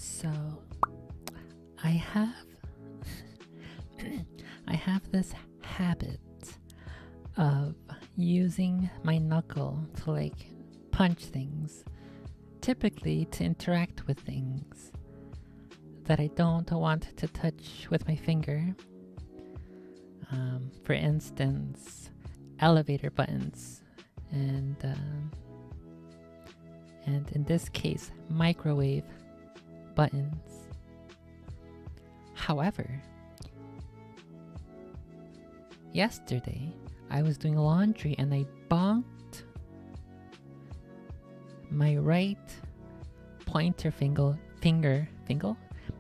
So I have I have this habit of using my knuckle to like punch things, typically to interact with things that I don't want to touch with my finger. For instance, elevator buttons and in this case, microwave buttons. However, yesterday I was doing laundry and I bonked my right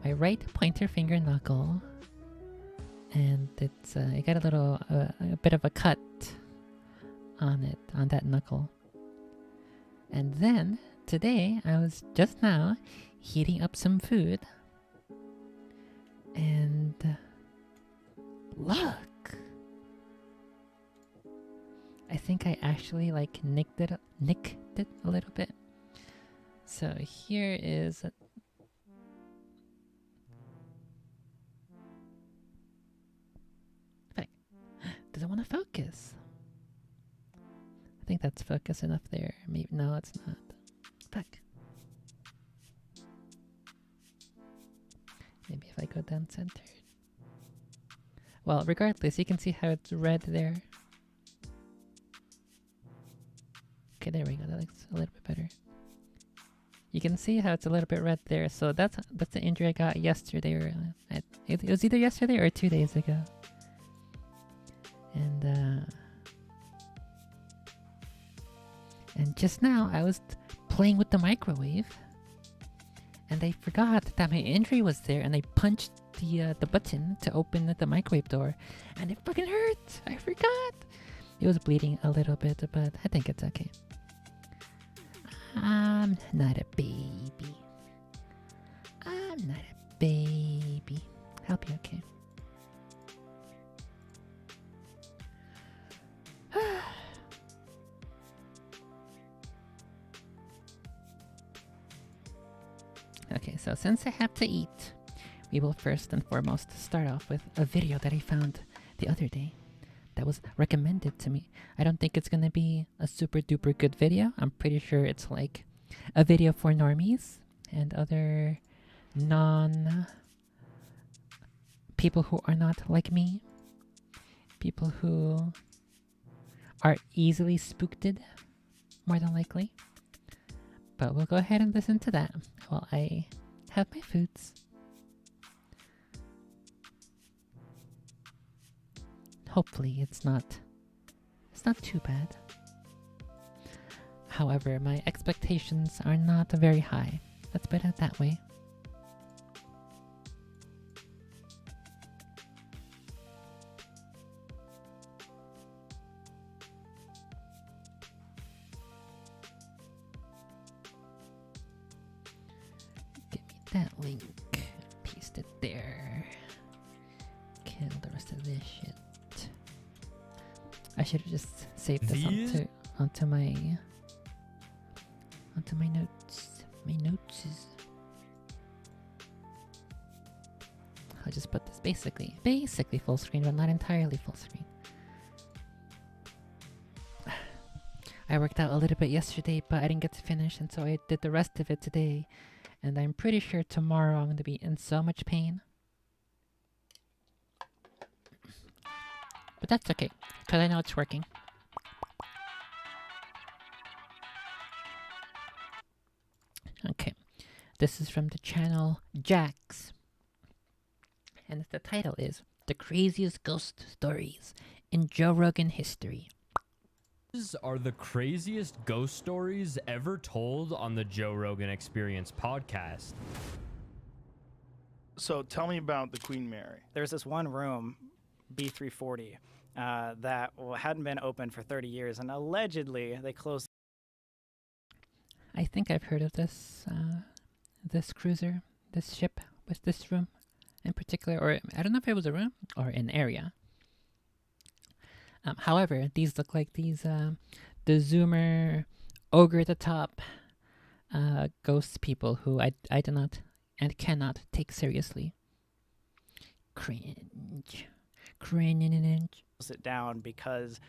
my right pointer finger knuckle and it got a bit of a cut on it, on that knuckle. And then today I was just now heating up some food, and look, I think I actually like nicked it a little bit. So here is does it want to focus? I think that's focus enough there. Maybe no, it's not. Fuck. Maybe if I go down centered. Well, regardless, you can see how it's red there. Okay, there we go. That looks a little bit better. You can see how it's a little bit red there. So that's the injury I got yesterday. Or it was either yesterday or 2 days ago. And just now I was playing with the microwave, and I forgot that my injury was there, and I punched the button to open the microwave door, and it fucking hurt. I forgot. It was bleeding a little bit, but I think it's okay. I'm not a baby. I'm not a baby. I'll be okay. Okay, so since I have to eat, we will first and foremost start off with a video that I found the other day that was recommended to me. I don't think it's gonna be a super duper good video. I'm pretty sure it's like a video for normies and other people who are not like me. People who are easily spooked, more than likely. But we'll go ahead and listen to that while I have my foods. Hopefully it's not too bad. However, my expectations are not very high. Let's put it that way. Give me that link. Paste it there. Kill the rest of this shit. I should have just saved this onto my notes. My notes is. I'll just put this basically full screen, but not entirely full screen. I worked out a little bit yesterday, but I didn't get to finish, and so I did the rest of it today. And I'm pretty sure tomorrow I'm going to be in so much pain. But that's okay, because I know it's working. Okay, this is from the channel Jax. And the title is The Craziest Ghost Stories in Joe Rogan History. These are the craziest ghost stories ever told on the Joe Rogan Experience podcast. So tell me about the Queen Mary. There's this one room, B340, that hadn't been open for 30 years, and allegedly they closed. I think I've heard of this cruiser, this ship with this room in particular, or I don't know if it was a room or an area. However, these look like the Zoomer ogre at the top ghost people who I do not and cannot take seriously. Cringe. It down because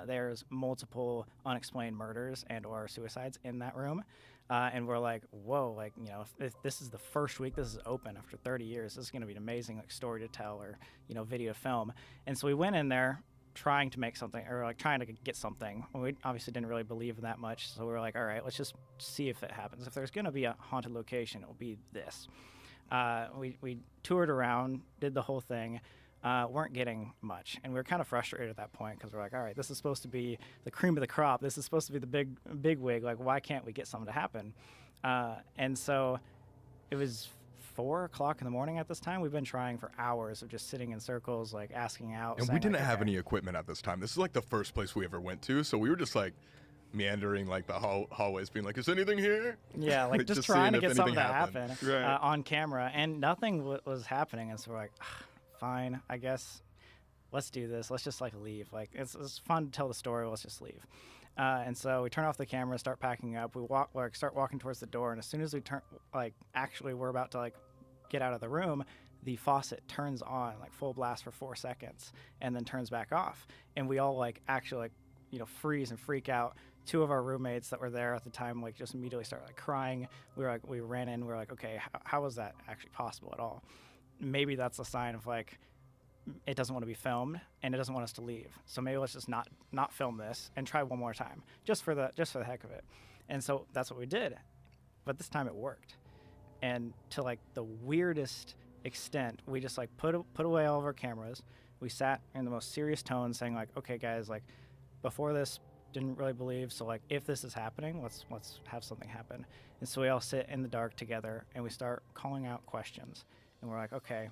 there's multiple unexplained murders and or suicides in that room, and we're like, whoa, like, you know, if this is the first week this is open after 30 years, this is going to be an amazing like story to tell, or, you know, video film. And so we went in there trying to make something, or like trying to get something. We obviously didn't really believe in that much, so we were like, all right, let's just see if it happens. If there's going to be a haunted location, it will be this. We toured around, did the whole thing. Weren't getting much, and we were kind of frustrated at that point because we're like, all right, this is supposed to be the cream of the crop. This is supposed to be the big wig. Like, why can't we get something to happen? And so it was 4 o'clock in the morning at this time. We've been trying for hours of just sitting in circles, like asking out. And we saying, didn't like, have okay. any equipment at this time. This is like the first place we ever went to, so we were just like meandering like the hallways, being like, "Is anything here?" Yeah, like just Just trying seeing to if get something to anything happened. happen Right. on camera, and nothing was happening. And so we're like, fine, I guess, let's do this. Let's just like leave. Like it's fun to tell the story. Let's just leave. And so we turn off the camera, start packing up. We start walking towards the door, and as soon as we turn, actually, we're about to like get out of the room, the faucet turns on like full blast for 4 seconds, and then turns back off, and we all like actually like freeze and freak out. Two of our roommates that were there at the time like just immediately started like crying. We ran in. We were like, okay, how was that actually possible at all? Maybe that's a sign of like it doesn't want to be filmed and it doesn't want us to leave. So maybe let's just not film this and try one more time just for the heck of it. And so that's what we did. But this time it worked. And to like the weirdest extent, we just like put away all of our cameras. We sat in the most serious tone saying like, okay guys, like before this didn't really believe, so like if this is happening, let's have something happen. And so we all sit in the dark together and we start calling out questions. And we're like, okay.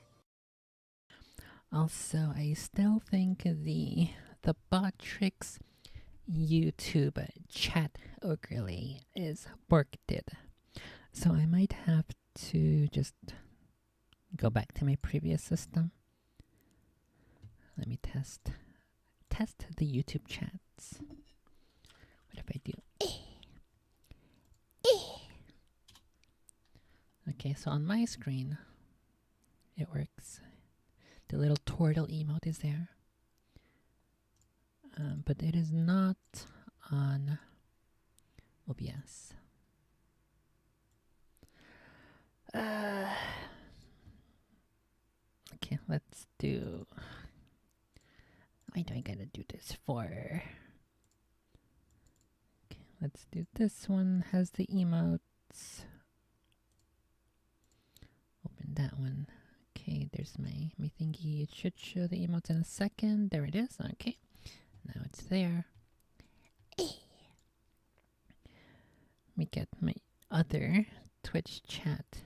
Also, I still think the Botrix YouTube chat overlay is worked it. So I might have to just go back to my previous system. Let me test the YouTube chats. What if I do? Okay, so on my screen, it works. The little turtle emote is there. But it is not on OBS. Okay, let's do... Why do I gotta do this for? Okay, let's do this one. Has the emotes. Open that one. Okay, there's my thingy. It should show the emotes in a second. There it is. Okay, now it's there. Let me get my other Twitch chat.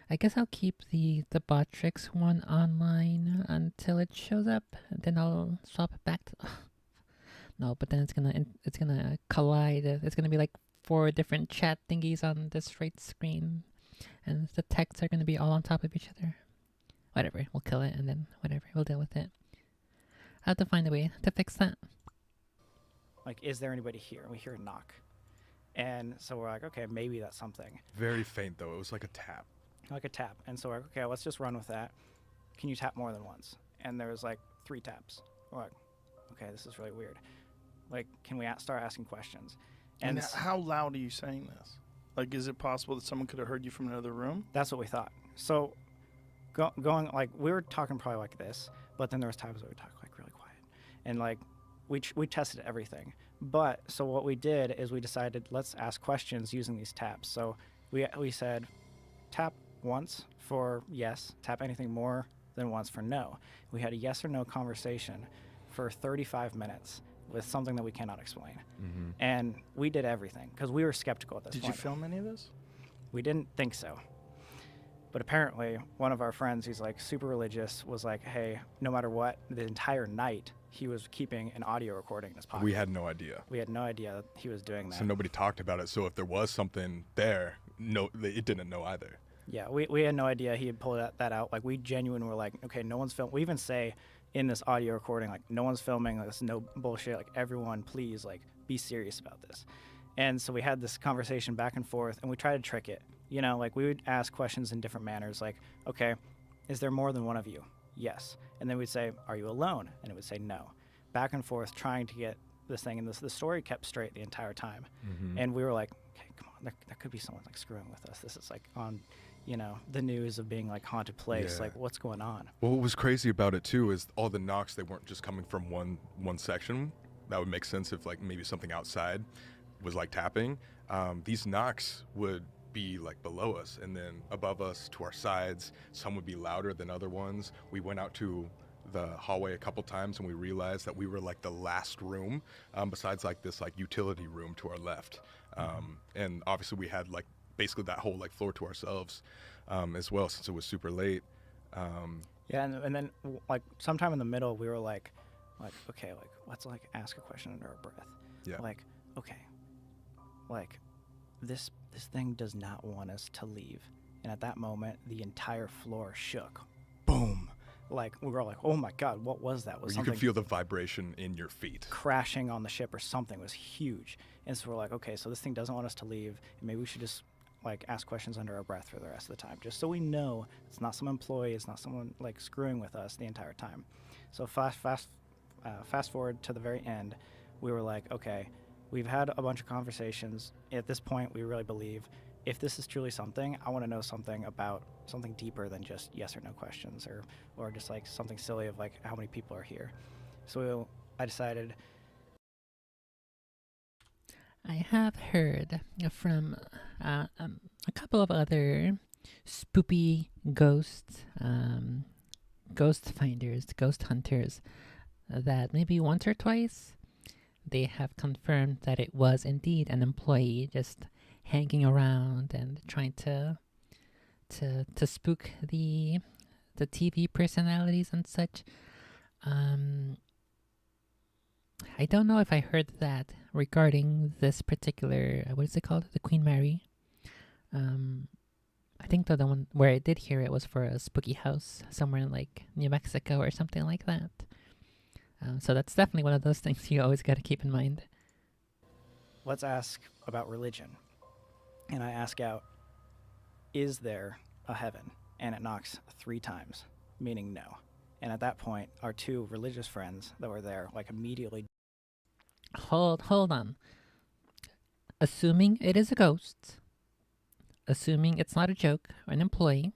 I guess I'll keep the Botrix one online until it shows up, and then I'll swap it back to. No, but then it's gonna collide. It's gonna be like 4 different chat thingies on this right screen, and the texts are gonna be all on top of each other. Whatever, we'll kill it, and then whatever, we'll deal with it. I have to find a way to fix that. Like, is there anybody here? And we hear a knock. And so we're like, okay, maybe that's something. Very faint though. It was like a tap. Like a tap. And so we're like, okay, let's just run with that. Can you tap more than once? And there was like 3 taps. We're like, okay, this is really weird. Like, can we start asking questions? And how loud are you saying this? Like, is it possible that someone could have heard you from another room? That's what we thought. So going, like, we were talking probably like this, but then there was times where we talk like really quiet. And like, we tested everything. But so what we did is we decided, let's ask questions using these taps. So we said, tap once for yes, tap anything more than once for no. We had a yes or no conversation for 35 minutes with something that we cannot explain. Mm-hmm. And we did everything because we were skeptical at this Did point. you film any of this? We didn't think so. But apparently, one of our friends, who's like super religious, was like, hey, no matter what, the entire night, he was keeping an audio recording in his pocket. We had no idea. We had no idea he was doing that. So nobody talked about it. So if there was something there, no, it didn't know either. Yeah, we had no idea he had pulled that out. Like, we genuinely were like, okay, no one's filming. We even say in this audio recording, like, no one's filming. This is no bullshit. Like, everyone, please, like, be serious about this. And so we had this conversation back and forth, and we tried to trick it. You know, like, we would ask questions in different manners, like, okay, is there more than one of you? Yes. And then we'd say, are you alone? And it would say no. Back and forth, trying to get this thing. And the story kept straight the entire time. Mm-hmm. And we were like, okay, come on, there could be someone, like, screwing with us. This is, like, on, you know, the news of being, like, haunted place. Yeah. Like, what's going on? Well, what was crazy about it too is all the knocks, they weren't just coming from one section. That would make sense if like maybe something outside was like tapping. These knocks would be like below us and then above us to our sides. Some would be louder than other ones. We went out to the hallway a couple times and we realized that we were like the last room besides like this like utility room to our left. And obviously we had like basically that whole like floor to ourselves as well, since it was super late. Yeah, and then like sometime in the middle, we were like, okay, like let's like ask a question under our breath. Yeah. Like, okay, like this thing does not want us to leave. And at that moment, the entire floor shook. Boom! Like we were like, oh my God, what was that? Was Or you could feel the vibration in your feet. crashing on the ship or something? It was huge. And so we're like, okay, so this thing doesn't want us to leave. And maybe we should just like ask questions under our breath for the rest of the time, just so we know it's not some employee, it's not someone like screwing with us the entire time. So fast forward to the very end, we were like, okay, we've had a bunch of conversations. At this point, we really believe if this is truly something, I want to know something about something deeper than just yes or no questions, or just like something silly of like how many people are here. So I decided. I have heard from a couple of other spoopy ghosts, ghost finders, ghost hunters, that maybe once or twice they have confirmed that it was indeed an employee just hanging around and trying to spook the TV personalities and such. I don't know if I heard that regarding this particular, what is it called? The Queen Mary. I think the one where I did hear it was for a spooky house somewhere in like New Mexico or something like that. So that's definitely one of those things you always got to keep in mind. Let's ask about religion. And I ask out, is there a heaven? And it knocks 3 times, meaning no. And at that point, our 2 religious friends that were there, like immediately. Hold on. Assuming it is a ghost, assuming it's not a joke or an employee,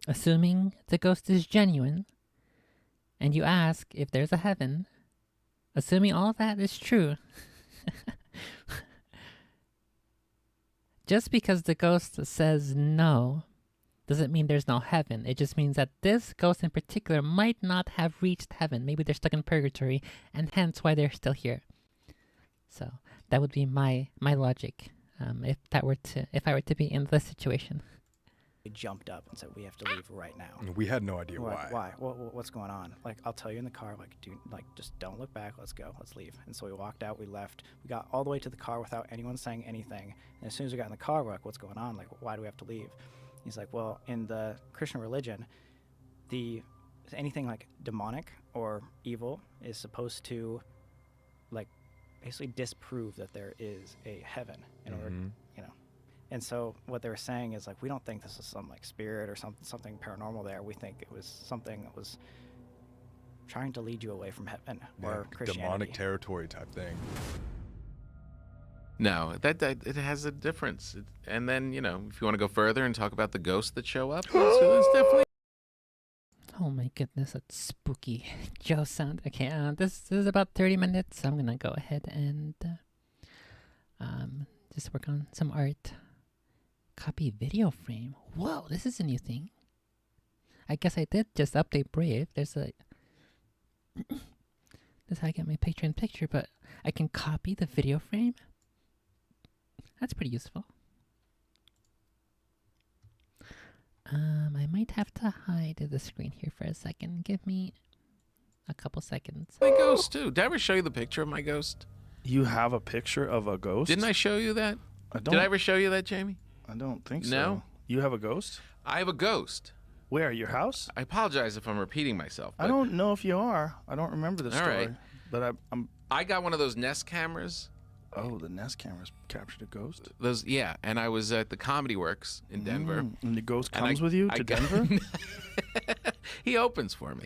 assuming the ghost is genuine, and you ask if there's a heaven, assuming all that is true, just because the ghost says no doesn't mean there's no heaven. It just means that this ghost in particular might not have reached heaven. Maybe they're stuck in purgatory, and hence why they're still here. So that would be my logic, if I were to be in this situation. Jumped up and said, we have to leave right now. We had no idea Why? why. What's going on? Like, I'll tell you in the car. Like, just don't look back. Let's go. Let's leave. And so we walked out. We left. We got all the way to the car without anyone saying anything. And as soon as we got in the car, we're like, what's going on? Like, why do we have to leave? He's like, well, in the Christian religion, anything like demonic or evil is supposed to, like, basically disprove that there is a heaven in order, you know. And so what they were saying is like, we don't think this is some like spirit or something paranormal there. We think it was something that was trying to lead you away from heaven or Christianity. Demonic territory type thing. No, that it has a difference. And then, you know, if you want to go further and talk about the ghosts that show up, it's definitely. Oh my goodness, that's spooky. Joe sound. Okay, this is about 30 minutes. I'm gonna go ahead and just work on some art. Copy video frame. Whoa, this is a new thing. I guess I did just update Brave. There's a this is how I get my picture in picture, but I can copy the video frame. That's pretty useful. I might have to hide the screen here for a second. Give me a couple seconds. My ghost too. Did I ever show you the picture of my ghost? You have a picture of a ghost? Didn't I show you that? Did I ever show you that, Jamie? I don't think so. No? You have a ghost? I have a ghost. Where? Your house? I apologize if I'm repeating myself. I don't know if you are. I don't remember the All story. right. But I got one of those Nest cameras. Oh, the Nest cameras captured a ghost? And I was at the Comedy Works in Denver. And the ghost And comes with you to Denver? He opens for me.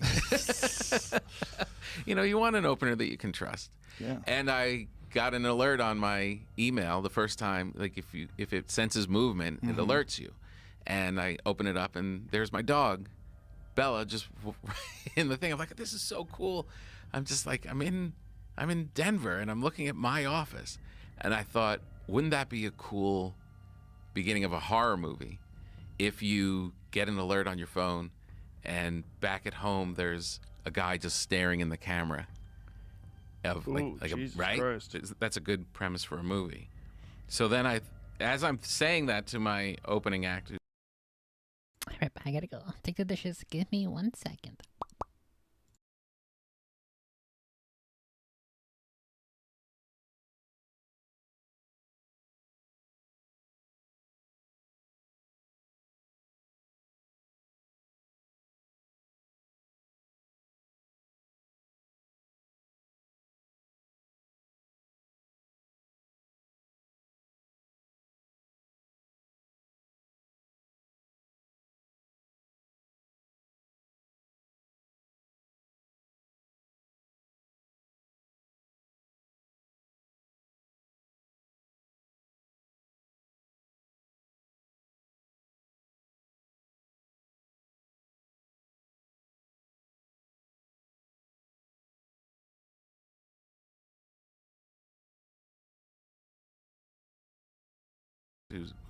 You know, you want an opener that you can trust. Yeah. And I got an alert on my email the first time, like if it senses movement, it alerts you. And I open it up, and there's my dog, Bella, just in the thing. I'm like, this is so cool. I'm just like, I'm in Denver, and I'm looking at my office. And I thought, wouldn't that be a cool beginning of a horror movie if you get an alert on your phone, and back at home there's a guy just staring in the camera of Ooh, Jesus right? Christ. That's a good premise for a movie. So then as I'm saying that to my opening act, Alright, I gotta go. Take the dishes. Give me 1 second.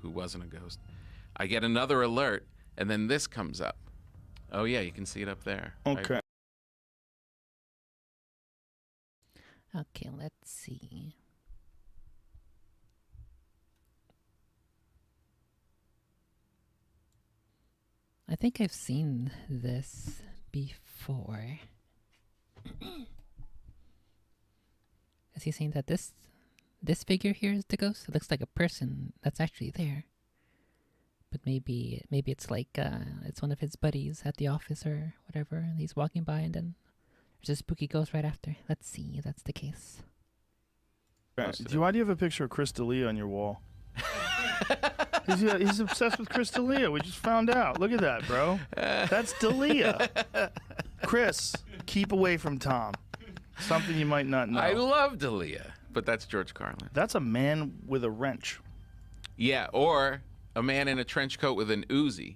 who wasn't a ghost, I get another alert, and then this comes up. Oh yeah, you can see it up there. Okay. Okay, let's see. I think I've seen this before. Is he saying that this figure here is the ghost? It looks like a person that's actually there. But maybe it's like it's one of his buddies at the office or whatever, and he's walking by and then there's a spooky ghost right after. Let's see if that's the case. Why do you have a picture of Chris D'Elia on your wall? He's obsessed with Chris D'Elia. We just found out. Look at that, bro. That's D'Elia. Chris, keep away from Tom. Something you might not know. I love D'Elia, but that's George Carlin. That's a man with a wrench. Yeah, or a man in a trench coat with an Uzi.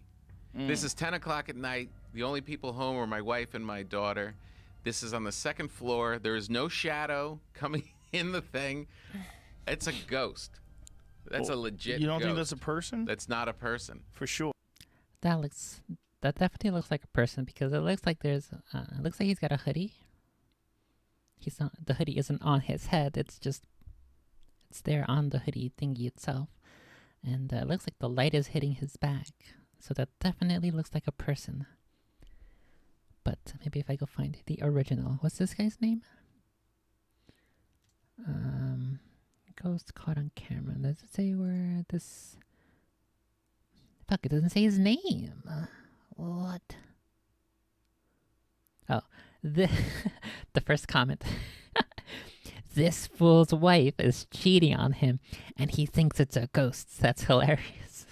This is 10 o'clock at night. The only people home are my wife and my daughter. This is on the second floor. There is no shadow coming in the thing. It's a ghost. That's a legit You don't think ghost. that's a person? That's not a person. For sure. That definitely looks like a person because it looks like there's it looks like he's got a hoodie. The hoodie isn't on his head. It's there on the hoodie thingy itself, and it looks like the light is hitting his back. So that definitely looks like a person. But maybe if I go find the original, what's this guy's name? Ghost caught on camera. Does it say where this? Fuck! It doesn't say his name. What? Oh, the first comment. This fool's wife is cheating on him, and he thinks it's a ghost. That's hilarious.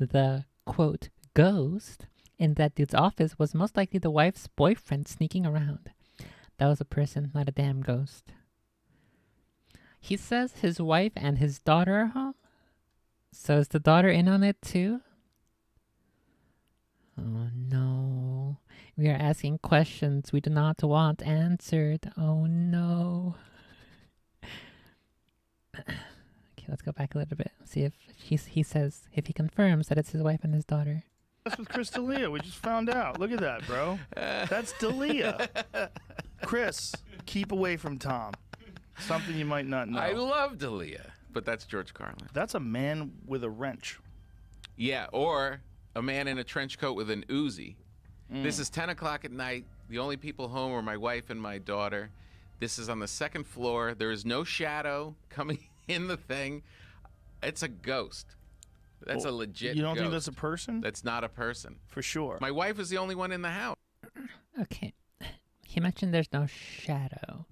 The quote ghost in that dude's office was most likely the wife's boyfriend sneaking around. That was a person, not a damn ghost. He says his wife and his daughter are home. So is the daughter in on it too? Oh no. We are asking questions we do not want answered. Oh no. Okay, let's go back a little bit. See if he confirms that it's his wife and his daughter. That's with Chris D'Elia. We just found out. Look at that, bro. That's D'Elia. Chris, keep away from Tom. Something you might not know. I love D'Elia, but that's George Carlin. That's a man with a wrench. Yeah, or a man in a trench coat with an Uzi. This is 10 o'clock at night. The only people home are my wife and my daughter. This is on the second floor. There is no shadow coming in the thing. It's a ghost. That's a legit You don't think ghost. that's a person? That's not a person. For sure. My wife is the only one in the house. Okay. He mentioned there's no shadow.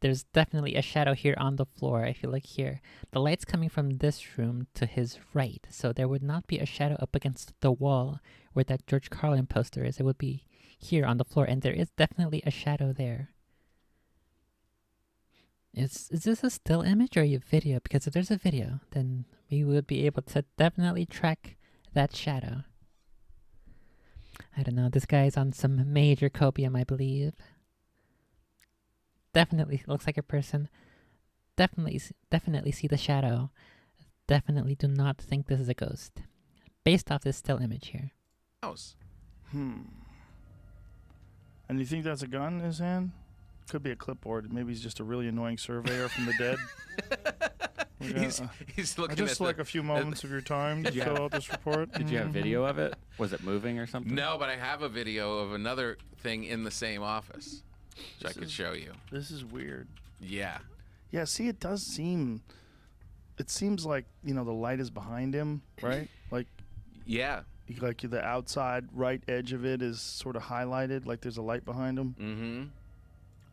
There's definitely a shadow here on the floor. If you look here, the light's coming from this room to his right, so there would not be a shadow up against the wall where that George Carlin poster is. It would be here on the floor, and there is definitely a shadow there. Is this a still image or a video? Because if there's a video, then we would be able to definitely track that shadow. I don't know. This guy's on some major copium, I believe. Definitely looks like a person. Definitely see the shadow. Definitely do not think this is a ghost. Based off this still image here. House. And you think that's a gun in his hand? Could be a clipboard. Maybe he's just a really annoying surveyor from the dead. He's I looking just at like a few moments of your time to fill out this report. Did you have video of it? Was it moving or something? No, but I have a video of another thing in the same office, which I could show you. This is weird. Yeah. Yeah, see, it does seem. It seems like the light is behind him, right? Yeah. Like the outside right edge of it is sort of highlighted, like there's a light behind him. Mm-hmm.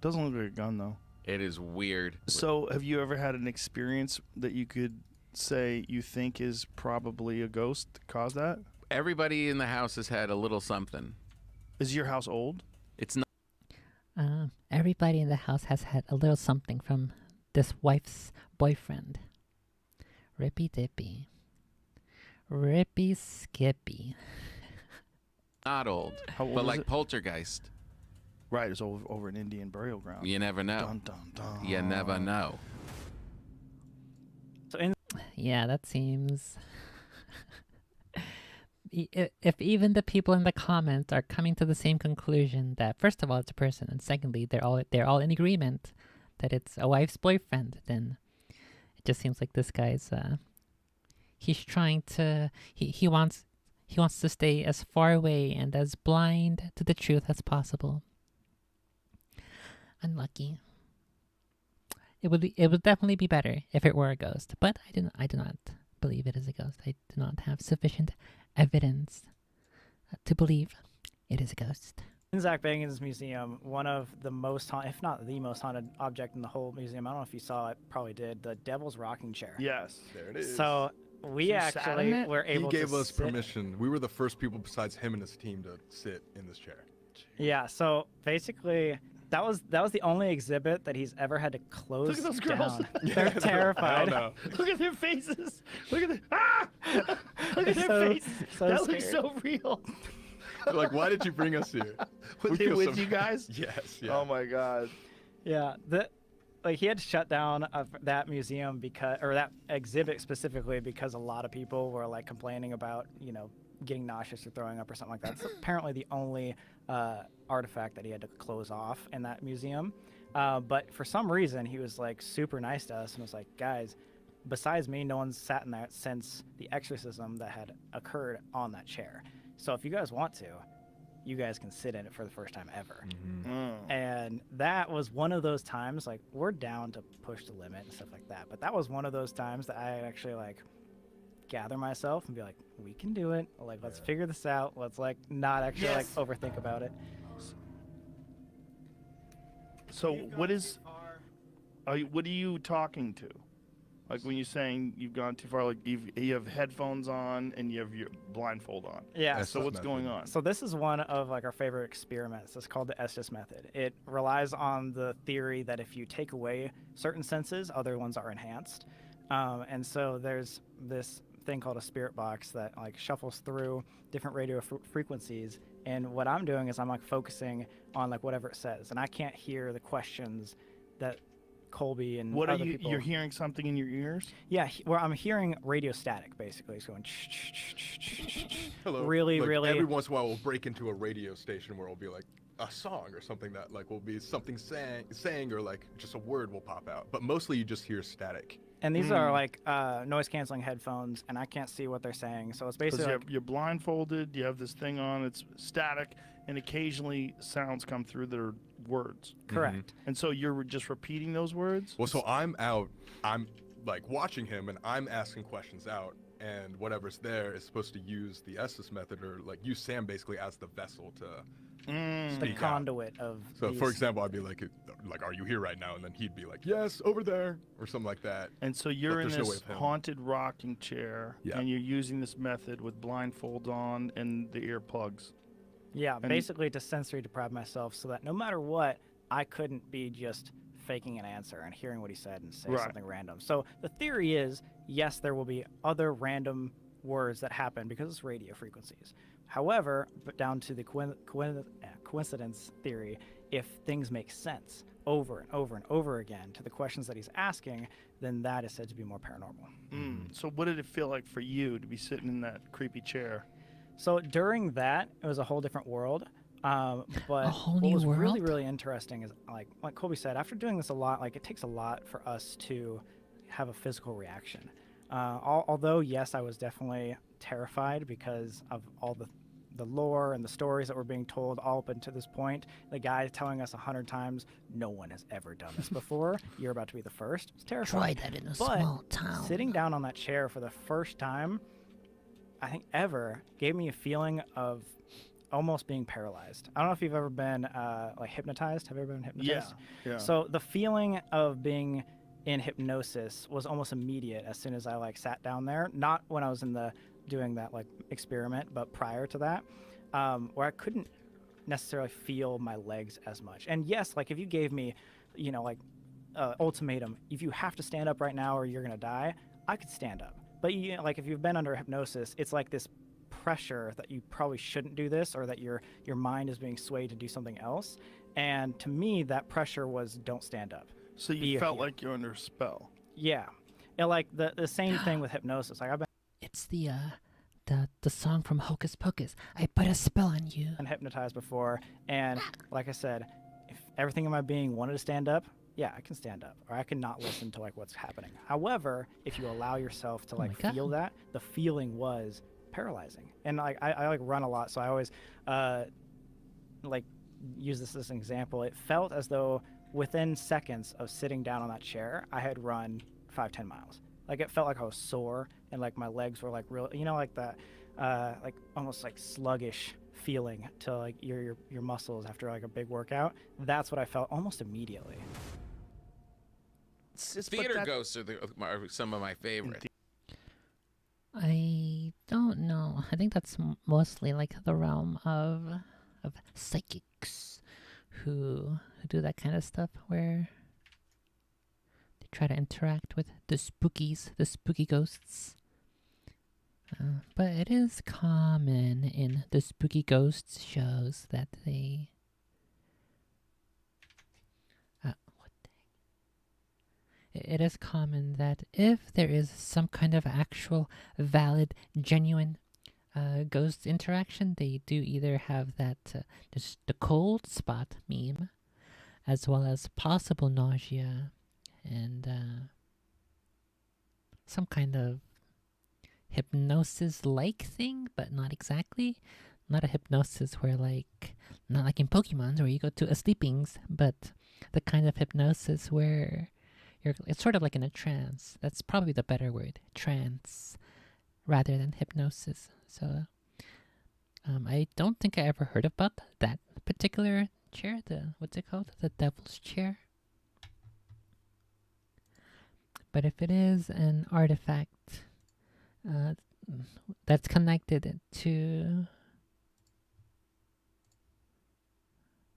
Doesn't look like a gun though. It is weird. So, have you ever had an experience that you could say you think is probably a ghost that caused that? Everybody in the house has had a little something. Is your house old? It's not. Everybody in the house has had a little something from this wife's boyfriend. Rippy dippy. Rippy skippy. Not old, How old but is like it? poltergeist. Right, it's over an Indian burial ground. You never know. Dun, dun, dun. You never know. So in Yeah, that seems. If even the people in the comments are coming to the same conclusion that first of all it's a person, and secondly they're all in agreement that it's a wife's boyfriend, then it just seems like this guy's he's trying to he wants to stay as far away and as blind to the truth as possible. Unlucky. It would definitely be better if it were a ghost, but I do not believe it is a ghost. I do not have sufficient evidence to believe it is a ghost. In Zach Bagans' museum, one of the most haunted, if not the most haunted object in the whole museum, I don't know if you saw it, probably did, the Devil's Rocking Chair. Yes. There it is. So we You sat in actually it? were he able gave to us sit- permission. We were the first people besides him and his team to sit in this chair. Yeah, so basically that was the only exhibit that he's ever had to close Look at those girls. down. They're terrified. No. Look at their faces. Look at Look at their So- faces. so that looks scared. so real. They're like, why did you bring us here? Were We they feel with so you bad. guys? Yes. Yeah. Oh my god. Yeah, he had to shut down that museum or that exhibit specifically because a lot of people were like complaining about getting nauseous or throwing up or something like that. It's apparently the only artifact that he had to close off in that museum. But for some reason, he was like super nice to us and was like, guys, besides me, no one's sat in that since the exorcism that had occurred on that chair. So if you guys want to, you guys can sit in it for the first time ever. And that was one of those times, like, we're down to push the limit and stuff like that. But that was one of those times that I actually, like, gather myself and be like, we can do it. Like, let's figure this out. Let's, like, not actually, like, overthink about it. So what is? What are you talking to? Like when you're saying you've gone too far, like you have headphones on and you have your blindfold on. Yeah. Yes. So what's method. going on? So this is one of like our favorite experiments. It's called the Estes method. It relies on the theory that if you take away certain senses, other ones are enhanced. And so there's this thing called a spirit box that like shuffles through different radio frequencies. And what I'm doing is I'm like focusing on like whatever it says, and I can't hear the questions that Colby and What are other you? people. You're hearing something in your ears? Yeah, where I'm hearing radio static basically. It's going. Hello. Really, Like, really. Every once in a while, we'll break into a radio station where it'll be like a song or something that like will be something saying or like just a word will pop out. But mostly you just hear static. And these are like noise canceling headphones, and I can't see what they're saying. So it's Because basically like, you're blindfolded. You have this thing on. It's static, and occasionally sounds come through that are words. correct. And so you're just repeating those words. Well, so I'm like watching him and I'm asking questions out, and whatever's there is supposed to use the Estes method or like use Sam basically as the vessel to The speak out. conduit of. So these. for example, I'd be like, are you here right now? And then he'd be like, yes, over there, or something like that. And so you're in there's no way this of him. haunted rocking chair, Yeah. and you're using this method with blindfold on and the earplugs. Yeah, and- basically to sensory deprive myself so that no matter what, I couldn't be just faking an answer and hearing what he said and say Right. something random. So the theory is, yes, there will be other random words that happen because it's radio frequencies. However, but down to the coincidence theory, if things make sense over and over and over again to the questions that he's asking, then that is said to be more paranormal. So what did it feel like for you to be sitting in that creepy chair? So during that, it was a whole different world. But A whole what new was really, world? really interesting is like Colby said, after doing this a lot, like it takes a lot for us to have a physical reaction. Although yes, I was definitely terrified because of all the lore and the stories that were being told all up until this point. The guy telling us 100 times, no one has ever done this before. You're about to be the first. It's terrifying. Try that in a But small town. sitting down on that chair for the first time, I think ever, gave me a feeling of almost being paralyzed. I don't know if you've ever been like hypnotized. Have you ever been hypnotized? Yeah. So the feeling of being in hypnosis was almost immediate as soon as I like sat down there. Not when I was doing that like experiment, but prior to that, where I couldn't necessarily feel my legs as much. And yes, like if you gave me, like ultimatum, if you have to stand up right now or you're gonna die, I could stand up. But like if you've been under hypnosis, it's like this pressure that you probably shouldn't do this, or that your mind is being swayed to do something else. And to me, that pressure was don't stand up. So you felt like you're under a spell. Yeah. And like the same thing with hypnosis. Like I've It's the song from Hocus Pocus. I put a spell on you. been hypnotized before, and like I said, if everything in my being wanted to stand up, yeah, I can stand up, or I can not listen to like what's happening. However, if you allow yourself to like my feel that, the feeling was paralyzing. And like I like run a lot, so I always like use this as an example. It felt as though within seconds of sitting down on that chair, I had run 5-10 miles. Like it felt like I was sore, and like my legs were like real, like that, like almost like sluggish feeling to like your muscles after like a big workout. That's what I felt almost immediately. Theater ghosts are some of my favorites. I don't know. I think that's mostly like the realm of psychics who do that kind of stuff, where they try to interact with the spookies, the spooky ghosts. But it is common in the spooky ghosts shows that they it is common that if there is some kind of actual, valid, genuine ghost interaction, they do either have that just the cold spot meme, as well as possible nausea, and some kind of hypnosis-like thing, but not exactly. Not a hypnosis where not like in Pokemon where you go to a sleepings, but the kind of hypnosis where it's sort of like in a trance. That's probably the better word, trance, rather than hypnosis. So, I don't think I ever heard about that particular chair. What's it called? The Devil's Chair. But if it is an artifact that's connected to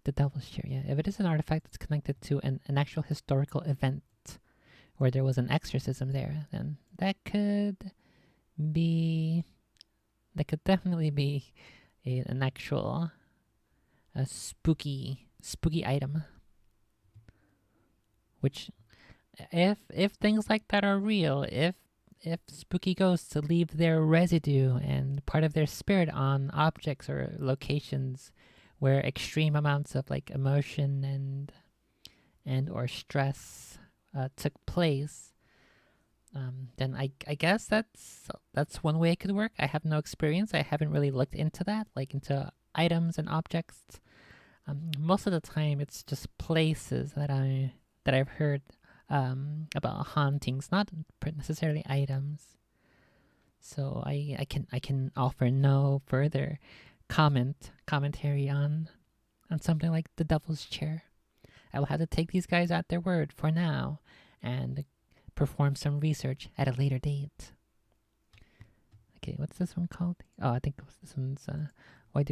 the Devil's Chair, yeah. If it is an artifact that's connected to an actual historical event where there was an exorcism there, then that could definitely be an actual spooky item. Which, if things like that are real, if spooky ghosts leave their residue and part of their spirit on objects or locations where extreme amounts of like emotion and or stress took place, then I guess that's one way it could work. I have no experience. I haven't really looked into that, like into items and objects. Most of the time, it's just places that I've heard about hauntings, not necessarily items. So I can offer no further commentary on something like the Devil's Chair. I will have to take these guys at their word for now and perform some research at a later date. Okay, what's this one called? Oh, I think this one's why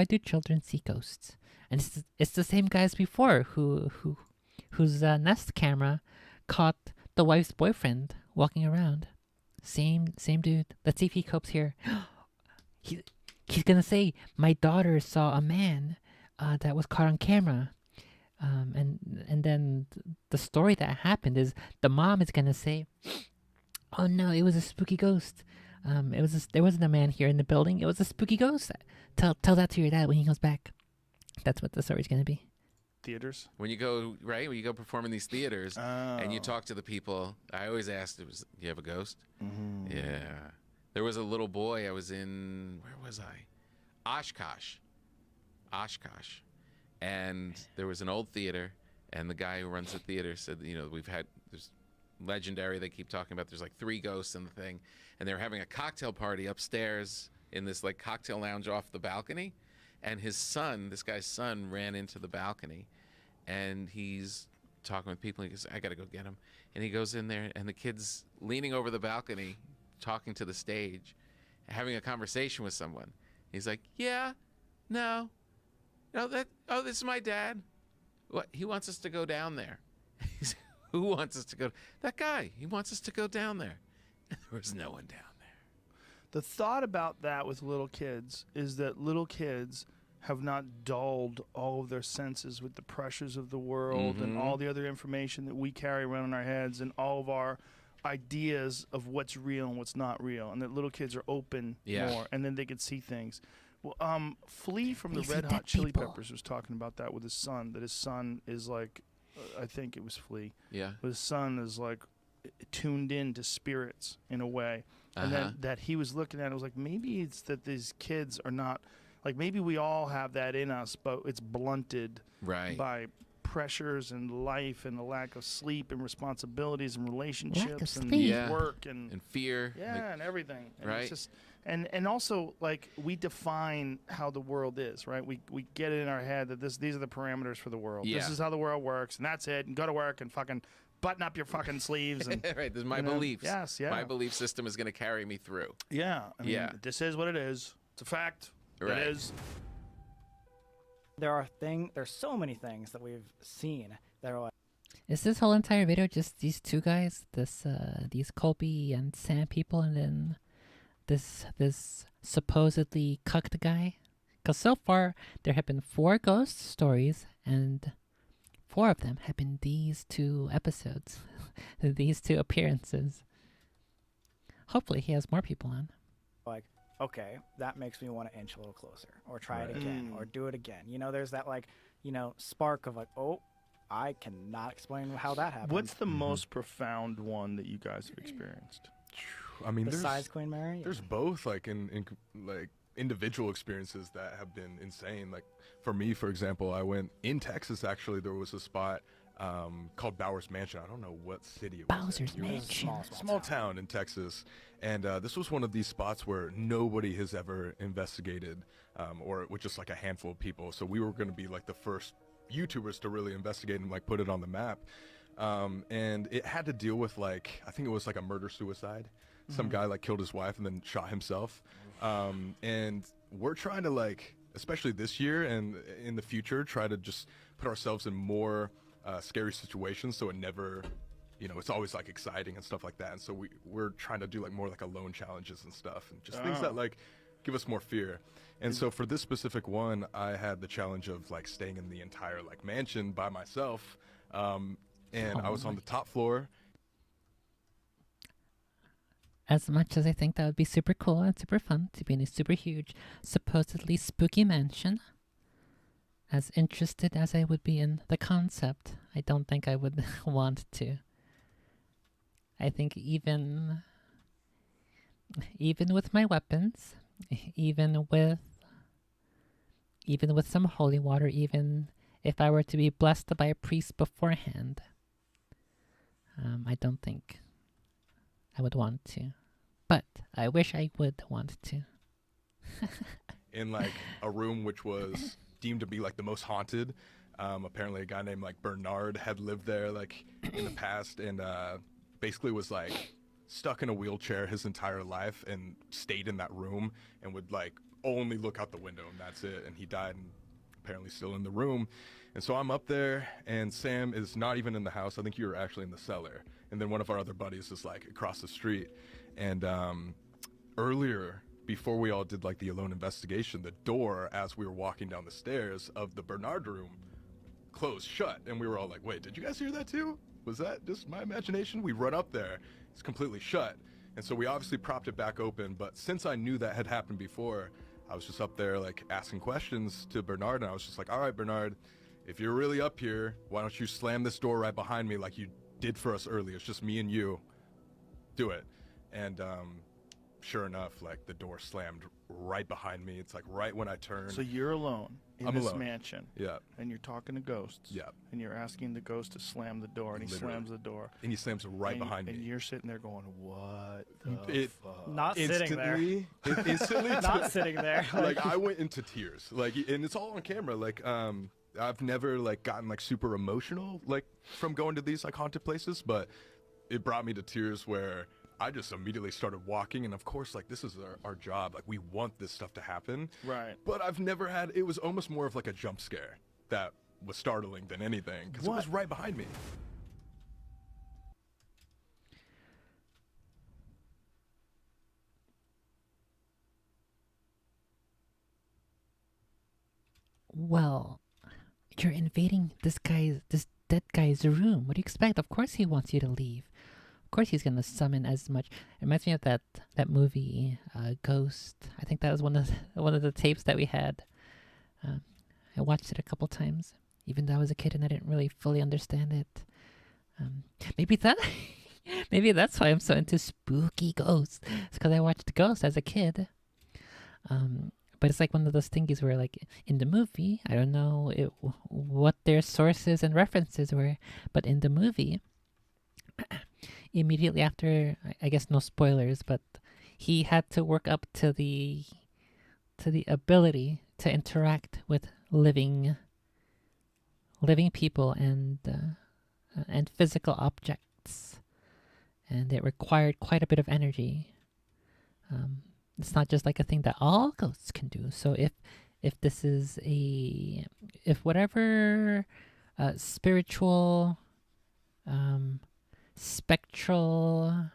do children see ghosts? And it's the same guys before whose Nest camera caught the wife's boyfriend walking around. Same dude. Let's see if he copes here. He's gonna say, my daughter saw a man that was caught on camera. And then the story that happened is the mom is gonna say, oh no, it was a spooky ghost. There wasn't a man here in the building. It was a spooky ghost. Tell that to your dad when he comes back. That's what the story's gonna be. theaters. When you go perform in these theaters and you Oh. talk to the people, I always asked, "Do you have a ghost?" Mhm. Yeah. There was a little boy. I was in, where was I? Oshkosh. And there was an old theater, and the guy who runs the theater said, there's legendary, they keep talking about, there's like 3 ghosts in the thing, and they were having a cocktail party upstairs in this like cocktail lounge off the balcony, and this guy's son ran into the balcony, and he's talking with people. He goes, I gotta go get him. And he goes in there, and the kid's leaning over the balcony, talking to the stage, having a conversation with someone. He's like, yeah, no, this is my dad. What? He wants us to go down there. Who wants us to go? That guy. He wants us to go down there. There was no one down there. The thought about that with little kids is that little kids have not dulled all of their senses with the pressures of the world and all the other information that we carry around in our heads and all of our ideas of what's real and what's not real, and that little kids are open more, and then they can see things. Well, Flea from the They see Red Hot dead Chili people. Peppers was talking about that with his son, that his son is like, I think it was Flea, Yeah. but his son is like tuned in to spirits in a way. And then that he was looking at it was like, maybe it's that these kids are not, like maybe we all have that in us, but it's blunted Right. by pressures and life and the lack of sleep and responsibilities and relationships and sleep. Yeah. work and fear. and everything. And Right. It's just, and also like we define how the world is, right? We get it in our head that these are the parameters for the world. Yeah. This is how the world works, and that's it. And go to work and fucking button up your fucking sleeves and Right. This is my you know, beliefs. yes, yeah. My belief system is going to carry me through. yeah. I mean, Yeah. this is what it is. It's a fact. Right. It is. There's so many things that we've seen that are like, Is this whole entire video just these 2 guys? These Colby and Sam people, and then this supposedly cucked guy? Because so far, there have been 4 ghost stories, and 4 of them have been these 2 episodes. These 2 appearances. Hopefully he has more people on. okay, that makes me want to inch a little closer or try it again or do it again. There's that spark of like, oh, I cannot explain how that happened. What's the most profound one that you guys have experienced? I mean, besides Queen Mary? there's both like in like individual experiences that have been insane. Like for me, for example, I went in Texas. Actually, there was a spot called Bowers Mansion. I don't know what city it was. Bowser's in. It was Mansion. small town in Texas, and this was one of these spots where nobody has ever investigated, or with just like a handful of people. So we were going to be like the first YouTubers to really investigate and like put it on the map. And it had to deal with like, I think it was like a murder suicide. Some guy like killed his wife and then shot himself. And we're trying to like, especially this year and in the future, try to just put ourselves in more scary situations, so it never, it's always like exciting and stuff like that. And so we're trying to do like more like alone challenges and stuff, and just things that like give us more fear. And so for this specific one, I had the challenge of like staying in the entire like mansion by myself, and I was on the top floor. As much as I think that would be super cool and super fun to be in a super huge, supposedly spooky mansion, as interested as I would be in the concept, I don't think I would want to. I think even with my weapons, even with some holy water, even if I were to be blessed by a priest beforehand, I don't think I would want to. But I wish I would want to. In like a room which was deemed to be like the most haunted. Apparently a guy named like Bernard had lived there like in the past, and basically was like stuck in a wheelchair his entire life and stayed in that room and would like only look out the window, and that's it. And he died and apparently still in the room. And so I'm up there, and Sam is not even in the house. I think you were actually in the cellar. And then one of our other buddies is like across the street. And earlier, before we all did like the alone investigation, the door as we were walking down the stairs of the Bernard room closed shut, and we were all like, wait, did you guys hear that too? Was that just my imagination? We run up there, it's completely shut. And so we obviously propped it back open, but since I knew that had happened before, I was just up there like asking questions to Bernard, and I was just like, all right, Bernard, if you're really up here, why don't you slam this door right behind me like you did for us earlier? It's just me and you. Do it. And sure enough, like the door slammed right behind me. It's like right when I turned. So you're alone in I'm this alone. mansion. Yeah. And you're talking to ghosts. Yeah. And you're asking the ghost to slam the door, and he Literally. slams the door. And he slams right and behind And me. you're sitting there going, "What the fuck?" Not sitting there. Instantly. Not sitting there. Like I went into tears. Like, and it's all on camera. Like, I've never like gotten like super emotional like from going to these like haunted places, but it brought me to tears where I just immediately started walking. And of course, like this is our job. Like we want this stuff to happen. Right. But I've never had. It was almost more of like a jump scare that was startling than anything because it was right behind me. Well, you're invading this dead guy's room. What do you expect? Of course he wants you to leave. Of course he's gonna summon as much. It reminds me of that movie, Ghost. I think that was one of the tapes that we had. I watched it a couple times, even though I was a kid and I didn't really fully understand it. Maybe that's why I'm so into spooky ghosts. It's because I watched Ghost as a kid. But it's like one of those thingies where, like, in the movie, I don't know what their sources and references were, but in the movie, immediately after, I guess no spoilers, but he had to work up to the ability to interact with living people and physical objects, and it required quite a bit of energy. It's not just like a thing that all ghosts can do. So if this is if whatever spiritual, spectral,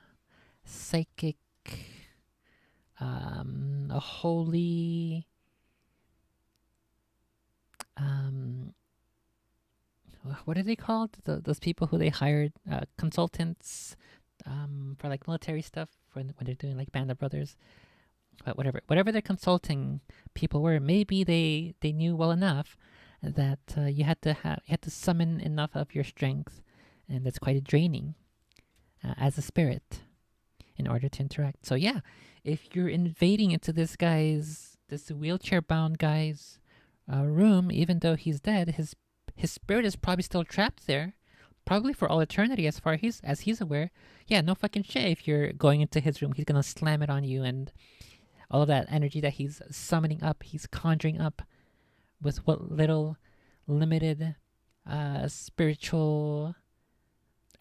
psychic, a holy, what are they called? Those people who they hired, consultants, for like military stuff when they're doing like Band of Brothers. But whatever their consulting people were, maybe they knew well enough that you had to summon enough of your strength, and that's quite draining as a spirit in order to interact. So yeah, if you're invading into this wheelchair-bound guy's room, even though he's dead, his spirit is probably still trapped there, probably for all eternity as far as he's aware. Yeah, no fucking shit. If you're going into his room, he's gonna slam it on you, and all of that energy that he's summoning up, he's conjuring up with what little limited spiritual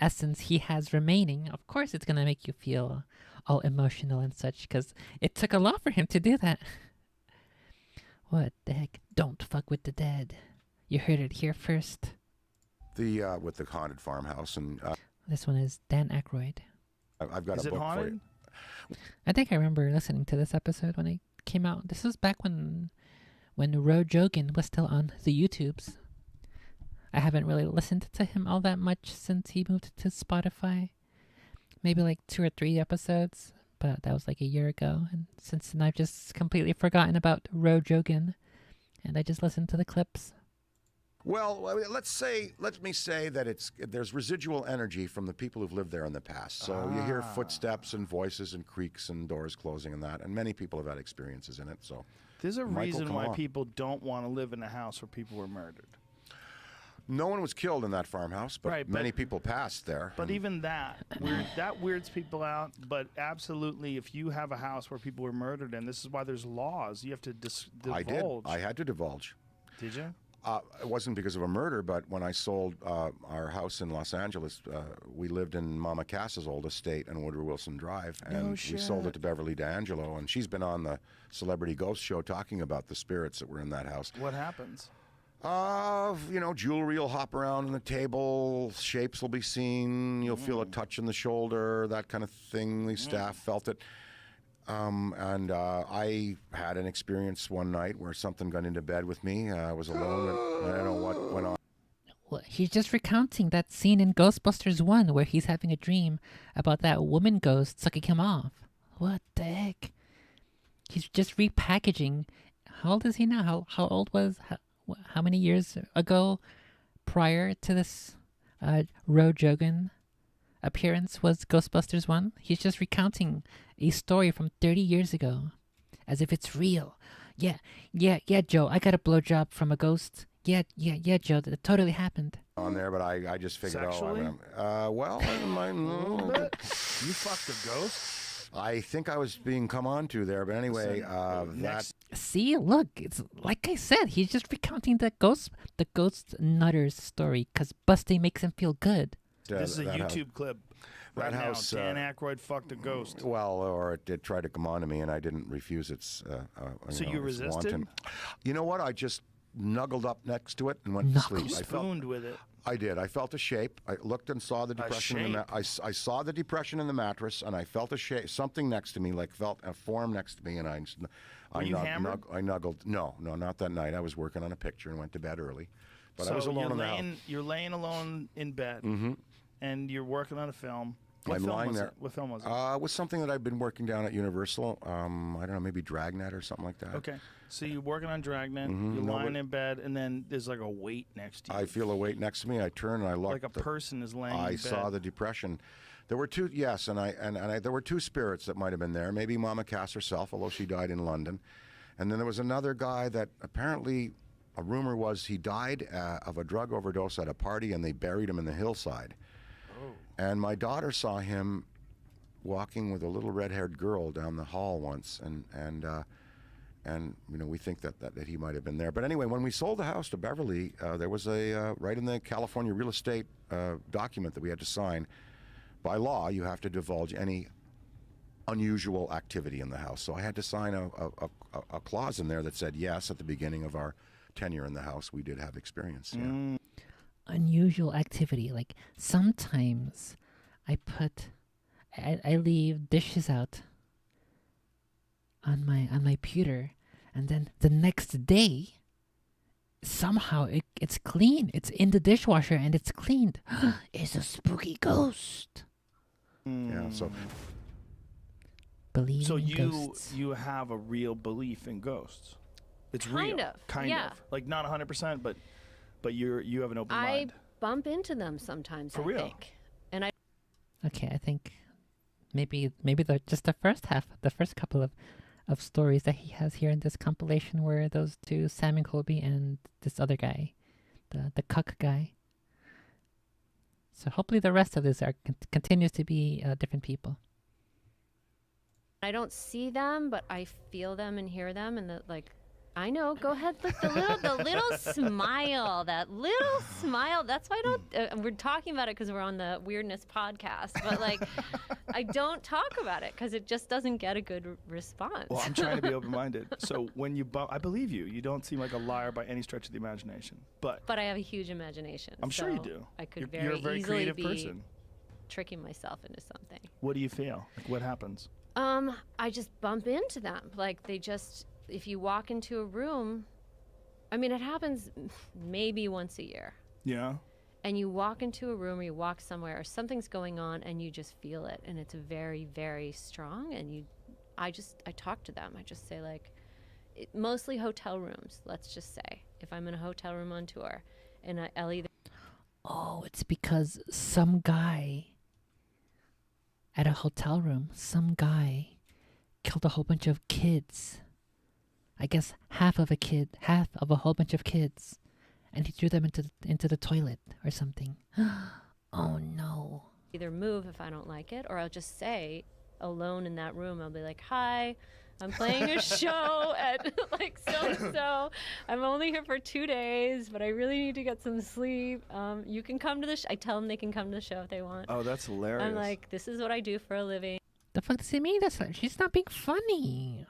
essence he has remaining. Of course, it's going to make you feel all emotional and such, because it took a lot for him to do that. What the heck? Don't fuck with the dead. You heard it here first. With the haunted farmhouse, and This one is Dan Aykroyd. I've got Is a it book for haunted? you. I think I remember listening to this episode when it came out. This was back when Jogan was still on the YouTubes. I haven't really listened to him all that much since he moved to Spotify. Maybe like 2 or 3 episodes, but that was like a year ago. And since then, I've just completely forgotten about Jogan, and I just listened to the clips. Well, let me say that there's residual energy from the people who've lived there in the past. So you hear footsteps and voices and creaks and doors closing and that, and many people have had experiences in it. So There's a Michael, reason come why on. people don't want to live in a house where people were murdered. no one was killed in that farmhouse, but Right, but- many people passed there. But and even that weirds people out. But absolutely, if you have a house where people were murdered, and this is why there's laws, you have to I did. divulge. I had to divulge. Did you? It wasn't because of a murder, but when I sold our house in Los Angeles, we lived in Mama Cass's old estate on Woodrow Wilson Drive, and we sold it to Beverly D'Angelo, and she's been on the Celebrity Ghost Show talking about the spirits that were in that house. What happens? Jewelry will hop around on the table, shapes will be seen, you'll feel a touch in the shoulder, that kind of thing. The staff felt it. And I had an experience one night where something got into bed with me. I was alone, and I don't know what went on. Well, he's just recounting that scene in Ghostbusters 1 where he's having a dream about that woman ghost sucking him off. What the heck? He's just repackaging. How old is he now? How old was... How many years ago prior to this Joe Rogan appearance was Ghostbusters 1. He's just recounting a story from 30 years ago as if it's real. Yeah, Joe, I got a blowjob from a ghost. Yeah, Joe, that totally happened. On there, but I just figured, Sexually? well, You fucked a ghost? I think I was being come on to there, but anyway, Next. See, look, it's like I said, he's just recounting the ghost nutter's story because busting makes him feel good. This is a that YouTube clip. Right that house, now, Dan Aykroyd fucked a ghost. Well, or it did try to come on to me, and I didn't refuse its. So you its resisted? wanton. You know what? I just snuggled up next to it and went to sleep. I felt. Spooned with it. I did. I felt a shape. I looked and saw the depression. In the I saw the depression in the mattress, and I felt a shape, something next to me, like felt a form next to me, and Were you hammered? I nuggled. No, not that night. I was working on a picture and went to bed early. But So I was alone in the house. you're laying alone in bed, and you're working on a film. What I'm film lying was there. It? What film was it? It was something that I've been working down at Universal. I don't know, maybe Dragnet or something like that. Okay. So you're working on Dragnet. You're lying in bed, and then there's like a weight next to you. I feel a weight next to me. I turn and I look. like a person is laying in I bed. saw the depression. There were two, yes, and there were two spirits that might have been there. Maybe Mama Cass herself, although she died in London. And then there was another guy that apparently, a rumor was he died of a drug overdose at a party, and they buried him in the hillside. Oh. And my daughter saw him walking with a little red-haired girl down the hall once, and we think that he might have been there. But anyway, when we sold the house to Beverly, there was a right in the California real estate document that we had to sign. By law, you have to divulge any unusual activity in the house. So I had to sign a clause in there that said yes, at the beginning of our tenure in the house, we did have experience. Yeah. Unusual activity, like sometimes I leave dishes out on my pewter, and then the next day somehow it's clean. It's in the dishwasher and it's cleaned. It's a spooky ghost. Yeah. So Believe So in you ghosts. you have a real belief in ghosts. It's Kind real. of, Kind yeah. of. Like not 100%, but you have an open I mind. bump into them sometimes. For I real? think, and I Okay, I think maybe just the first couple of stories that he has here in this compilation were those two, Sam and Colby, and this other guy, the cuck guy. So hopefully the rest of this continues to be different people. I don't see them, but I feel them and hear them, and I know. Go ahead, look the little smile, that little smile. That's why I don't. We're talking about it because we're on the Weirdness podcast, but I don't talk about it because it just doesn't get a good response. Well, I'm trying to be open-minded. So when you I believe you. You don't seem like a liar by any stretch of the imagination. But I have a huge imagination. I'm sure you so do. I could You're a very easily creative be person. tricking myself into something. What do you feel? Like what happens? I just bump into them. If you walk into a room, I mean, it happens maybe once a year. Yeah. And you walk into a room or you walk somewhere or something's going on and you just feel it. And it's very, very strong. And I talk to them. I just say mostly hotel rooms, let's just say. If I'm in a hotel room on tour and I'll either. Oh, it's because some guy at a hotel room, killed a whole bunch of kids. I guess half of a whole bunch of kids, and he threw them into the toilet or something. Oh no. Either move if I don't like it, or I'll just say, alone in that room, I'll be like, hi, I'm playing a show at so-and-so. I'm only here for 2 days, but I really need to get some sleep. You can come to the I tell them they can come to the show if they want. Oh, that's hilarious. I'm like, this is what I do for a living. The fuck does it mean? She's not being funny.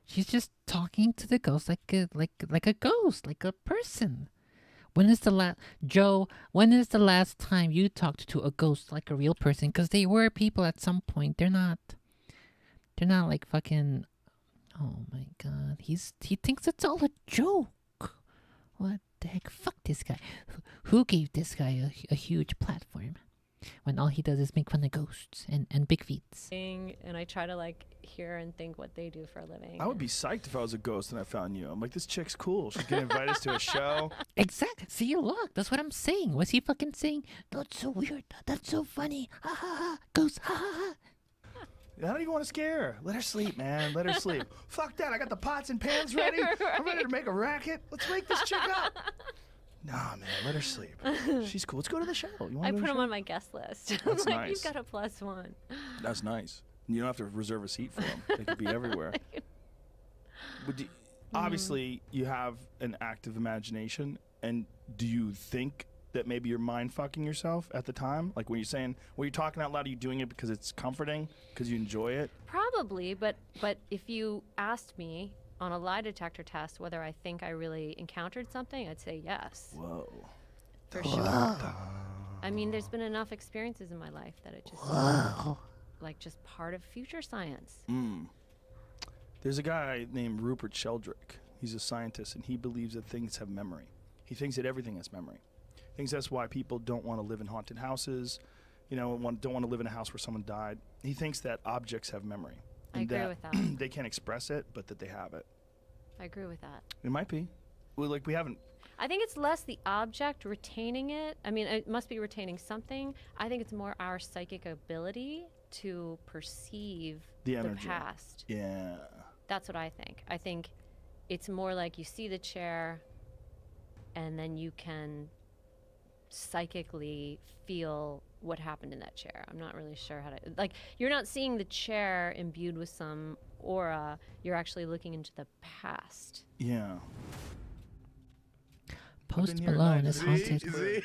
She's just talking to the ghost like a ghost, like a person. When is the last time you talked to a ghost like a real person? Because they were people at some point. They're not like fucking. Oh my god, he thinks it's all a joke. What the heck? Fuck this guy. Who gave this guy a huge platform? when all he does is make fun of ghosts and big feet. And I try to like hear and think what they do for a living. I would be psyched if I was a ghost and I found you. I'm like, this chick's cool. She's gonna invite us to a show. Exactly. See, look, that's what I'm saying. Was he fucking saying, that's so weird, that's so funny, ha ha ha, ghost, ha ha ha. I don't even want to scare her. Let her sleep, man. Let her sleep. Fuck that. I got the pots and pans ready. I'm ready to make a racket. Let's wake this chick up. Nah, man. Let her sleep. She's cool. Let's go to the show. You want I to put them on my guest list. That's like, nice. you've got a +1. That's nice. You don't have to reserve a seat for them. They could be everywhere. But obviously, you have an active imagination. And do you think that maybe you're mind fucking yourself at the time? Like when you're talking out loud, are you doing it because it's comforting, because you enjoy it? Probably, but if you asked me on a lie detector test whether I think I really encountered something, I'd say yes. Whoa. For sure. I mean, there's been enough experiences in my life that it just like just part of future science. There's a guy named Rupert Sheldrake. He's a scientist, and he believes that things have memory. He thinks that everything has memory. He thinks that's why people don't want to live in haunted houses, don't want to live in a house where someone died. He thinks that objects have memory. I agree with that. They can't express it, but that they have it. I agree with that. It might be. Well, we haven't. I think it's less the object retaining it. I mean, it must be retaining something. I think it's more our psychic ability to perceive The the energy. past. Yeah. That's what I think. I think it's more like you see the chair and then you can psychically feel what happened in that chair. I'm not really sure how to, like, you're not seeing the chair imbued with some aura. You're actually looking into the past. Yeah. Post been here Malone at is night. haunted.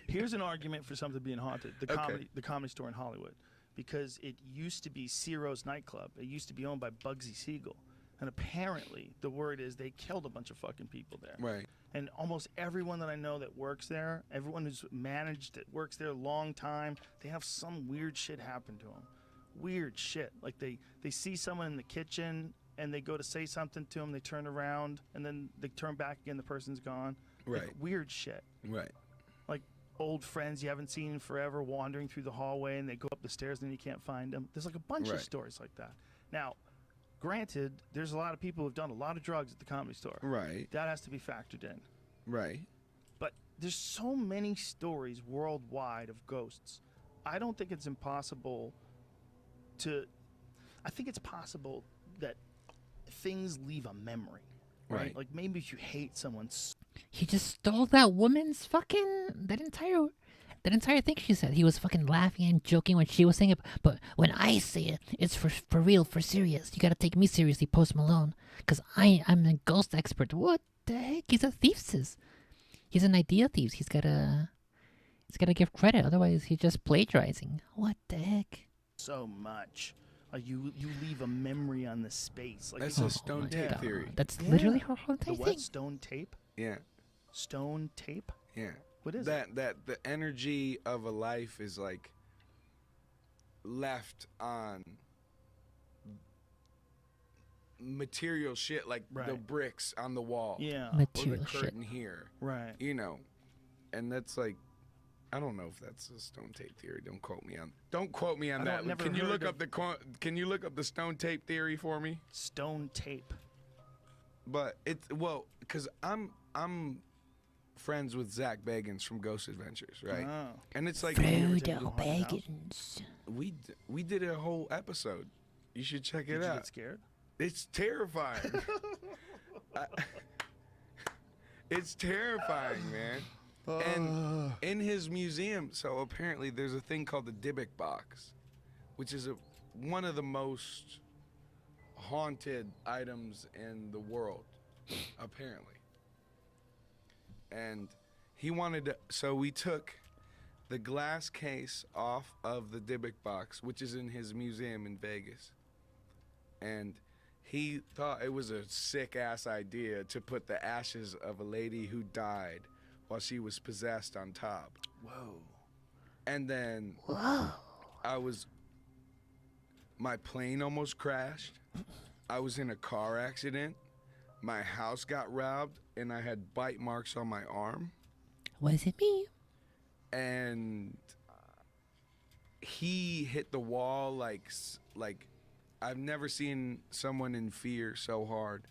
Here's an argument for something being haunted. The comedy store in Hollywood. Because it used to be Ciro's nightclub. It used to be owned by Bugsy Siegel. And apparently, the word is they killed a bunch of fucking people there. Right. And almost everyone that I know that works there, everyone who's managed that works there a long time, they have some weird shit happen to them. Weird shit. Like they see someone in the kitchen and they go to say something to them, they turn around, and then they turn back again, the person's gone. Right. Like, weird shit. Right. Like old friends you haven't seen in forever wandering through the hallway and they go up the stairs and then you can't find them. There's like a bunch of Right. stories like that. Now, granted, there's a lot of people who've done a lot of drugs at the Comedy Store. Right. That has to be factored in. Right. But there's so many stories worldwide of ghosts. I don't think it's impossible I think it's possible that things leave a memory. Right? Like maybe if you hate someone. He just stole that woman's fucking that entire thing she said. He was fucking laughing and joking when she was saying it, but when I say it, it's for real, for serious. You gotta take me seriously, Post Malone, because I'm a ghost expert. What the heck? He's a thief, sis. He's an idea thief. He's gotta give credit, otherwise he's just plagiarizing. What the heck? So much. Like you leave a memory on the space. Like That's a stone tape theory. That's literally her whole the entire what? thing. Stone tape? Yeah. Stone tape? Yeah. What is that the energy of a life is like left on material shit, like the Right. bricks on the wall. Yeah. Or the Material curtain shit. here. Right. And that's like, I don't know if that's a stone tape theory. Don't quote me on that. never Can you heard look of- up can you look up the stone tape theory for me? Stone tape. But it's because I'm friends with Zach Bagans from Ghost Adventures, right? Oh. And it's like Frodo Baggins. we did a whole episode. You should check it Did you out. get scared? It's terrifying. It's terrifying, man. And in his museum, so apparently there's a thing called the Dybbuk box, which is one of the most haunted items in the world, apparently. And he wanted to, so we took the glass case off of the Dybbuk box, which is in his museum in Vegas. And he thought it was a sick ass idea to put the ashes of a lady who died while she was possessed on top. Whoa. And then my plane almost crashed. I was in a car accident. My house got robbed and I had bite marks on my arm. Was it me? And he hit the wall like I've never seen someone in fear so hard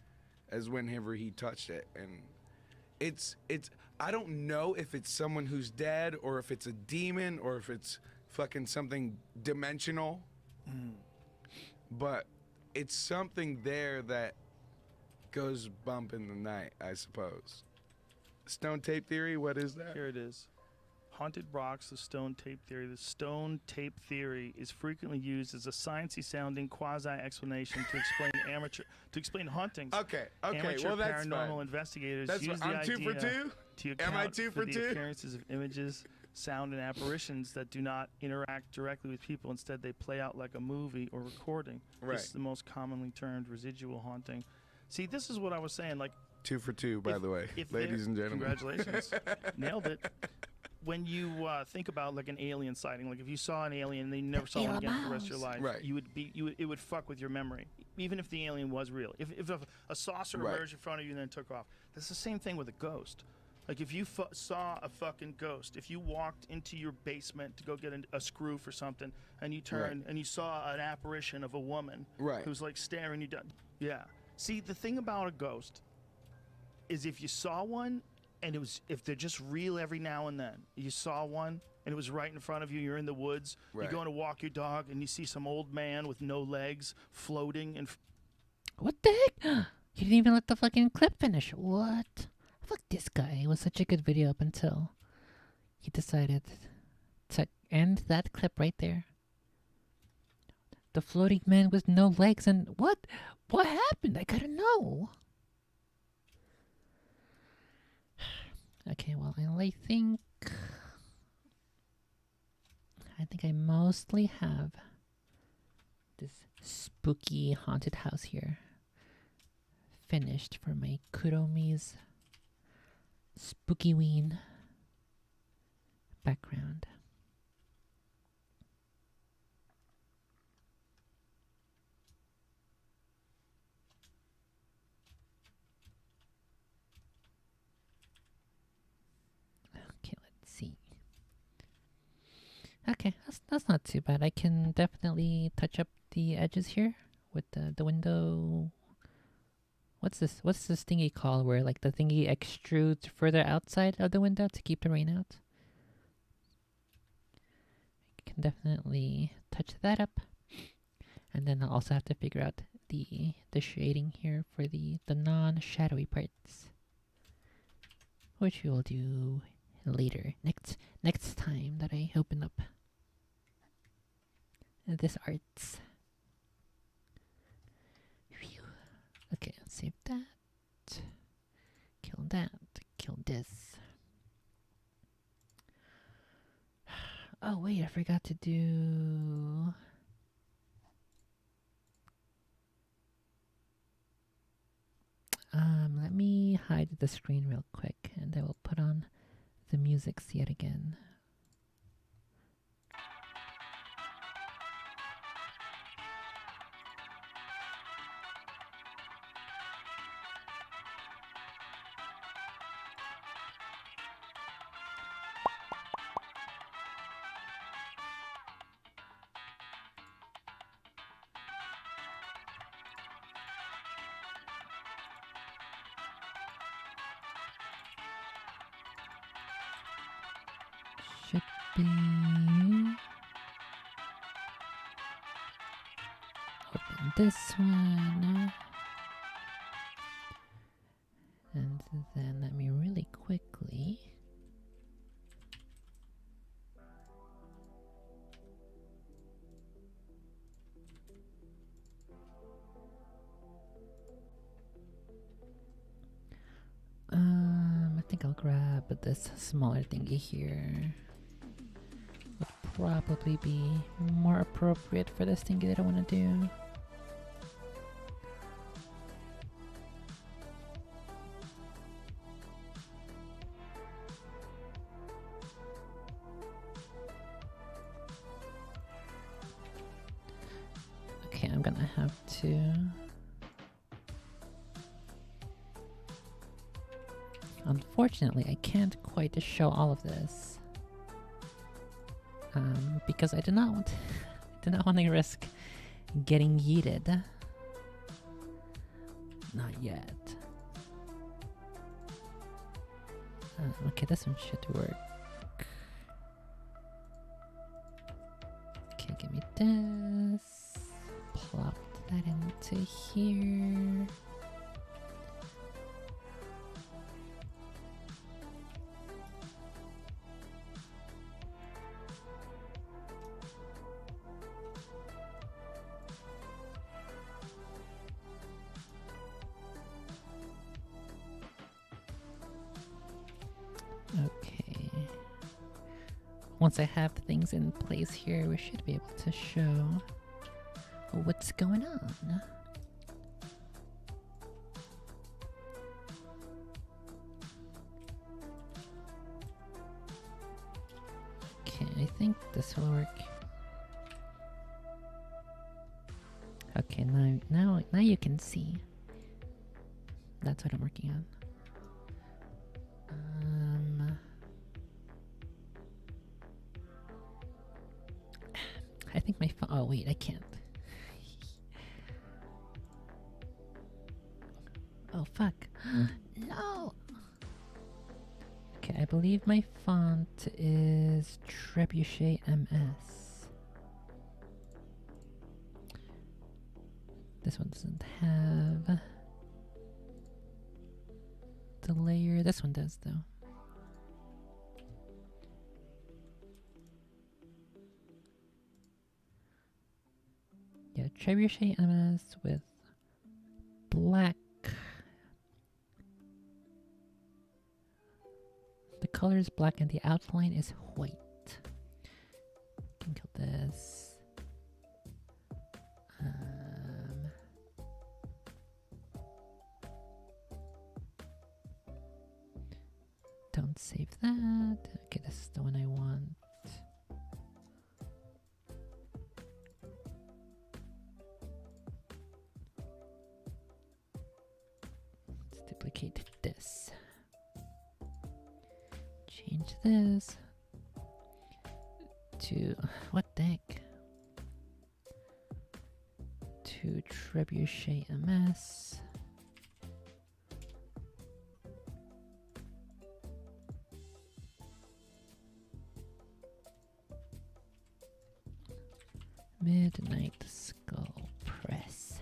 as whenever he touched it. And it's I don't know if it's someone who's dead or if it's a demon or if it's fucking something dimensional. But it's something there that goes bump in the night, I suppose. Stone tape theory, what is that? Here it is. Haunted rocks, the stone tape theory. The stone tape theory is frequently used as a sciencey sounding quasi explanation to explain hauntings. Okay, Amateur well that's paranormal fine. investigators That's use fine. the I'm 2 for idea 2? to Am I account 2 for for the 2? appearances of images, sound, and apparitions that do not interact directly with people. Instead, they play out like a movie or recording. Right. This is the most commonly termed residual haunting. See, this is what I was saying. Like, 2 for 2, by the way, if ladies and gentlemen. Congratulations. Nailed it. When you think about like an alien sighting, like if you saw an alien and then you never saw one again for the rest of your life, Right. it would fuck with your memory, even if the alien was real. If a saucer Right. emerged in front of you and then took off, that's the same thing with a ghost. Like if you saw a fucking ghost, if you walked into your basement to go get a screw for something, and you turned and you saw an apparition of a woman who's like staring you down. Yeah. See, the thing about a ghost is if you saw one and if they're just real every now and then, you saw one and it was right in front of you, you're in the woods, you're going to walk your dog and you see some old man with no legs floating and What the heck? You didn't even let the fucking clip finish. What? Fuck this guy. It was such a good video up until he decided to end that clip right there. The floating man with no legs and what? What happened? I gotta know. Okay, well, I think I mostly have this spooky haunted house here finished for my Kuromi's Spookyween background. Okay, let's see. Okay, that's not too bad. I can definitely touch up the edges here with the window. What's this thingy called where like the thingy extrudes further outside of the window to keep the rain out? I can definitely touch that up. And then I'll also have to figure out the shading here for the non-shadowy parts, which we will do later, next time that I open up this arts. Phew. Okay, save that. Kill that. Kill this. Oh wait, I forgot to do. Let me hide the screen real quick, and I will put on the music yet again. Should be open this one, and then let me really quickly I think I'll grab this smaller thingy here. Would probably be more appropriate for this thingy that I want to do. Okay, I'm gonna have to unfortunately, I can't quite show all of this. because I do not want do not want to risk getting yeeted. Not yet. Okay, this one should work. Okay, give me this. Plop that into here. Okay. Once I have things in place here, we should be able to show what's going on. Okay, I think this will work. Okay, now you can see. That's what I'm working on. I think my phone. Oh wait, I can't. Oh fuck! No. Okay, I believe my font is Trebuchet MS. This one doesn't have the layer. This one does though. Yeah, Trebuchet MS with black. The color is black and the outline is white. Can kill this. Don't save that. Okay, this is the one I want. Let's duplicate this. Change this to what the heck? To Trebuchet MS. Midnight Skull Press.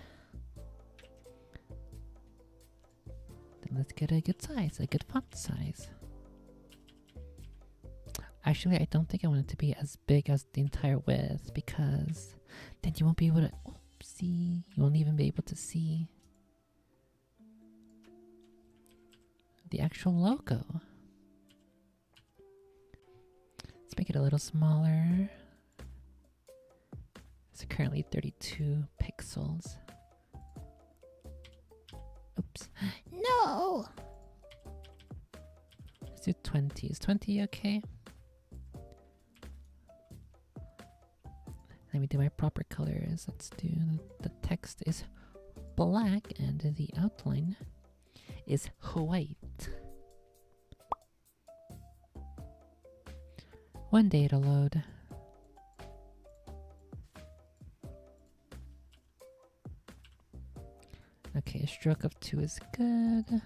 Then let's get a good size, a good font size. Actually, I don't think I want it to be as big as the entire width because then you won't be able to. Oopsie, you won't even be able to see the actual logo. Let's make it a little smaller. It's currently 32 pixels. Oops. No! Let's do 20. Is 20 okay? Let me do my proper colors. Let's do the text is black and the outline is white. One day to load. Okay, a stroke of 2 is good.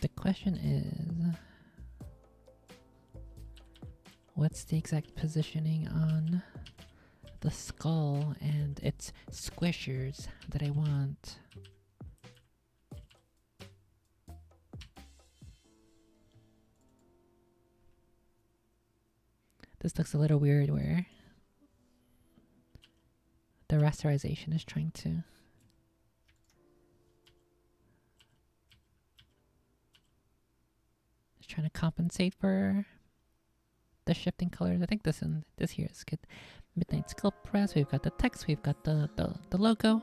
The question is, what's the exact positioning on the skull and its squishers that I want? This looks a little weird where the rasterization is trying to compensate for the shifting colors. I think this here is good. Midnight Skull Press. We've got the text. We've got the logo.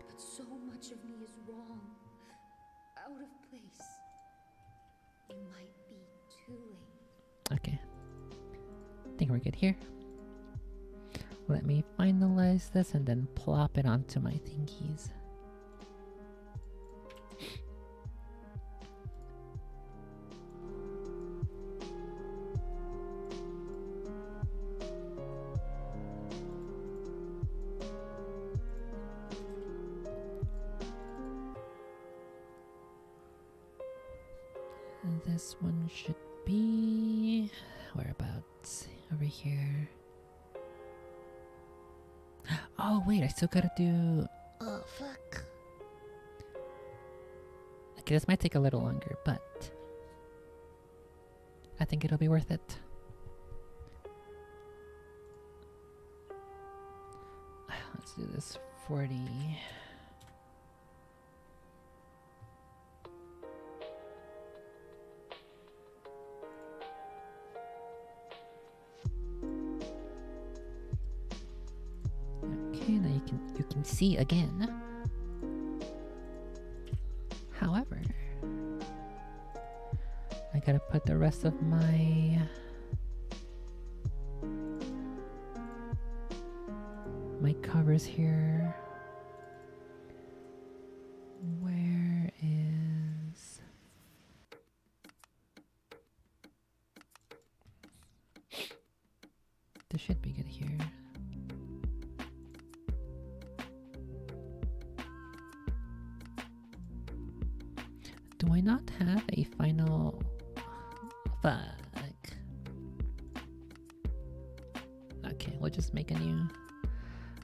But so much of me is wrong, out of place. It might be too late. Okay. I think we're good here. Let me finalize this and then plop it onto my thingies. And this one should be whereabouts? Over here. Oh wait, I still gotta do. Oh fuck. Okay, this might take a little longer, but I think it'll be worth it. Let's do this 40. Okay, now you can see again. However, I gotta put the rest of my covers here. Where is... This should be good here. Do I not have a final... Fuck. Okay, we'll just make a new...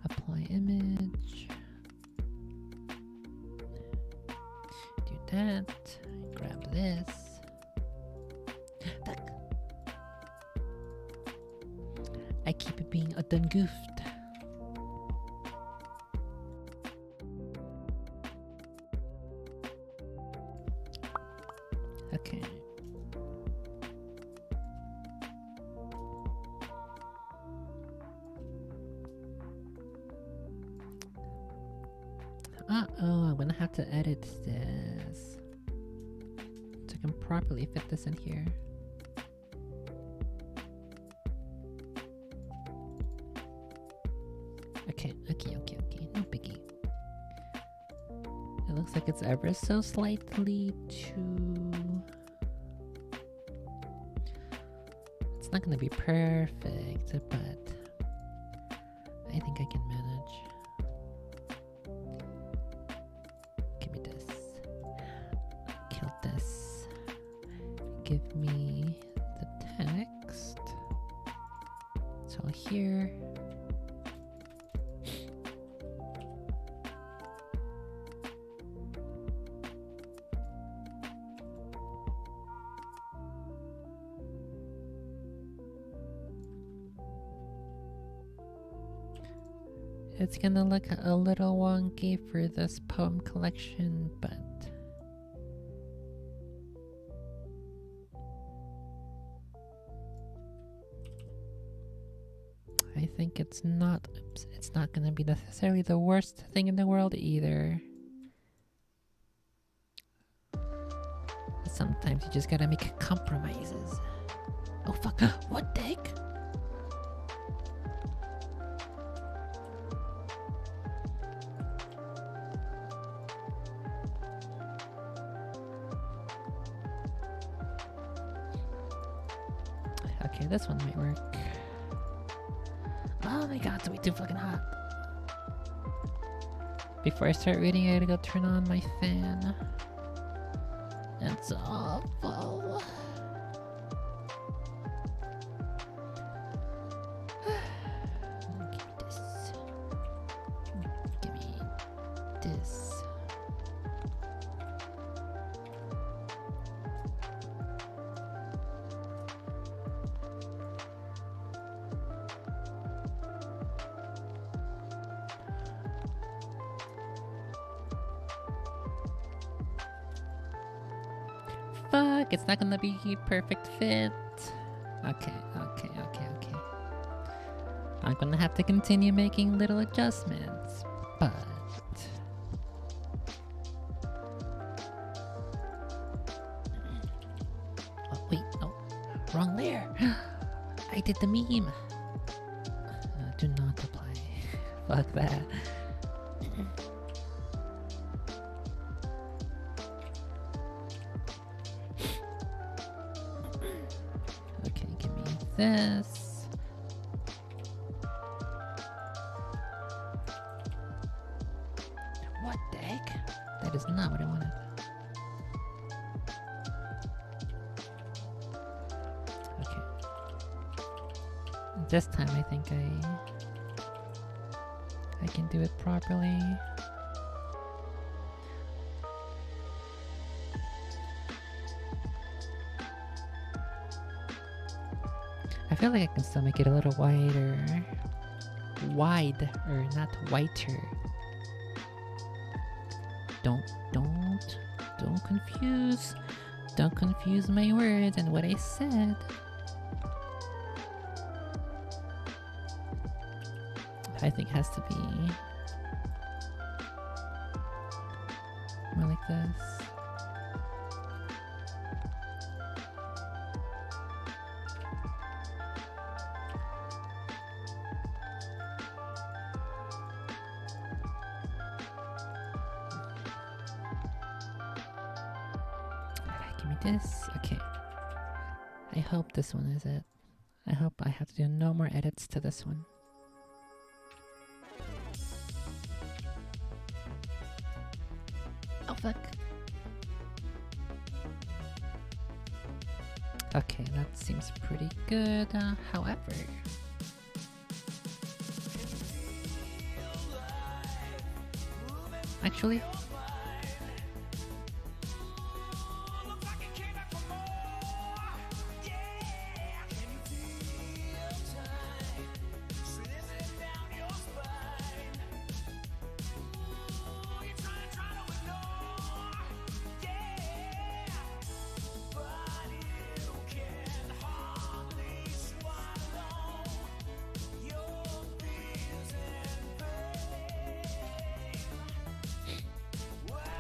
Apply image. Do that. Grab this. Fuck. I keep being a done goofed. Okay. Uh-oh, I'm gonna have to edit this so I can properly fit this in here. Okay, no biggie. It looks like it's ever so slightly too... It's not gonna be perfect, but I think I can manage. Give me this. Kill this. Give me the text. So here. It's gonna look a little wonky for this poem collection, but I think it's not gonna be necessarily the worst thing in the world either. Sometimes you just gotta make compromises. Oh fuck, what the heck? Okay, this one might work. Oh my god, it's way too fucking hot. Before I start reading, I gotta go turn on my fan. It's awful. Give me this. Fuck, it's not gonna be a perfect fit. Okay. I'm gonna have to continue making little adjustments, but... Oh, wait, no. Wrong layer. I did the meme. Do not apply. Fuck that. Okay, give me this. What the heck? That is not what I wanted. Okay. This time I think I can do it properly. I feel like I can still make it a little wider. Wider, not whiter. Don't confuse. Don't confuse my words and what I said. I think it has to be more like this. Alright, give me this. Okay. I hope this one is it. I hope I have to do no more edits to this one. Oh fuck. Okay, that seems pretty good. However, actually,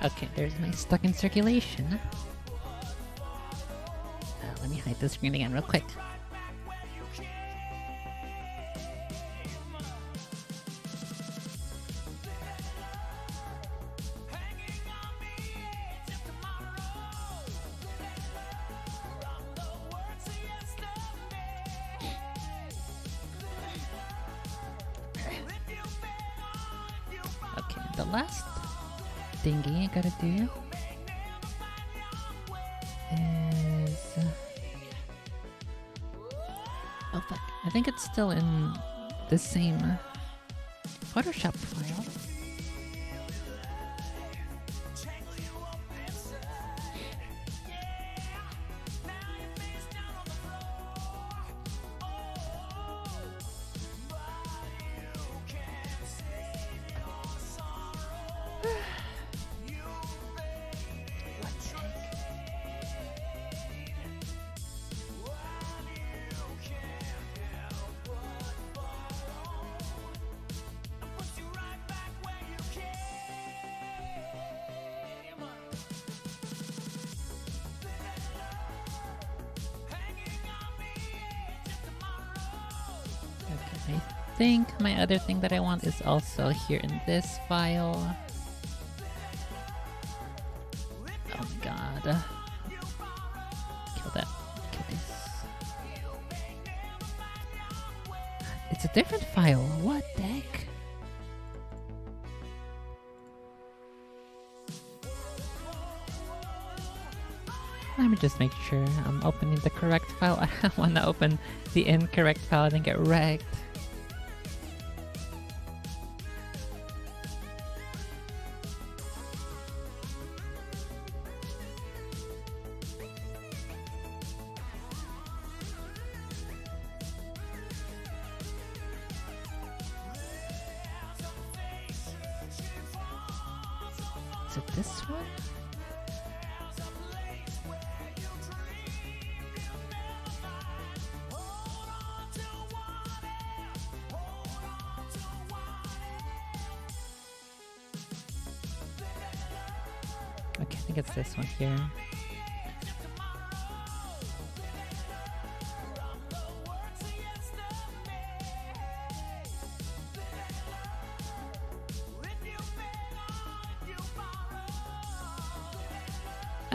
okay, there's my stuck in circulation. Let me hide the screen again real quick. Okay, the last thingy I gotta do is oh fuck, I think it's still in the same Photoshop file. I think my other thing that I want is also here in this file. Oh my god. Kill that. Kill this. It's a different file. What the heck? Let me just make sure I'm opening the correct file. I don't want to open the incorrect file and get wrecked. Is it this one? Okay, I think it's this one here.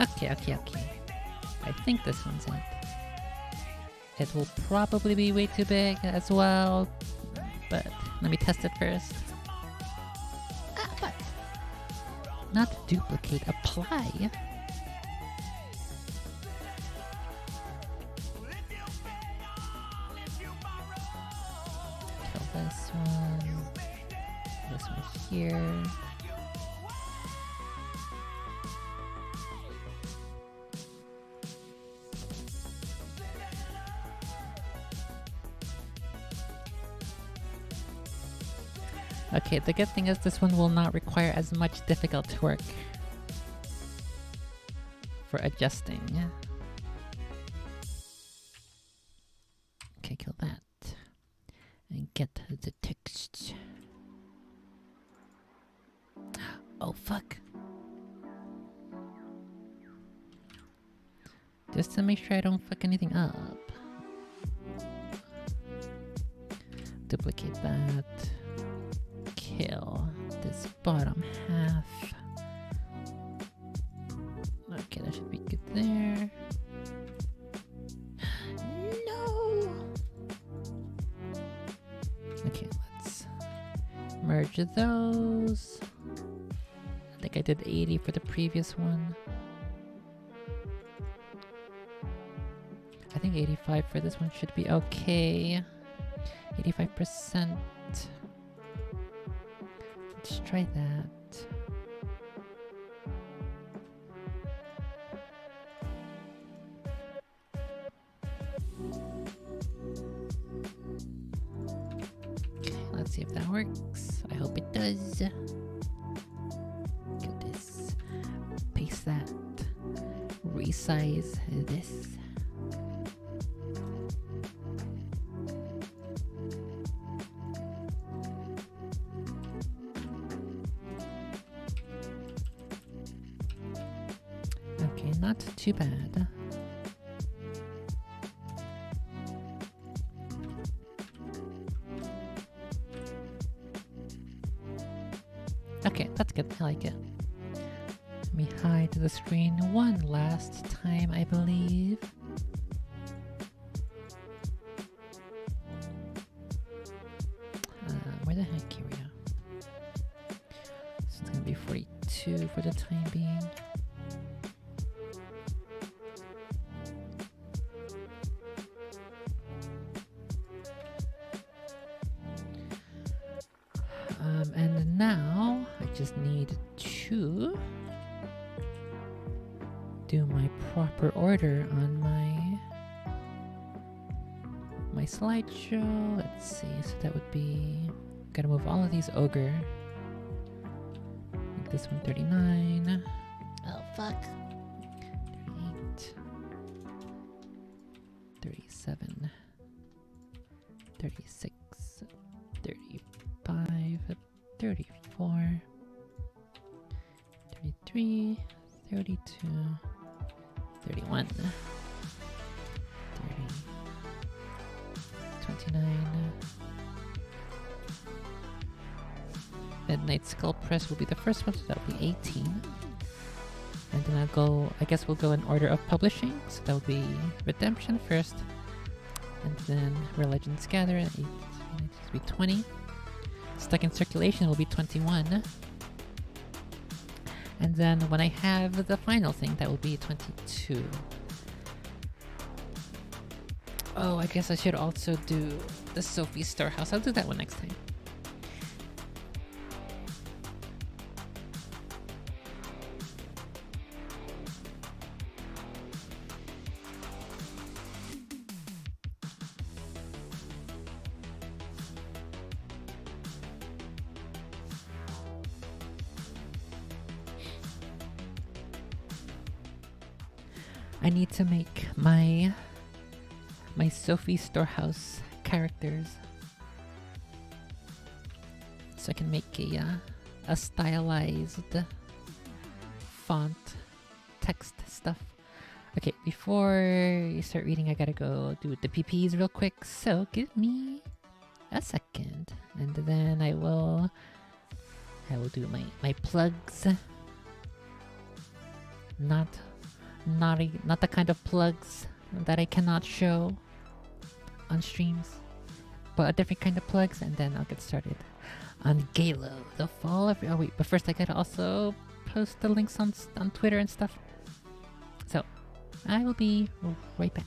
Okay. I think this one's it. It will probably be way too big as well, but let me test it first. What? Not duplicate, apply. Kill this one here. Okay, the good thing is this one will not require as much difficult work for adjusting. Okay, kill that. And get the text. Oh, fuck. Just to make sure I don't fuck anything up. Duplicate that. Kill this bottom half. Okay, that should be good there. No! Okay, let's merge those. I think I did 80 for the previous one. I think 85 for this one should be okay. 85%. Let's try that. Okay, let's see if that works. I hope it does. Get this. Paste that. Resize this. Okay, not too bad. Okay, that's good. I like it. Let me hide the screen one last time, I believe. Where the heck here we go? So it's gonna be 42 for the time being. And now I just need to do my proper order on my slideshow. Let's see, so that would be, gotta move all of these ogre. Make this one 39. Oh fuck. 38. 37. 36. 35, 34, 33, 32, 31, 30, 29. Midnight Skull Press will be the first one, so that will be 18. And then I guess we'll go in order of publishing, so that will be Redemption first, and then Religion's Gather, it will be 20. Stuck in Circulation will be 21. And then when I have the final thing, that will be 22. Oh, I guess I should also do the Sophie Storehouse. I'll do that one next time. I need to make my Sophie Storehouse characters, so I can make a stylized font text stuff. Okay, before you start reading, I gotta go do the PPs real quick, so give me a second, and then I will do my plugs. Not naughty, not the kind of plugs that I cannot show on streams, but a different kind of plugs, and then I'll get started on Galo, the fall of. Oh wait, but first I gotta also post the links on Twitter and stuff. So I will be right back.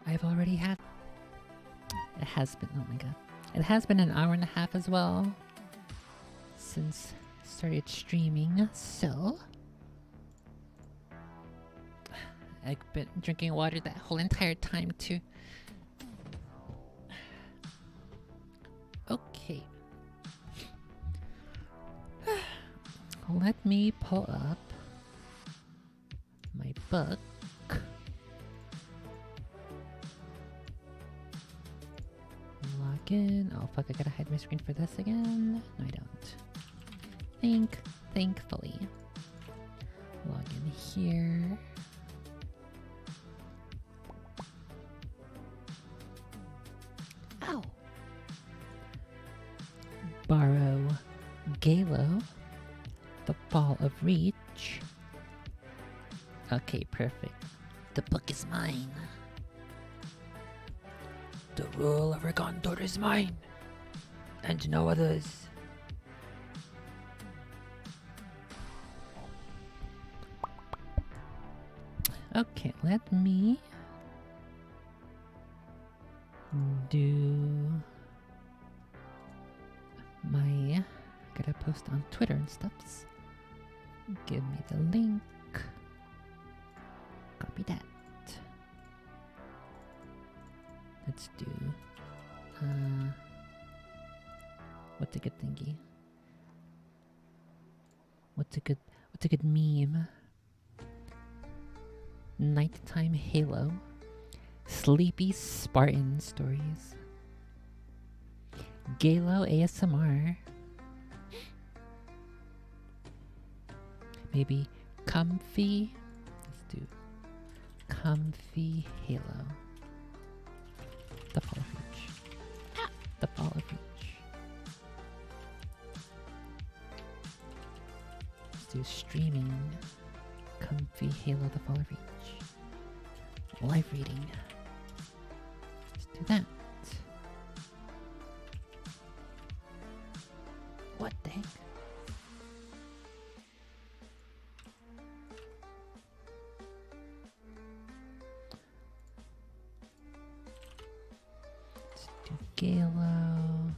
I've already had. It has been. Oh my god! It has been an hour and a half as well since I started streaming. So I've been drinking water that whole entire time too. Okay. Let me pull up my book. Log in. Oh fuck, I gotta hide my screen for this again. No, I don't. Thankfully. Log in here. Ow! Borrow Galo, The Fall of Reach. Okay, perfect. The book is mine. The rule of Regondor is mine, and no others. Okay, let me do my. Gotta post on Twitter and stuffs. Give me the link. Copy that. Let's do. What's a good thingy? What's a good meme? Nighttime Halo. Sleepy Spartan stories. Galo ASMR. Maybe comfy. Let's do comfy Halo. The Fall of Reach. Ah, the Fall of Reach. Let's do streaming. Comfy Halo, The Fall of Reach. Live reading. Let's do that. What the heck? Galo.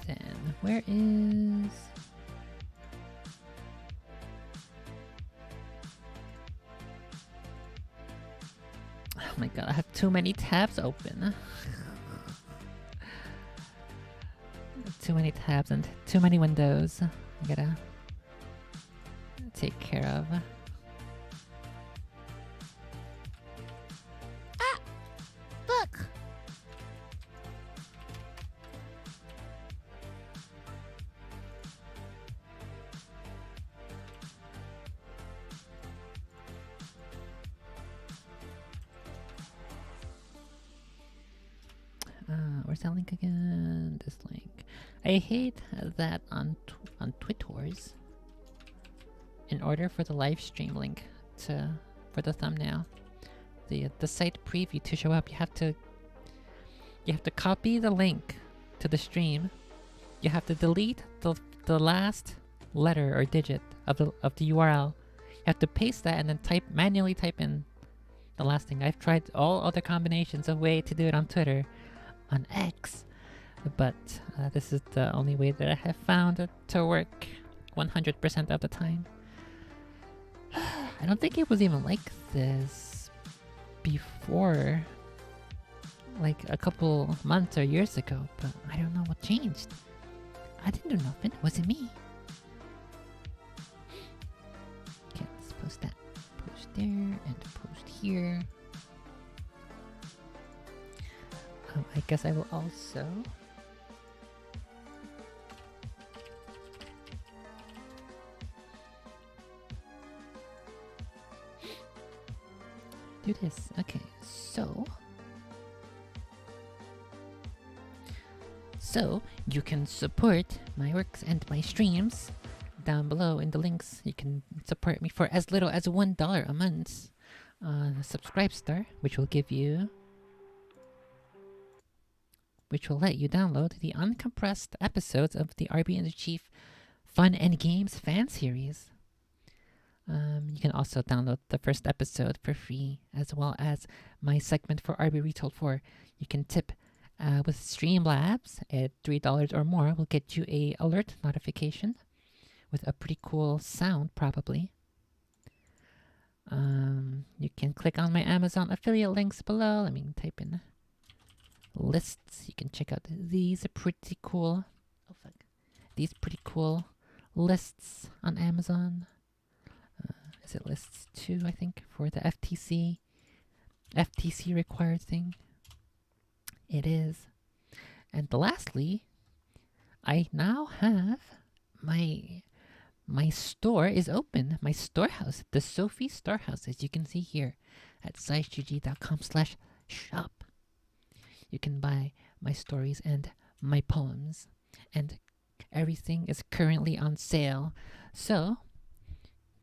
Then where is... Oh my god, I have too many tabs open. Too many tabs and too many windows. I gotta take care of. Ah! Look! Where's that link again? This link. I hate that on Twitters. In order for the live stream link for the thumbnail, the site preview to show up, you have to copy the link to the stream. You have to delete the last letter or digit of the URL. You have to paste that and then manually type in the last thing. I've tried all other combinations of way to do it on Twitter, on X, but this is the only way that I have found it to work 100% of the time. I don't think it was even like this before, like a couple months or years ago, but I don't know what changed. I didn't do nothing. It wasn't me. Okay, let's post that. Post there and post here. I guess I will also do this. Okay, so you can support my works and my streams down below in the links. You can support me for as little as $1 a month. Subscribe star, which will let you download the uncompressed episodes of the RB and the Chief Fun and Games fan series. You can also download the first episode for free, as well as my segment for RB Retold 4. You can tip with Streamlabs at $3 or more. Will get you a alert notification with a pretty cool sound, probably. You can click on my Amazon affiliate links below. Let me type in lists. You can check out these pretty cool lists on Amazon. Is it lists 2, I think, for the FTC required thing? It is. And lastly, I now have my store is open. My storehouse, the Sophie Storehouse, as you can see here at sicegg.com/shop. You can buy my stories and my poems, and everything is currently on sale. So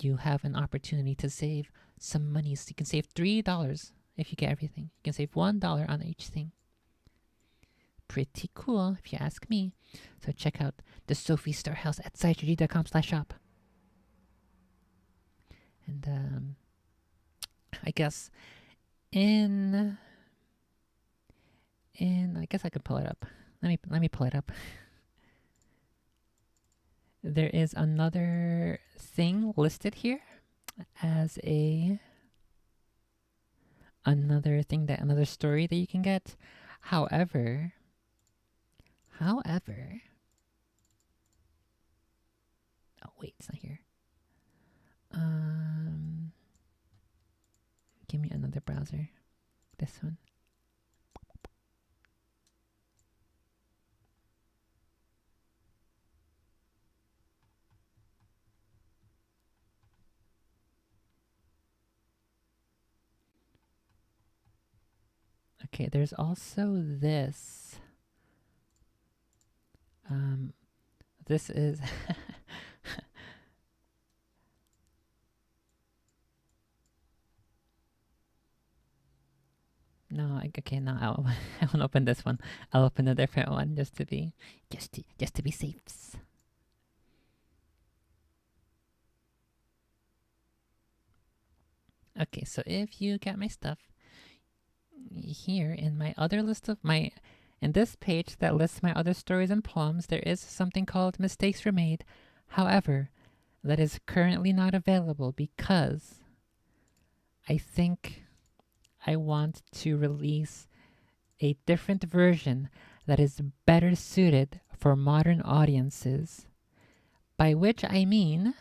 you have an opportunity to save some money. So you can save $3 if you get everything. You can save $1 on each thing. Pretty cool, if you ask me. So check out the Sophie Storehouse at sicegg.com/shop. And I guess I guess I could pull it up. Let me pull it up. There is another thing listed here as another story that you can get. However, oh wait, it's not here. Give me another browser. This one. Okay, there's also this. This is no. Okay, no. I won't open this one. I'll open a different one just to be safe. Okay, so if you get my stuff, here in my other list of my... In this page that lists my other stories and poems, there is something called Mistakes Were Made. However, that is currently not available because I think I want to release a different version that is better suited for modern audiences. By which I mean,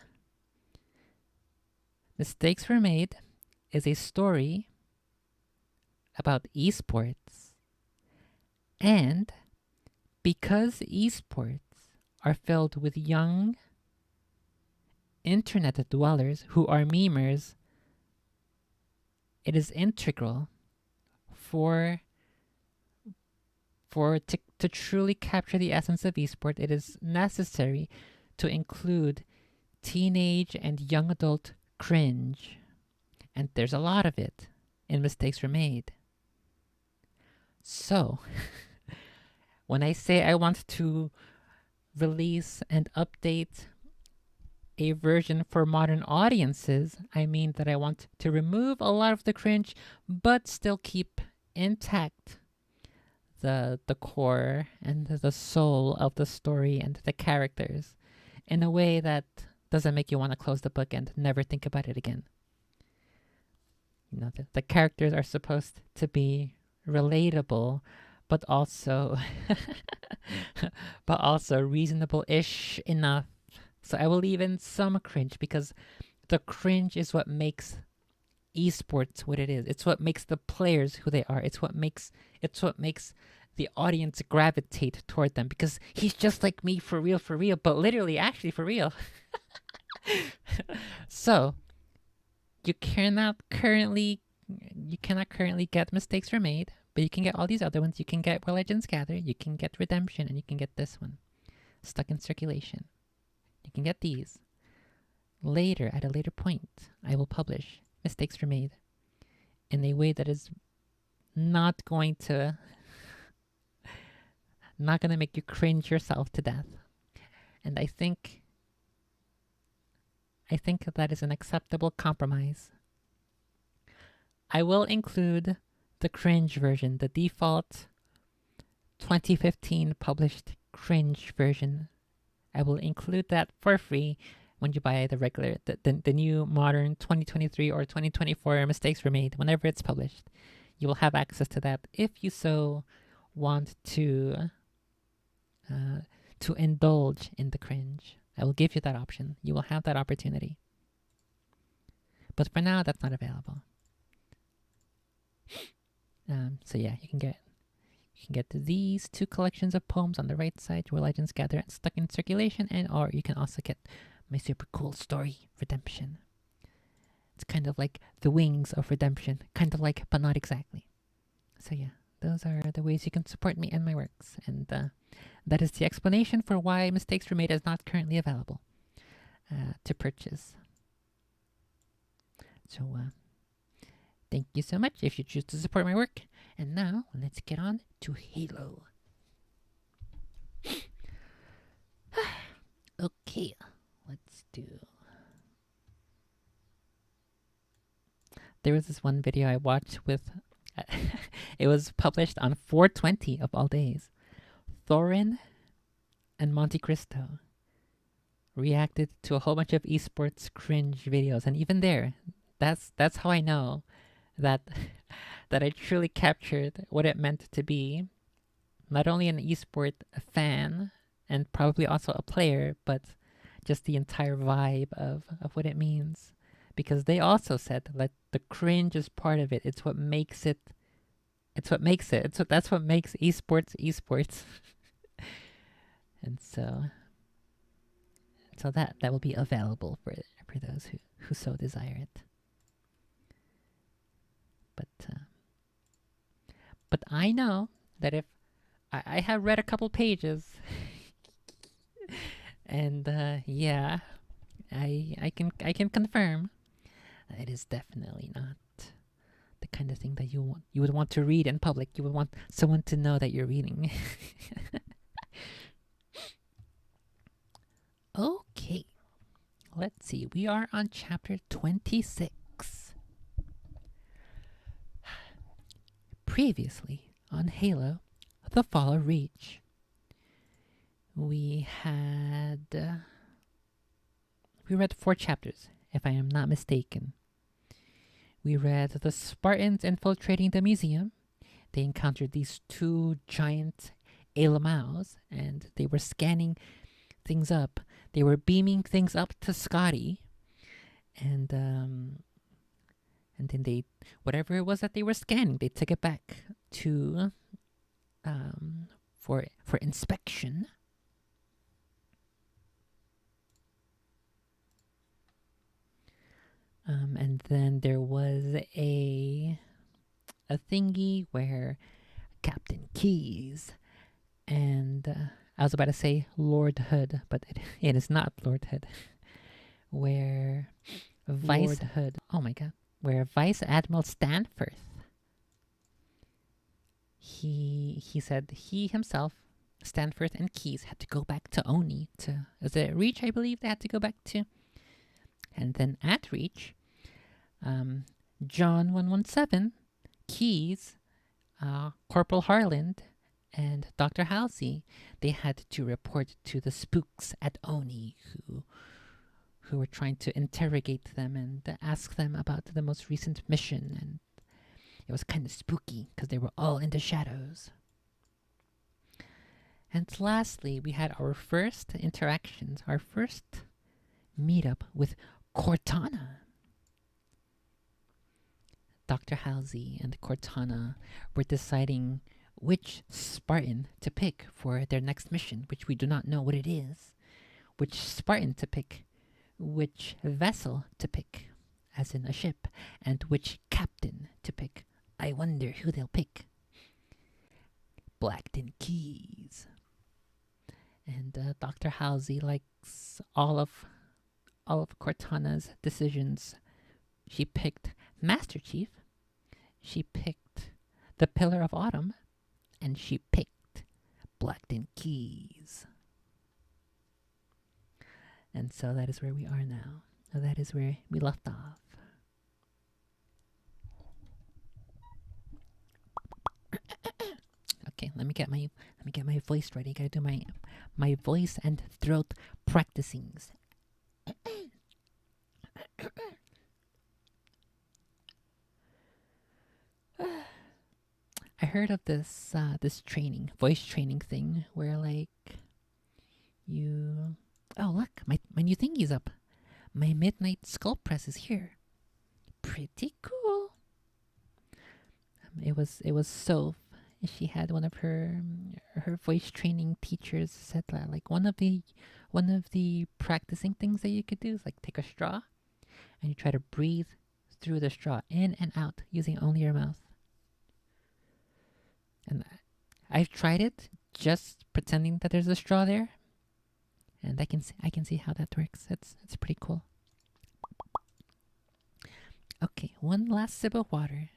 Mistakes Were Made is a story about esports. And because esports are filled with young internet dwellers who are memers, it is integral to truly capture the essence of esport. It is necessary to include teenage and young adult cringe. And there's a lot of it in Mistakes Were Made. So, when I say I want to release and update a version for modern audiences, I mean that I want to remove a lot of the cringe, but still keep intact the core and the soul of the story and the characters in a way that doesn't make you want to close the book and never think about it again. You know, the characters are supposed to be relatable, but also reasonable-ish enough. So I will leave in some cringe because the cringe is what makes esports what it is. It's what makes the players who they are. It's what makes the audience gravitate toward them because he's just like me for real, but literally actually for real. So you cannot currently get Mistakes Were Made, but you can get all these other ones. You can get Where Legends Gather, you can get Redemption, and you can get this one, Stuck in Circulation. You can get these. Later, at a later point, I will publish Mistakes Were Made in a way that is not going to make you cringe yourself to death. And I think that is an acceptable compromise. I will include the cringe version, the default 2015 published cringe version. I will include that for free when you buy the new modern 2023 or 2024 Mistakes Were Made. Whenever it's published, you will have access to that if you so want to indulge in the cringe. I will give you that option. You will have that opportunity. But for now, that's not available. So yeah, you can get these two collections of poems on the right side, Where Legends Gather and Stuck in Circulation, or you can also get my super cool story, Redemption. It's kind of like the wings of Redemption, kind of like, but not exactly. So yeah, those are the ways you can support me and my works, and that is the explanation for why Mistakes Were Made is not currently available to purchase. So thank you so much if you choose to support my work. And now, let's get on to Halo. Okay, let's do... There was this one video I watched with... it was published on 420 of all days. Thorin and Monte Cristo reacted to a whole bunch of esports cringe videos. And even there, that's how I know that I truly captured what it meant to be not only an esport fan and probably also a player, but just the entire vibe of what it means. Because they also said that the cringe is part of it. It's what makes it. That's what makes esports. And so that will be available for those who so desire it. But I know that if I have read a couple pages, and yeah, I can confirm that it is definitely not the kind of thing that you would want to read in public. You would want someone to know that you're reading. Okay, let's see. We are on chapter 26. Previously on Halo, The Fall of Reach. We read 4 chapters, if I am not mistaken. We read the Spartans infiltrating the museum. They encountered these 2 giant Emotes, and they were scanning things up. They were beaming things up to Scotty, and then they, whatever it was that they were scanning, they took it back to for inspection. And then there was a thingy where Captain Keyes and I was about to say Lord Hood, but it is not Lord Hood. Where Vice Hood, oh my god, where Vice Admiral Stanforth, he said he himself, Stanforth and Keyes had to go back to Oni to, was it Reach? I believe they had to go back to. And then at Reach, John 117, Keyes, Corporal Harland, and Dr. Halsey, they had to report to the spooks at Oni who were trying to interrogate them and ask them about the most recent mission. And it was kind of spooky because they were all in the shadows. And lastly, we had our first interactions, our first meetup with Cortana. Dr. Halsey and Cortana were deciding which Spartan to pick for their next mission, which we do not know what it is, which Spartan to pick, which vessel to pick, as in a ship, and which captain to pick. I wonder who they'll pick. Blackton Keyes. And Dr. Halsey likes all of Cortana's decisions. She picked Master Chief, she picked the Pillar of Autumn, and she picked Blackton Keyes. And so that is where we are now. That is where we left off. Okay, let me get my voice ready. I gotta do my voice and throat practicings. I heard of this voice training thing where like you, oh look, my new thingy's up. My midnight skull press is here. Pretty cool. It was Soph. She had one of her voice training teachers said that like one of the practicing things that you could do is like take a straw and you try to breathe through the straw in and out using only your mouth. And I've tried it just pretending that there's a straw there, and I can see how that works. It's pretty cool. Okay, one last sip of water.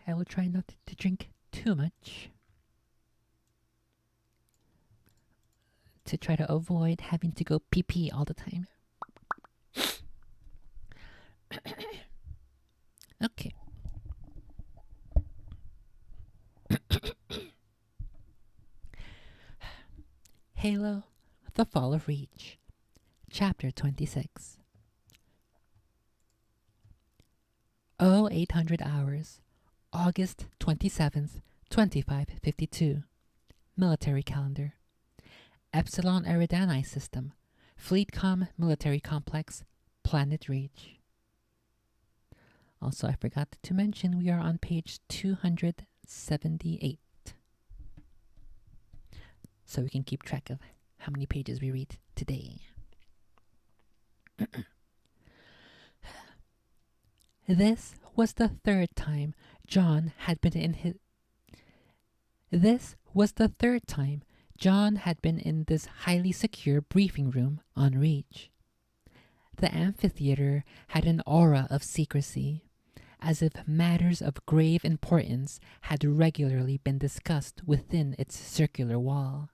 I will try not to drink too much to try to avoid having to go pee all the time. Okay. Halo, The Fall of Reach, Chapter 26. 0800 hours, August 27th, 2552. Military calendar. Epsilon Eridani System, Fleetcom Military Complex, Planet Reach. Also, I forgot to mention we are on page 278. So we can keep track of how many pages we read today. This was the third time John had been in this highly secure briefing room on Reach. The amphitheater had an aura of secrecy, as if matters of grave importance had regularly been discussed within its circular wall.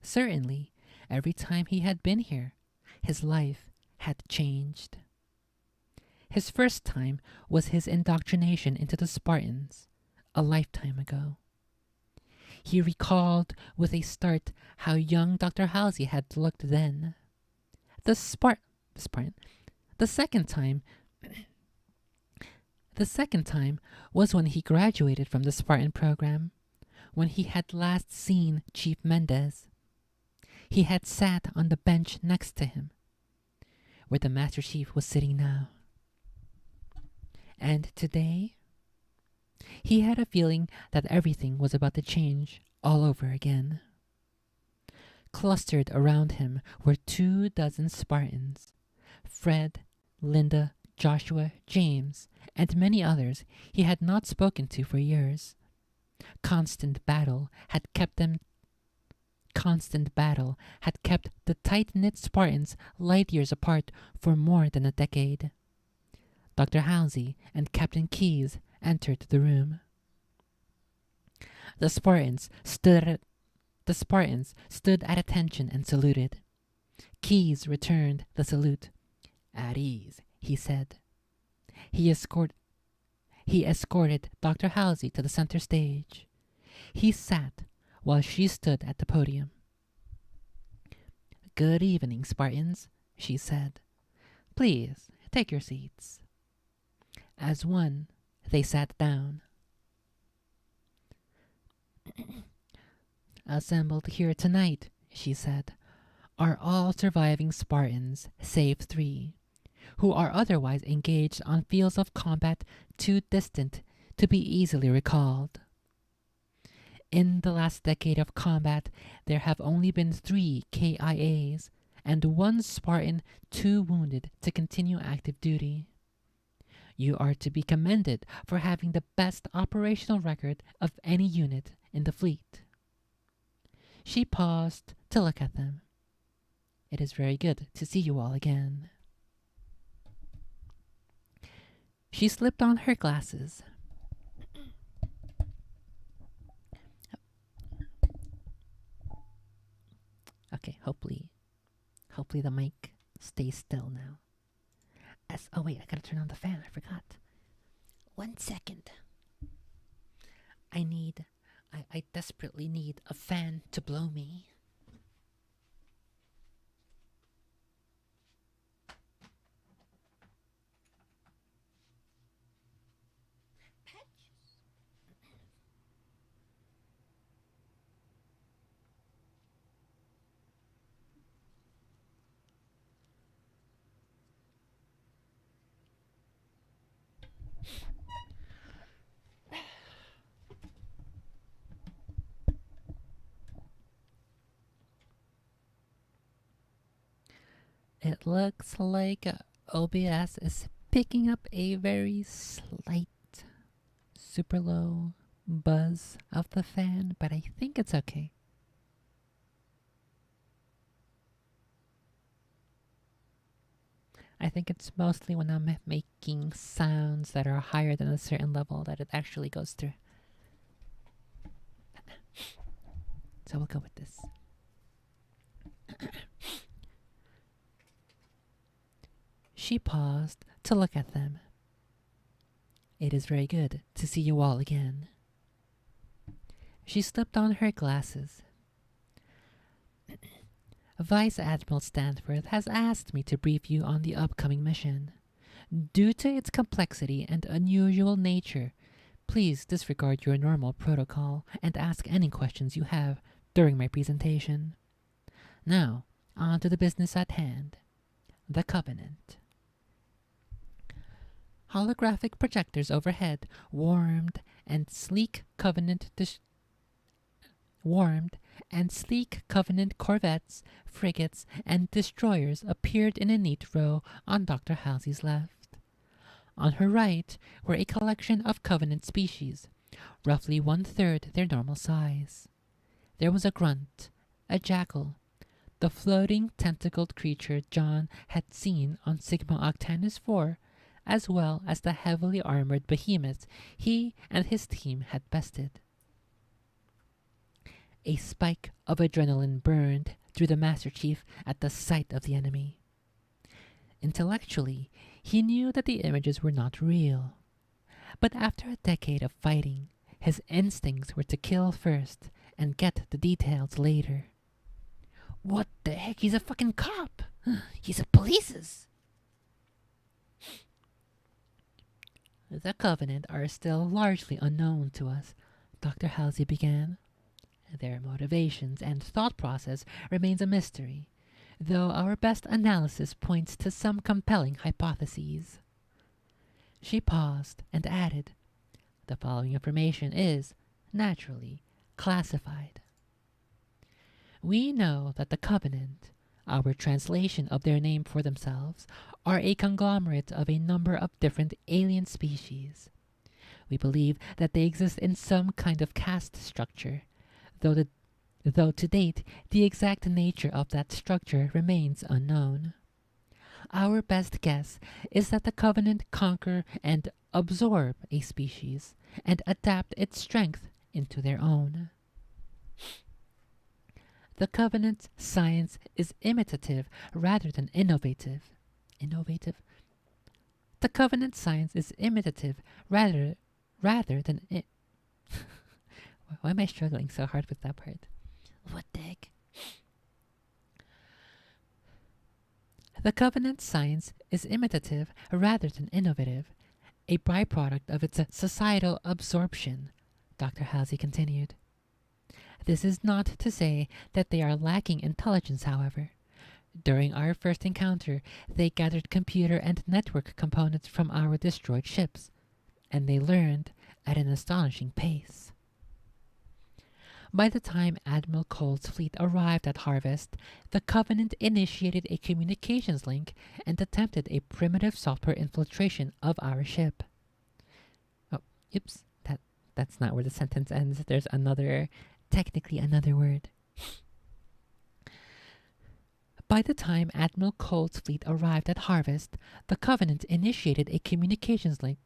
Certainly, every time he had been here, his life had changed. His first time was his indoctrination into the Spartans a lifetime ago. He recalled with a start how young Dr. Halsey had looked then. The Spartan. The second time was when he graduated from the Spartan program, when he had last seen Chief Mendez. He had sat on the bench next to him, where the Master Chief was sitting now. And today, he had a feeling that everything was about to change all over again. Clustered around him were 24 Spartans: Fred, Linda, Joshua, James, and many others he had not spoken to for years. Constant battle had kept the tight-knit Spartans light years apart for more than a decade. Dr. Halsey and Captain Keyes entered the room. The Spartans stood at attention and saluted. Keyes returned the salute. "At ease," he said. He escorted Dr. Halsey to the center stage. He sat while she stood at the podium. "Good evening, Spartans," she said. "Please, take your seats." As one, they sat down. "Assembled here tonight," she said, "are all surviving Spartans, save 3, who are otherwise engaged on fields of combat too distant to be easily recalled. In the last decade of combat, there have only been 3 KIAs and 1 Spartan too wounded to continue active duty. You are to be commended for having the best operational record of any unit in the fleet." She paused to look at them. "It is very good to see you all again." She slipped on her glasses. Okay, hopefully the mic stays still now. Oh wait, I gotta turn on the fan, I forgot. 1 second. I desperately need a fan to blow me. It looks like OBS is picking up a very slight, super low buzz of the fan, but I think it's okay. I think it's mostly when I'm making sounds that are higher than a certain level that it actually goes through. So we'll go with this. She paused to look at them. "It is very good to see you all again." She slipped on her glasses. "Vice Admiral Stanford has asked me to brief you on the upcoming mission. Due to its complexity and unusual nature, please disregard your normal protocol and ask any questions you have during my presentation. Now, on to the business at hand. The Covenant." Holographic projectors overhead warmed and sleek Covenant corvettes, frigates, and destroyers appeared in a neat row on Dr. Halsey's left. On her right were a collection of Covenant species, roughly 1/3 their normal size. There was a grunt, a jackal, the floating tentacled creature John had seen on Sigma Octantis 4, as well as the heavily armored behemoths he and his team had bested. A spike of adrenaline burned through the Master Chief at the sight of the enemy. Intellectually, he knew that the images were not real. But after a decade of fighting, his instincts were to kill first and get the details later. What the heck? He's a fucking cop! He's a police's! The Covenant are still largely unknown to us, Dr. Halsey began. Their motivations and thought process remains a mystery, though our best analysis points to some compelling hypotheses. She paused and added, "The following information is, naturally, classified. We know that the Covenant, our translation of their name for themselves, are a conglomerate of a number of different alien species. We believe that they exist in some kind of caste structure, though to date the exact nature of that structure remains unknown. Our best guess is that the Covenant conquer and absorb a species and adapt its strength into their own. The Covenant's science is imitative rather than innovative. Innovative? The Covenant science is imitative rather than Why am I struggling so hard with that part? What the heck? The Covenant science is imitative rather than innovative, a byproduct of its societal absorption, Dr. Halsey continued. This is not to say that they are lacking intelligence, however. During our first encounter, they gathered computer and network components from our destroyed ships, and they learned at an astonishing pace. By the time Admiral Cole's fleet arrived at Harvest, the Covenant initiated a communications link and attempted a primitive software infiltration of our ship. Oh, oops, that's not where the sentence ends. There's technically another word. By the time Admiral Cole's fleet arrived at Harvest, the Covenant initiated a communications link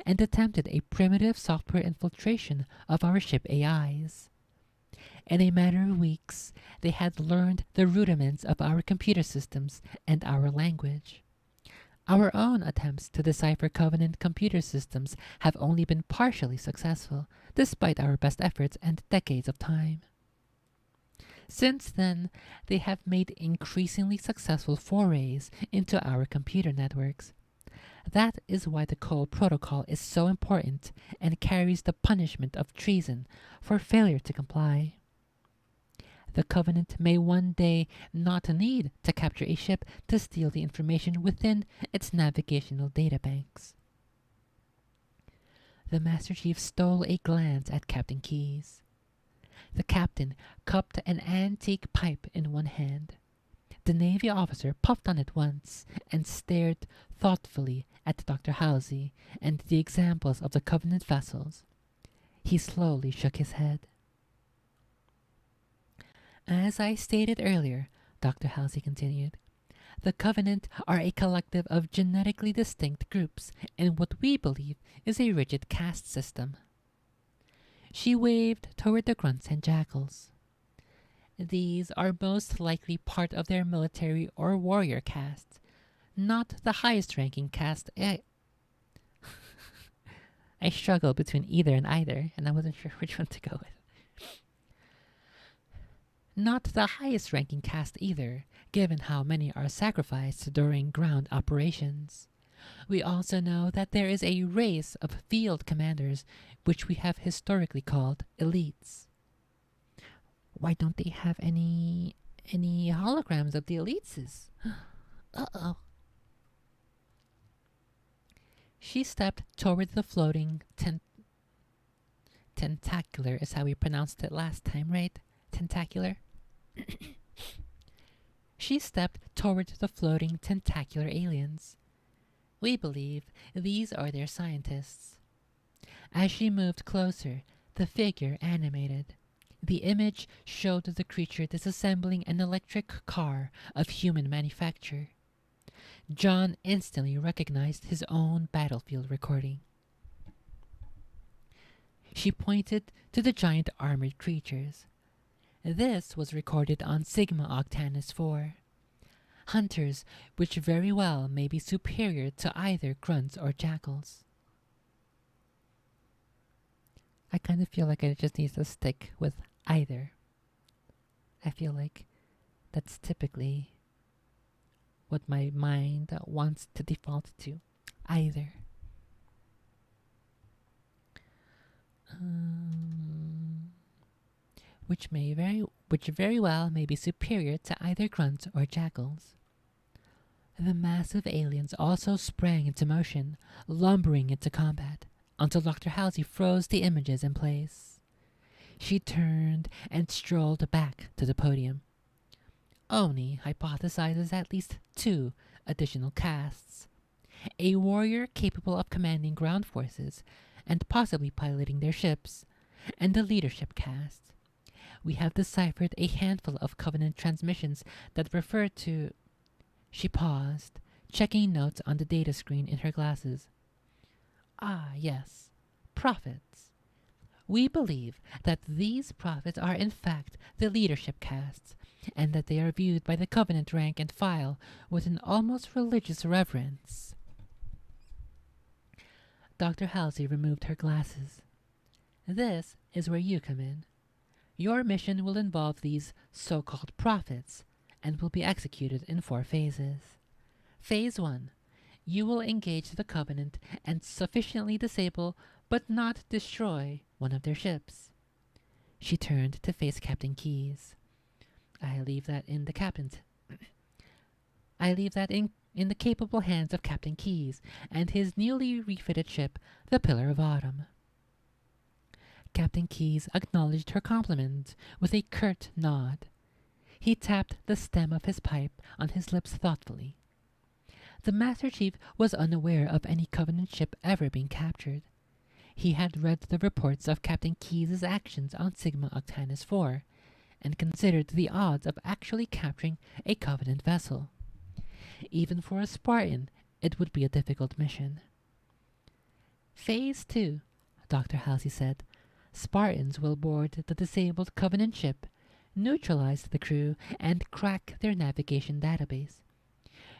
and attempted a primitive software infiltration of our ship AIs. In a matter of weeks, they had learned the rudiments of our computer systems and our language. Our own attempts to decipher Covenant computer systems have only been partially successful, despite our best efforts and decades of time. Since then, they have made increasingly successful forays into our computer networks. That is why the Cole Protocol is so important and carries the punishment of treason for failure to comply. The Covenant may one day not need to capture a ship to steal the information within its navigational databanks. The Master Chief stole a glance at Captain Keyes. The captain cupped an antique pipe in one hand. The Navy officer puffed on it once and stared thoughtfully at Dr. Halsey and the examples of the Covenant vessels. He slowly shook his head. As I stated earlier, Dr. Halsey continued, the Covenant are a collective of genetically distinct groups in what we believe is a rigid caste system. She waved toward the grunts and jackals. These are most likely part of their military or warrior castes, not the highest ranking caste. I struggled between either and either, and I wasn't sure which one to go with. Not the highest ranking caste either, given how many are sacrificed during ground operations. We also know that there is a race of field commanders which we have historically called elites. Why don't they have any holograms of the elites? Uh-oh. She stepped toward the floating tentacular is how we pronounced it last time, right? Tentacular? She stepped toward the floating tentacular aliens. We believe these are their scientists. As she moved closer, the figure animated. The image showed the creature disassembling an electric car of human manufacture. John instantly recognized his own battlefield recording. She pointed to the giant armored creatures. This was recorded on Sigma Octantis 4. Hunters, which very well may be superior to either grunts or jackals. I kind of feel like I just need to stick with either. I feel like that's typically what my mind wants to default to. Either. Which very well may be superior to either grunts or jackals. The massive aliens also sprang into motion, lumbering into combat, until Dr. Halsey froze the images in place. She turned and strolled back to the podium. Oni hypothesizes at least 2 additional casts. A warrior capable of commanding ground forces and possibly piloting their ships, and a leadership caste. We have deciphered a handful of Covenant transmissions that refer to... She paused, checking notes on the data screen in her glasses. Ah, yes. Prophets. We believe that these prophets are in fact the leadership castes, and that they are viewed by the Covenant rank and file with an almost religious reverence. Dr. Halsey removed her glasses. This is where you come in. Your mission will involve these so-called prophets, and will be executed in 4 phases. Phase 1. You will engage the Covenant and sufficiently disable, but not destroy, one of their ships. She turned to face Captain Keyes. I leave that in the captain's... I leave that in the capable hands of Captain Keyes and his newly refitted ship, the Pillar of Autumn. Captain Keyes acknowledged her compliment with a curt nod. He tapped the stem of his pipe on his lips thoughtfully. The Master Chief was unaware of any Covenant ship ever being captured. He had read the reports of Captain Keyes' actions on Sigma Octantis 4, and considered the odds of actually capturing a Covenant vessel. Even for a Spartan, it would be a difficult mission. Phase 2, Dr. Halsey said. Spartans will board the disabled Covenant ship, neutralize the crew, and crack their navigation database.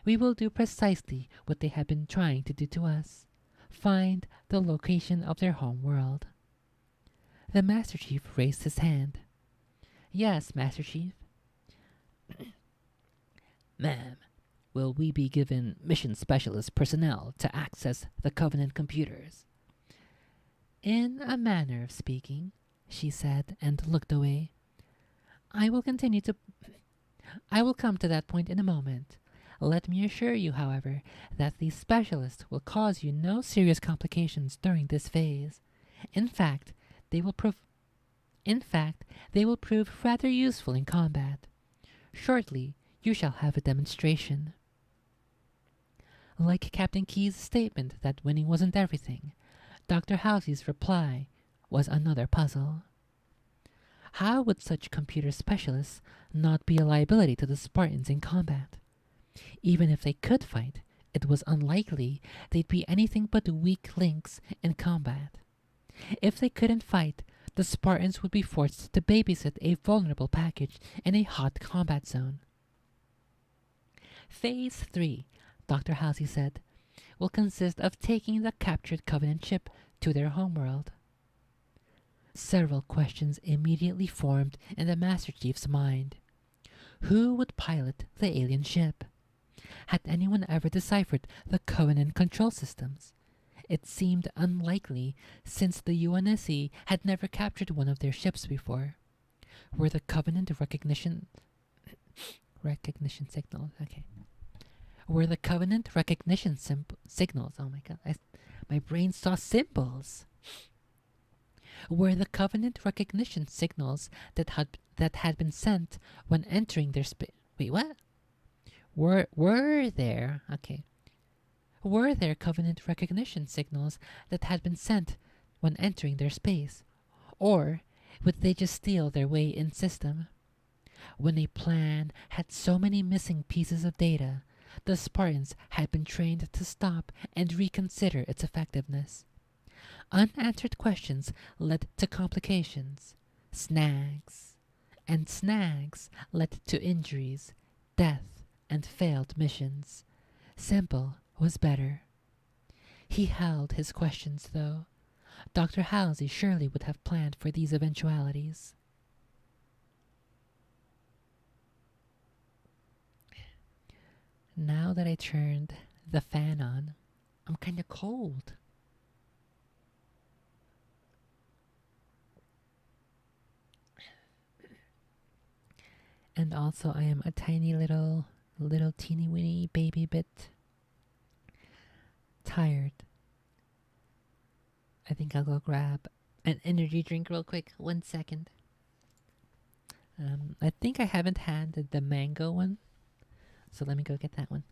We will do precisely what they have been trying to do to us. Find the location of their home world. The Master Chief raised his hand. Yes, Master Chief. Ma'am, will we be given mission specialist personnel to access the Covenant computers? In a manner of speaking, she said, and looked away. I will come to that point in a moment. Let me assure you, however, that these specialists will cause you no serious complications during this phase. In fact, they will prove rather useful in combat. Shortly, you shall have a demonstration. Like Captain Keyes' statement that winning wasn't everything, Dr. Halsey's reply was another puzzle. How would such computer specialists not be a liability to the Spartans in combat? Even if they could fight, it was unlikely they'd be anything but weak links in combat. If they couldn't fight, the Spartans would be forced to babysit a vulnerable package in a hot combat zone. Phase 3, Dr. Halsey said, will consist of taking the captured Covenant ship to their homeworld. Several questions immediately formed in the Master Chief's mind. Who would pilot the alien ship? Had anyone ever deciphered the Covenant control systems? It seemed unlikely, since the UNSC had never captured one of their ships before. Were the Covenant recognition signals? Okay. Were the Covenant recognition signals? Oh my god, my brain saw symbols. Were the Covenant recognition signals that had been sent when entering their space? Wait, what? Were there? Okay. Were there Covenant recognition signals that had been sent when entering their space? Or would they just steal their way in system? When a plan had so many missing pieces of data, the Spartans had been trained to stop and reconsider its effectiveness. Unanswered questions led to complications, snags, and snags led to injuries, death, and failed missions. Simple was better. He held his questions, though. Dr. Halsey surely would have planned for these eventualities. Now that I turned the fan on, I'm kinda cold. And also I am a tiny little teeny weeny baby bit tired. I think I'll go grab an energy drink real quick. 1 second. I think I haven't had the mango one, so let me go get that one.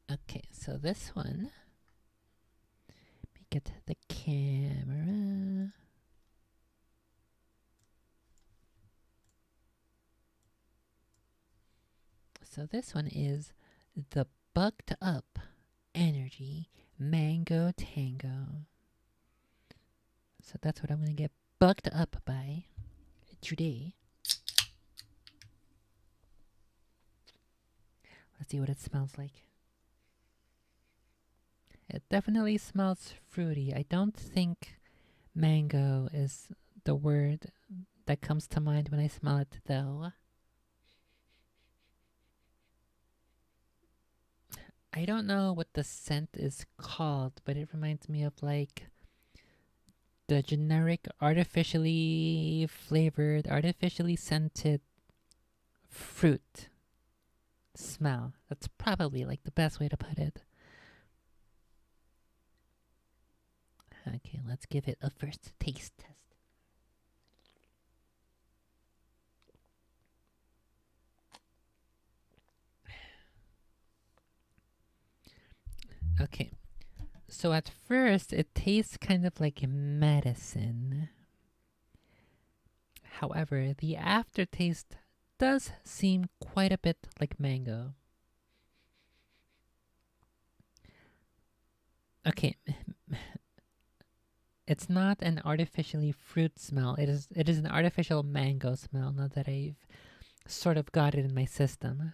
Okay, so this one, let me get the camera. So this one is the Bucked Up Energy Mango Tango. So that's what I'm gonna get bucked up by today. Let's see what it smells like. It definitely smells fruity. I don't think mango is the word that comes to mind when I smell it, though. I don't know what the scent is called, but it reminds me of like the generic artificially flavored, artificially scented fruit smell. That's probably like the best way to put it. Okay, let's give it a first taste test. Okay, so at first it tastes kind of like medicine. However, the aftertaste does seem quite a bit like mango. Okay, it's not an artificially fruit smell. It is an artificial mango smell now that I've sort of got it in my system.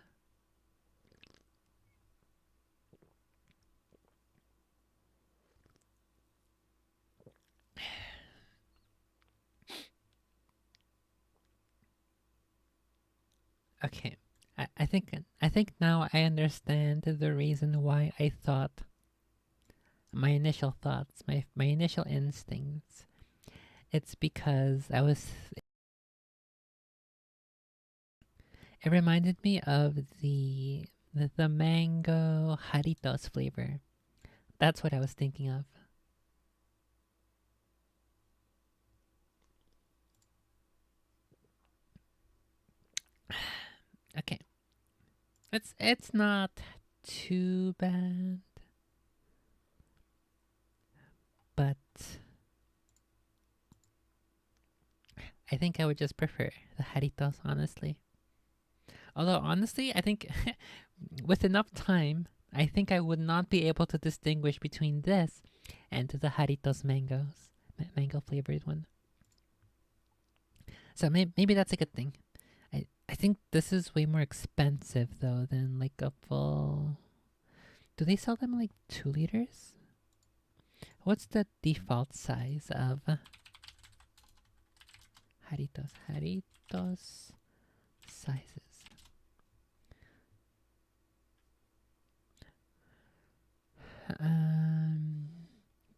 Okay. I think now I understand the reason why I thought my initial thoughts, my initial instincts. It's because it reminded me of the mango Jaritos flavor. That's what I was thinking of. Okay. It's not too bad. But I think I would just prefer the Jaritos, honestly. Although honestly, I think with enough time, I think I would not be able to distinguish between this and the Jaritos mango flavored one. So maybe that's a good thing. I think this is way more expensive though than like a full. Do they sell them like 2 liters? What's the default size of Jaritos? Jaritos sizes.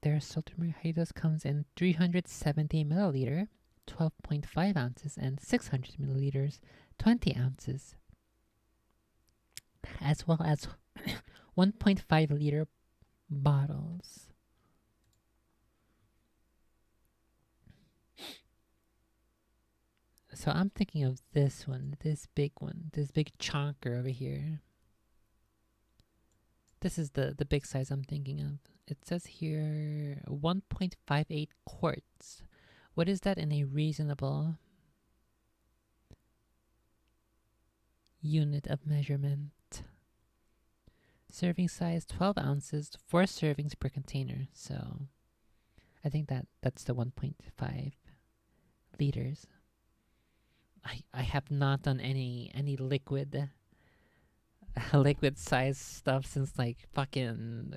Their Sultramar Jaritos comes in 370 milliliter, 12.5 ounces, and 600 milliliters, 20 ounces, as well as 1.5 liter bottles. So I'm thinking of this one, this big chonker over here. This is the big size I'm thinking of. It says here 1.58 quarts. What is that in a reasonable unit of measurement? Serving size 12 ounces, 4 servings per container. So I think that's the 1.5 liters. I have not done any liquid liquid size stuff since like fucking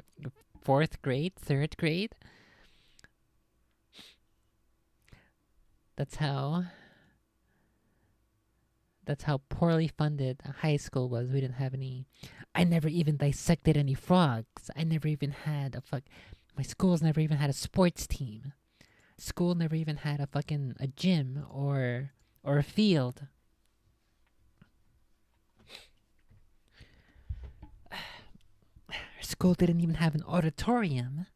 4th grade, 3rd grade. That's how poorly funded high school was. We didn't have any. I never even dissected any frogs. I never even had my school's never even had a sports team. School never even had a gym or a field. Our school didn't even have an auditorium.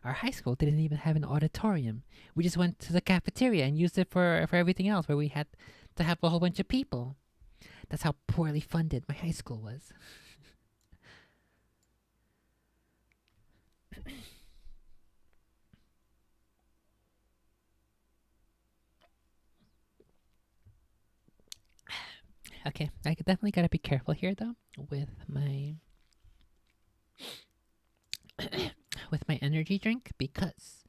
Our high school didn't even have an auditorium. We just went to the cafeteria and used it for everything else, where we had to have a whole bunch of people. That's how poorly funded my high school was. Okay, I definitely gotta be careful here though with my with my energy drink, because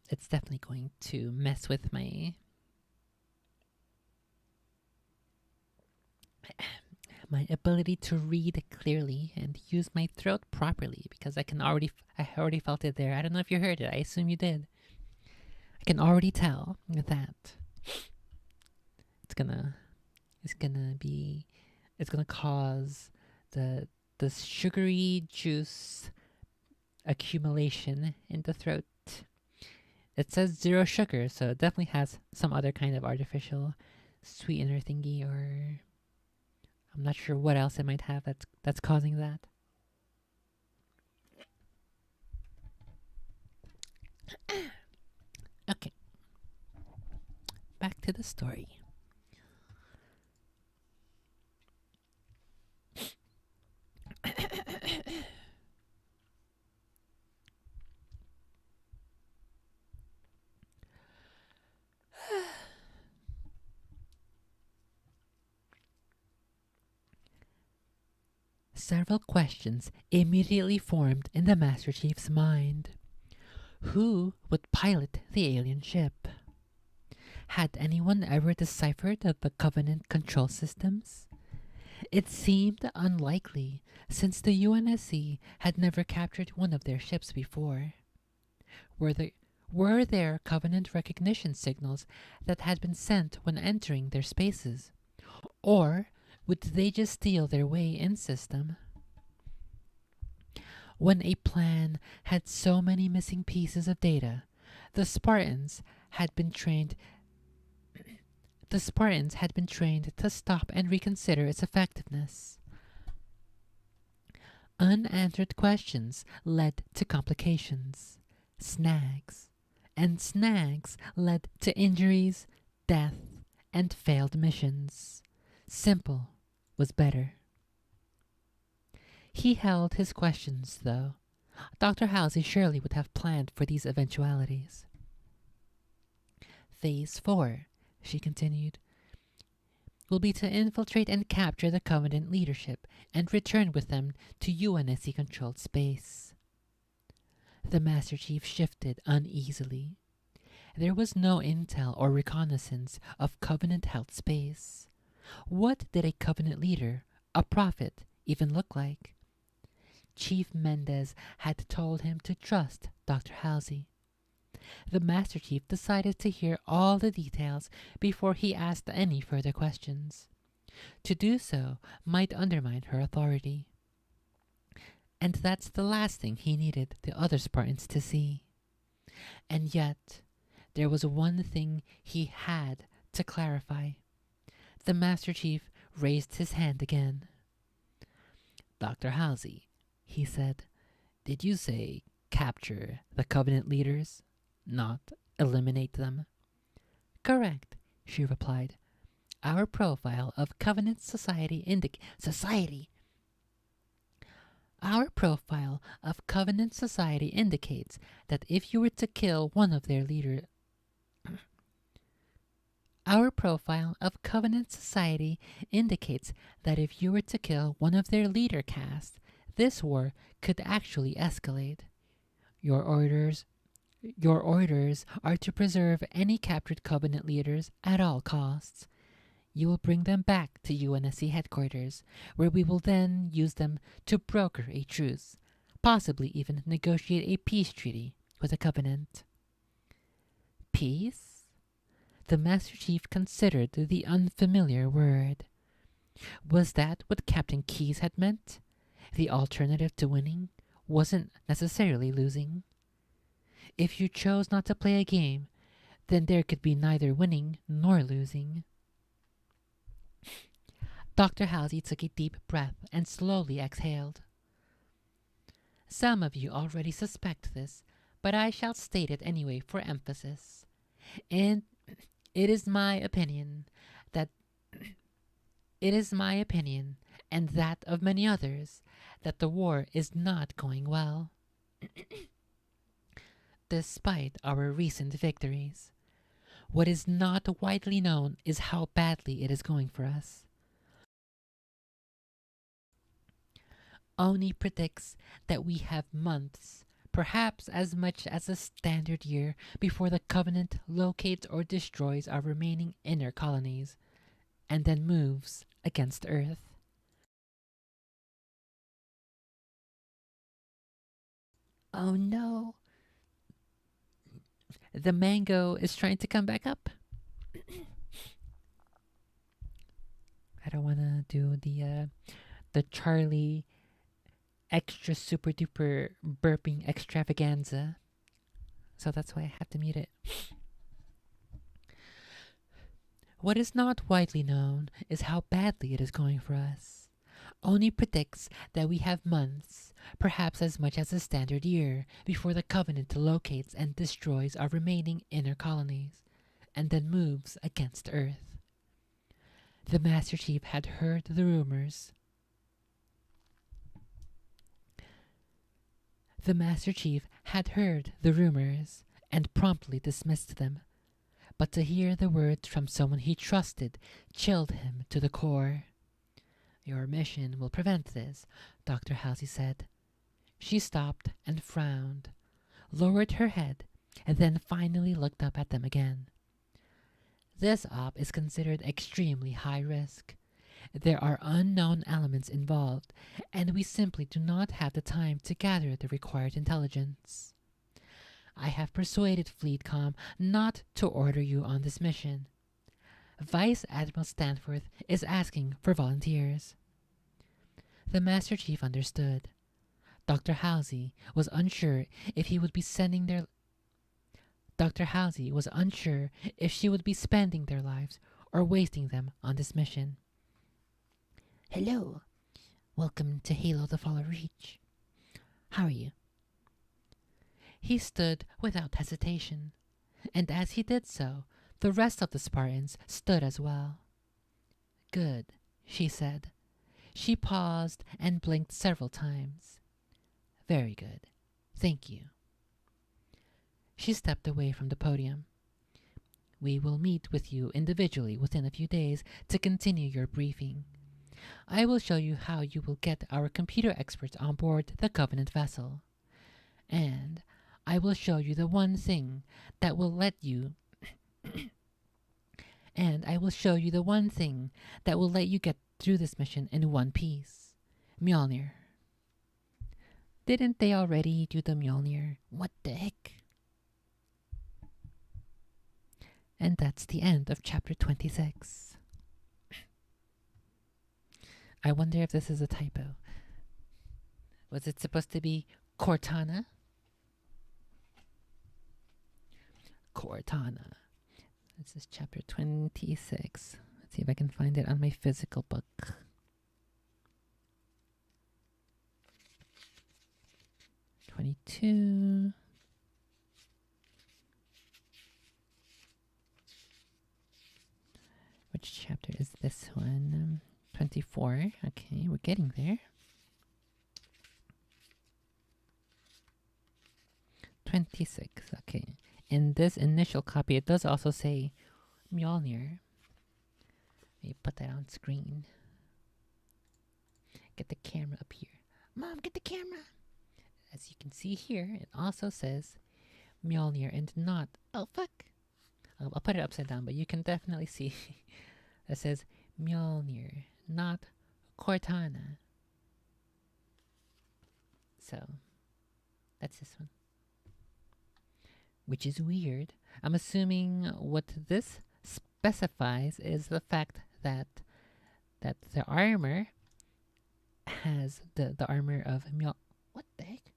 it's definitely going to mess with my ability to read clearly and use my throat properly, because I already felt it there. I don't know if you heard it. I assume you did. I can already tell that it's gonna cause the sugary juice accumulation in the throat. It says 0 sugar, so it definitely has some other kind of artificial sweetener thingy, or I'm not sure what else it might have that's causing that. Okay. Back to the story. Several questions immediately formed in the Master Chief's mind. Who would pilot the alien ship? Had anyone ever deciphered the Covenant control systems? It seemed unlikely, since the UNSC had never captured one of their ships before. Were there Covenant recognition signals that had been sent when entering their spaces? Or would they just steal their way in system? When a plan had so many missing pieces of data, the Spartans had been trained to stop and reconsider its effectiveness. Unanswered questions led to complications, snags, and snags led to injuries, death, and failed missions. Simple was better. He held his questions, though. Dr. Halsey surely would have planned for these eventualities. Phase 4, she continued, will be to infiltrate and capture the Covenant leadership and return with them to UNSC-controlled space. The Master Chief shifted uneasily. There was no intel or reconnaissance of Covenant-held space. What did a Covenant leader, a prophet, even look like? Chief Mendez had told him to trust Dr. Halsey. The Master Chief decided to hear all the details before he asked any further questions. To do so might undermine her authority. And that's the last thing he needed the other Spartans to see. And yet, there was one thing he had to clarify. The Master Chief raised his hand again. Dr. Halsey, he said, did you say capture the Covenant leaders, not eliminate them? Correct, she replied. Our profile of Covenant Society Our profile of Covenant Society indicates that if you were to kill one of their leaders, Our profile of Covenant Society indicates that if you were to kill one of their leader caste, this war could actually escalate. Your orders are to preserve any captured Covenant leaders at all costs. You will bring them back to UNSC headquarters, where we will then use them to broker a truce, possibly even negotiate a peace treaty with the Covenant. Peace? The Master Chief considered the unfamiliar word. Was that what Captain Keyes had meant? The alternative to winning wasn't necessarily losing. If you chose not to play a game, then there could be neither winning nor losing. Dr. Halsey took a deep breath and slowly exhaled. Some of you already suspect this, but I shall state it anyway for emphasis. And it is my opinion, and that of many others, that the war is not going well. Despite our recent victories, what is not widely known is how badly it is going for us. Oni predicts that we have months, perhaps as much as a standard year, before the Covenant locates or destroys our remaining inner colonies, and then moves against Earth. Oh no! The mango is trying to come back up. I don't want to do the Charlie extra super duper burping extravaganza, so that's why I have to mute it. What is not widely known is how badly it is going for us. Oni predicts that we have months, perhaps as much as a standard year, before the Covenant locates and destroys our remaining inner colonies, and then moves against Earth. The Master Chief had heard the rumors. The Master Chief had heard the rumors and promptly dismissed them. But to hear the words from someone he trusted chilled him to the core. Your mission will prevent this, Dr. Halsey said. She stopped and frowned, lowered her head, and then finally looked up at them again. This op is considered extremely high risk. There are unknown elements involved, and we simply do not have the time to gather the required intelligence. I have persuaded FleetCom not to order you on this mission. Vice Admiral Stanforth is asking for volunteers. The Master Chief understood. Dr. Halsey was unsure if he would be sending their Dr. Halsey was unsure if she would be spending their lives or wasting them on this mission. Hello. Welcome to Halo the Fallen Reach. How are you? He stood without hesitation, and as he did so, the rest of the Spartans stood as well. Good, she said. She paused and blinked several times. Very good. Thank you. She stepped away from the podium. We will meet with you individually within a few days to continue your briefing. I will show you how you will get our computer experts on board the Covenant vessel. And I will show you the one thing that will let you get through this mission in one piece. Mjolnir. Didn't they already do the Mjolnir? What the heck? And that's the end of chapter 26. I wonder if this is a typo. Was it supposed to be Cortana? Cortana. This is chapter 26. Let's see if I can find it on my physical book. '22. Which chapter is this one? 24. Okay, we're getting there. 26. Okay. In this initial copy, it does also say Mjolnir. Let me put that on screen. Get the camera up here. Mom, get the camera! As you can see here, it also says Mjolnir and not... Oh, fuck! I'll put it upside down, but you can definitely see that says Mjolnir, not Cortana. So, that's this one. Which is weird. I'm assuming what this specifies is the fact that the armor has the armor of Mjolnir. What the heck?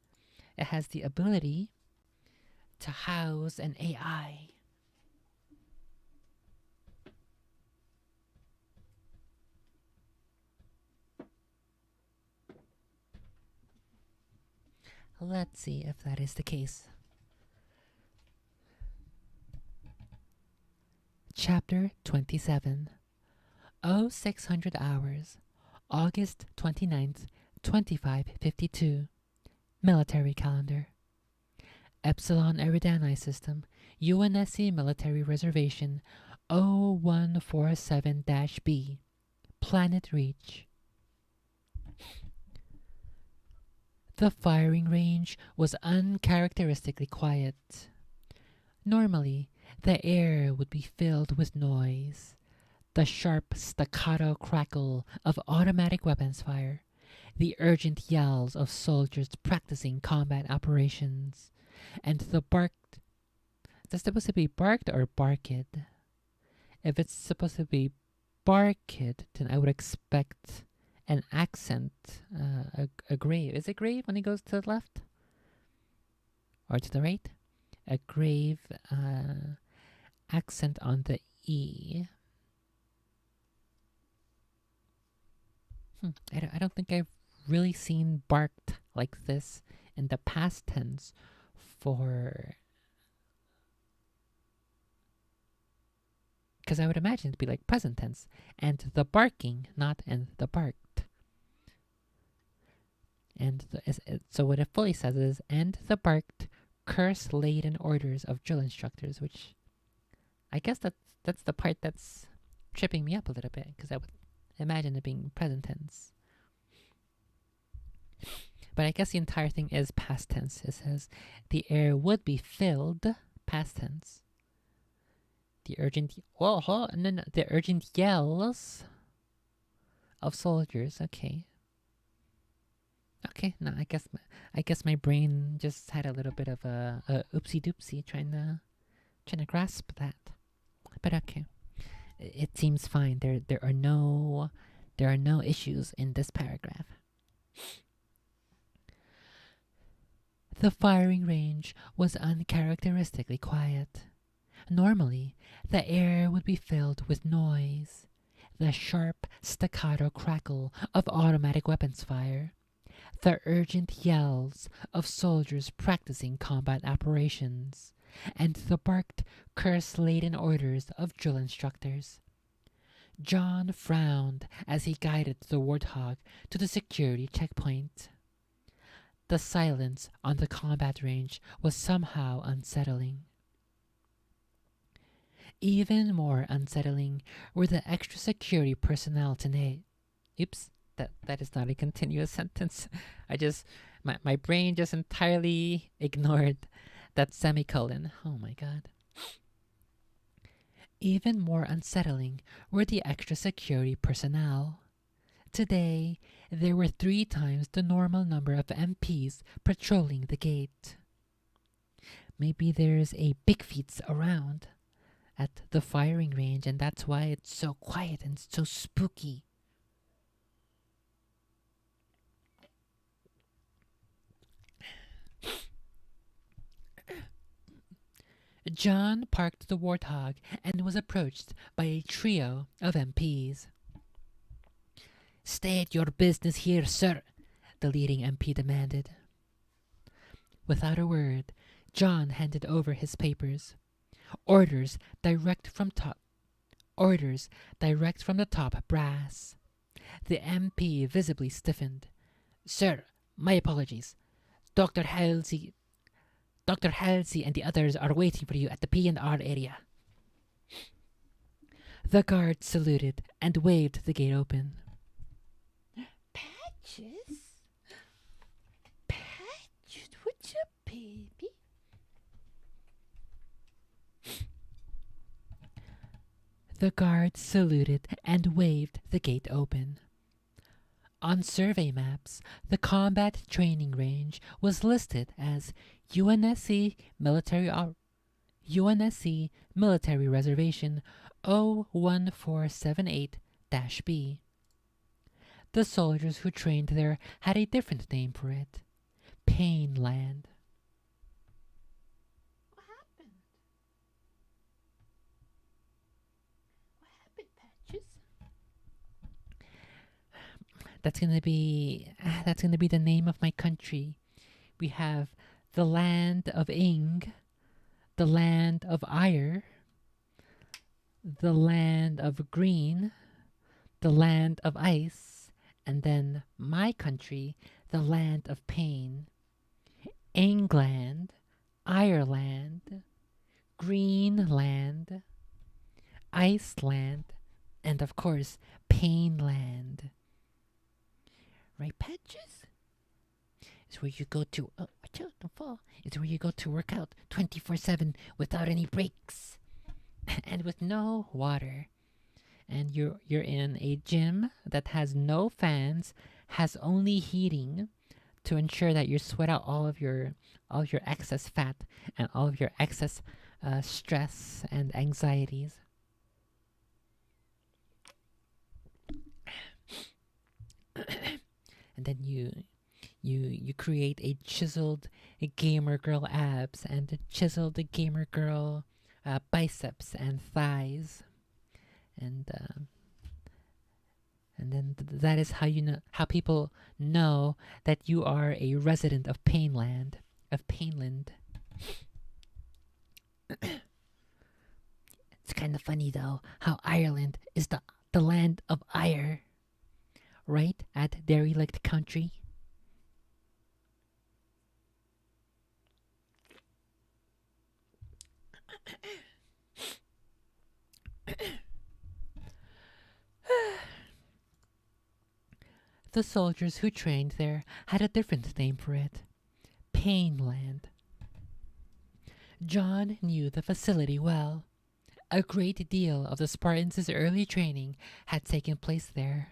It has the ability to house an AI. Let's see if that is the case. Chapter 27. 0600 hours. August 29th, 2552. Military calendar. Epsilon Eridani System. UNSC Military Reservation 0147-B. Planet Reach. The firing range was uncharacteristically quiet. Normally, the air would be filled with noise. The sharp staccato crackle of automatic weapons fire. The urgent yells of soldiers practicing combat operations. And the barked... Is that supposed to be barked or barked? If it's supposed to be barked, then I would expect an accent, a grave. Is it grave when he goes to the left? Or to the right? A grave accent on the E. I don't think I've really seen barked like this in the past tense for... Because I would imagine it to be like present tense. And the barking, not and the barked. And so what it fully says is, and the barked, curse-laden orders of drill instructors, which I guess that's the part that's tripping me up a little bit, because I would imagine it being present tense. But I guess the entire thing is past tense. It says the air would be filled, past tense. The urgent the urgent yells of soldiers. Okay. Okay, no, I guess my brain just had a little bit of a oopsie doopsie trying to grasp that. But okay. It seems fine. There are no issues in this paragraph. The firing range was uncharacteristically quiet. Normally, the air would be filled with noise. The sharp staccato crackle of automatic weapons fire. The urgent yells of soldiers practicing combat operations. And the barked, curse-laden orders of drill instructors. John frowned as he guided the warthog to the security checkpoint. The silence on the combat range was somehow unsettling. Even more unsettling were the extra security personnel tonight. Oops, that is not a continuous sentence. My brain just entirely ignored that semicolon. Oh my god. Even more unsettling were the extra security personnel. Today, there were 3 times the normal number of MPs patrolling the gate. Maybe there's a Big Feets around at the firing range, and that's why it's so quiet and so spooky. John parked the warthog and was approached by a trio of MPs. "State your business here, sir," the leading MP demanded. Without a word, John handed over his papers. Orders direct from the top brass. The MP visibly stiffened. "Sir, my apologies. Dr. Halsey and the others are waiting for you at the P&R area." The guard saluted and waved the gate open. "Patches? Patches, what's up, baby?" The guard saluted and waved the gate open. On survey maps, the combat training range was listed as UNSC Military Reservation 01478-B. The soldiers who trained there had a different name for it: Painland. What happened? What happened, Patches? That's gonna be the name of my country. We have the land of Ing, the land of Ire, the land of Green, the land of Ice, and then my country, the land of Pain. England, Ireland, Greenland, Iceland, and of course, Painland. Right, Patches? It's where you go to watch out, don't fall. It's where you go to work out 24/7 without any breaks and with no water. And you're in a gym that has no fans, has only heating to ensure that you sweat out all of your excess fat and all of your excess stress and anxieties. And then you create a chiseled gamer girl abs and a chiseled gamer girl biceps and thighs, and then that is how people know that you are a resident of Painland. It's kind of funny though how Ireland is the land of ire, right at derelict country. The soldiers who trained there had a different name for it: Painland. John knew the facility well. A great deal of the Spartans' early training had taken place there.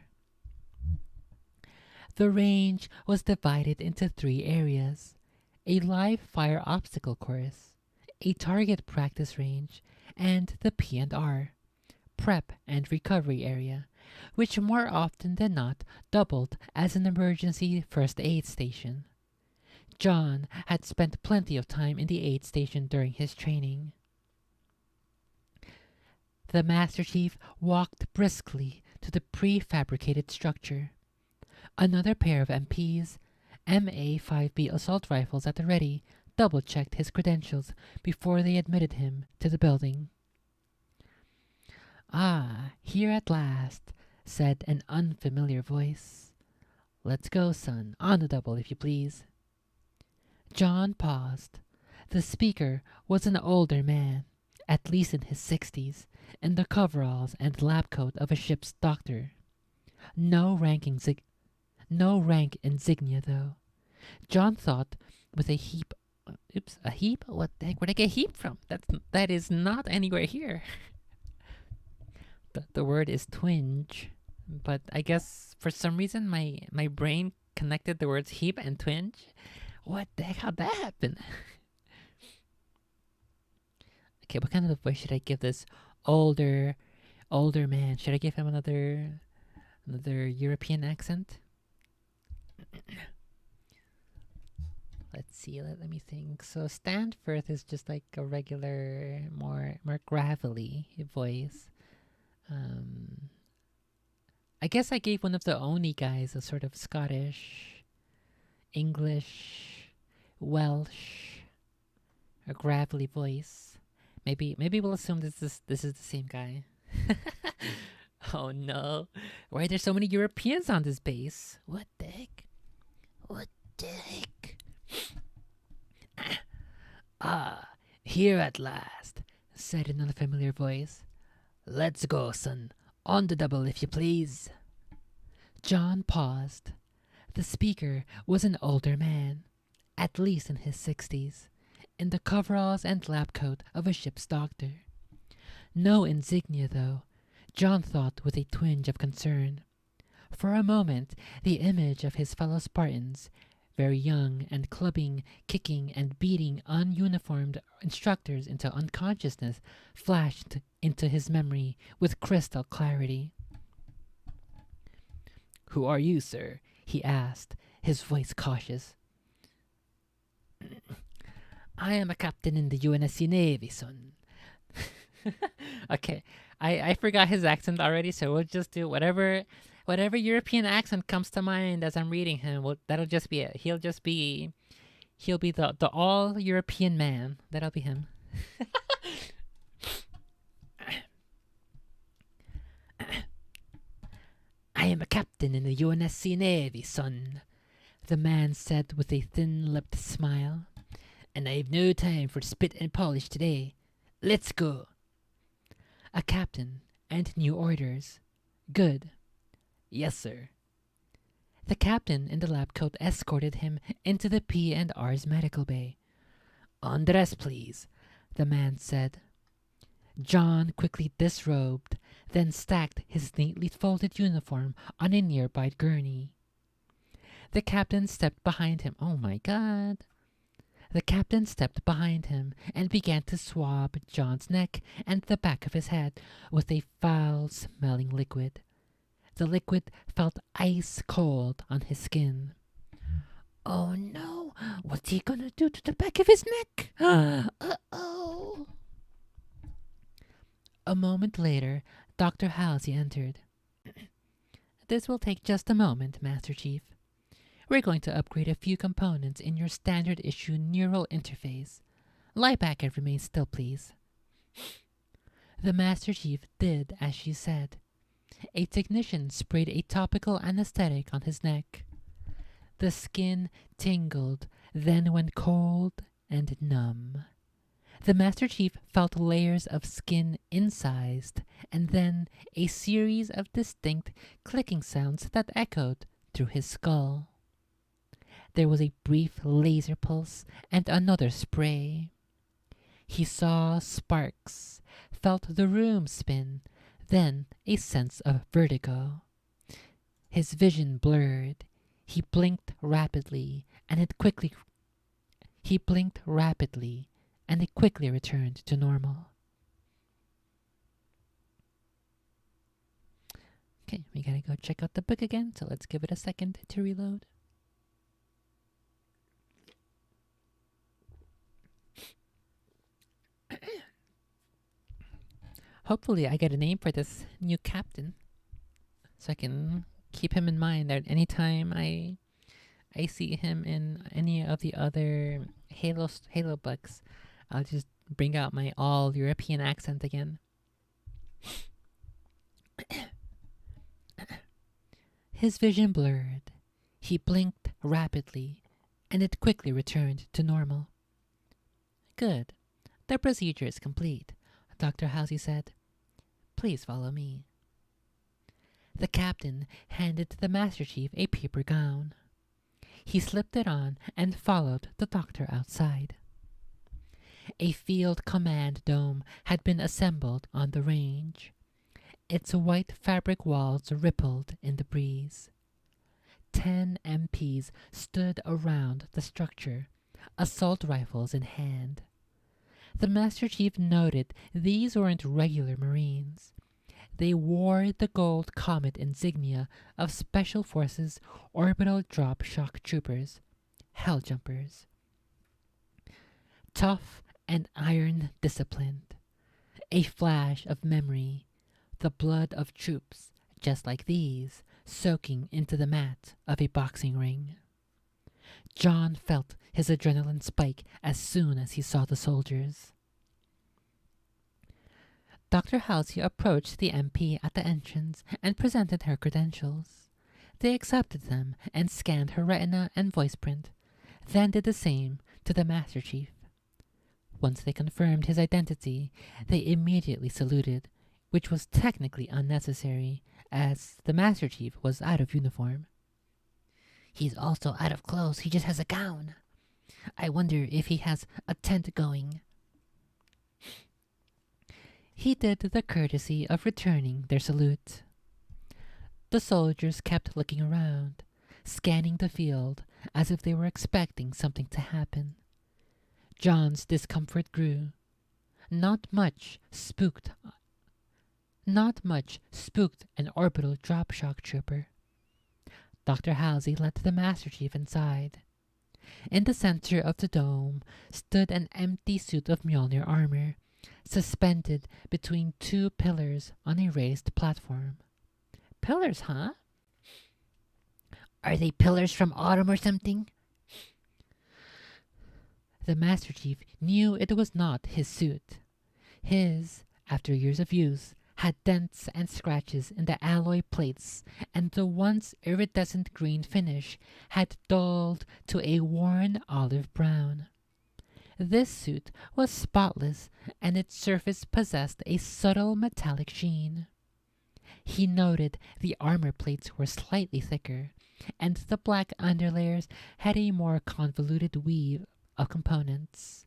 The range was divided into 3 areas: a live fire obstacle course, a target practice range, and the P&R, prep and recovery area, which more often than not doubled as an emergency first aid station. John had spent plenty of time in the aid station during his training. The Master Chief walked briskly to the prefabricated structure. Another pair of MPs, MA-5B assault rifles at the ready, double-checked his credentials before they admitted him to the building. "Ah, here at last," said an unfamiliar voice. "Let's go, son. On the double, if you please." John paused. The speaker was an older man, at least in his 60s, in the coveralls and lab coat of a ship's doctor. No rank insignia, though. John thought with a heap... a heap? What the heck would I get heap from? That is not anywhere here. The word is twinge, but I guess for some reason my brain connected the words heap and twinge. What the heck? How'd that happen? Okay, what kind of a voice should I give this older man? Should I give him another European accent? Let's see. Let me think. So Stanford is just like a regular, more gravelly voice. I guess I gave one of the Oni guys a sort of Scottish, English, Welsh, a gravelly voice. Maybe we'll assume this is the same guy. Oh no. Why are there so many Europeans on this base? What the heck? What the heck? Ah, here at last, said an unfamiliar voice. Let's go, son. On the double, if you please. John paused. The speaker was an older man, at least in his 60s, in the coveralls and lab coat of a ship's doctor. No insignia, though, John thought with a twinge of concern. For a moment, the image of his fellow Spartans, very young and clubbing, kicking, and beating ununiformed instructors into unconsciousness, flashed into his memory with crystal clarity. Who are you, sir? He asked, his voice cautious. I am a captain in the UNSC Navy, son. Okay, I forgot his accent already, so we'll just do whatever European accent comes to mind as I'm reading him. Well, that'll just be it. He'll be the all European man. That'll be him. I am a captain in the UNSC Navy, son, the man said with a thin-lipped smile. And I've no time for spit and polish today. Let's go. A captain and new orders. Good. Yes, sir. The captain in the lab coat escorted him into the P&R's medical bay. Undress, please, the man said. John quickly disrobed, then stacked his neatly folded uniform on a nearby gurney. The captain stepped behind him. Oh my God. The captain stepped behind him and began to swab John's neck and the back of his head with a foul-smelling liquid. The liquid felt ice cold on his skin. Oh no! What's he gonna do to the back of his neck? Uh-oh! A moment later, Dr. Halsey entered. This will take just a moment, Master Chief. We're going to upgrade a few components in your standard issue neural interface. Lie back and remain still, please. The Master Chief did as she said. A technician sprayed a topical anesthetic on his neck. The skin tingled, then went cold and numb. The Master Chief felt layers of skin incised, and then a series of distinct clicking sounds that echoed through his skull. There was a brief laser pulse and another spray. He saw sparks, felt the room spin, then a sense of vertigo. His vision blurred. He blinked rapidly, and it quickly returned to normal. Okay, we gotta go check out the book again, so let's give it a second to reload. Hopefully I get a name for this new captain, so I can keep him in mind that anytime I see him in any of the other Halo books, I'll just bring out my all European accent again. His vision blurred. He blinked rapidly, and it quickly returned to normal. Good. The procedure is complete, Dr. Halsey said. Please follow me. The captain handed the Master Chief a paper gown. He slipped it on and followed the doctor outside. A field command dome had been assembled on the range. Its white fabric walls rippled in the breeze. 10 MPs stood around the structure, assault rifles in hand. The Master Chief noted these weren't regular Marines. They wore the gold comet insignia of Special Forces Orbital Drop Shock Troopers, Helljumpers. tough and iron disciplined. A flash of memory, the blood of troops just like these soaking into the mat of a boxing ring. John felt his adrenaline spike as soon as he saw the soldiers. Dr. Halsey approached the MP at the entrance and presented her credentials. They accepted them and scanned her retina and voice print, then did the same to the Master Chief. Once they confirmed his identity, they immediately saluted, which was technically unnecessary, as the Master Chief was out of uniform. He's also out of clothes, he just has a gown. I wonder if he has a tent going. He did the courtesy of returning their salute. The soldiers kept looking around, scanning the field as if they were expecting something to happen. John's discomfort grew. Not much spooked an orbital drop shock trooper. Dr. Halsey led the Master Chief inside. In the center of the dome stood an empty suit of Mjolnir armor, suspended between two pillars on a raised platform. Pillars, huh? Are they pillars from Autumn or something? The Master Chief knew it was not his suit. His, after years of use, had dents and scratches in the alloy plates, and the once iridescent green finish had dulled to a worn olive brown. This suit was spotless, and its surface possessed a subtle metallic sheen. He noted the armor plates were slightly thicker, and the black underlayers had a more convoluted weave of components.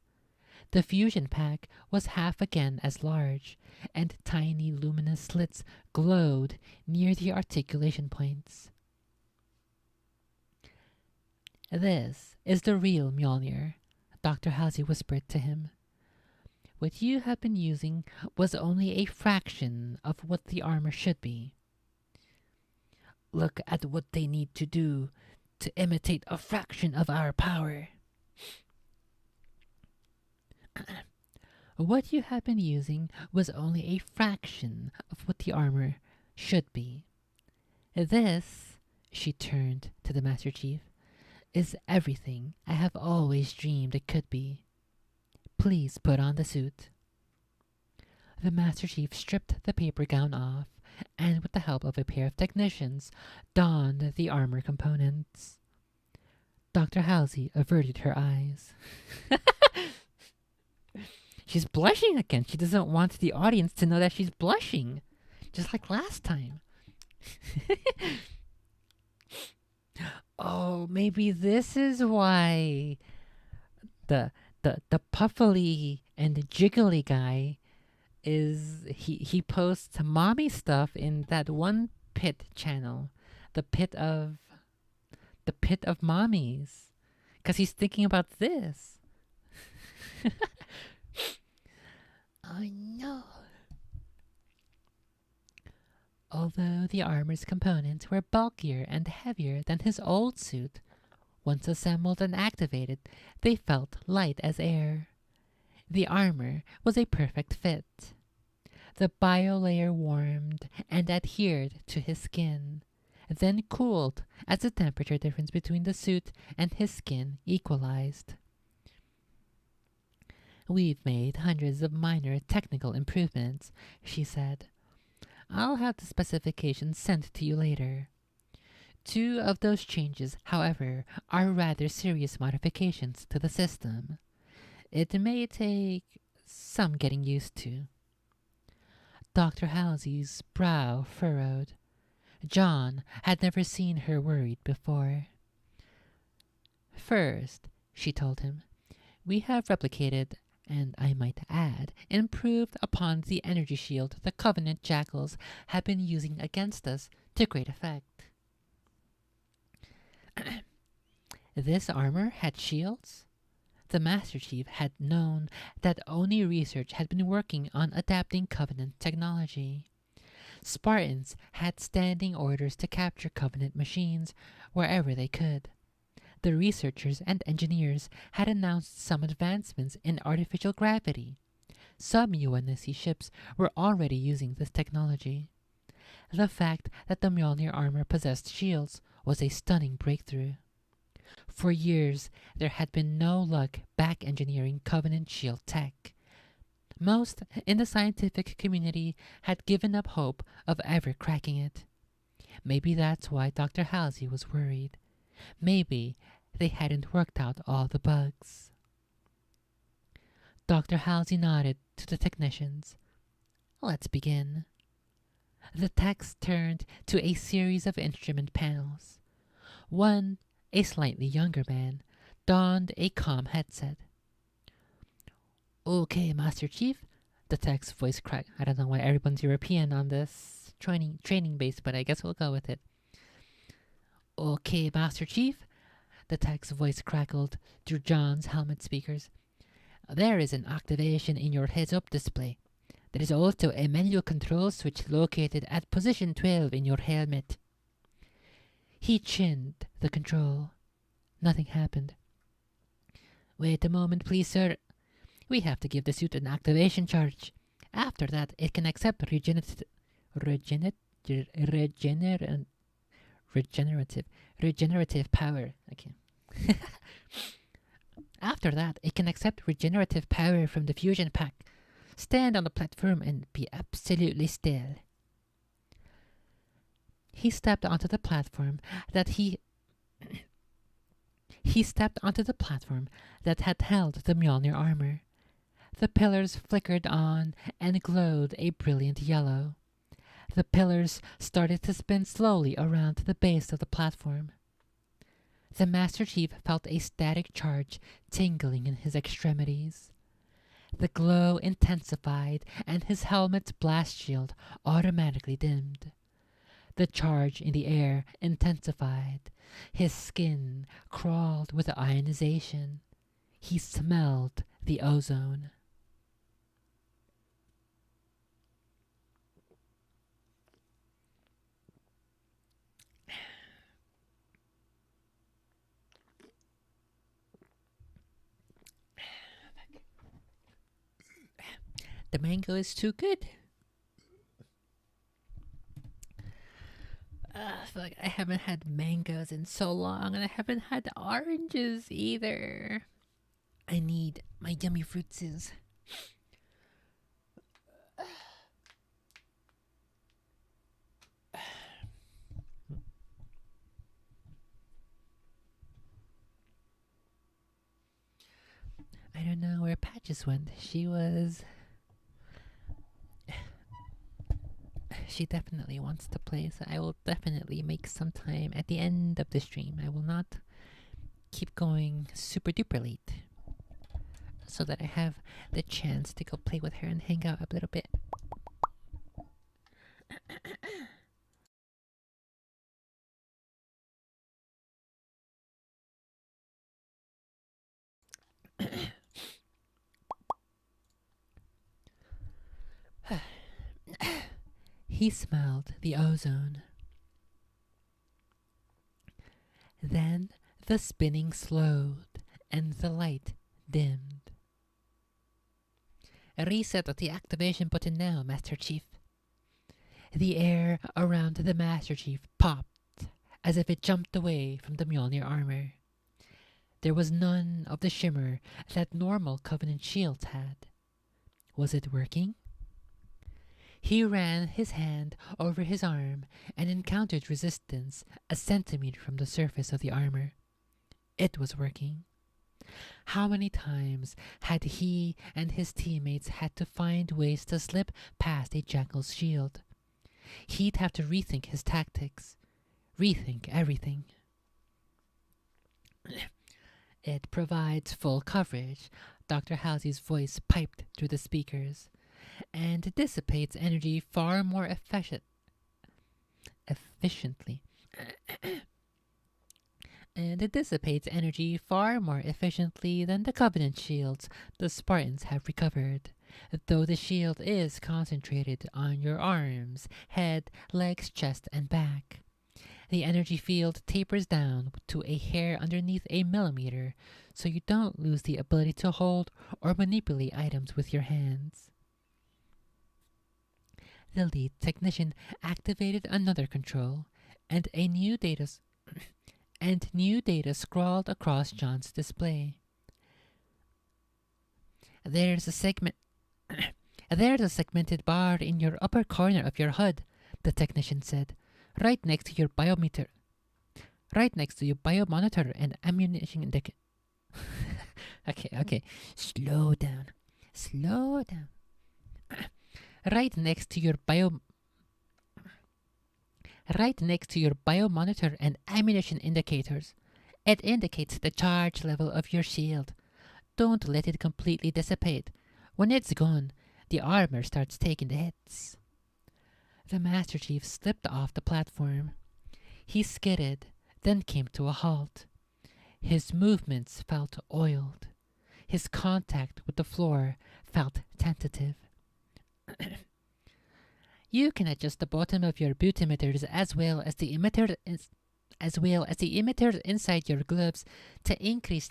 The fusion pack was half again as large, and tiny luminous slits glowed near the articulation points. This is the real Mjolnir, Dr. Halsey whispered to him. What you have been using was only a fraction of what the armor should be. Look at what they need to do to imitate a fraction of our power. What you have been using was only a fraction of what the armor should be. This, she turned to the Master Chief, is everything I have always dreamed it could be. Please put on the suit. The Master Chief stripped the paper gown off, and with the help of a pair of technicians, donned the armor components. Dr. Halsey averted her eyes. She's blushing again. She doesn't want the audience to know that she's blushing, just like last time. Oh, maybe this is why the puffly and jiggly guy is he posts mommy stuff in that one pit channel, the pit of mommies, because he's thinking about this. Oh no. Although the armor's components were bulkier and heavier than his old suit, once assembled and activated, they felt light as air. The armor was a perfect fit. The biolayer warmed and adhered to his skin, then cooled as the temperature difference between the suit and his skin equalized. We've made hundreds of minor technical improvements, she said. I'll have the specifications sent to you later. 2 of those changes, however, are rather serious modifications to the system. It may take some getting used to. Dr. Halsey's brow furrowed. John had never seen her worried before. First, she told him, we have replicated, and I might add, improved upon the energy shield the Covenant Jackals have been using against us to great effect. This armor had shields? The Master Chief had known that Oni Research had been working on adapting Covenant technology. Spartans had standing orders to capture Covenant machines wherever they could. the researchers and engineers had announced some advancements in artificial gravity. Some UNSC ships were already using this technology. The fact that the Mjolnir armor possessed shields was a stunning breakthrough. For years, there had been no luck back engineering Covenant shield tech. Most in the scientific community had given up hope of ever cracking it. Maybe that's why Dr. Halsey was worried. Maybe they hadn't worked out all the bugs. Dr. Halsey nodded to the technicians. Let's begin. The techs turned to a series of instrument panels. One, a slightly younger man, donned a comm headset. Okay, Master Chief. The tech's voice cracked. I don't know why everyone's European on this training base, but I guess we'll go with it. Okay, Master Chief. The tech's voice crackled through John's helmet speakers. There is an activation in your heads-up display. There is also a manual control switch located at position 12 in your helmet. He chinned the control. Nothing happened. Wait a moment, please, sir. We have to give the suit an activation charge. After that, it can accept regenerative power. Okay. After that, it can accept regenerative power from the fusion pack. Stand on the platform and be absolutely still. He stepped onto the platform that had held the Mjolnir armor. The pillars flickered on and glowed a brilliant yellow. The pillars started to spin slowly around the base of the platform. The Master Chief felt a static charge tingling in his extremities. The glow intensified and his helmet's blast shield automatically dimmed. The charge in the air intensified. His skin crawled with ionization. He smelled the ozone. The mango is too good. Fuck, I haven't had mangoes in so long, and I haven't had oranges either. I need my yummy fruitses. I don't know where Patches went. She definitely wants to play, so I will definitely make some time at the end of the stream. I will not keep going super duper late, so that I have the chance to go play with her and hang out a little bit. He smelled the ozone. Then the spinning slowed and the light dimmed. Reset the activation button now, Master Chief. The air around the Master Chief popped as if it jumped away from the Mjolnir armor. There was none of the shimmer that normal Covenant shields had. Was it working? He ran his hand over his arm and encountered resistance a centimeter from the surface of the armor. It was working. How many times had he and his teammates had to find ways to slip past a jackal's shield? He'd have to rethink his tactics, rethink everything. It provides full coverage, Dr. Halsey's voice piped through the speakers, and dissipates energy far more efficiently. And it dissipates energy far more efficiently than the Covenant shields the Spartans have recovered, though the shield is concentrated on your arms, head, legs, chest, and back. The energy field tapers down to a hair underneath a millimeter, so you don't lose the ability to hold or manipulate items with your hands. The lead technician activated another control, and new data scrawled across John's display. There's a segmented bar in your upper corner of your HUD, the technician said, right next to your biomonitor and ammunition indicator. Okay. Slow down. Right next to your biomonitor and ammunition indicators. It indicates the charge level of your shield. Don't let it completely dissipate. When it's gone, the armor starts taking the hits. The Master Chief slipped off the platform. He skidded, then came to a halt. His movements felt oiled. His contact with the floor felt tentative. You can adjust the bottom of your boot emitters as well as the emitters inside your gloves to increase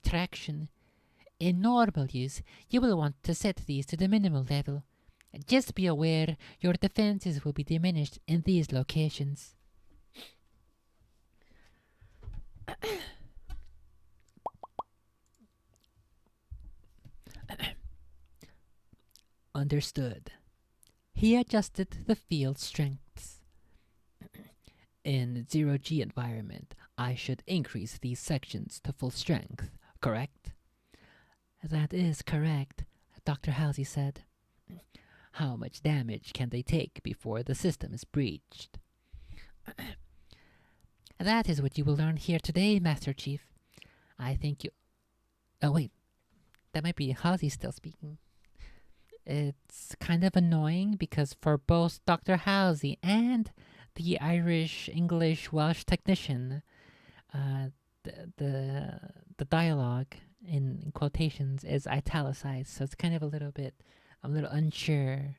traction. In normal use, you will want to set these to the minimal level. Just be aware your defenses will be diminished in these locations. Understood. He adjusted the field strengths. In 0G environment, I should increase these sections to full strength, correct? That is correct, Dr. Halsey said. How much damage can they take before the system is breached? That is what you will learn here today, Master Chief. I think you... Oh, wait. That might be Halsey still speaking. It's kind of annoying because for both Dr. Halsey and the Irish, English, Welsh technician, the dialogue in quotations is italicized, so it's kind of I'm a little unsure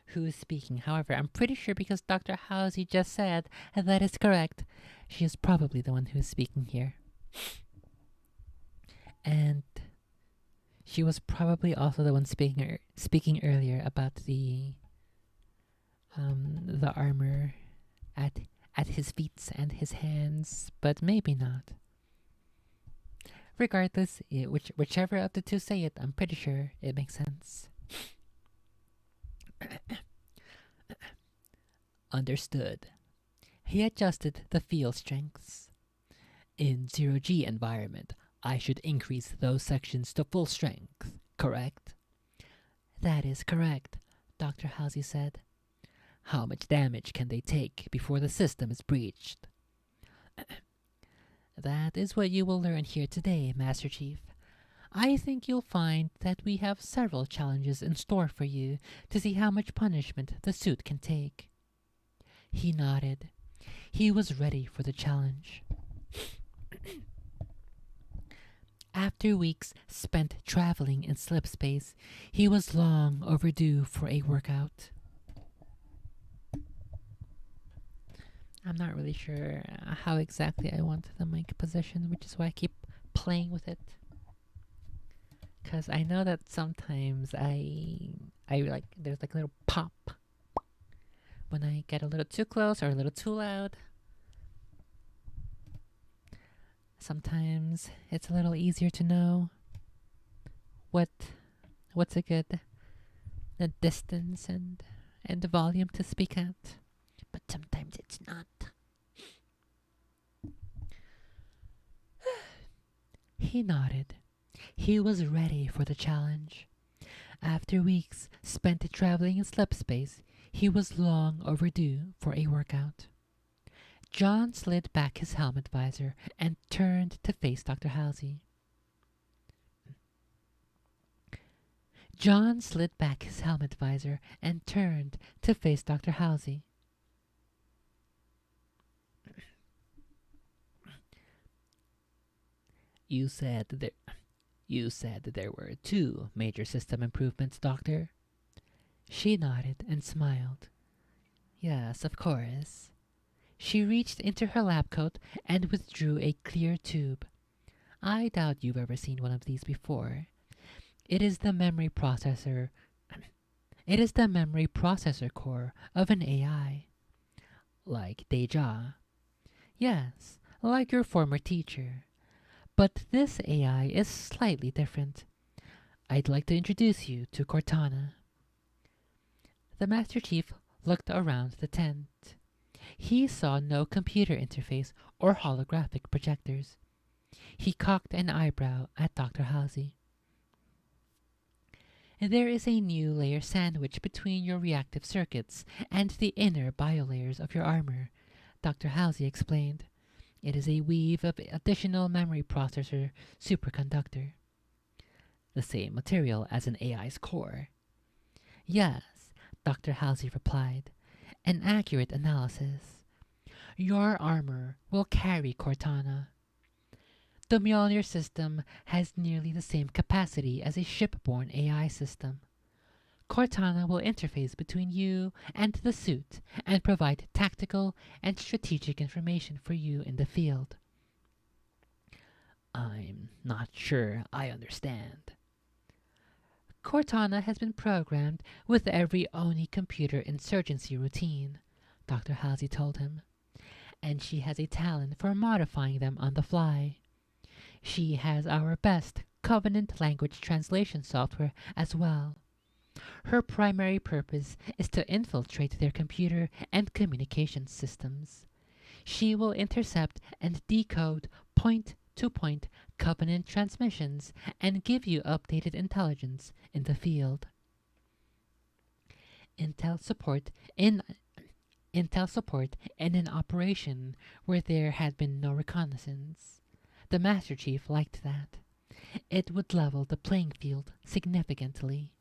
who's speaking. However, I'm pretty sure because Dr. Halsey just said that is correct, she is probably the one who's speaking here. And she was probably also the one speaking earlier about the armor at his feet and his hands, but maybe not. Regardless, whichever of the two say it, I'm pretty sure it makes sense. Understood. He adjusted the field strengths. In 0G environment, I should increase those sections to full strength, correct? That is correct, Dr. Halsey said. How much damage can they take before the system is breached? That is what you will learn here today, Master Chief. I think you'll find that we have several challenges in store for you to see how much punishment the suit can take. He nodded. He was ready for the challenge. After weeks spent traveling in slip space, he was long overdue for a workout. I'm not really sure how exactly I want the mic position, which is why I keep playing with it. Because I know that sometimes I like, there's like a little pop when I get a little too close or a little too loud. Sometimes it's a little easier to know what's a good the distance and the volume to speak at, but sometimes it's not. He nodded. He was ready for the challenge. After weeks spent traveling in slip space, he was long overdue for a workout. John slid back his helmet visor and turned to face Dr. Halsey. John slid back his helmet visor and turned to face Dr. Halsey. You said that there were 2 major system improvements, Doctor. She nodded and smiled. Yes, of course. She reached into her lab coat and withdrew a clear tube. I doubt you've ever seen one of these before. It is the memory processor. It is the memory processor core of an AI. Like Deja. Yes, like your former teacher. But this AI is slightly different. I'd like to introduce you to Cortana. The Master Chief looked around the tent. He saw no computer interface or holographic projectors. He cocked an eyebrow at Dr. Halsey. There is a new layer sandwiched between your reactive circuits and the inner biolayers of your armor, Dr. Halsey explained. It is a weave of additional memory processor superconductor. The same material as an AI's core. Yes, Dr. Halsey replied. An accurate analysis. Your armor will carry Cortana. The Mjolnir system has nearly the same capacity as a shipborne AI system. Cortana will interface between you and the suit and provide tactical and strategic information for you in the field. I'm not sure I understand. Cortana has been programmed with every Oni computer insurgency routine, Dr. Halsey told him, and she has a talent for modifying them on the fly. She has our best Covenant language translation software as well. Her primary purpose is to infiltrate their computer and communication systems. She will intercept and decode point-to-point Covenant transmissions and give you updated intelligence in the field. Intel support in an operation where there had been no reconnaissance. The Master Chief liked that. It would level the playing field significantly.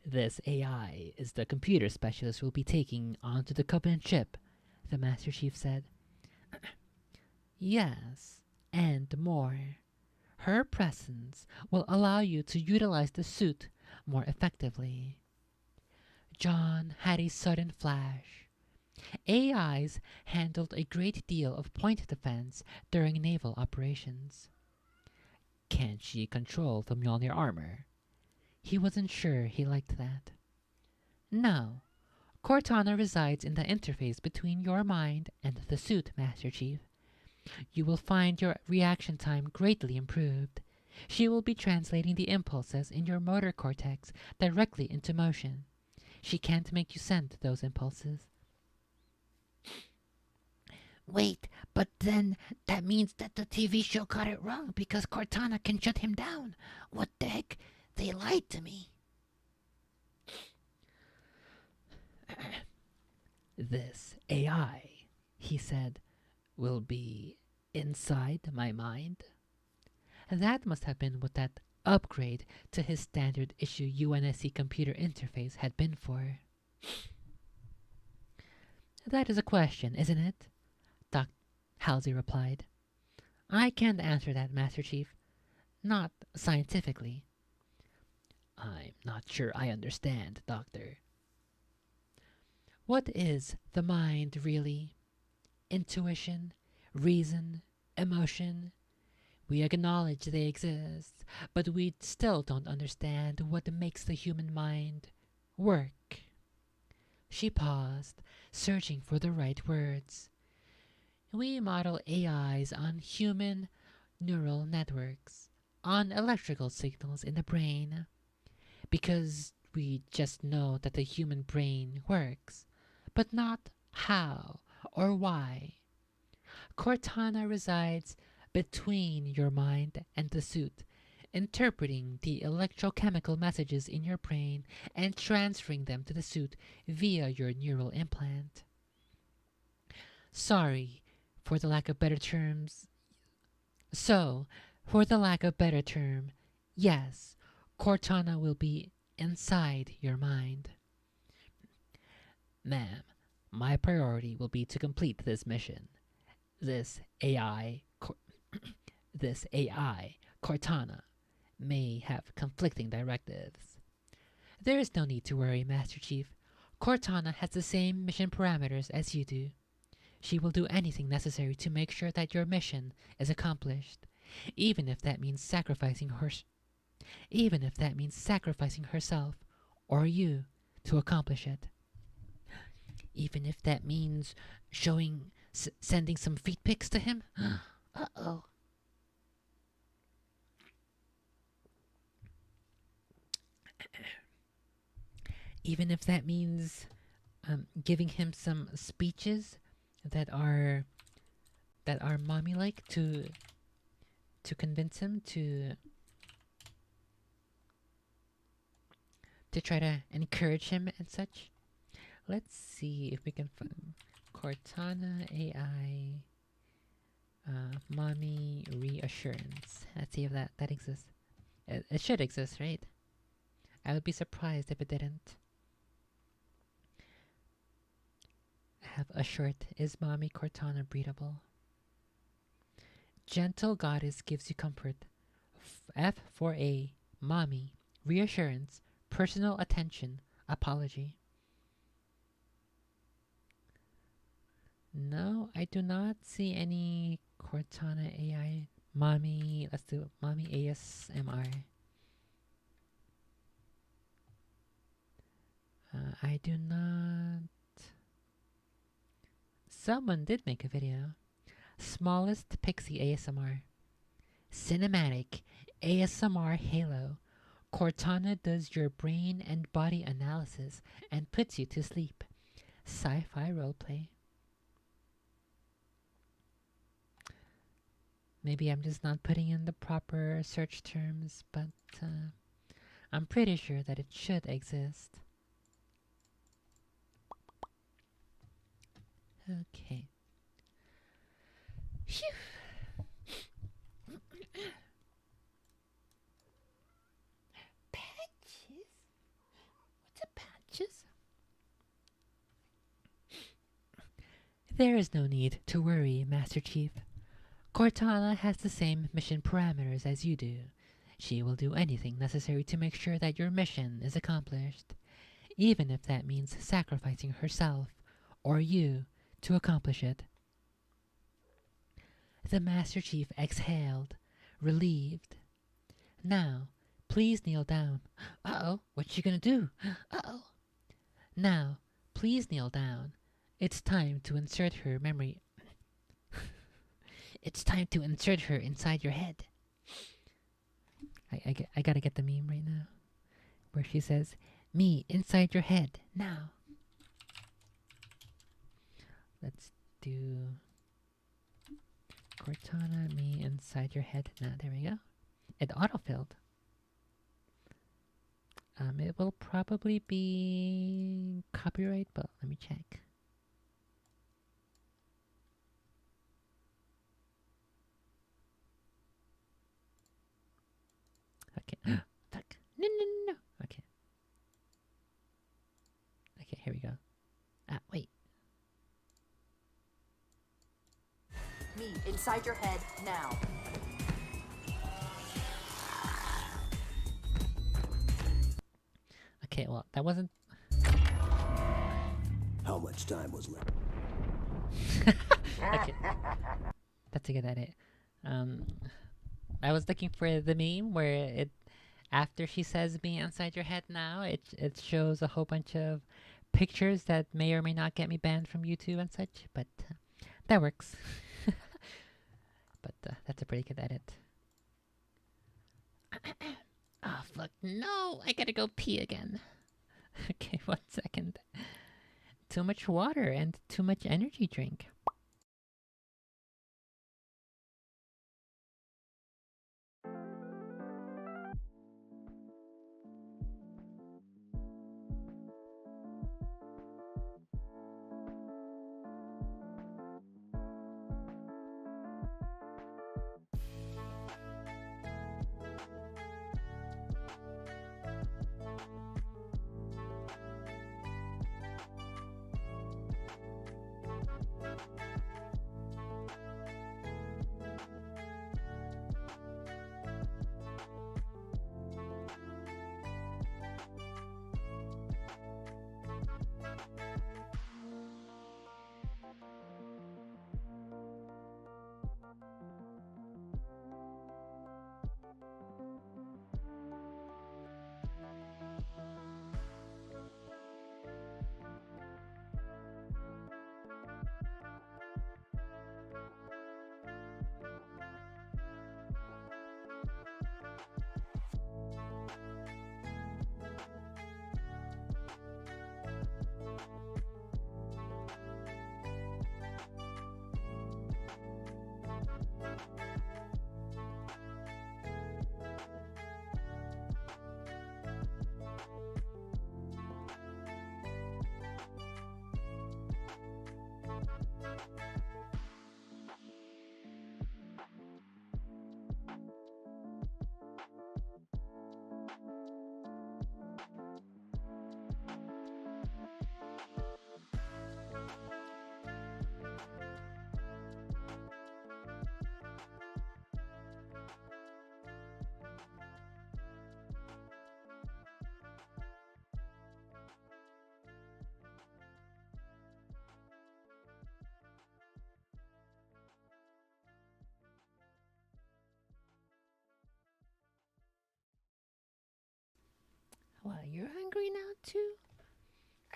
This AI is the computer specialist we'll be taking onto the Covenant ship, the Master Chief said. Yes, and more. Her presence will allow you to utilize the suit more effectively. John had a sudden flash. AIs handled a great deal of point defense during naval operations. Can she control the Mjolnir armor? He wasn't sure he liked that. No. Cortana resides in the interface between your mind and the suit, Master Chief. You will find your reaction time greatly improved. She will be translating the impulses in your motor cortex directly into motion. She can't make you send those impulses. Wait, but then that means that the TV show got it wrong because Cortana can shut him down. What the heck? They lied to me. This AI, he said, will be inside my mind. That must have been what that upgrade to his standard issue UNSC computer interface had been for. That is a question, isn't it? Dr. Halsey replied. I can't answer that, Master Chief. Not scientifically. I'm not sure I understand, Doctor. What is the mind, really? Intuition, reason, emotion? We acknowledge they exist, but we still don't understand what makes the human mind work. She paused, searching for the right words. We model AIs on human neural networks, on electrical signals in the brain, because we just know that the human brain works, but not how or why. Cortana resides between your mind and the suit, interpreting the electrochemical messages in your brain and transferring them to the suit via your neural implant. Sorry, for the lack of better terms. So, for the lack of better term, yes, Cortana will be inside your mind. Ma'am, my priority will be to complete this mission. This AI, Cortana, may have conflicting directives. There is no need to worry, Master Chief. Cortana has the same mission parameters as you do. She will do anything necessary to make sure that your mission is accomplished, even if that means sacrificing herself or you to accomplish it. Even if that means sending some feet pics to him. Uh-oh. Even if that means giving him some speeches that are mommy like to convince him to try to encourage him and such. Let's see if we can find Cortana AI mommy reassurance. Let's see if that exists. It should exist, right? I would be surprised if it didn't. Have a short. Is mommy Cortana breedable? Gentle goddess gives you comfort. F for A. Mommy. Reassurance. Personal attention. Apology. No, I do not see any Cortana AI. Mommy. Let's do mommy ASMR. I do not. Someone did make a video. Smallest Pixie ASMR. Cinematic ASMR Halo. Cortana does your brain and body analysis and puts you to sleep. Sci-fi roleplay. Maybe I'm just not putting in the proper search terms, but I'm pretty sure that it should exist. Okay. Phew. Patches? What's a patches? There is no need to worry, Master Chief. Cortana has the same mission parameters as you do. She will do anything necessary to make sure that your mission is accomplished, even if that means sacrificing herself or you to accomplish it. The Master Chief exhaled, relieved. Now, please kneel down. Uh-oh, what's she gonna do? Uh-oh. Now, please kneel down. It's time to insert her memory. It's time to insert her inside your head. I gotta get the meme right now, where she says, "Me inside your head now." Let's do Cortana, me inside your head now. There we go. It autofilled. It will probably be copyright, but let me check. Okay. Fuck. No. Okay. Okay, here we go. Wait. Me inside your head now. Okay, well, that wasn't. How much time was left? Okay. That's a good edit. I was looking for the meme where it, after she says "me inside your head now," it shows a whole bunch of pictures that may or may not get me banned from YouTube and such, but that works. But that's a pretty good edit. Oh, fuck, no, I gotta go pee again. Okay, 1 second. Too much water and too much energy drink.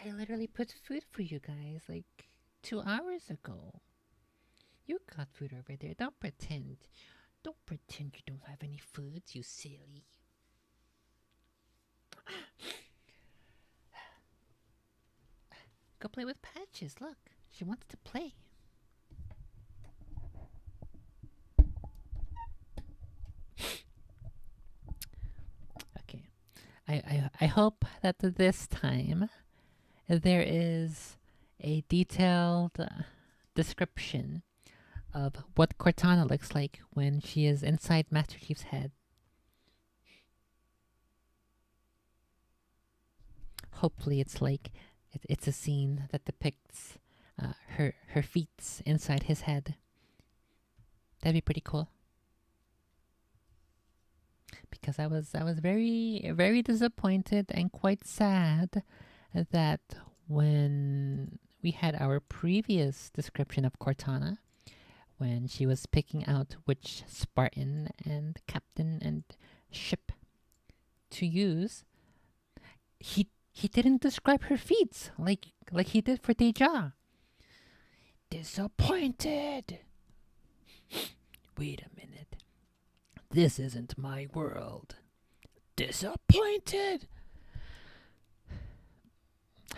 I literally put food for you guys like 2 hours ago. You got food over there. Don't pretend. Don't pretend you don't have any food, you silly. Go play with Patches. Look, she wants to play. Okay. I hope that this time there is a detailed description of what Cortana looks like when she is inside Master Chief's head. Hopefully it's like it's a scene that depicts her feet inside his head. That'd be pretty cool. Because I was very very disappointed and quite sad that when we had our previous description of Cortana, when she was picking out which Spartan and captain and ship to use, he didn't describe her feats like he did for Deja. Disappointed. Wait a minute. This isn't my world. Disappointed.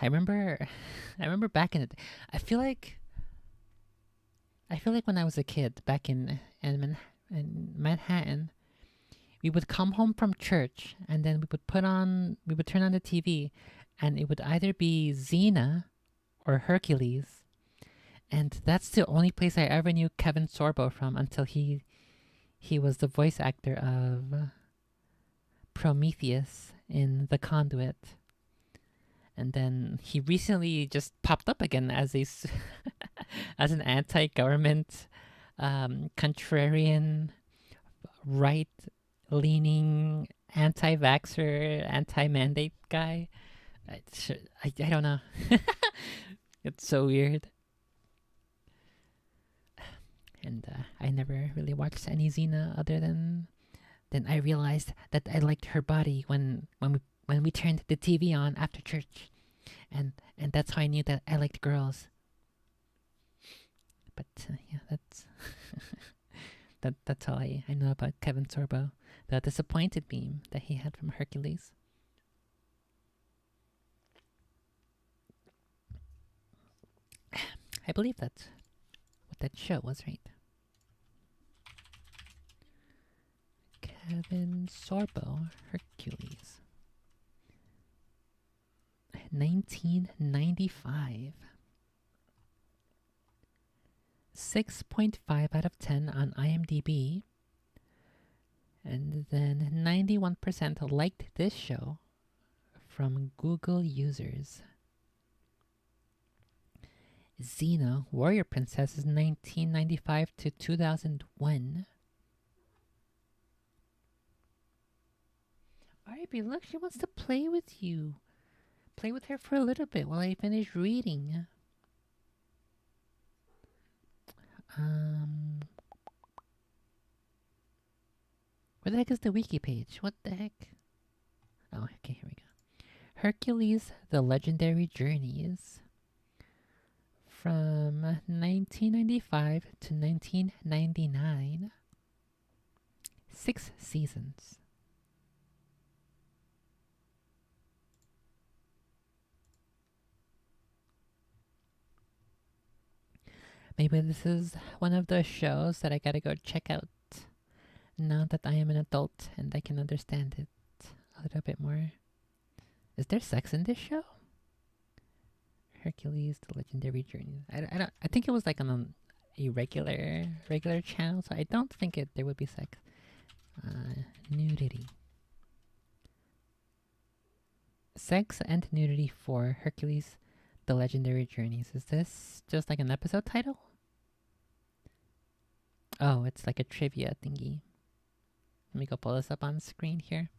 I remember back in the day. I feel like when I was a kid back in Manhattan, we would come home from church and then we would turn on the TV, and it would either be Xena or Hercules, and that's the only place I ever knew Kevin Sorbo from until he was the voice actor of Prometheus in The Conduit. And then he recently just popped up again as as an anti-government, contrarian, right-leaning, anti-vaxxer, anti-mandate guy. I don't know. It's so weird. And I never really watched any Xena other than I realized that I liked her body when we turned the TV on after church, and that's how I knew that I liked girls. But yeah, that's that's all I know about Kevin Sorbo, the disappointed beam that he had from Hercules. I believe that's what that show was, right? Kevin Sorbo, Hercules. 1995. 6.5 out of 10 on IMDb. And then 91% liked this show from Google users. Xena, Warrior Princess is 1995 to 2001. Arby, look, she wants to play with you. Play with her for a little bit while I finish reading. Where the heck is the wiki page? What the heck? Oh, okay, here we go. Hercules, The Legendary Journeys. From 1995 to 1999. 6 seasons. Maybe this is one of those shows that I gotta go check out now that I am an adult and I can understand it a little bit more. Is there sex in this show? Hercules, The Legendary Journey. I think it was like on a regular channel, so I don't think there would be sex. Nudity. Sex and nudity for Hercules, The Legendary Journeys. Is this just like an episode title? Oh, it's like a trivia thingy. Let me go pull this up on screen here.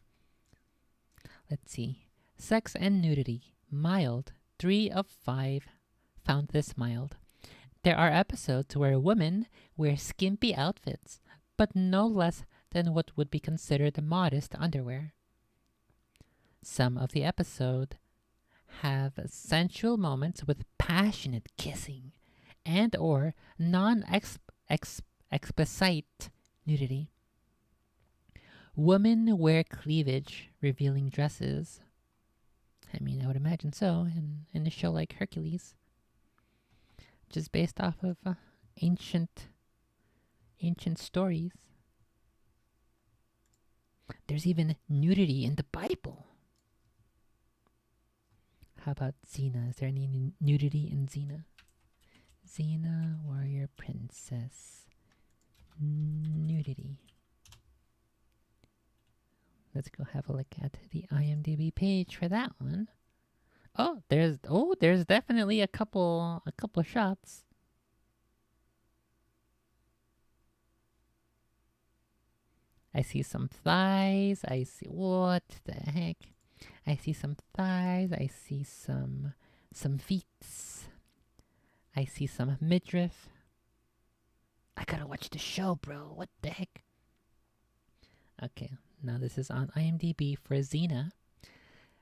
Let's see. Sex and nudity. Mild. 3 of 5 found this mild. There are episodes where women wear skimpy outfits, but no less than what would be considered modest underwear. Some of the episode have sensual moments with passionate kissing and or non-explicit nudity. Women wear cleavage revealing dresses. I mean, I would imagine so in a show like Hercules, which is based off of ancient stories. There's even nudity in the Bible. How about Xena? Is there any nudity in Xena? Xena, warrior princess. Nudity. Let's go have a look at the IMDb page for that one. There's definitely a couple shots. I see some thighs. I see what the heck? I see some thighs. I see some feet. I see some midriff. I gotta watch the show, bro. What the heck? Okay, now this is on IMDb for Xena.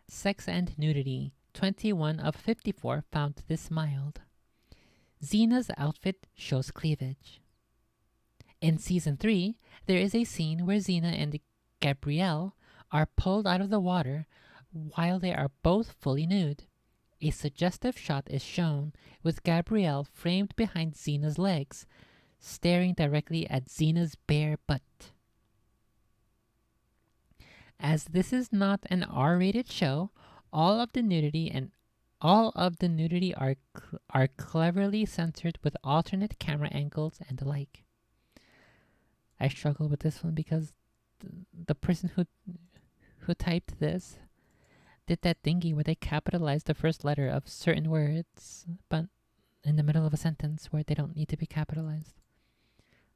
Sex and nudity. 21 of 54 found this mild. Xena's outfit shows cleavage. In Season 3, there is a scene where Xena and Gabrielle are pulled out of the water while they are both fully nude. A suggestive shot is shown with Gabrielle framed behind Xena's legs, staring directly at Xena's bare butt. As this is not an R-rated show, all of the nudity are cleverly censored with alternate camera angles and the like. I struggle with this one because the person who typed this did that thingy where they capitalized the first letter of certain words, but in the middle of a sentence where they don't need to be capitalized.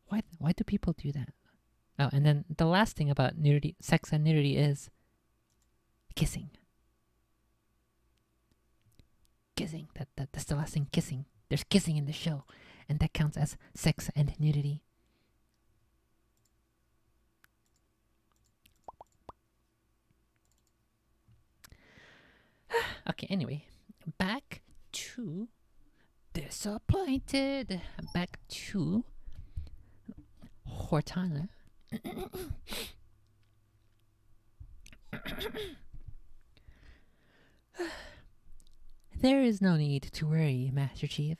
Why do people do that? Oh, and then the last thing about nudity, sex and nudity is kissing. Kissing. That's the last thing, kissing. There's kissing in the show, and that counts as sex and nudity. Okay, anyway, back to Disappointed. Back to Cortana. There is no need to worry, Master Chief.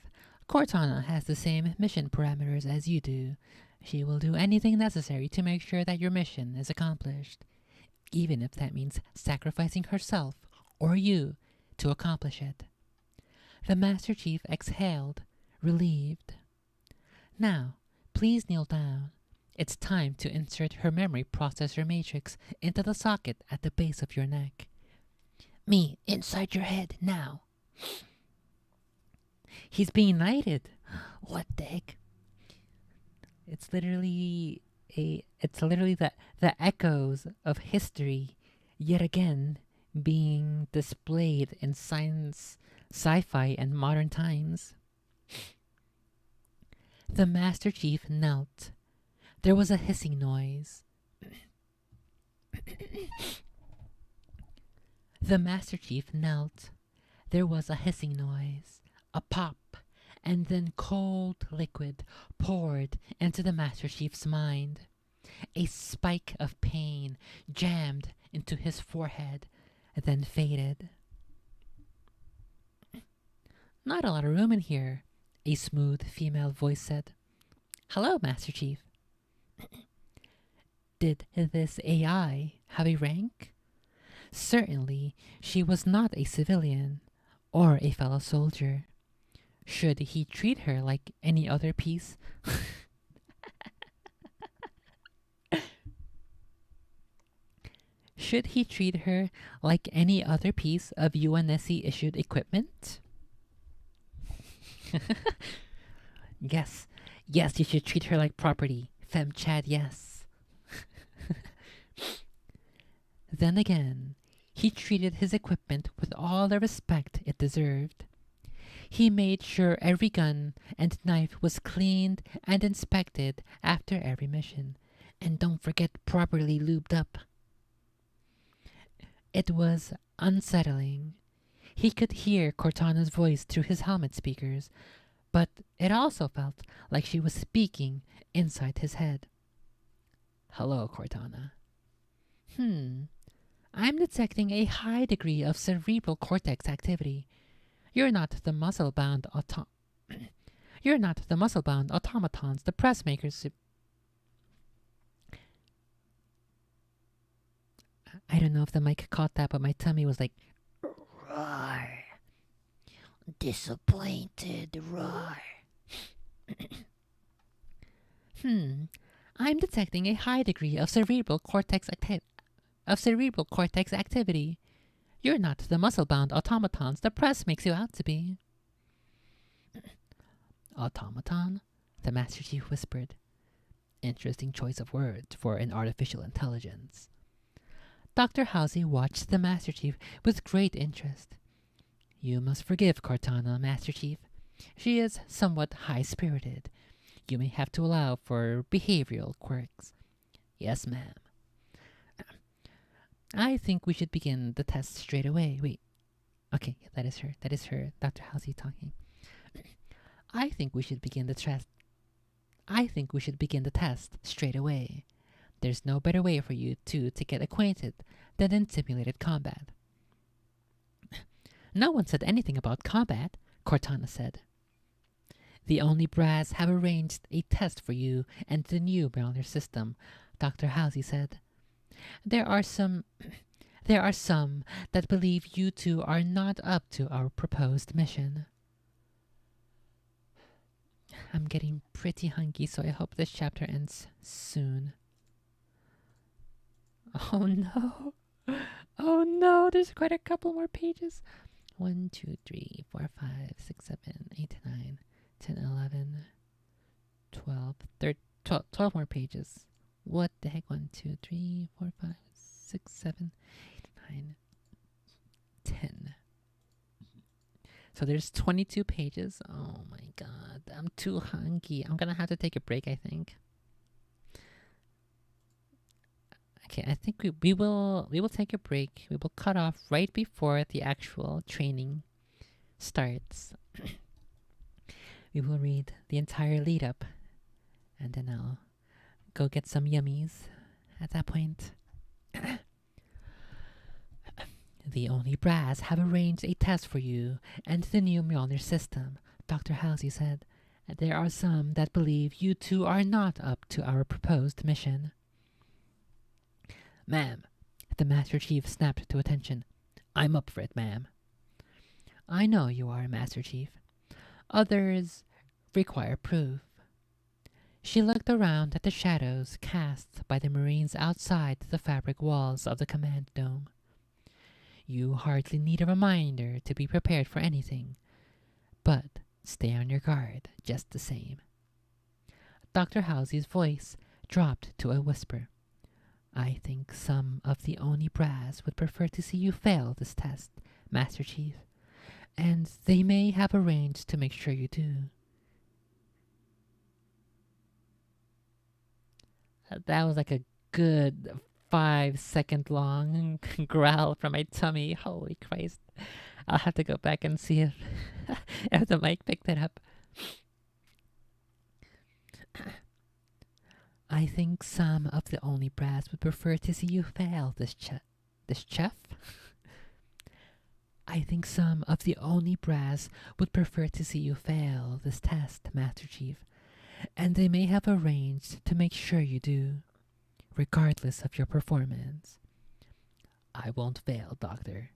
Cortana has the same mission parameters as you do. She will do anything necessary to make sure that your mission is accomplished, even if that means sacrificing herself or you to accomplish it. The Master Chief exhaled, relieved. Now, please kneel down. It's time to insert her memory processor matrix into the socket at the base of your neck. Me, inside your head, now. He's being knighted. What the heck? It's literally the echoes of history yet again being displayed in science, sci-fi, and modern times. The Master Chief knelt. There was a hissing noise. The Master Chief knelt. There was a hissing noise, a pop, and then cold liquid poured into the Master Chief's mind. A spike of pain jammed into his forehead, then faded. Not a lot of room in here, a smooth female voice said. Hello, Master Chief. Did this AI have a rank? Certainly, she was not a civilian or a fellow soldier. Should he treat her like any other piece? Should he treat her like any other piece of UNSC-issued equipment? Yes, you should treat her like property. Fem Chad, yes. Then again, he treated his equipment with all the respect it deserved. He made sure every gun and knife was cleaned and inspected after every mission. And don't forget properly lubed up. It was unsettling. He could hear Cortana's voice through his helmet speakers, but it also felt like she was speaking inside his head. Hello, Cortana. I'm detecting a high degree of cerebral cortex activity. You're not the muscle-bound You're not the muscle-bound automatons the press makers. I don't know if the mic caught that, but my tummy was like, roar. Disappointed, roar. I'm detecting a high degree of cerebral cortex activity. You're not the muscle-bound automatons the press makes you out to be. Automaton? The Master Chief whispered. Interesting choice of words for an artificial intelligence. Dr. Halsey watched the Master Chief with great interest. You must forgive Cortana, Master Chief. She is somewhat high-spirited. You may have to allow for behavioral quirks. Yes, ma'am. I think we should begin the test straight away. Wait. Okay, that is her. That is her. Dr. Halsey talking. I think we should begin the test straight away. There's no better way for you two to get acquainted than in simulated combat. No one said anything about combat, Cortana said. The Only Brass have arranged a test for you and the new Mjolnir system, Dr. Halsey said. There are some that believe you two are not up to our proposed mission. I'm getting pretty hungry, so I hope this chapter ends soon. Oh no. Oh no, there's quite a couple more pages. 1, 2, 3, 4, 5, 6, 7, 8, 9, 10, 11, 12, 12 more pages. What the heck? 1, 2, 3, 4, 5, 6, 7, 8, 9, 10. So there's 22 pages. Oh my god, I'm too hungry. I'm gonna have to take a break, I think. Okay, I think we will take a break. We will cut off right before the actual training starts. We will read the entire lead up, and then I'll go get some yummies at that point. The Only Brass have arranged a test for you and the new Mjolnir system, Dr. Halsey said. There are some that believe you two are not up to our proposed mission. Ma'am, the Master Chief snapped to attention. I'm up for it, ma'am. I know you are, Master Chief. Others require proof. She looked around at the shadows cast by the Marines outside the fabric walls of the command dome. You hardly need a reminder to be prepared for anything, but stay on your guard just the same. Dr. Halsey's voice dropped to a whisper. I think some of the Oni Brass would prefer to see you fail this test, Master Chief, and they may have arranged to make sure you do. That was like a good 5-second long growl from my tummy. Holy Christ. I'll have to go back and see if, if the mic picked it up. I think some of the Only Brass would prefer to see you fail this chef? I think some of the Only Brass would prefer to see you fail this test, Master Chief, and they may have arranged to make sure you do, regardless of your performance. I won't fail, Doctor.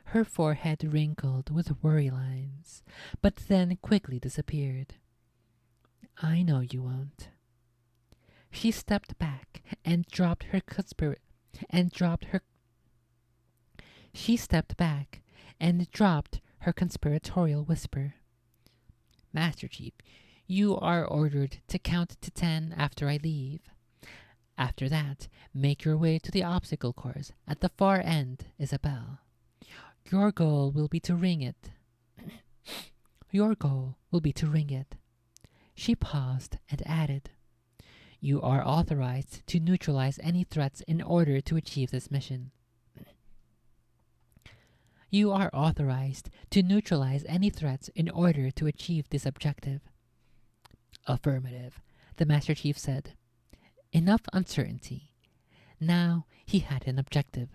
Her forehead wrinkled with worry lines, but then quickly disappeared. I know you won't. She stepped back and dropped her conspiratorial whisper. Master Chief, you are ordered to count to 10 after I leave. After that, make your way to the obstacle course. At the far end is a bell. Your goal will be to ring it. She paused and added, You are authorized to neutralize any threats in order to achieve this mission. You are authorized to neutralize any threats in order to achieve this objective. Affirmative, the Master Chief said. Enough uncertainty. Now he had an objective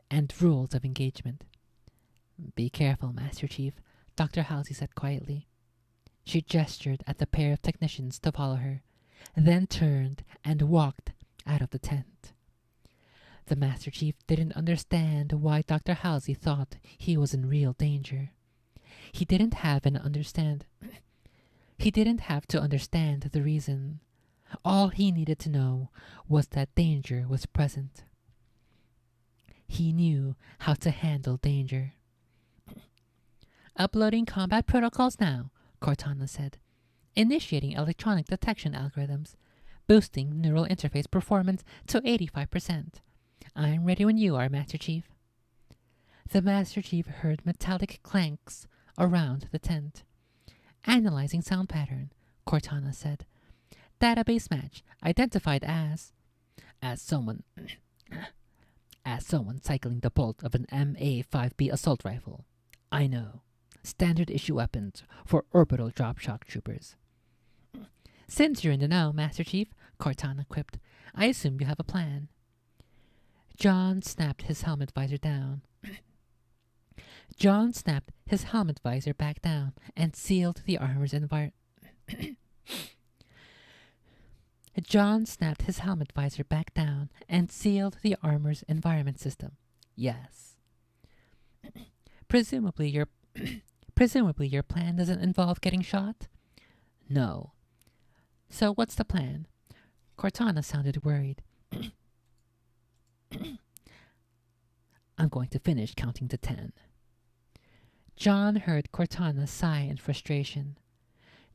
and rules of engagement. Be careful, Master Chief, Dr. Halsey said quietly. She gestured at the pair of technicians to follow her, then turned and walked out of the tent. The Master Chief didn't understand why Dr. Halsey thought he was in real danger. He didn't have to understand the reason. All he needed to know was that danger was present. He knew how to handle danger. Uploading combat protocols now, Cortana said. Initiating electronic detection algorithms, boosting neural interface performance to 85%. I'm ready when you are, Master Chief. The Master Chief heard metallic clanks around the tent. Analyzing sound pattern, Cortana said. Database match identified as someone cycling the bolt of an MA-5B assault rifle. I know. Standard issue weapons for orbital drop shock troopers. Since you're in the know, Master Chief, Cortana quipped, I assume you have a plan. John snapped his helmet visor down. John snapped his helmet visor back down and sealed the armor's environment. John snapped his helmet visor back down and sealed the armor's environment system. Yes. Presumably your plan doesn't involve getting shot? No. So what's the plan? Cortana sounded worried. I'm going to finish counting to 10. John heard Cortana sigh in frustration.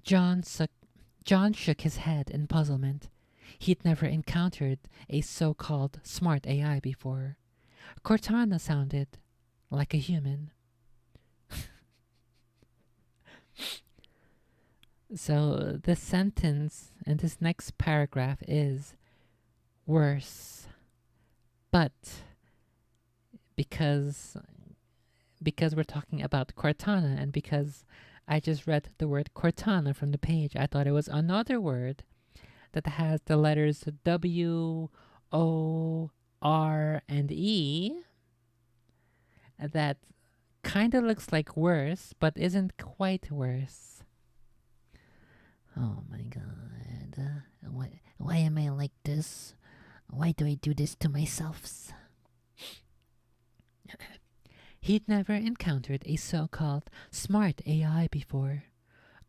John shook his head in puzzlement. He'd never encountered a so-called smart AI before. Cortana sounded like a human. So this sentence and this next paragraph is worse. But because we're talking about Cortana and because I just read the word Cortana from the page, I thought it was another word that has the letters W, O, R, and E that kind of looks like worse, but isn't quite worse. Oh my god. Why am I like this? Why do I do this to myself? He'd never encountered a so-called smart AI before.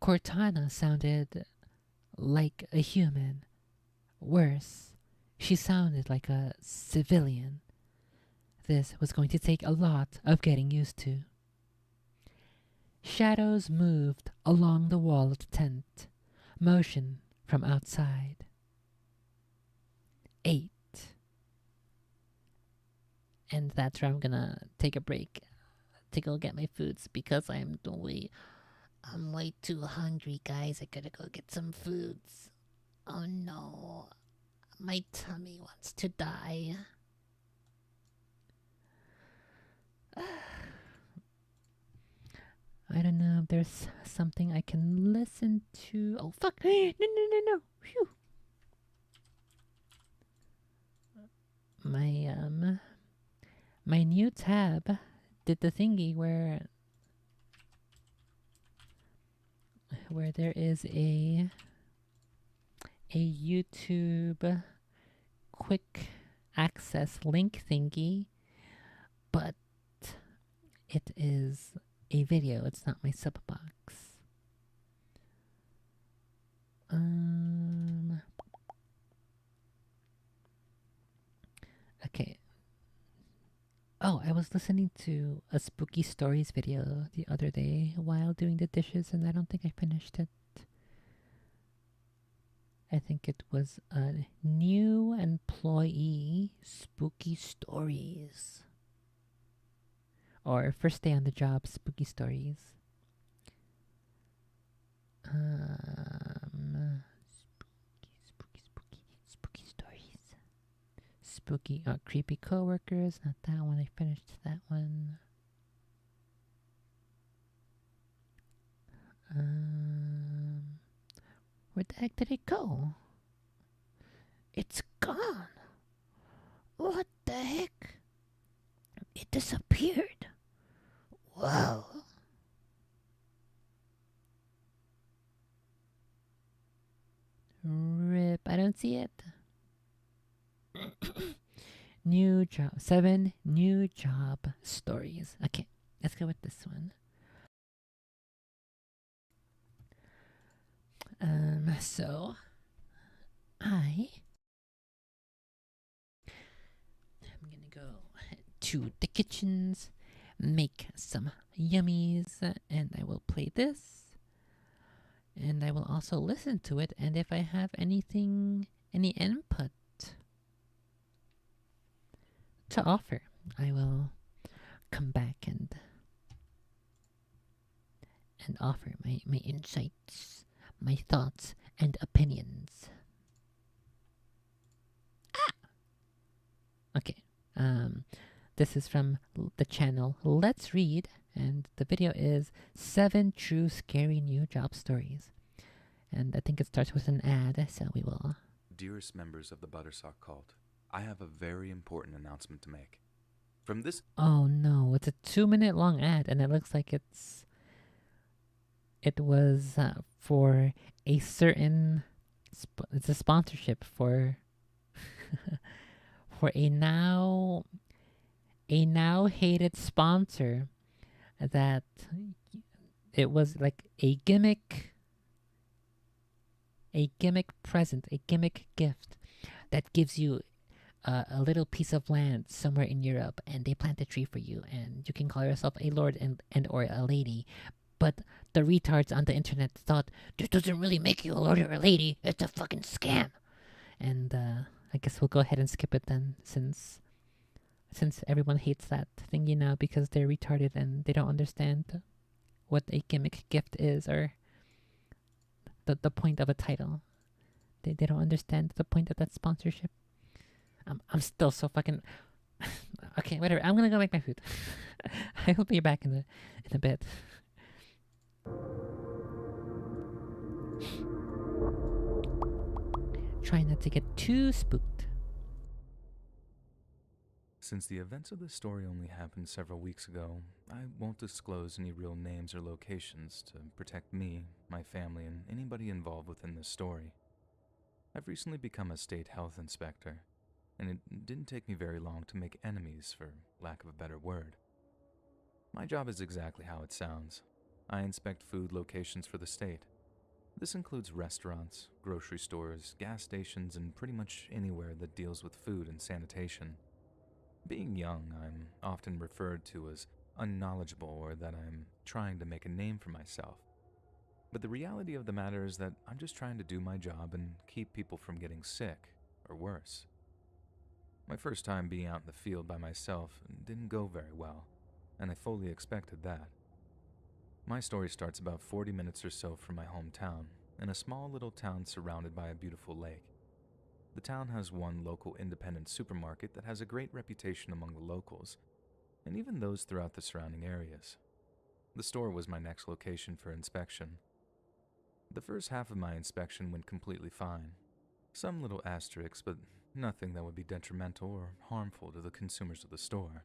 Cortana sounded like a human. Worse, she sounded like a civilian. This was going to take a lot of getting used to. Shadows moved along the wall of the tent. Motion from outside. 8. And that's where I'm gonna take a break to go get my foods because I'm way too hungry, guys. I gotta go get some foods. Oh no, my tummy wants to die. I don't know if there's something I can listen to. Oh fuck! No! Phew. My new tab did the thingy where there is a YouTube quick access link thingy, but it is a video. It's not my sub box. Okay. Oh, I was listening to a Spooky Stories video the other day while doing the dishes, and I don't think I finished it. I think it was a new employee Spooky Stories. Or first day on the job Spooky Stories. Spooky Stories. Spooky, creepy coworkers. Not that one. I finished that one. Where the heck did it go? It's gone. What the heck? It disappeared. Wow. Rip. I don't see it. New job. 7 new job stories. Okay, let's go with this one. So I'm gonna go to the kitchens, make some yummies, and I will play this. And I will also listen to it, and if I have any input to offer, I will come back and offer my insights, my thoughts, and opinions. Okay. This is from the channel Let's Read, and the video is 7 True Scary New Job Stories. And I think it starts with an ad, so we will. Dearest members of the Buttersock cult, I have a very important announcement to make. From this... Oh no, it's a 2-minute long ad, and it looks like it was for a certain... it's a sponsorship for... for a now hated sponsor that it was like a gimmick present, a gimmick gift that gives you a little piece of land somewhere in Europe, and they plant a tree for you, and you can call yourself a lord and or a lady. But the retards on the internet thought, this doesn't really make you a lord or a lady, it's a fucking scam. And I guess we'll go ahead and skip it then, since everyone hates that thingy now because they're retarded and they don't understand what a gimmick gift is, or the point of a title. They don't understand the point of that sponsorship. I'm still so fucking... Okay, whatever. I'm gonna go make my food. I will be back in a bit. Try not to get too spooked. Since the events of this story only happened several weeks ago, I won't disclose any real names or locations to protect me, my family, and anybody involved within this story. I've recently become a state health inspector, and it didn't take me very long to make enemies, for lack of a better word. My job is exactly how it sounds. I inspect food locations for the state. This includes restaurants, grocery stores, gas stations, and pretty much anywhere that deals with food and sanitation. Being young, I'm often referred to as unknowledgeable, or that I'm trying to make a name for myself. But the reality of the matter is that I'm just trying to do my job and keep people from getting sick, or worse. My first time being out in the field by myself didn't go very well, and I fully expected that. My story starts about 40 minutes or so from my hometown, in a small little town surrounded by a beautiful lake. The town has one local independent supermarket that has a great reputation among the locals, and even those throughout the surrounding areas. The store was my next location for inspection. The first half of my inspection went completely fine. Some little asterisks, but nothing that would be detrimental or harmful to the consumers of the store.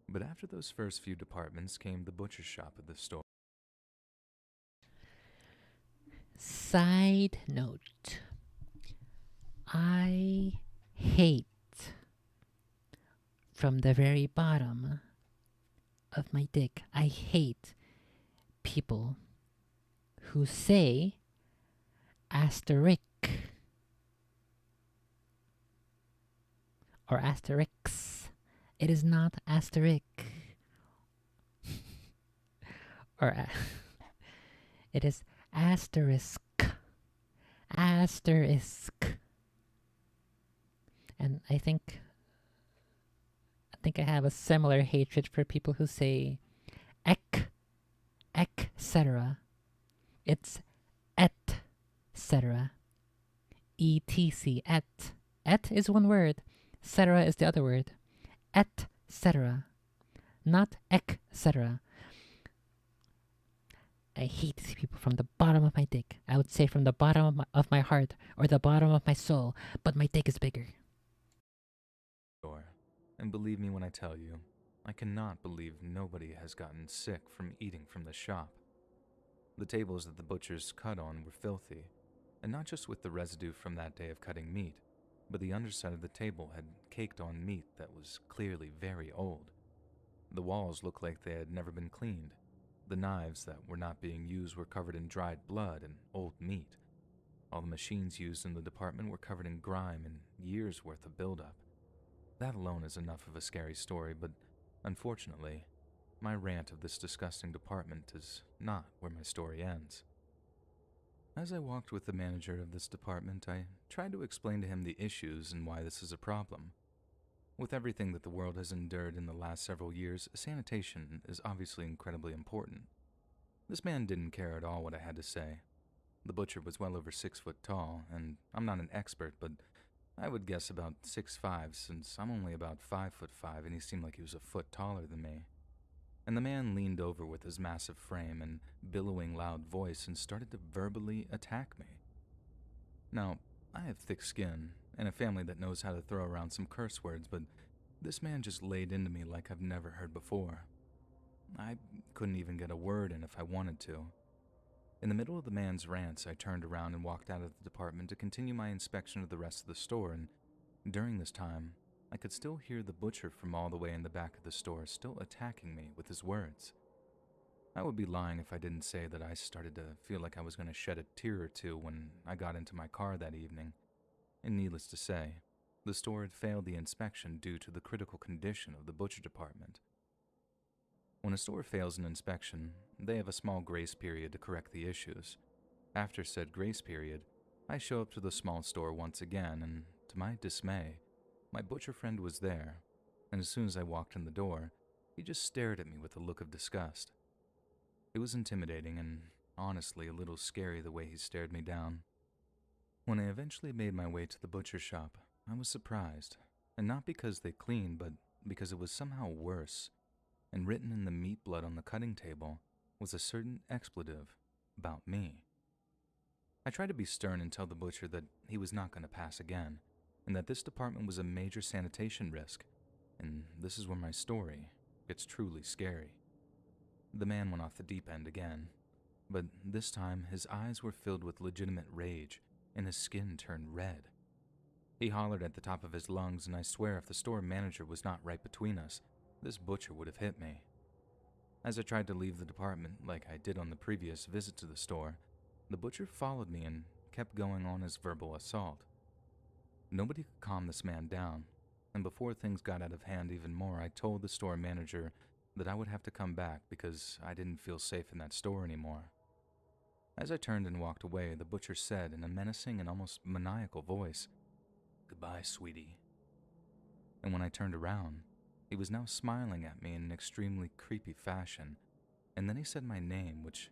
But after those first few departments came the butcher shop of the store. Side note. I hate, from the very bottom of my dick, I hate people who say asterisk or asterix. It is not asterisk. It is asterisk. Asterisk. And I think I have a similar hatred for people who say etc. It's etc. etc. Et is one word. Cetera is the other word. Etc. Not etc. I hate these people from the bottom of my dick. I would say from the bottom of my heart or the bottom of my soul, but my dick is bigger. Sure. And believe me when I tell you, I cannot believe nobody has gotten sick from eating from the shop. The tables that the butchers cut on were filthy, and not just with the residue from that day of cutting meat, but the underside of the table had caked on meat that was clearly very old. The walls looked like they had never been cleaned. The knives that were not being used were covered in dried blood and old meat. All the machines used in the department were covered in grime and years' worth of buildup. That alone is enough of a scary story, but unfortunately, my rant of this disgusting department is not where my story ends. As I walked with the manager of this department, I tried to explain to him the issues and why this is a problem. With everything that the world has endured in the last several years, sanitation is obviously incredibly important. This man didn't care at all what I had to say. The butcher was well over 6 foot tall, and I'm not an expert, but I would guess about 6'5", since I'm only about 5'5", and he seemed like he was a foot taller than me. And the man leaned over with his massive frame and billowing loud voice and started to verbally attack me. Now, I have thick skin and a family that knows how to throw around some curse words, but this man just laid into me like I've never heard before. I couldn't even get a word in if I wanted to. In the middle of the man's rants, I turned around and walked out of the department to continue my inspection of the rest of the store, and during this time, I could still hear the butcher from all the way in the back of the store still attacking me with his words. I would be lying if I didn't say that I started to feel like I was going to shed a tear or two when I got into my car that evening. And needless to say, the store had failed the inspection due to the critical condition of the butcher department. When a store fails an inspection, they have a small grace period to correct the issues. After said grace period, I show up to the small store once again, and to my dismay, my butcher friend was there, and as soon as I walked in the door, he just stared at me with a look of disgust. It was intimidating and honestly a little scary the way he stared me down. When I eventually made my way to the butcher shop, I was surprised, and not because they cleaned, but because it was somehow worse, and written in the meat blood on the cutting table was a certain expletive about me. I tried to be stern and tell the butcher that he was not going to pass again, and that this department was a major sanitation risk, and this is where my story gets truly scary. The man went off the deep end again, but this time his eyes were filled with legitimate rage, and his skin turned red. He hollered at the top of his lungs, and I swear if the store manager was not right between us, this butcher would have hit me. As I tried to leave the department like I did on the previous visit to the store, the butcher followed me and kept going on his verbal assault. Nobody could calm this man down, and before things got out of hand even more, I told the store manager that I would have to come back because I didn't feel safe in that store anymore. As I turned and walked away, the butcher said in a menacing and almost maniacal voice, "Goodbye, sweetie." And when I turned around, he was now smiling at me in an extremely creepy fashion, and then he said my name, which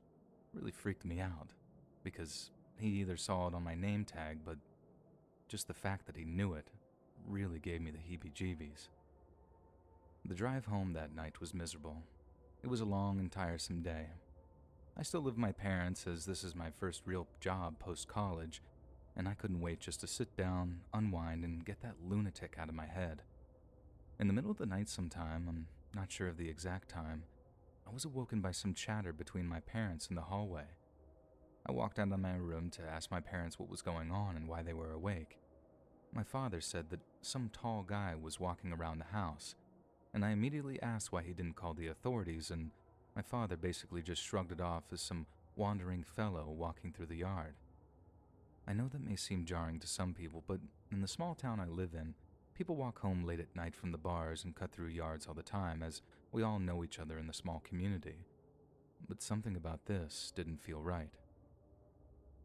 really freaked me out, because he either saw it on my name tag, but just the fact that he knew it really gave me the heebie-jeebies. The drive home that night was miserable. It was a long and tiresome day. I still live with my parents as this is my first real job post-college, and I couldn't wait just to sit down, unwind, and get that lunatic out of my head. In the middle of the night sometime, I'm not sure of the exact time, I was awoken by some chatter between my parents in the hallway. I walked out of my room to ask my parents what was going on and why they were awake. My father said that some tall guy was walking around the house, and I immediately asked why he didn't call the authorities, and my father basically just shrugged it off as some wandering fellow walking through the yard. I know that may seem jarring to some people, but in the small town I live in, people walk home late at night from the bars and cut through yards all the time, as we all know each other in the small community. But something about this didn't feel right.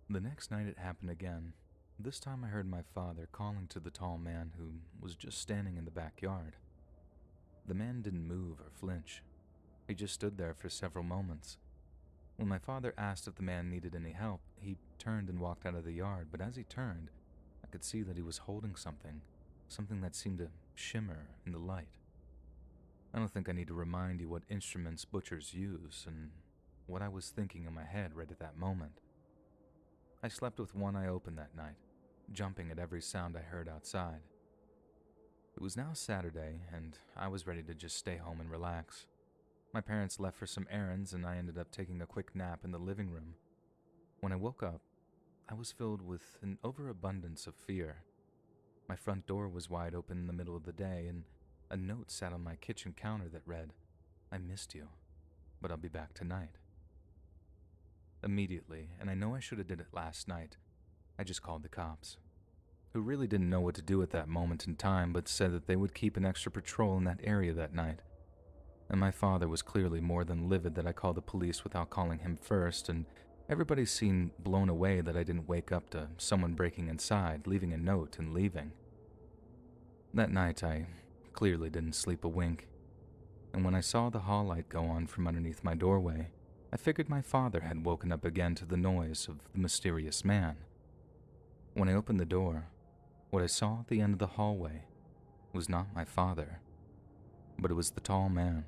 The next night it happened again. This time I heard my father calling to the tall man who was just standing in the backyard. The man didn't move or flinch. He just stood there for several moments. When my father asked if the man needed any help, he turned and walked out of the yard, but as he turned, I could see that he was holding something that seemed to shimmer in the light. I don't think I need to remind you what instruments butchers use, and what I was thinking in my head right at that moment. I slept with one eye open that night, jumping at every sound I heard outside. It was now Saturday, and I was ready to just stay home and relax. My parents left for some errands, and I ended up taking a quick nap in the living room. When I woke up, I was filled with an overabundance of fear. My front door was wide open in the middle of the day, and a note sat on my kitchen counter that read, "I missed you, but I'll be back tonight." Immediately, and I know I should have did it last night, I just called the cops, who really didn't know what to do at that moment in time, but said that they would keep an extra patrol in that area that night. And my father was clearly more than livid that I called the police without calling him first, and everybody seemed blown away that I didn't wake up to someone breaking inside, leaving a note, and leaving. That night, I clearly didn't sleep a wink, and when I saw the hall light go on from underneath my doorway, I figured my father had woken up again to the noise of the mysterious man. When I opened the door, what I saw at the end of the hallway was not my father, but it was the tall man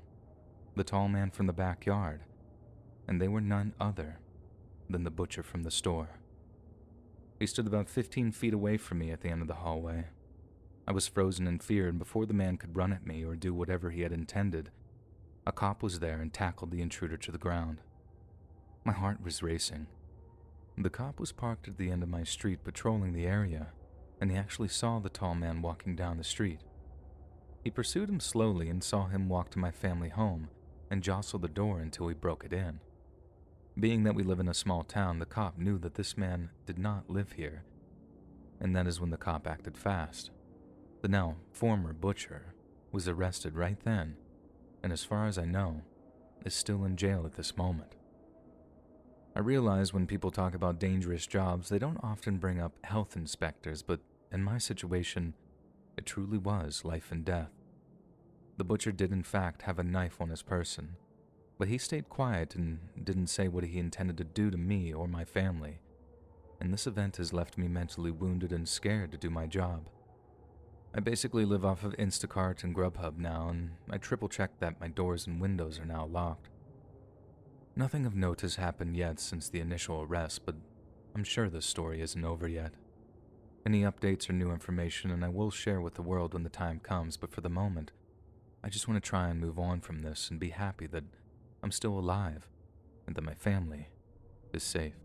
from the backyard, and they were none other than the butcher from the store. He stood about 15 feet away from me at the end of the hallway. I was frozen in fear, and before the man could run at me or do whatever he had intended, a cop was there and tackled the intruder to the ground. My heart was racing. The cop was parked at the end of my street patrolling the area, and he actually saw the tall man walking down the street. He pursued him slowly and saw him walk to my family home and jostle the door until he broke it in. Being that we live in a small town, the cop knew that this man did not live here, and that is when the cop acted fast. The now former butcher was arrested right then, and as far as I know, is still in jail at this moment. I realize when people talk about dangerous jobs, they don't often bring up health inspectors, but in my situation, it truly was life and death. The butcher did in fact have a knife on his person, but he stayed quiet and didn't say what he intended to do to me or my family, and this event has left me mentally wounded and scared to do my job. I basically live off of Instacart and Grubhub now, and I triple-checked that my doors and windows are now locked. Nothing of note has happened yet since the initial arrest, but I'm sure this story isn't over yet. Any updates or new information, and I will share with the world when the time comes, but for the moment, I just want to try and move on from this and be happy that I'm still alive and that my family is safe.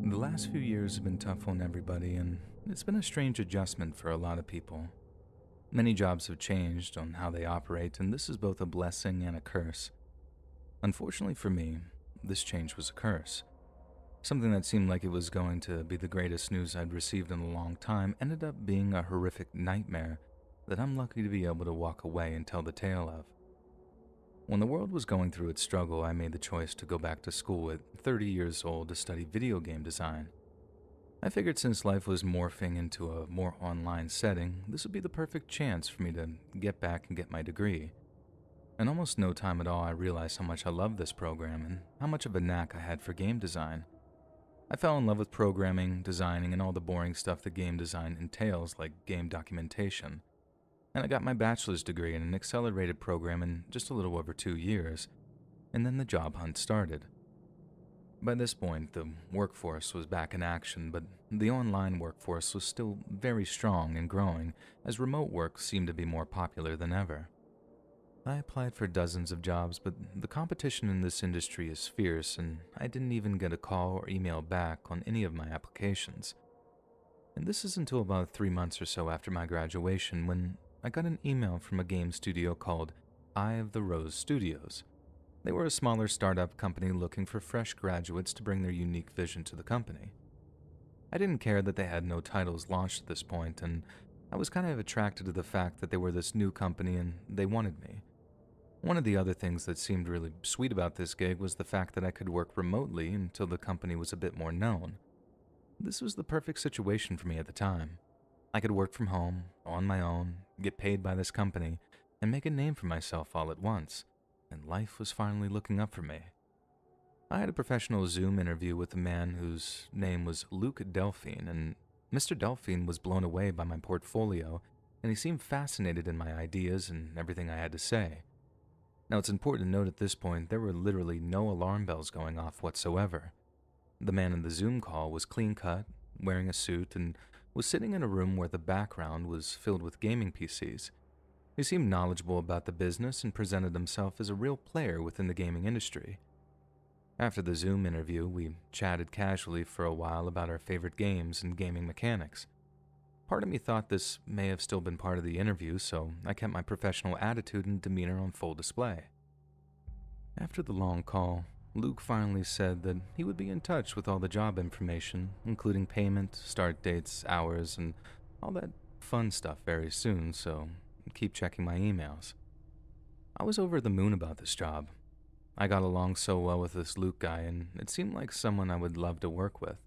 The last few years have been tough on everybody, and it's been a strange adjustment for a lot of people. Many jobs have changed on how they operate, and this is both a blessing and a curse. Unfortunately for me, this change was a curse. Something that seemed like it was going to be the greatest news I'd received in a long time ended up being a horrific nightmare that I'm lucky to be able to walk away and tell the tale of. When the world was going through its struggle, I made the choice to go back to school at 30 years old to study video game design. I figured since life was morphing into a more online setting, this would be the perfect chance for me to get back and get my degree. In almost no time at all, I realized how much I loved this program and how much of a knack I had for game design. I fell in love with programming, designing, and all the boring stuff that game design entails, like game documentation. And I got my bachelor's degree in an accelerated program in just a little over 2 years, and then the job hunt started. By this point, the workforce was back in action, but the online workforce was still very strong and growing, as remote work seemed to be more popular than ever. I applied for dozens of jobs, but the competition in this industry is fierce, and I didn't even get a call or email back on any of my applications. And this is until about 3 months or so after my graduation, when I got an email from a game studio called Eye of the Rose Studios. They were a smaller startup company looking for fresh graduates to bring their unique vision to the company. I didn't care that they had no titles launched at this point, and I was kind of attracted to the fact that they were this new company and they wanted me. One of the other things that seemed really sweet about this gig was the fact that I could work remotely until the company was a bit more known. This was the perfect situation for me at the time. I could work from home, on my own, get paid by this company, and make a name for myself all at once, and life was finally looking up for me. I had a professional Zoom interview with a man whose name was Luke Delphine, and Mr. Delphine was blown away by my portfolio and he seemed fascinated in my ideas and everything I had to say. Now, it's important to note at this point there were literally no alarm bells going off whatsoever. The man in the Zoom call was clean-cut, wearing a suit, and was sitting in a room where the background was filled with gaming PCs. He seemed knowledgeable about the business and presented himself as a real player within the gaming industry. After the Zoom interview, we chatted casually for a while about our favorite games and gaming mechanics. Part of me thought this may have still been part of the interview, so I kept my professional attitude and demeanor on full display. After the long call, Luke finally said that he would be in touch with all the job information, including payment, start dates, hours, and all that fun stuff very soon, so keep checking my emails. I was over the moon about this job. I got along so well with this Luke guy, and it seemed like someone I would love to work with.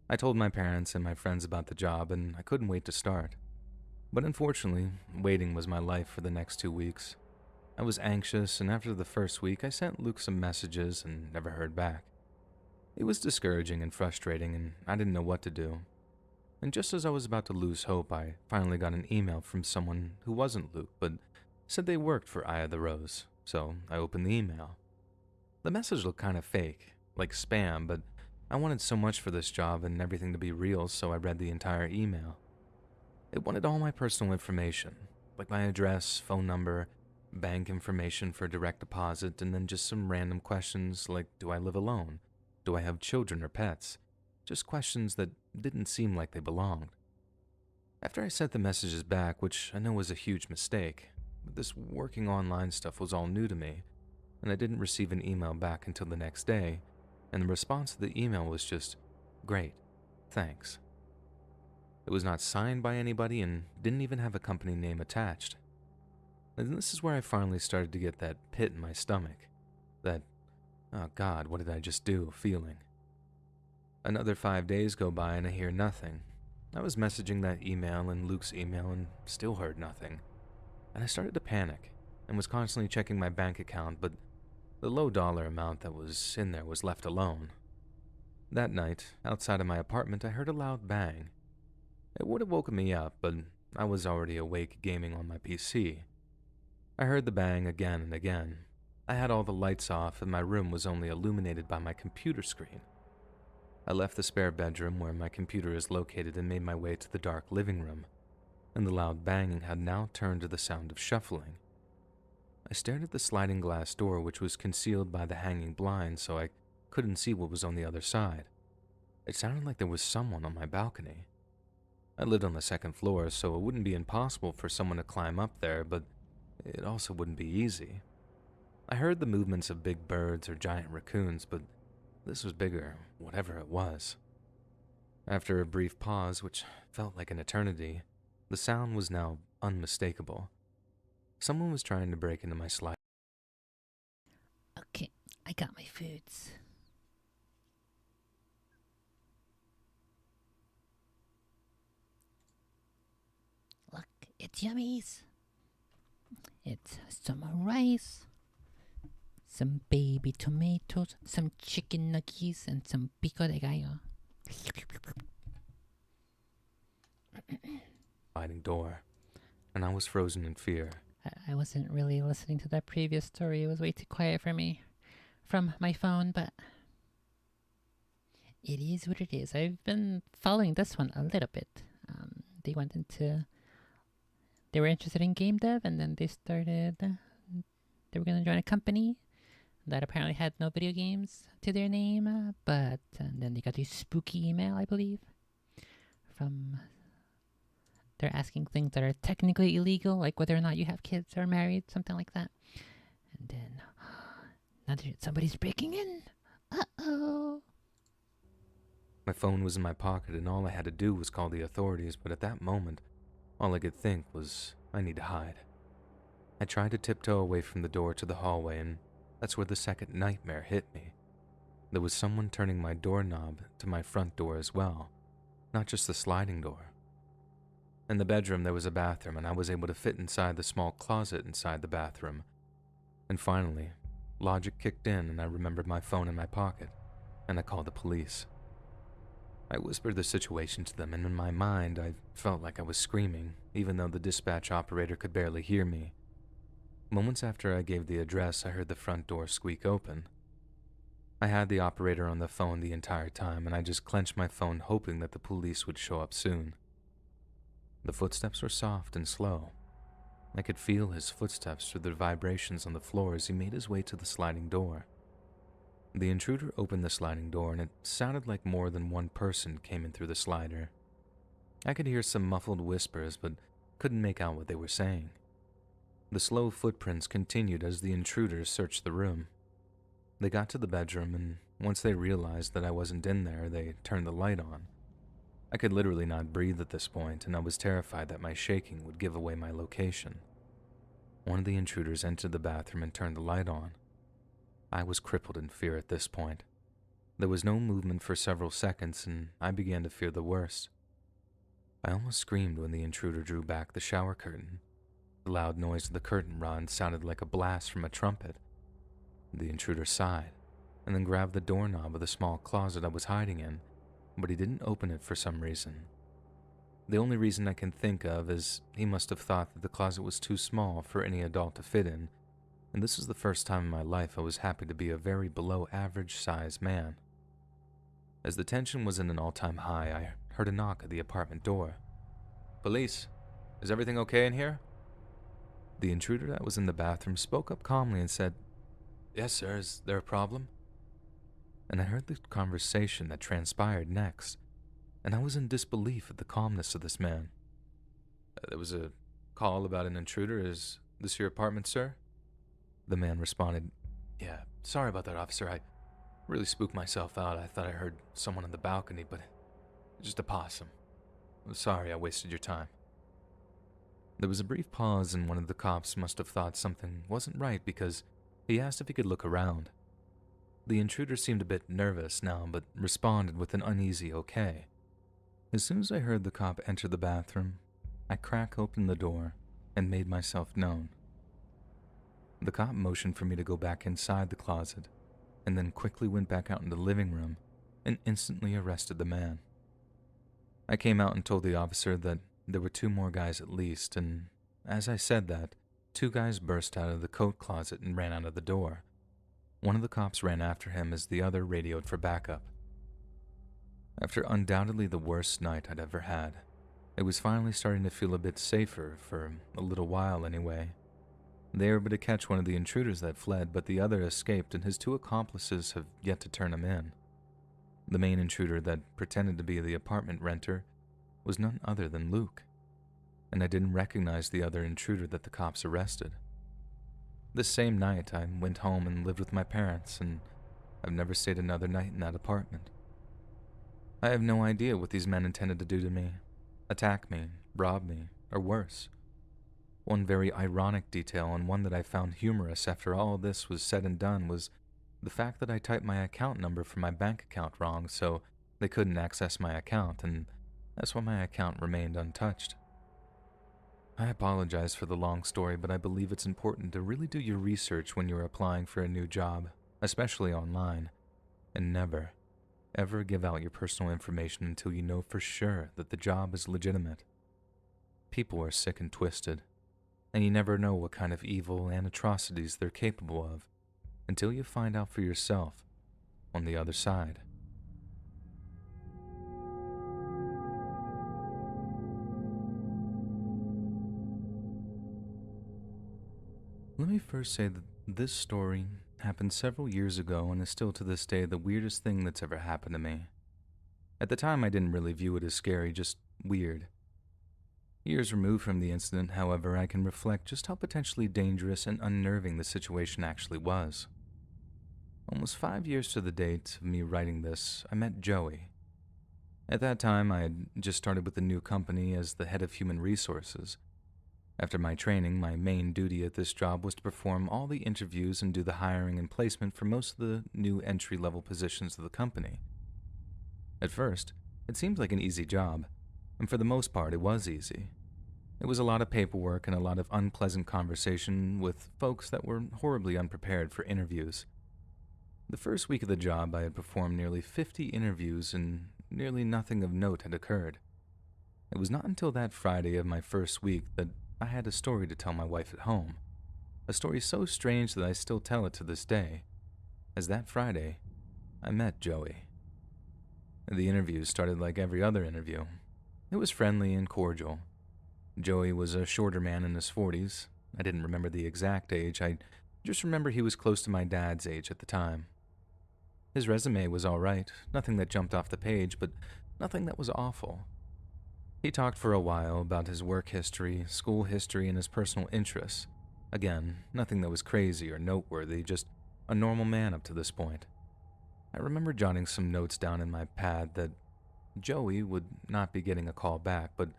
I told my parents and my friends about the job, and I couldn't wait to start. But unfortunately, waiting was my life for the next 2 weeks. I was anxious, and after the first week, I sent Luke some messages and never heard back. It was discouraging and frustrating, and I didn't know what to do. And just as I was about to lose hope, I finally got an email from someone who wasn't Luke, but said they worked for Eye of the Rose, so I opened the email. The message looked kind of fake, like spam, but I wanted so much for this job and everything to be real, so I read the entire email. It wanted all my personal information, like my address, phone number, bank information for direct deposit, and then just some random questions like, do I live alone? Do I have children or pets? Just questions that didn't seem like they belonged. After I sent the messages back, which I know was a huge mistake, but this working online stuff was all new to me, and I didn't receive an email back until the next day, and the response to the email was just, great, thanks. It was not signed by anybody and didn't even have a company name attached. And this is where I finally started to get that pit in my stomach, that, oh God, what did I just do, feeling. Another 5 days go by and I hear nothing. I was messaging that email and Luke's email and still heard nothing. And I started to panic and was constantly checking my bank account, but the low dollar amount that was in there was left alone. That night, outside of my apartment, I heard a loud bang. It would have woken me up, but I was already awake gaming on my PC. I heard the bang again and again. I had all the lights off and my room was only illuminated by my computer screen. I left the spare bedroom where my computer is located and made my way to the dark living room, and the loud banging had now turned to the sound of shuffling. I stared at the sliding glass door, which was concealed by the hanging blinds, so I couldn't see what was on the other side. It sounded like there was someone on my balcony. I lived on the second floor, so it wouldn't be impossible for someone to climb up there, but it also wouldn't be easy. I heard the movements of big birds or giant raccoons, but this was bigger, whatever it was. After a brief pause, which felt like an eternity, the sound was now unmistakable. Someone was trying to break into my slide. Okay, I got my foods. Look, it's yummies. It's some rice, some baby tomatoes, some chicken nuggets, and some pico de gallo. Sliding door, and I was frozen in fear. I wasn't really listening to that previous story. It was way too quiet for me from my phone, but it is what it is. I've been following this one a little bit. They were interested in game dev, and then they were going to join a company that apparently had no video games to their name, but then they got this spooky email, I believe, they're asking things that are technically illegal, like whether or not you have kids or married, something like that. And then, now somebody's breaking in. Uh-oh. My phone was in my pocket, and all I had to do was call the authorities, but at that moment, all I could think was, I need to hide. I tried to tiptoe away from the door to the hallway, and that's where the second nightmare hit me. There was someone turning my doorknob to my front door as well, not just the sliding door. In the bedroom, there was a bathroom, and I was able to fit inside the small closet inside the bathroom. And finally, logic kicked in, and I remembered my phone in my pocket, and I called the police. I whispered the situation to them, and in my mind, I felt like I was screaming, even though the dispatch operator could barely hear me. Moments after I gave the address, I heard the front door squeak open. I had the operator on the phone the entire time, and I just clenched my phone hoping that the police would show up soon. The footsteps were soft and slow. I could feel his footsteps through the vibrations on the floor as he made his way to the sliding door. The intruder opened the sliding door, and it sounded like more than one person came in through the slider. I could hear some muffled whispers, but couldn't make out what they were saying. The slow footprints continued as the intruders searched the room. They got to the bedroom, and once they realized that I wasn't in there, they turned the light on. I could literally not breathe at this point, and I was terrified that my shaking would give away my location. One of the intruders entered the bathroom and turned the light on. I was crippled in fear at this point. There was no movement for several seconds, and I began to fear the worst. I almost screamed when the intruder drew back the shower curtain. The loud noise of the curtain rod sounded like a blast from a trumpet. The intruder sighed, and then grabbed the doorknob of the small closet I was hiding in, but he didn't open it for some reason. The only reason I can think of is he must have thought that the closet was too small for any adult to fit in, and this was the first time in my life I was happy to be a very below-average size man. As the tension was in an all-time high, I heard a knock at the apartment door. "Police, is everything okay in here?" The intruder that was in the bathroom spoke up calmly and said, "Yes, sir, is there a problem?" And I heard the conversation that transpired next, and I was in disbelief at the calmness of this man. "There was a call about an intruder. Is this your apartment, sir?" The man responded, "Yeah, sorry about that, officer. I really spooked myself out. I thought I heard someone on the balcony, but just a possum. I'm sorry I wasted your time." There was a brief pause, and one of the cops must have thought something wasn't right because he asked if he could look around. The intruder seemed a bit nervous now, but responded with an uneasy okay. As soon as I heard the cop enter the bathroom, I cracked open the door and made myself known. The cop motioned for me to go back inside the closet, and then quickly went back out into the living room and instantly arrested the man. I came out and told the officer that there were 2 more guys at least, and as I said that, 2 guys burst out of the coat closet and ran out of the door. One of the cops ran after him as the other radioed for backup. After undoubtedly the worst night I'd ever had, it was finally starting to feel a bit safer for a little while anyway. They were able to catch one of the intruders that fled, but the other escaped, and his 2 accomplices have yet to turn him in. The main intruder that pretended to be the apartment renter was none other than Luke, and I didn't recognize the other intruder that the cops arrested. This same night, I went home and lived with my parents, and I've never stayed another night in that apartment. I have no idea what these men intended to do to me, attack me, rob me, or worse. One very ironic detail, and one that I found humorous after all this was said and done, was the fact that I typed my account number for my bank account wrong, so they couldn't access my account, and that's why my account remained untouched. I apologize for the long story, but I believe it's important to really do your research when you're applying for a new job, especially online, and never, ever give out your personal information until you know for sure that the job is legitimate. People are sick and twisted, and you never know what kind of evil and atrocities they're capable of until you find out for yourself on the other side. Let me first say that this story happened several years ago and is still to this day the weirdest thing that's ever happened to me. At the time, I didn't really view it as scary, just weird. Years removed from the incident, however, I can reflect just how potentially dangerous and unnerving the situation actually was. Almost 5 years to the date of me writing this, I met Joey. At that time, I had just started with a new company as the head of human resources. After my training, my main duty at this job was to perform all the interviews and do the hiring and placement for most of the new entry-level positions of the company. At first, it seemed like an easy job, and for the most part, it was easy. It was a lot of paperwork and a lot of unpleasant conversation with folks that were horribly unprepared for interviews. The first week of the job, I had performed nearly 50 interviews, and nearly nothing of note had occurred. It was not until that Friday of my first week that I had a story to tell my wife at home. A story so strange that I still tell it to this day. As that Friday, I met Joey. The interview started like every other interview. It was friendly and cordial. Joey was a shorter man in his 40s. I didn't remember the exact age. I just remember he was close to my dad's age at the time. His resume was all right, nothing that jumped off the page, but nothing that was awful. He talked for a while about his work history, school history, and his personal interests. Again, nothing that was crazy or noteworthy, just a normal man up to this point. I remember jotting some notes down in my pad that Joey would not be getting a call back, but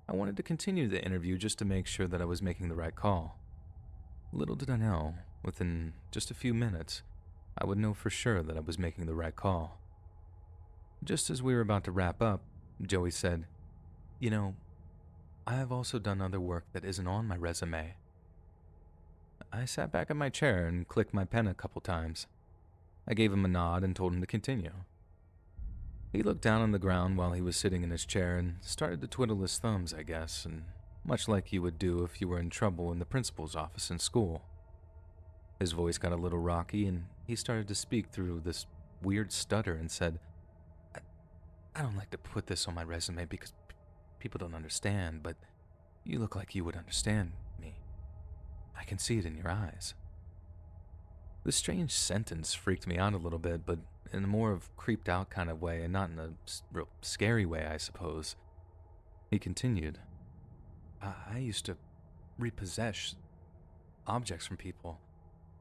I wanted to continue the interview just to make sure that I was making the right call. Little did I know, within just a few minutes, I would know for sure that I was making the right call. Just as we were about to wrap up, Joey said, "You know, I have also done other work that isn't on my resume." I sat back in my chair and clicked my pen a couple times. I gave him a nod and told him to continue. He looked down on the ground while he was sitting in his chair and started to twiddle his thumbs, I guess, and much like you would do if you were in trouble in the principal's office in school. His voice got a little rocky and he started to speak through this weird stutter and said, I don't like to put this on my resume because people don't understand, but you look like you would understand me. I can see it in your eyes." This strange sentence freaked me out a little bit, but in a more of creeped out kind of way and not in a real scary way, I suppose. He continued, I used to repossess objects from people,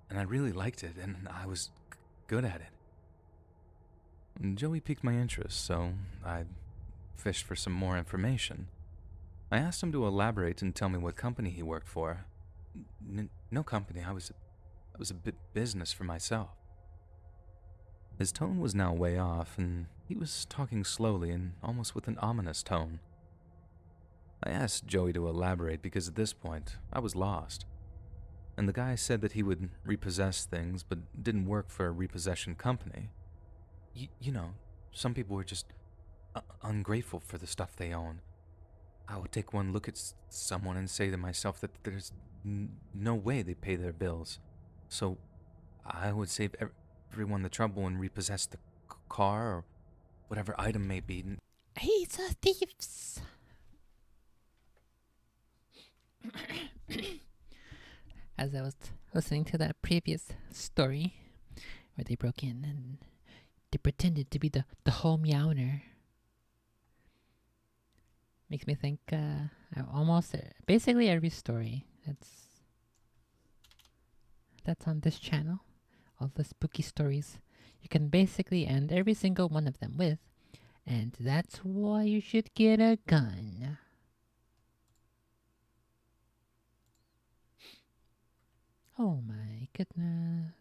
and I really liked it, and I was good at it. And Joey piqued my interest, so I fished for some more information. I asked him to elaborate and tell me what company he worked for. No company, I was a business for myself. His tone was now way off, and he was talking slowly and almost with an ominous tone. I asked Joey to elaborate because at this point, I was lost. And the guy said that he would repossess things but didn't work for a repossession company. You know, some people are just ungrateful for the stuff they own. I would take one look at someone and say to myself that there's no way they pay their bills. So I would save everyone the trouble and repossess the car or whatever item may be. He's a thief. As I was listening to that previous story where they broke in and they pretended to be the home yowner, makes me think almost basically every story that's on this channel, all the spooky stories, you can basically end every single one of them with, and that's why you should get a gun. Oh my goodness.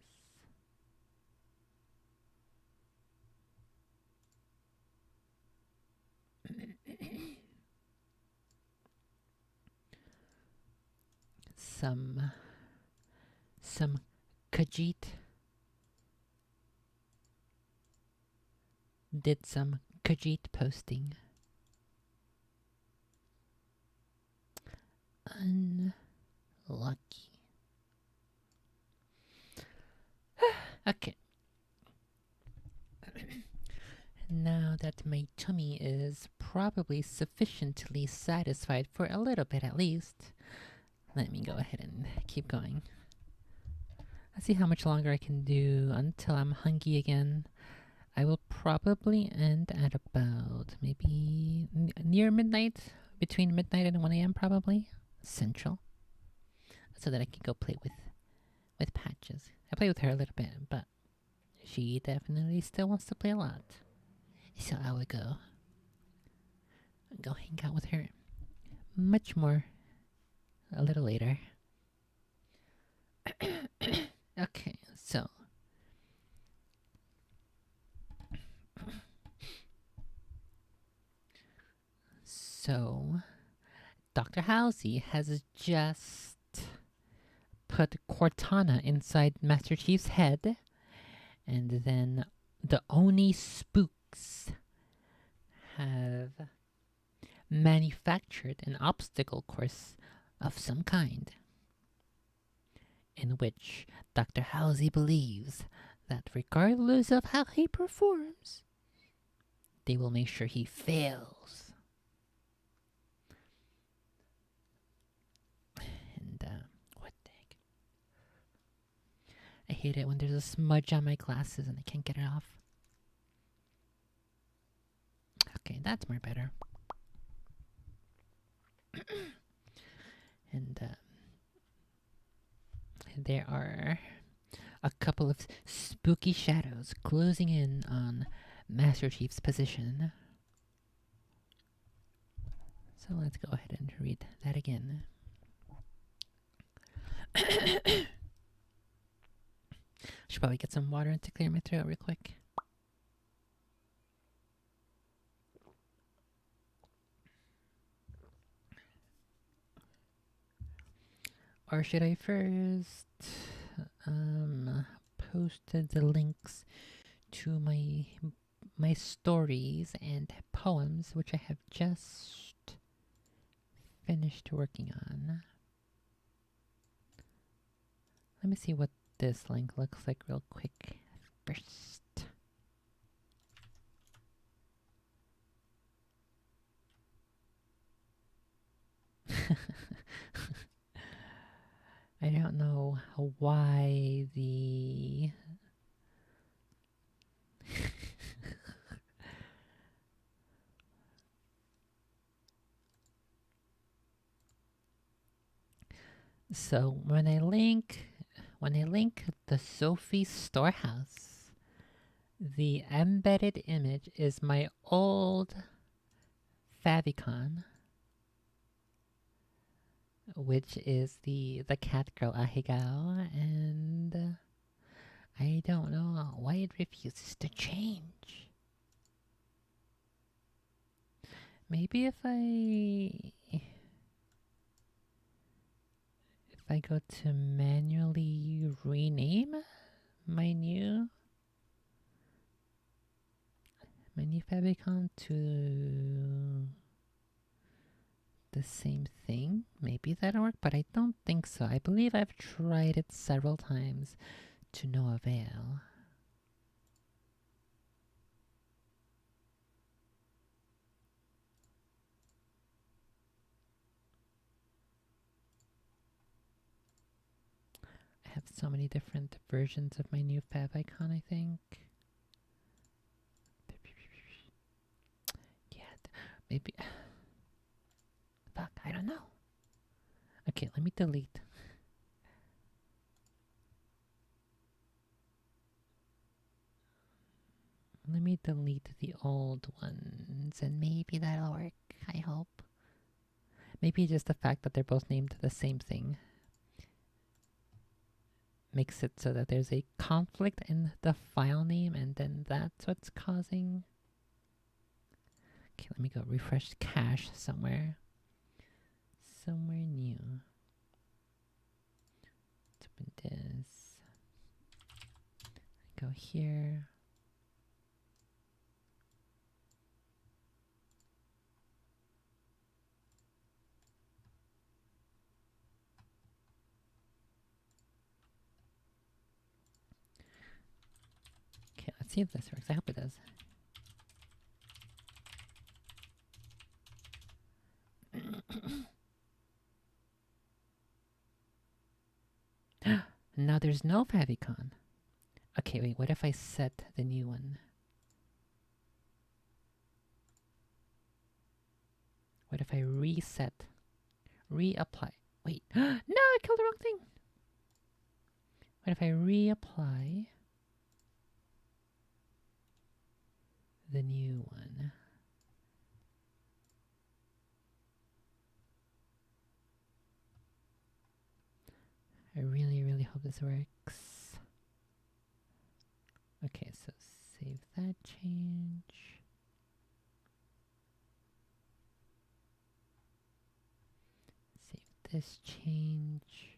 Some Khajiit did some Khajiit posting. Unlucky. Okay. Now that my tummy is probably sufficiently satisfied for a little bit at least, let me go ahead and keep going. Let's see how much longer I can do until I'm hungry again. I will probably end at about maybe near midnight, between midnight and 1 a.m. probably, Central, so that I can go play with Patches. I play with her a little bit, but she definitely still wants to play a lot. So I will go hang out with her much more a little later. Okay, so Dr. Halsey has just put Cortana inside Master Chief's head, and then the Oni spooks have manufactured an obstacle course of some kind, in which Dr. Halsey believes that regardless of how he performs, they will make sure he fails. And, what the heck? I hate it when there's a smudge on my glasses and I can't get it off. Okay, that's more better. And, there are a couple of spooky shadows closing in on Master Chief's position. So let's go ahead and read that again. Should probably get some water to clear my throat real quick. Or should I first post the links to my stories and poems, which I have just finished working on? Let me see what this link looks like real quick first. I don't know why the so when I link the Sophie Storehouse, the embedded image is my old favicon, which is the cat girl Ahegao, and I don't know why it refuses to change. Maybe if I go to manually rename my new favicon to the same thing, maybe that'll work, but I don't think so. I believe I've tried it several times to no avail. I have so many different versions of my new favicon, I think. Yeah, maybe... Fuck, I don't know. Okay, let me delete. Let me delete the old ones, and maybe that'll work, I hope. Maybe just the fact that they're both named the same thing makes it so that there's a conflict in the file name, and then that's what's causing... Okay, let me go refresh cache somewhere. Somewhere new. Let's open this. Go here. Okay, let's see if this works. I hope it does. Now there's no favicon. Okay, wait, what if I set the new one? What if I reset? Reapply. Wait, no, I killed the wrong thing. What if I reapply the new one? I really, really hope this works. Okay, so save that change. Save this change.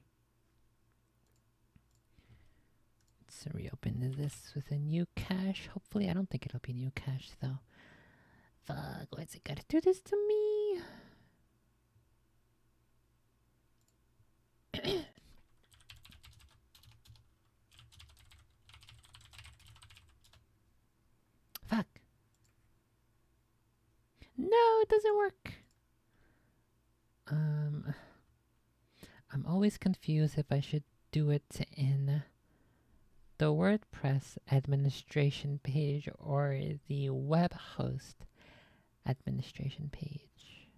Let's reopen this with a new cache. Hopefully, I don't think it'll be new cache though. Fuck. Fuck, why's it gotta do this to me? Fuck. No, it doesn't work. I'm always confused if I should do it in the WordPress administration page or the web host administration page.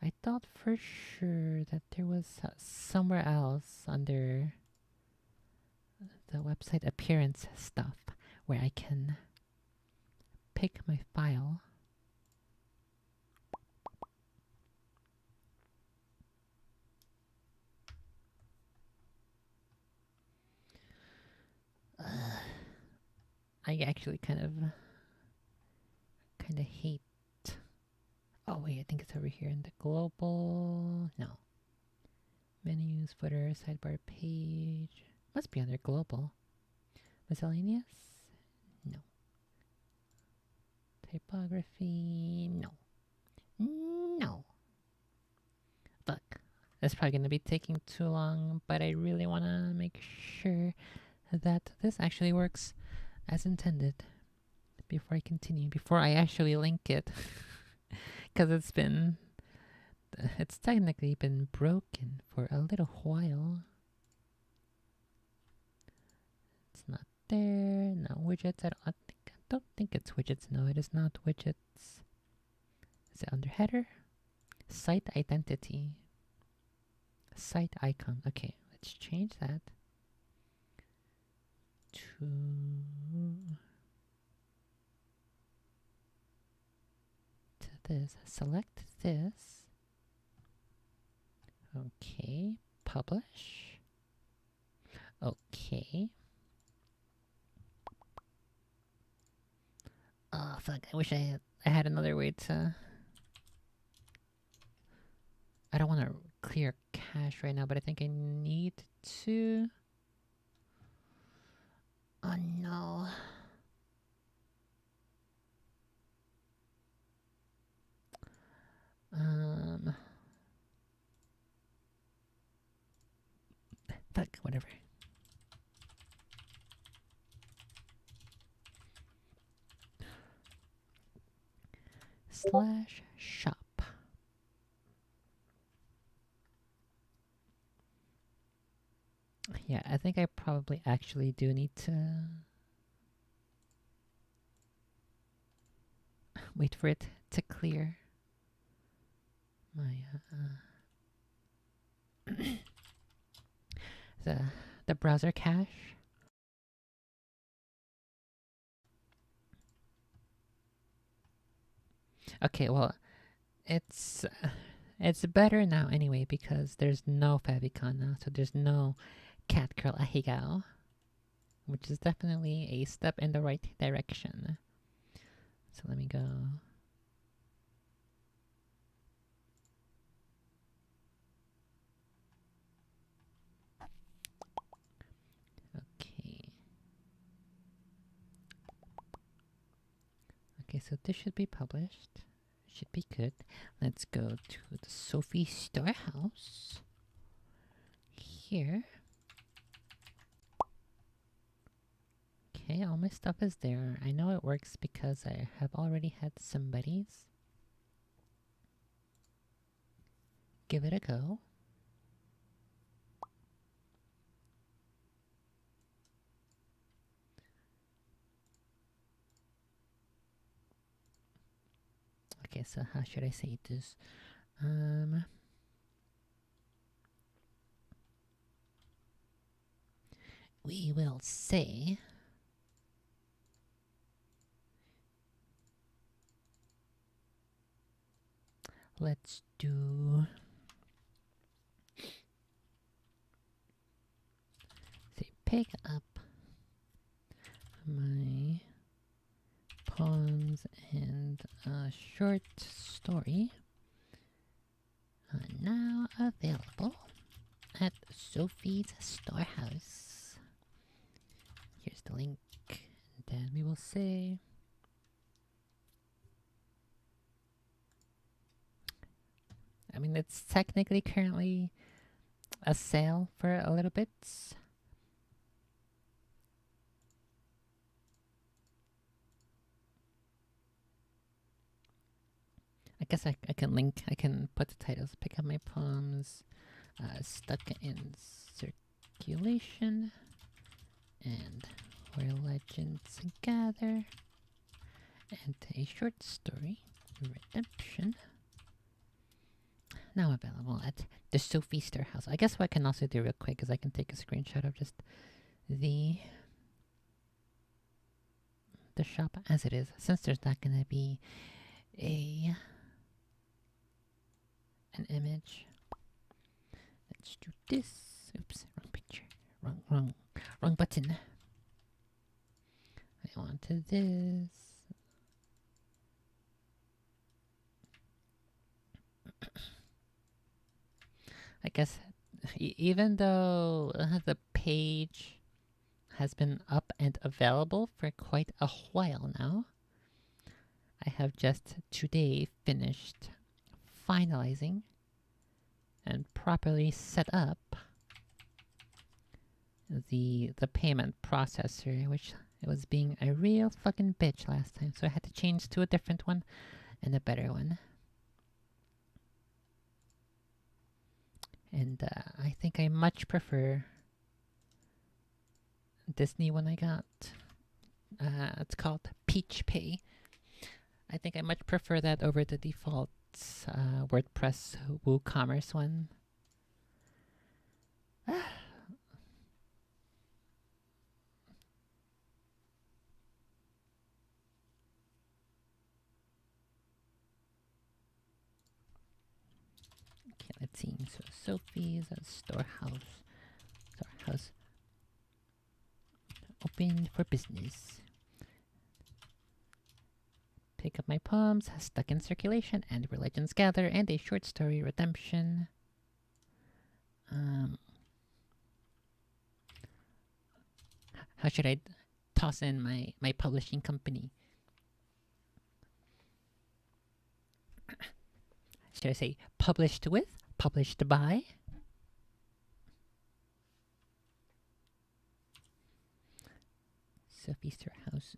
I thought for sure that there was somewhere else under the website appearance stuff where I can pick my file. I actually kind of hate. Oh wait, I think it's over here in the global. No. Menus, footer, sidebar page. Must be under global. Miscellaneous? No. Typography? No. No. Fuck. That's probably going to be taking too long, but I really want to make sure that this actually works as intended before I continue, before I actually link it. Because it's technically been broken for a little while. It's not there. No widgets. I don't think it's widgets. No, it is not widgets. Is it under header? Site identity. Site icon. Okay, let's change that to this. Select this. Okay, publish. Okay. Oh fuck! I wish I had another way to. I don't want to clear cache right now, but I think I need to. Oh no. Fuck, whatever. /shop. Yeah, I think I probably actually do need to wait for it to clear my the browser cache. Okay, well, it's better now anyway because there's no favicon now, so there's no cat girl ahigao, which is definitely a step in the right direction. So let me go. Okay. Okay, so this should be published. Should be good. Let's go to the Sophie Storehouse. Here. Okay, all my stuff is there. I know it works because I have already had somebody's. Give it a go. Okay, so how should I say this? We will say let's do say pick up my poems and a short story now available at Sophie's Storehouse. Here's the link. And then we will say I mean, it's technically currently a sale for a little bit. I guess I can link, I can put the titles. Pick up my poems, stuck in circulation, and where legends gather, and a short story, redemption. Now available at the Sophie Star House. I guess what I can also do real quick is I can take a screenshot of just the shop as it is, since there's not gonna be an image. Let's do this. Oops, wrong picture. Wrong button. I wanted this. I guess even though the page has been up and available for quite a while now, I have just today finished finalizing and properly set up the payment processor, which it was being a real fucking bitch last time, so I had to change to a different one and a better one. And I think I much prefer this new one I got. It's called Peach Pay. I think I much prefer that over the default WordPress WooCommerce one. Okay, let's see. So Sophie's storehouse open for business. Pick up my poems, stuck in circulation, and where legends gather, and a short story, redemption. How should I toss in my publishing company? Should I say published with, published by? Sophie Storehouse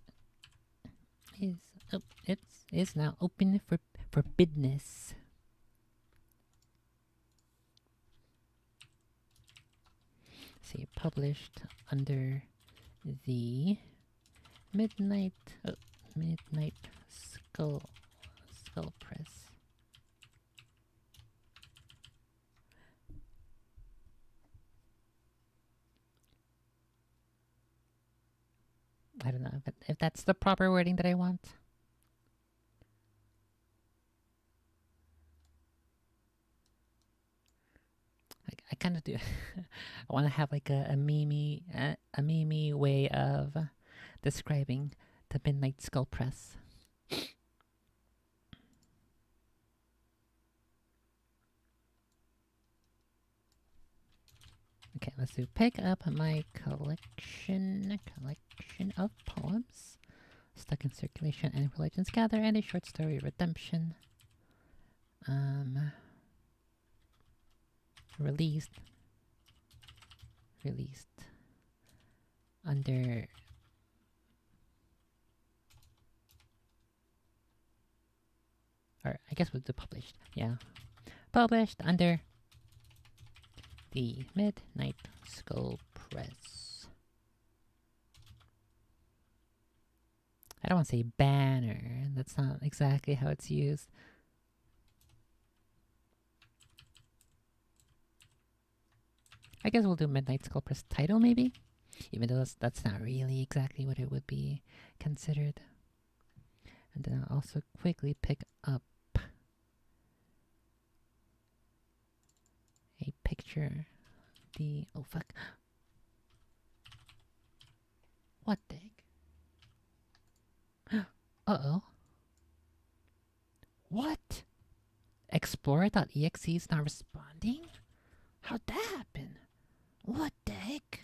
is now open for business. See, published under the Midnight Skull Press. I don't know if that's the proper wording that I want. I kind of do. I want to have like a meme way of describing the Midnight Skull Press. Okay, let's do pick up my collection of poems, stuck in circulation, and legends gather, and a short story, redemption. Released under or I guess we'll do published. Yeah, published under the Midnight Skull Press. I don't want to say banner. That's not exactly how it's used. I guess we'll do Midnight Skull Press title, maybe? Even though that's not really exactly what it would be considered. And then I'll also quickly pick up a picture. Oh fuck. What the heck? Uh-oh. What? Explorer.exe is not responding? How'd that happen? What the heck?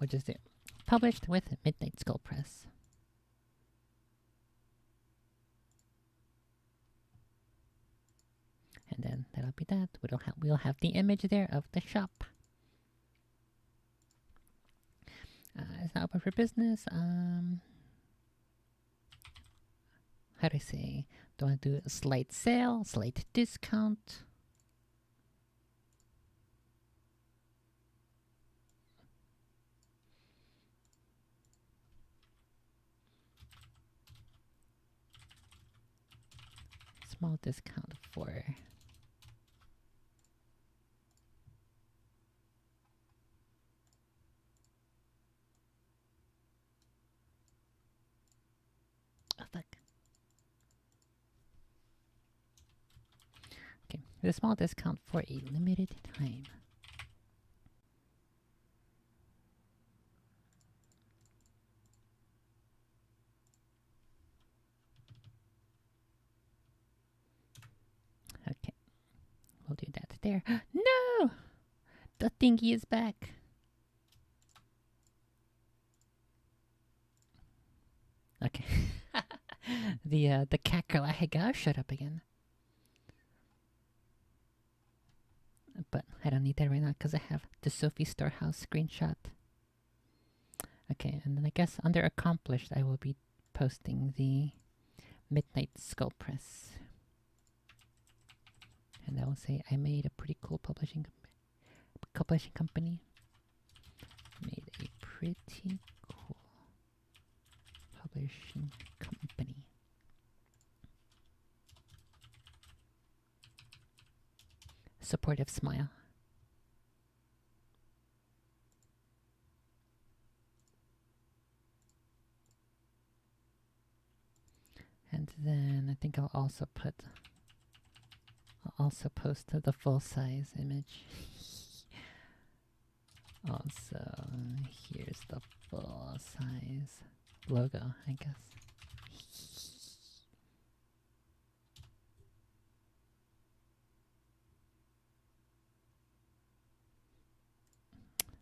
we'll just do published with Midnight Skull Press. And then that'll be that. We'll have the image there of the shop. It's not open for business. How do I say? Do I do a slight sale, slight discount? Small discount for fuck. Okay, a small discount for a limited time. Okay, we'll do that there. No! The thingy is back. Okay. the cat girl I got shut up again. But I don't need that right now because I have the Sophie Storehouse screenshot. Okay, and then I guess under accomplished I will be posting the Midnight Skull Press. And I will say I made a pretty cool publishing company. Made a pretty cool publishing company. Supportive smile. And then I think I'll also post the full size image. Also, here's the full size logo, I guess.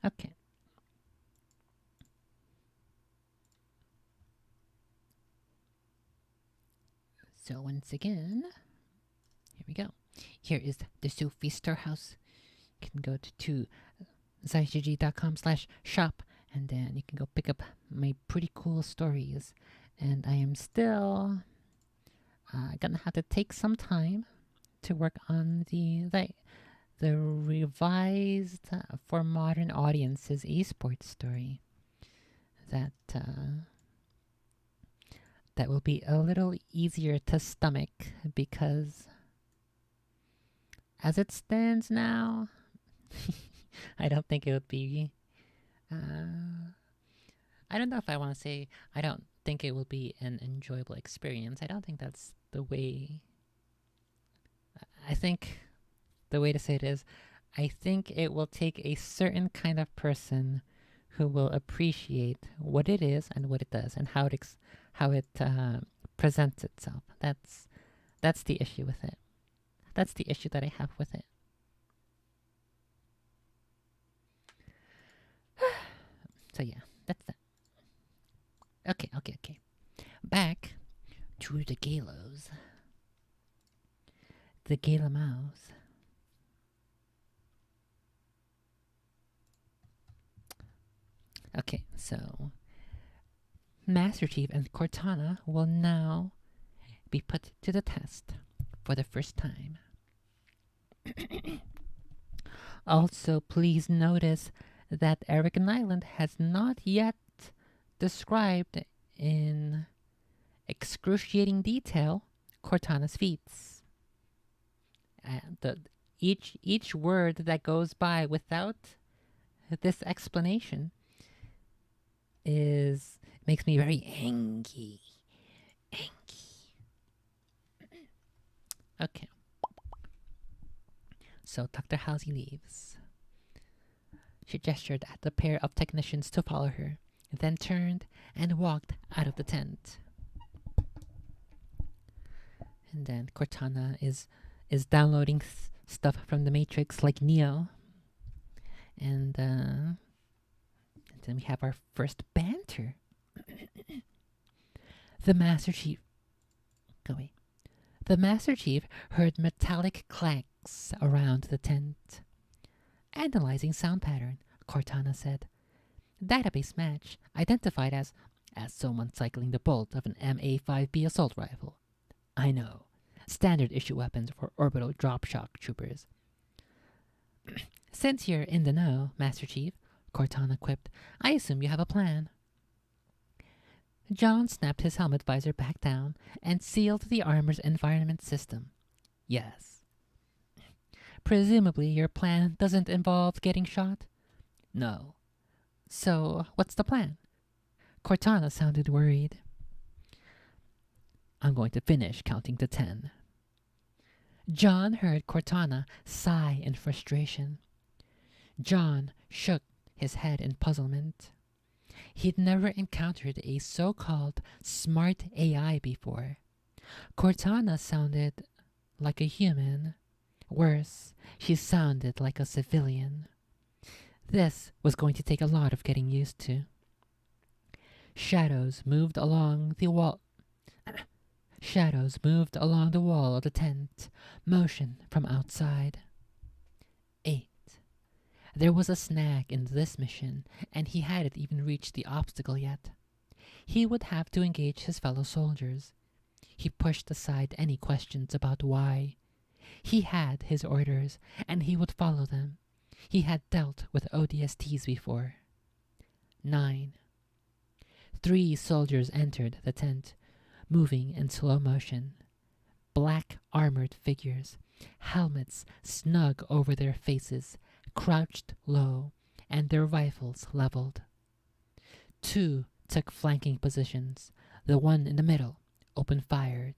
Okay. So once again, here we go. Here is the Sophie Storehouse. You can go to zygg.com/shop and then you can go pick up my pretty cool stories. And I am still gonna have to take some time to work on the revised for modern audiences esports story. That will be a little easier to stomach because as it stands now, I don't think it would be. I don't know if I want to say I don't think it will be an enjoyable experience. I don't think that's the way. I think the way to say it is, I think it will take a certain kind of person who will appreciate what it is and what it does and how it presents itself. That's the issue with it. That's the issue that I have with it. So yeah, that's that. Okay. Back to the Galos. The Gala Mouse. Okay, so Master Chief and Cortana will now be put to the test for the first time. Also, please notice that Eric Nyland has not yet described in excruciating detail Cortana's feats. Each word that goes by without this explanation makes me very angry. Okay. So Dr. Halsey leaves. She gestured at the pair of technicians to follow her, then turned and walked out of the tent. And then Cortana is downloading stuff from the Matrix like Neo. And Then we have our first banter. The Master Chief. Go away. The Master Chief heard metallic clanks around the tent. Analyzing sound pattern, Cortana said. Database match identified as someone cycling the bolt of an MA-5B assault rifle. I know. Standard issue weapons for orbital drop shock troopers. Since you're in the know, Master Chief, Cortana quipped, I assume you have a plan. John snapped his helmet visor back down and sealed the armor's environment system. Yes. Presumably your plan doesn't involve getting shot? No. So, what's the plan? Cortana sounded worried. I'm going to finish counting to 10. John heard Cortana sigh in frustration. John shook his head in puzzlement. He'd never encountered a so-called smart AI before. Cortana sounded like a human. Worse, she sounded like a civilian. This was going to take a lot of getting used to. Shadows moved along the wall. Shadows moved along the wall of the tent, motion from outside. 8. There was a snag in this mission, and he hadn't even reached the obstacle yet. He would have to engage his fellow soldiers. He pushed aside any questions about why. He had his orders, and he would follow them. He had dealt with ODSTs before. 9. 3 soldiers entered the tent, moving in slow motion. Black armored figures, helmets snug over their faces, crouched low, and their rifles leveled. 2 took flanking positions. The one in the middle opened fire.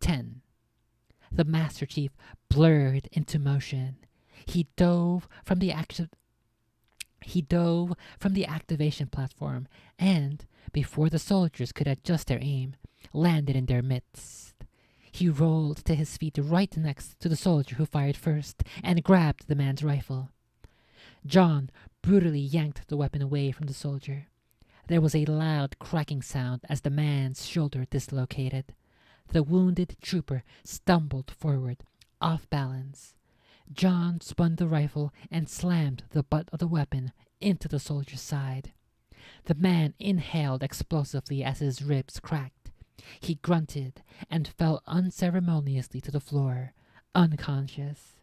10. The Master Chief blurred into motion. He dove from the activation platform and, before the soldiers could adjust their aim, landed in their midst. He rolled to his feet right next to the soldier who fired first and grabbed the man's rifle. John brutally yanked the weapon away from the soldier. There was a loud cracking sound as the man's shoulder dislocated. The wounded trooper stumbled forward, off balance. John spun the rifle and slammed the butt of the weapon into the soldier's side. The man inhaled explosively as his ribs cracked. He grunted and fell unceremoniously to the floor, unconscious.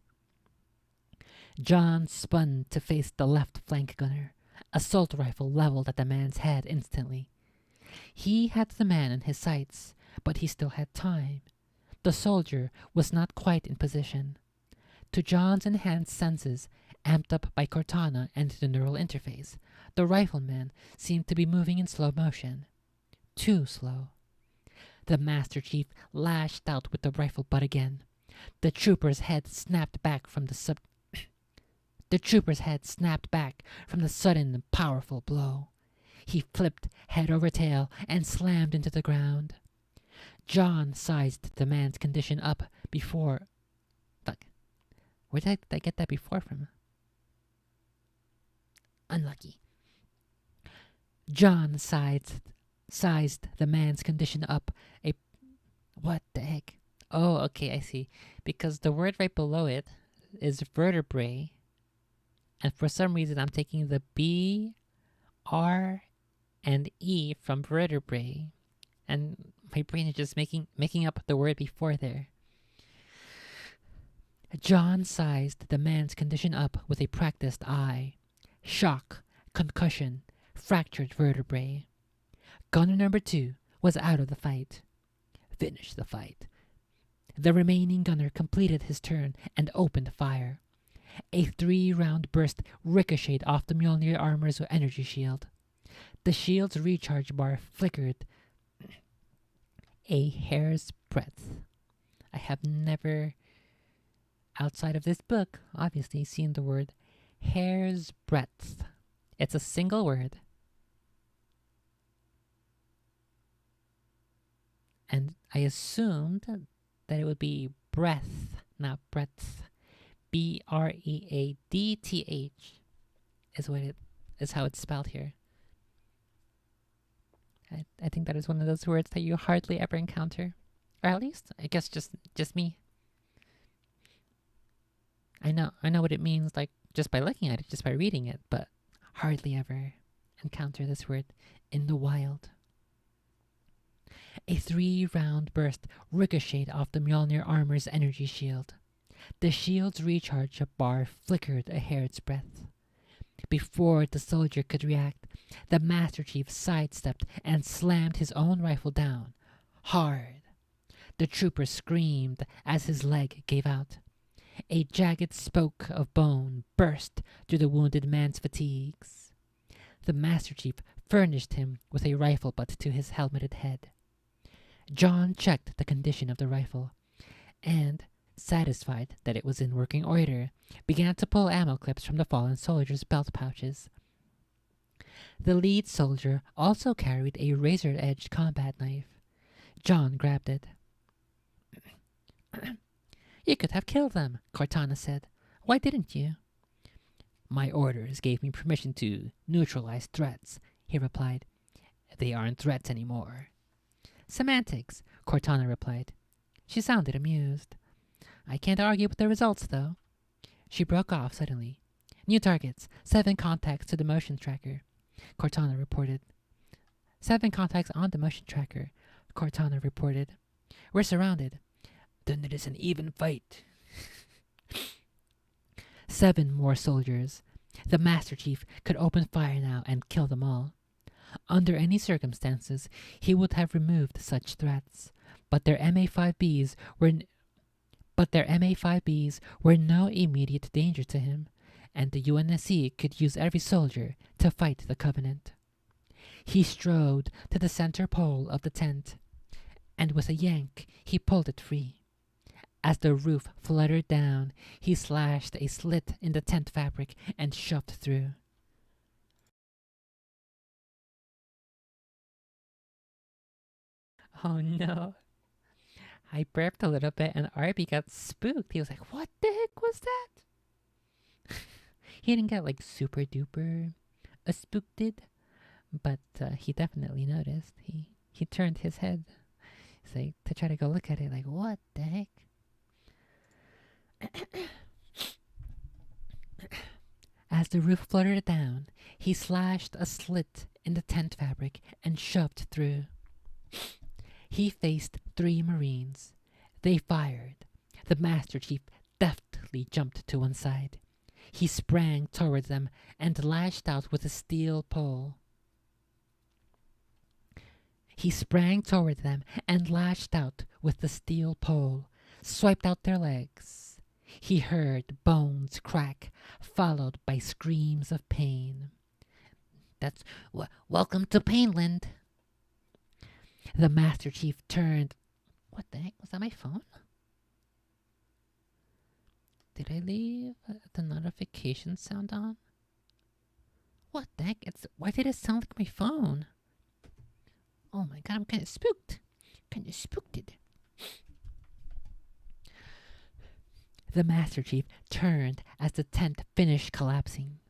John spun to face the left flank gunner, assault rifle leveled at the man's head instantly. He had the man in his sights, but he still had time. The soldier was not quite in position. To John's enhanced senses, amped up by Cortana and the neural interface, the rifleman seemed to be moving in slow motion. Too slow. The Master Chief lashed out with the rifle butt again. The trooper's head snapped back from the sudden and powerful blow. He flipped head over tail and slammed into the ground. John sized the man's condition up before. Fuck. Where did I get that before from? Unlucky. John sized the man's condition up a... What the heck? Oh, okay, I see. Because the word right below it is vertebrae. And for some reason, I'm taking the B, R, and E from vertebrae. And my brain is just making up the word before there. John sized the man's condition up with a practiced eye. Shock, concussion, fractured vertebrae. Gunner number 2 was out of the fight. Finish the fight. The remaining gunner completed his turn and opened fire. A 3-round burst ricocheted off the Mjolnir armor's energy shield. The shield's recharge bar flickered a hair's breadth. I have never, outside of this book, obviously seen the word hair's breadth. It's a single word. And I assumed that it would be breath, not breadth. BREADTH is what it is how it's spelled here. I think that is one of those words that you hardly ever encounter. Or at least, I guess just me. I know what it means, like, just by looking at it, just by reading it, but hardly ever encounter this word in the wild. A 3-round burst ricocheted off the Mjolnir armor's energy shield. The shield's recharge bar flickered a hair's breadth. Before the soldier could react, the Master Chief sidestepped and slammed his own rifle down, hard. The trooper screamed as his leg gave out. A jagged spoke of bone burst through the wounded man's fatigues. The Master Chief furnished him with a rifle butt to his helmeted head. John checked the condition of the rifle, and, satisfied that it was in working order, began to pull ammo clips from the fallen soldier's belt pouches. The lead soldier also carried a razor-edged combat knife. John grabbed it. "You could have killed them," Cortana said. "Why didn't you?" "My orders gave me permission to neutralize threats," he replied. "They aren't threats anymore." "Semantics," Cortana replied. She sounded amused. "I can't argue with the results, though." She broke off suddenly. "New targets. 7 contacts to the motion tracker," Cortana reported. 7 contacts on the motion tracker, Cortana reported. "We're surrounded." "Then it is an even fight." 7 more soldiers. The Master Chief could open fire now and kill them all. Under any circumstances, he would have removed such threats, but their MA5Bs were no immediate danger to him, and the UNSC could use every soldier to fight the Covenant. He strode to the center pole of the tent, and with a yank, he pulled it free. As the roof fluttered down, he slashed a slit in the tent fabric and shoved through. Oh no. I burped a little bit and Arby got spooked. He was like, "What the heck was that?" He didn't get like super duper spooked, but he definitely noticed. He turned his head, like, to try to go look at it, like, "What the heck?" As the roof fluttered down, he slashed a slit in the tent fabric and shoved through. He faced 3 Marines. They fired. The Master Chief deftly jumped to one side. He sprang toward them and lashed out with a steel pole. Swiped out their legs. He heard bones crack, followed by screams of pain. "That's welcome to Painland." The Master Chief turned. What the heck? Was that my phone? Did I leave the notification sound on? What the heck? Why did it sound like my phone? Oh my god, I'm kind of spooked. The Master Chief turned as the tent finished collapsing.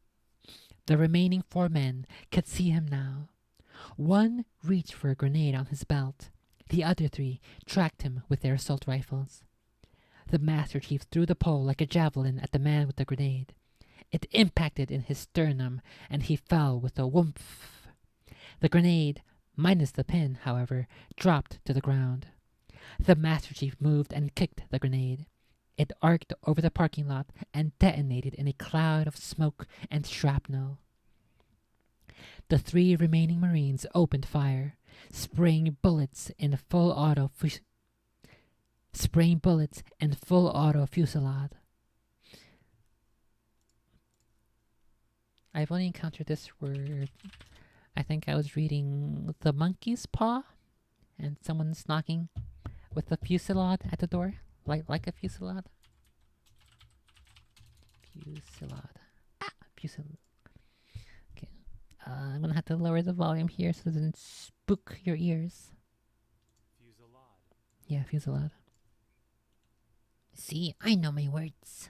The remaining 4 men could see him now. One reached for a grenade on his belt. The other 3 tracked him with their assault rifles. The Master Chief threw the pole like a javelin at the man with the grenade. It impacted in his sternum, and he fell with a whoomph. The grenade, minus the pin, however, dropped to the ground. The Master Chief moved and kicked the grenade. It arced over the parking lot and detonated in a cloud of smoke and shrapnel. The 3 remaining Marines opened fire, spraying bullets in full auto fusillade. I've only encountered this word. I think I was reading The Monkey's Paw, and someone's knocking with a fusillade at the door, like a fusillade. Fusillade. Okay. I'm gonna have to lower the volume here so it doesn't spook your ears. Fusillade. Yeah, fusillade. See, I know my words.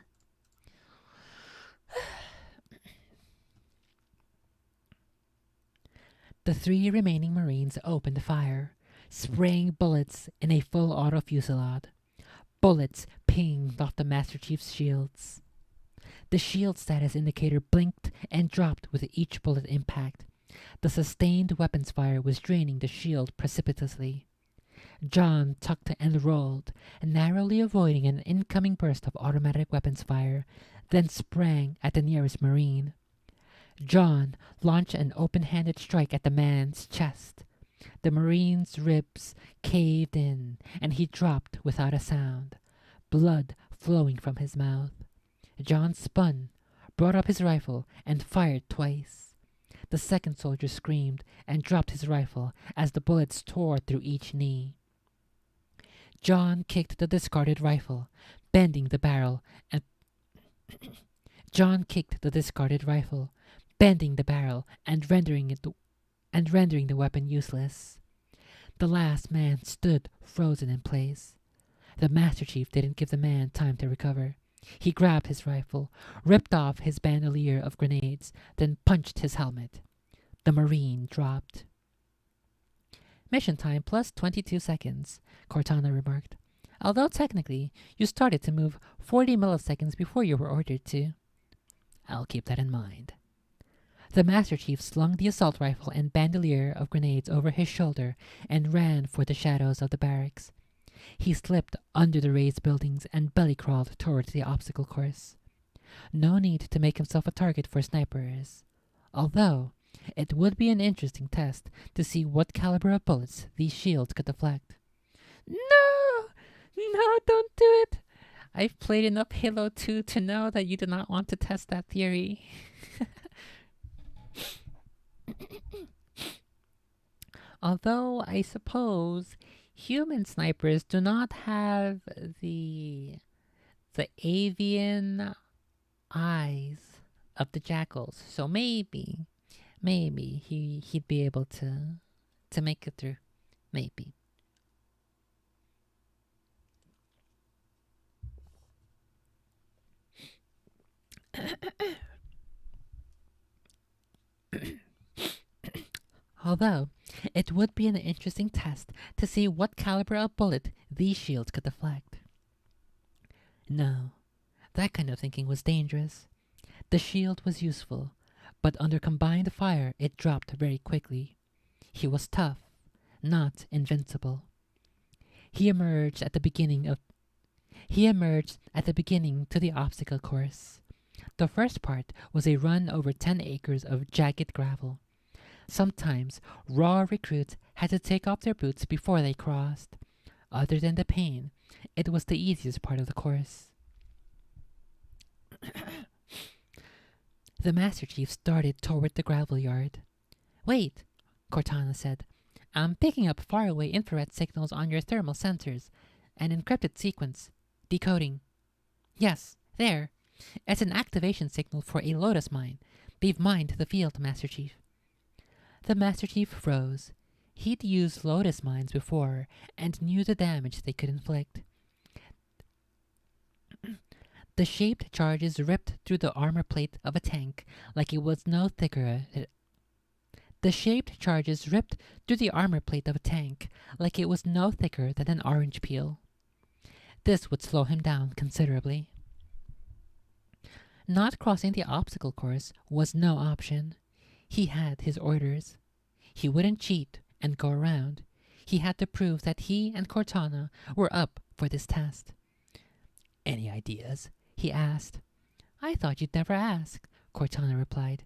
The 3 remaining Marines opened fire, spraying bullets in a full auto fusillade. Bullets pinged off the Master Chief's shields. The shield status indicator blinked and dropped with each bullet impact. The sustained weapons fire was draining the shield precipitously. John tucked and rolled, narrowly avoiding an incoming burst of automatic weapons fire, then sprang at the nearest Marine. John launched an open-handed strike at the man's chest. The Marine's ribs caved in, and he dropped without a sound, blood flowing from his mouth. John spun, brought up his rifle, and fired twice. The second soldier screamed and dropped his rifle as the bullets tore through each knee. John kicked the discarded rifle, bending the barrel and rendering the weapon useless. The last man stood frozen in place. The Master Chief didn't give the man time to recover. He grabbed his rifle, ripped off his bandolier of grenades, then punched his helmet. The Marine dropped. Mission time plus 22 seconds, Cortana remarked. Although technically, you started to move 40 milliseconds before you were ordered to. I'll keep that in mind. The Master Chief slung the assault rifle and bandolier of grenades over his shoulder and ran for the shadows of the barracks. He slipped under the raised buildings and belly-crawled towards the obstacle course. No need to make himself a target for snipers, although it would be an interesting test to see what caliber of bullets these shields could deflect. No! No, don't do it! I've played enough Halo 2 to know that you do not want to test that theory. Although I suppose human snipers do not have the avian eyes of the jackals, so maybe he'd be able to make it through. Maybe. Although, it would be an interesting test to see what caliber of bullet these shields could deflect. No, that kind of thinking was dangerous. The shield was useful, but under combined fire it dropped very quickly. He was tough, not invincible. He emerged at the beginning to the obstacle course. The first part was a run over 10 acres of jagged gravel. Sometimes raw recruits had to take off their boots before they crossed. Other than the pain, it was the easiest part of the course. The Master Chief started toward the gravel yard. Wait, Cortana said. I'm picking up faraway infrared signals on your thermal sensors. An encrypted sequence. Decoding. Yes, there. It's an activation signal for a Lotus mine. They've mined the field, Master Chief. The Master Chief froze. He'd used Lotus mines before and knew the damage they could inflict. The shaped charges ripped through the armor plate of a tank like it was no thicker. The shaped charges ripped through the armor plate of a tank like it was no thicker than an orange peel. This would slow him down considerably. Not crossing the obstacle course was no option. He had his orders. He wouldn't cheat and go around. He had to prove that he and Cortana were up for this test. Any ideas? He asked. I thought you'd never ask, Cortana replied.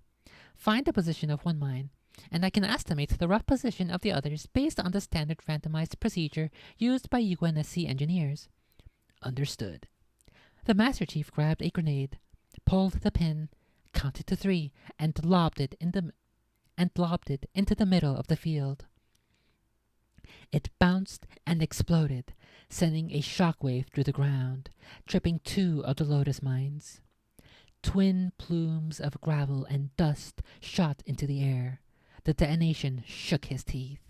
Find the position of one mine, and I can estimate the rough position of the others based on the standard randomized procedure used by UNSC engineers. Understood. The Master Chief grabbed a grenade, pulled the pin, counted to 3, and lobbed it into the middle of the field. It bounced and exploded, sending a shockwave through the ground, tripping 2 of the Lotus mines. Twin plumes of gravel and dust shot into the air. The detonation shook his teeth.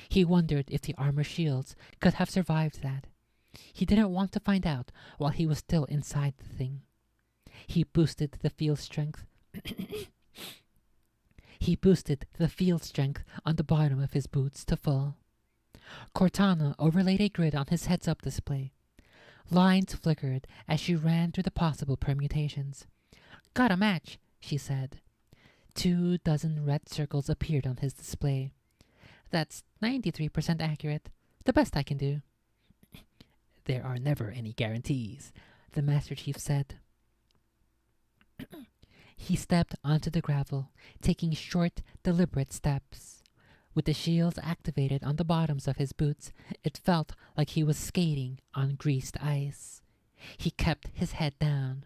He wondered if the armor shields could have survived that. He didn't want to find out while he was still inside the thing. He boosted the field strength. He boosted the field strength on the bottom of his boots to full. Cortana overlaid a grid on his heads-up display. Lines flickered as she ran through the possible permutations. "Got a match," she said. 24 red circles appeared on his display. "That's 93% accurate. The best I can do." "There are never any guarantees," the Master Chief said. He stepped onto the gravel, taking short, deliberate steps. With the shields activated on the bottoms of his boots, it felt like he was skating on greased ice. He kept his head down,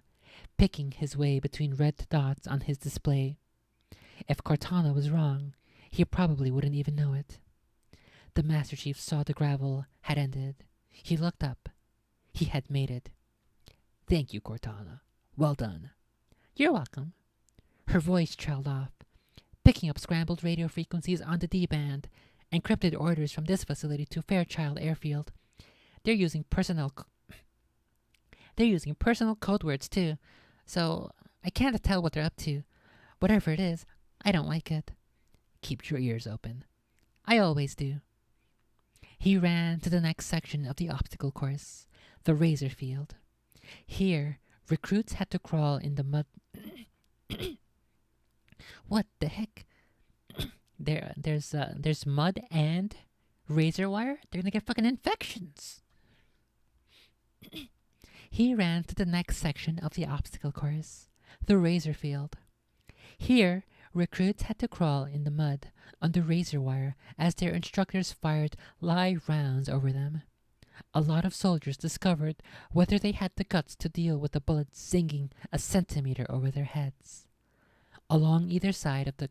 picking his way between red dots on his display. If Cortana was wrong, he probably wouldn't even know it. The Master Chief saw the gravel had ended. He looked up. He had made it. "Thank you, Cortana. Well done." "You're welcome." Her voice trailed off, picking up scrambled radio frequencies on the D-band, encrypted orders from this facility to Fairchild Airfield. They're using personal code words too, so I can't tell what they're up to. Whatever it is, I don't like it. Keep your ears open. I always do. He ran to the next section of the obstacle course, the Razor Field. Here, recruits had to crawl in the mud. What the heck? There's mud and razor wire? They're gonna get fucking infections. He ran to the next section of the obstacle course, the Razor Field. Here, recruits had to crawl in the mud on the razor wire as their instructors fired live rounds over them. A lot of soldiers discovered whether they had the guts to deal with the bullets zinging a centimeter over their heads. Along either side of the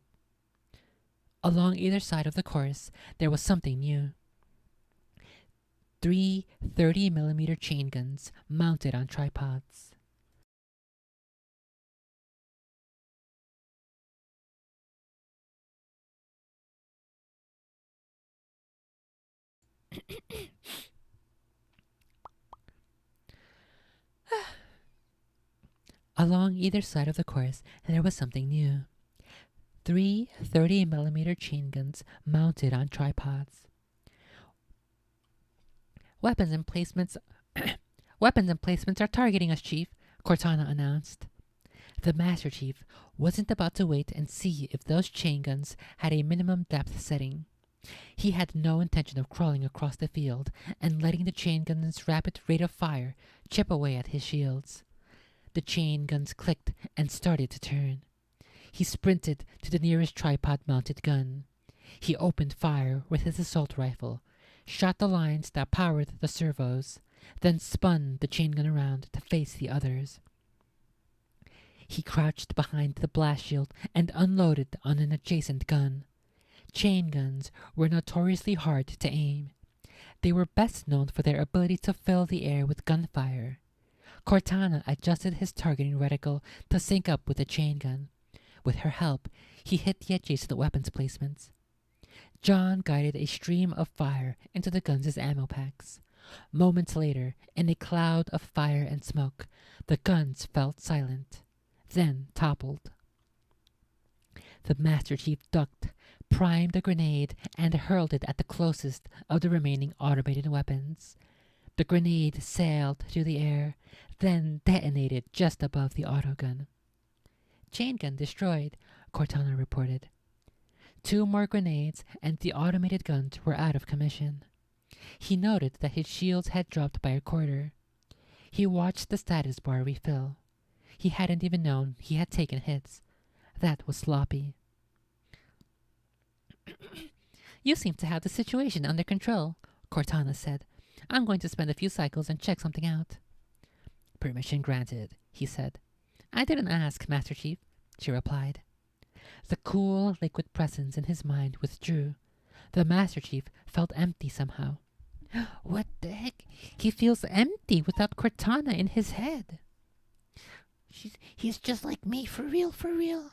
course, there was something new. 3 30mm chain guns mounted on tripods. Along either side of the course, there was something new. 3 30mm chain guns mounted on tripods. Weapons emplacements are targeting us, Chief, Cortana announced. The Master Chief wasn't about to wait and see if those chain guns had a minimum depth setting. He had no intention of crawling across the field and letting the chain guns' rapid rate of fire chip away at his shields. The chain guns clicked and started to turn. He sprinted to the nearest tripod-mounted gun. He opened fire with his assault rifle, shot the lines that powered the servos, then spun the chain gun around to face the others. He crouched behind the blast shield and unloaded on an adjacent gun. Chain guns were notoriously hard to aim. They were best known for their ability to fill the air with gunfire. Cortana adjusted his targeting reticle to sync up with the chain gun. With her help, he hit the adjacent weapons placements. John guided a stream of fire into the guns' ammo packs. Moments later, in a cloud of fire and smoke, the guns felt silent, then toppled. The Master Chief ducked, primed a grenade, and hurled it at the closest of the remaining automated weapons. The grenade sailed through the air, then detonated just above the autogun. "Chain gun destroyed," Cortana reported. 2 more grenades and the automated guns were out of commission. He noted that his shields had dropped by a quarter. He watched the status bar refill. He hadn't even known he had taken hits. That was sloppy. "You seem to have the situation under control," Cortana said. "I'm going to spend a few cycles and check something out." "Permission granted," he said. "I didn't ask, Master Chief," she replied. The cool, liquid presence in his mind withdrew. The Master Chief felt empty somehow. What the heck? He feels empty without Cortana in his head. He's just like me, for real, for real.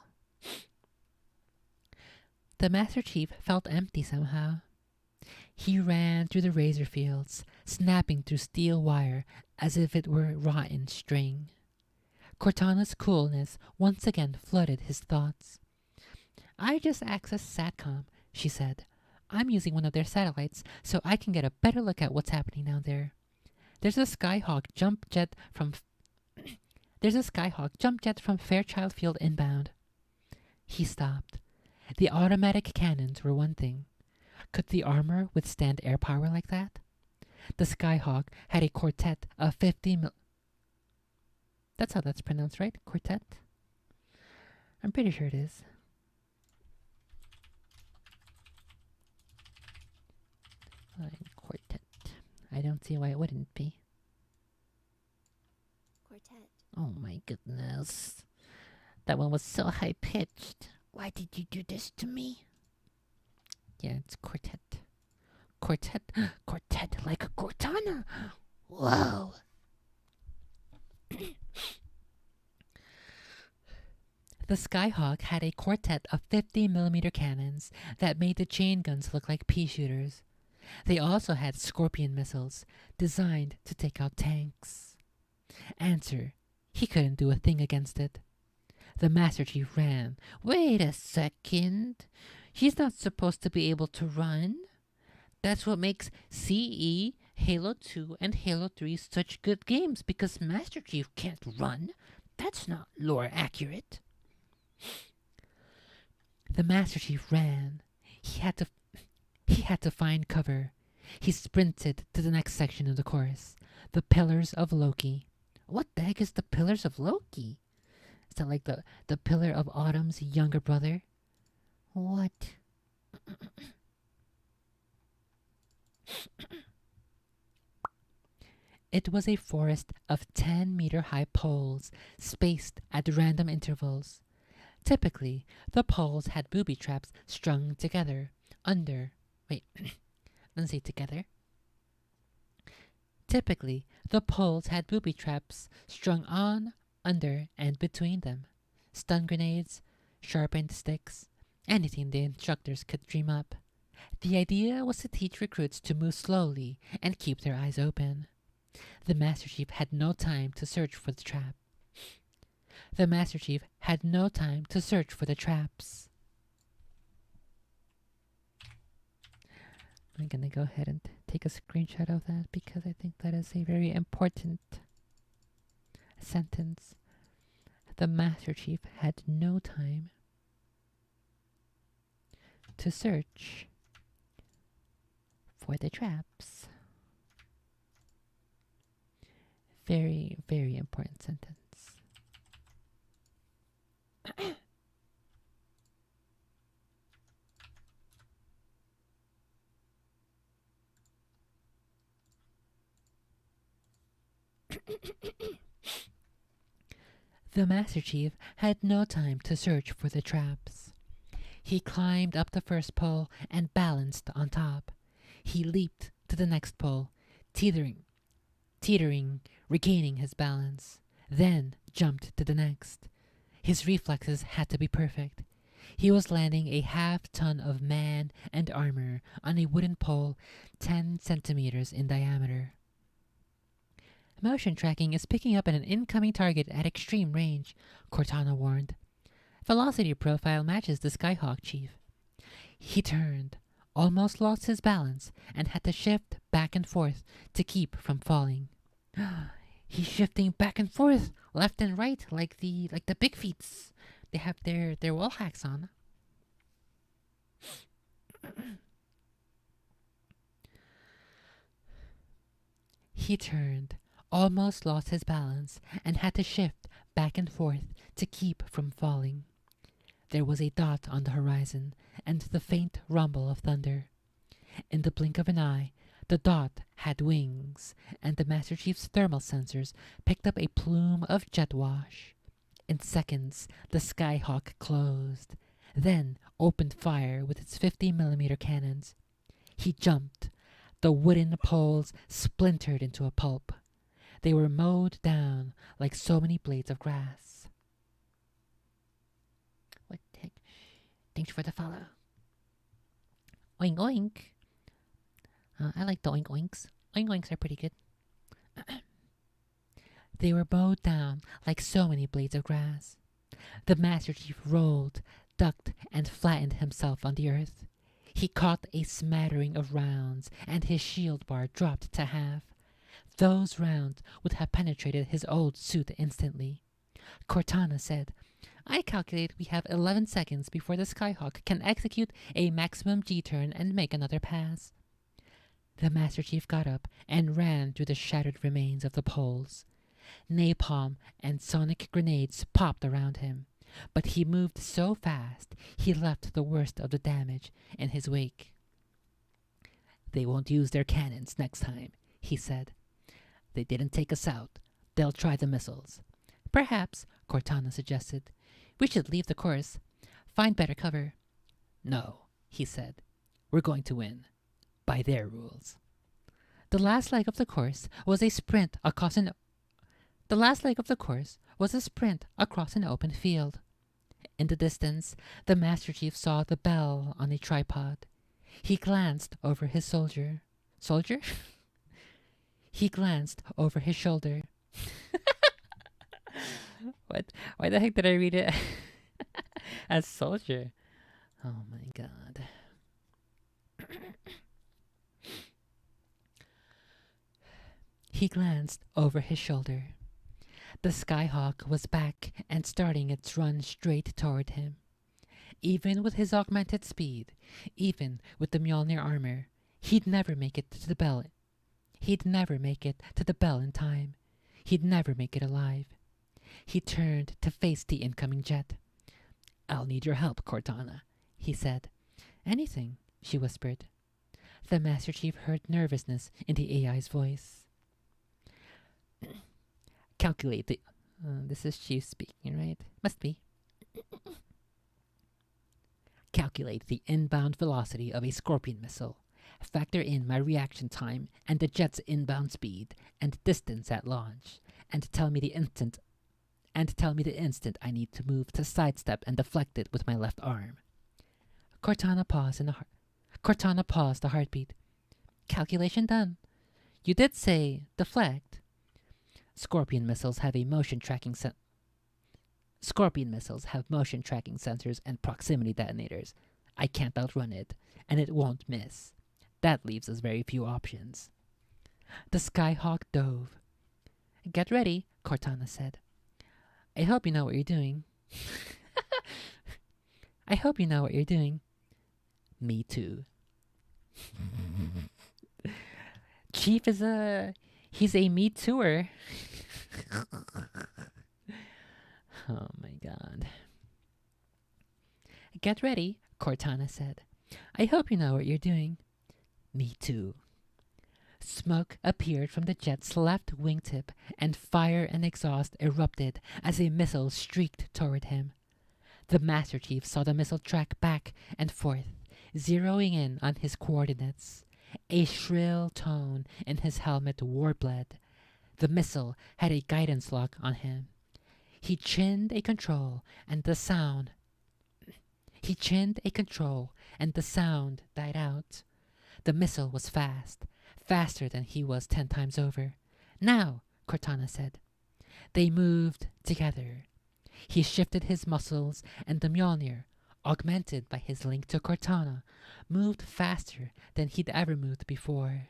The Master Chief felt empty somehow. He ran through the razor fields, snapping through steel wire as if it were rotten string. Cortana's coolness once again flooded his thoughts. I just accessed SATCOM, she said. I'm using one of their satellites so I can get a better look at what's happening down there. There's a Skyhawk jump jet from Fairchild Field inbound. He stopped. The automatic cannons were one thing. Could the armor withstand air power like that? The Skyhawk had a quartet of 50 mil... That's how that's pronounced, right? Quartet? I'm pretty sure it is. Quartet. I don't see why it wouldn't be. Quartet. Oh my goodness. That one was so high-pitched. Why did you do this to me? Yeah, it's quartet. Quartet. Quartet like a Cortana. Whoa. The Skyhawk had a quartet of 50mm cannons that made the chain guns look like pea shooters. They also had Scorpion missiles, designed to take out tanks. Answer: he couldn't do a thing against it. The Master Chief ran. Wait a second. He's not supposed to be able to run. That's what makes CE, Halo 2, and Halo 3 such good games, because Master Chief can't run. That's not lore accurate. The Master Chief ran. He had to find cover. He sprinted to the next section of the chorus. The Pillars of Loki. What the heck is the Pillars of Loki? Is that like the Pillar of Autumn's younger brother? What? It was a forest of 10-meter-high poles, spaced at random intervals. Typically, the poles had booby traps strung together, let's say together. Typically, the poles had booby traps strung on, under, and between them. Stun grenades, sharpened sticks, anything the instructors could dream up. The idea was to teach recruits to move slowly and keep their eyes open. The Master Chief had no time to search for the trap. I'm gonna go ahead and take a screenshot of that because I think that is a very important sentence. The Master Chief had no time to search for the traps. Very, very important sentence. The Master Chief had no time to search for the traps. He climbed up the first pole and balanced on top. He leaped to the next pole, teetering, regaining his balance, then jumped to the next. His reflexes had to be perfect. He was landing a half-ton of man and armor on a wooden pole 10 centimeters in diameter. Motion tracking is picking up an incoming target at extreme range, Cortana warned. Velocity profile matches the Skyhawk Chief. He turned, almost lost his balance, and had to shift back and forth to keep from falling. He's shifting back and forth, left and right, like the big feets. They have their wall hacks on. He turned, almost lost his balance, and had to shift back and forth to keep from falling. There was a dot on the horizon, and the faint rumble of thunder. In the blink of an eye, the dot had wings, and the Master Chief's thermal sensors picked up a plume of jet wash. In seconds, the Skyhawk closed, then opened fire with its 50mm cannons. He jumped. The wooden poles splintered into a pulp. They were mowed down like so many blades of grass. What the heck? Thanks for the follow. Oink oink. I like the oink oinks. Oink oinks are pretty good. They were mowed down like so many blades of grass. The Master Chief rolled, ducked and flattened himself on the earth. He caught a smattering of rounds, and his shield bar dropped to half. Those rounds would have penetrated his old suit instantly. Cortana said, I calculate we have 11 seconds before the Skyhawk can execute a maximum G-turn and make another pass. The Master Chief got up and ran through the shattered remains of the poles. Napalm and sonic grenades popped around him, but he moved so fast he left the worst of the damage in his wake. They won't use their cannons next time, he said. They didn't take us out. They'll try the missiles. Perhaps, Cortana suggested, we should leave the course. Find better cover. No, he said. We're going to win. By their rules. The last leg of the course was a sprint across an open field. In the distance, the Master Chief saw the bell on a tripod. He glanced over his soldier. Soldier? He glanced over his shoulder. What? Why the heck did I read it as soldier? Oh my god. He glanced over his shoulder. The Skyhawk was back and starting its run straight toward him. Even with his augmented speed, even with the Mjolnir armor, he'd never make it to the bell. He'd never make it to the bell in time. He'd never make it alive. He turned to face the incoming jet. I'll need your help, Cortana, he said. Anything, she whispered. The Master Chief heard nervousness in the AI's voice. Calculate the... this is Chief speaking, right? Must be. Calculate the inbound velocity of a Scorpion missile. Factor in my reaction time and the jet's inbound speed and distance at launch, and tell me the instant I need to move to sidestep and deflect it with my left arm. Cortana paused a heartbeat. Calculation done. You did say deflect. Scorpion missiles have motion tracking sensors and proximity detonators. I can't outrun it, and it won't miss. That leaves us very few options. The Skyhawk dove. Get ready, Cortana said. I hope you know what you're doing. I hope you know what you're doing. Me too. Chief is he's a me tooer. Oh my god. Get ready, Cortana said. I hope you know what you're doing. Me too. Smoke appeared from the jet's left wingtip, and fire and exhaust erupted as a missile streaked toward him. The Master Chief saw the missile track back and forth, zeroing in on his coordinates. A shrill tone in his helmet warbled. The missile had a guidance lock on him. He chinned a control, and the sound died out. The missile was fast, faster than he was 10 times over. Now, Cortana said. They moved together. He shifted his muscles, and the Mjolnir, augmented by his link to Cortana, moved faster than he'd ever moved before.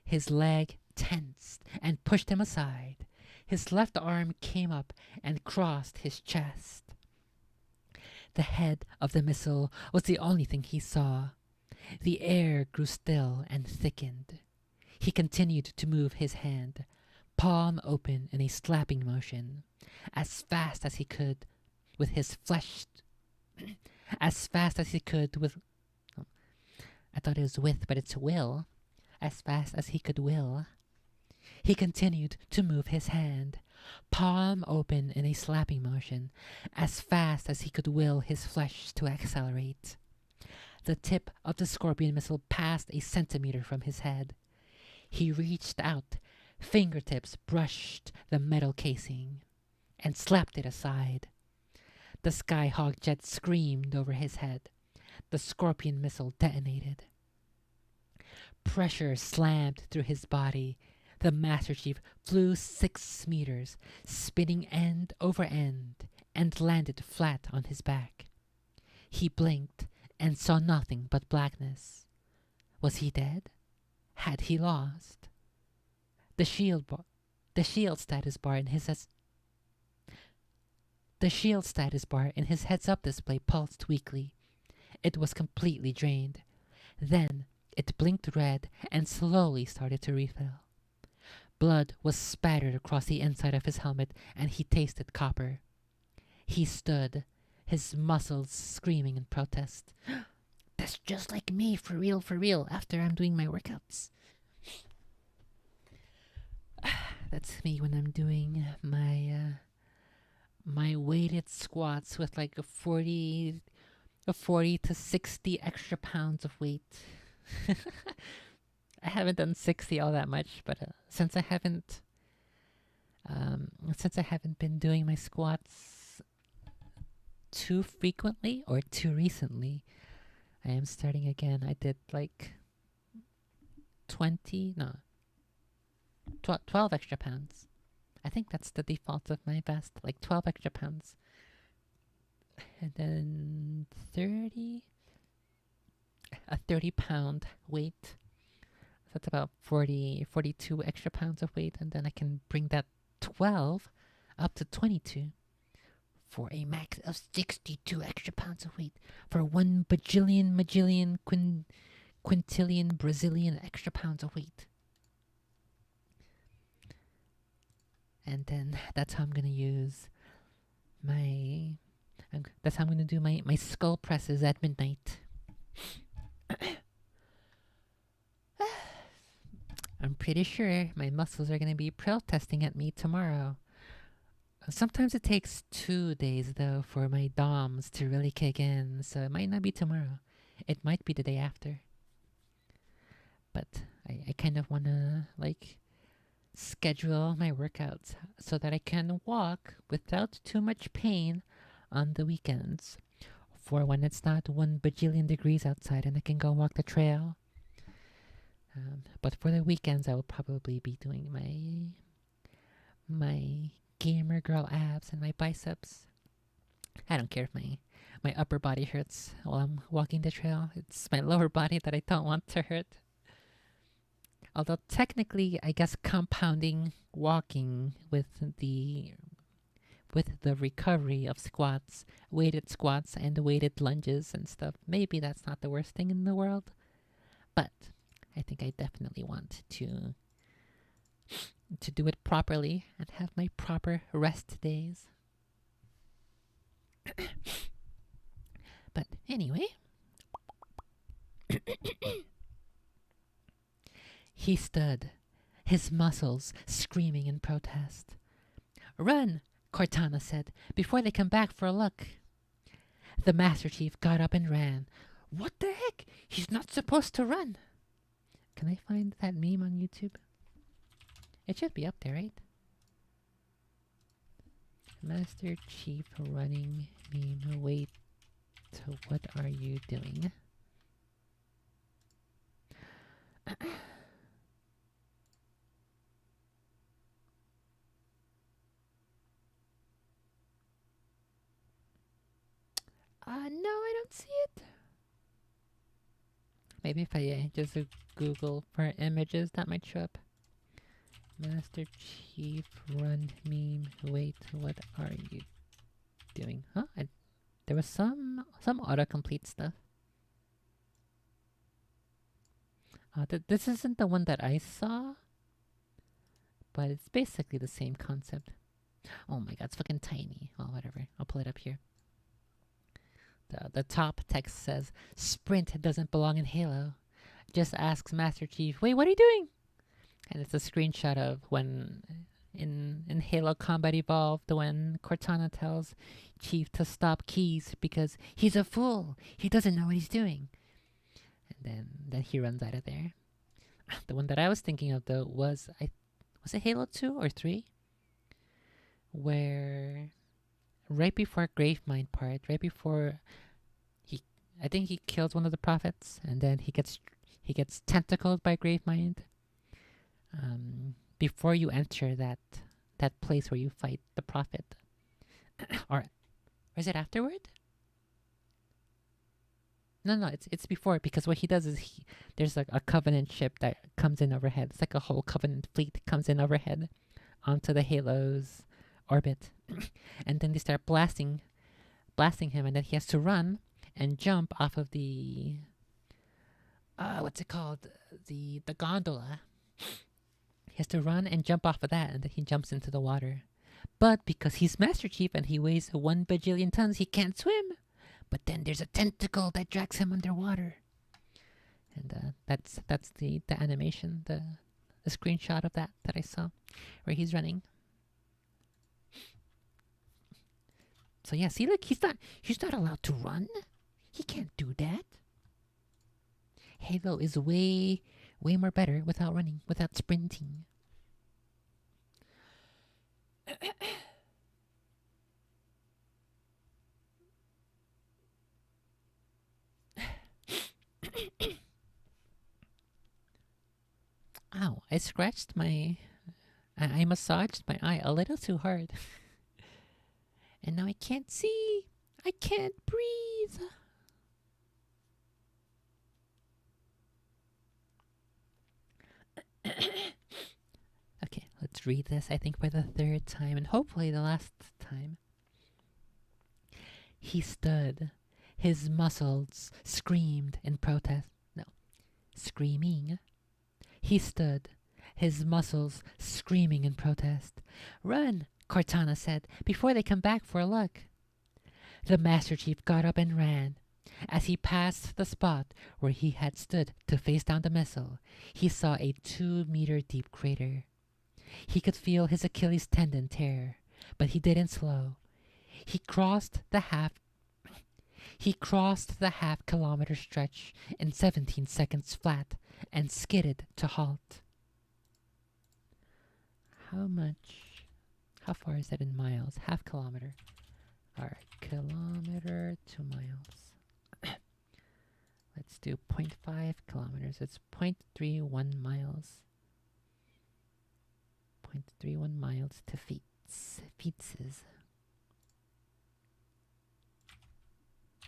His leg tensed and pushed him aside. His left arm came up and crossed his chest. The head of the missile was the only thing he saw. The air grew still and thickened. He continued to move his hand, palm open in a slapping motion, as fast as he could with his flesh. As fast as he could with. I thought it was with, but it's will. As fast as he could will. He continued to move his hand, palm open in a slapping motion, as fast as he could will his flesh to accelerate. The tip of the Scorpion missile passed a centimeter from his head. He reached out, fingertips brushed the metal casing, and slapped it aside. The Skyhawk jet screamed over his head. The Scorpion missile detonated. Pressure slammed through his body. The Master Chief flew 6 meters, spinning end over end, and landed flat on his back. He blinked and saw nothing but blackness. Was he dead? Had he lost? The shield status bar in his heads-up display pulsed weakly. It was completely drained. Then it blinked red and slowly started to refill. Blood was spattered across the inside of his helmet, and he tasted copper. He stood, his muscles screaming in protest. That's just like me, for real, after I'm doing my workouts. That's me when I'm doing my weighted squats with like a 40 to 60 extra pounds of weight. I haven't done 60 all that much, but since I haven't been doing my squats too frequently or too recently, I am starting again. I did like 12 extra pounds. I think that's the default of my best, like 12 extra pounds. And then a 30-pound weight. That's about 42 extra pounds of weight. And then I can bring that 12 up to 22 for a max of 62 extra pounds of weight for 1 bajillion, magillion, quintillion, Brazilian extra pounds of weight. And then that's how I'm going to use that's how I'm going to do my skull presses at midnight. I'm pretty sure my muscles are going to be protesting at me tomorrow. Sometimes it takes 2 days, though, for my DOMs to really kick in, so it might not be tomorrow. It might be the day after. But I kind of want to, like, schedule my workouts so that I can walk without too much pain on the weekends, for when it's not 1 bajillion degrees outside and I can go walk the trail. But for the weekends, I will probably be doing my gamer girl abs and my biceps. I don't care if my upper body hurts while I'm walking the trail. It's my lower body that I don't want to hurt. Although technically, I guess compounding walking with the recovery of squats, weighted squats and weighted lunges and stuff, maybe that's not the worst thing in the world. But I think I definitely want to do it properly and have my proper rest days. But anyway, he stood, his muscles screaming in protest. "Run," Cortana said, "before they come back for a look." The Master Chief got up and ran. What the heck? He's not supposed to run. Can I find that meme on YouTube? It should be up there, right? Master Chief running meme. Wait, what are you doing? No, I don't see it. Maybe if I just Google for images, that might show up. Master Chief run meme. Wait, what are you doing? Huh? There was some autocomplete stuff. This isn't the one that I saw, but it's basically the same concept. Oh my god, it's fucking tiny. Oh, whatever. I'll pull it up here. The top text says, "Sprint doesn't belong in Halo. Just asks Master Chief, wait, what are you doing?" And it's a screenshot of when in Halo Combat Evolved, when Cortana tells Chief to stop Keys because he's a fool. He doesn't know what he's doing. And then he runs out of there. The one that I was thinking of, though, was it Halo 2 or 3? Where right before Gravemind part, right before I think he kills one of the prophets, and then he gets tentacled by Gravemind. Before you enter that place where you fight the prophet, or is it afterward? No, it's before, because what he does is there's like a Covenant ship that comes in overhead. It's like a whole Covenant fleet comes in overhead onto the Halo's orbit, and then they start blasting him, and then he has to run and jump off of the what's it called, the gondola. He has to run and jump off of that, and then he jumps into the water. But because he's Master Chief and he weighs 1 bajillion tons, he can't swim. But then there's a tentacle that drags him underwater. And that's the animation, the screenshot of that I saw, where he's running. So yeah, see, look, he's not allowed to run. He can't do that. Halo is way more better without running, without sprinting. Ow, I scratched I massaged my eye a little too hard. And now I can't see. I can't breathe. Okay, let's read this, I think, for the 3rd time, and hopefully the last time. He stood. His muscles screamed in protest. No, screaming. He stood. His muscles screaming in protest. "Run," Cortana said, "before they come back for a look." The Master Chief got up and ran. As he passed the spot where he had stood to face down the missile, he saw a 2-meter deep crater. He could feel his Achilles tendon tear, but he didn't slow. He crossed the half-kilometer stretch in 17 seconds flat and skidded to halt. How far is that in miles? Half kilometer. Alright, kilometer to miles. Let's do 0.5 kilometers. It's 0.31 miles. 0.31 miles to feets. Feetses.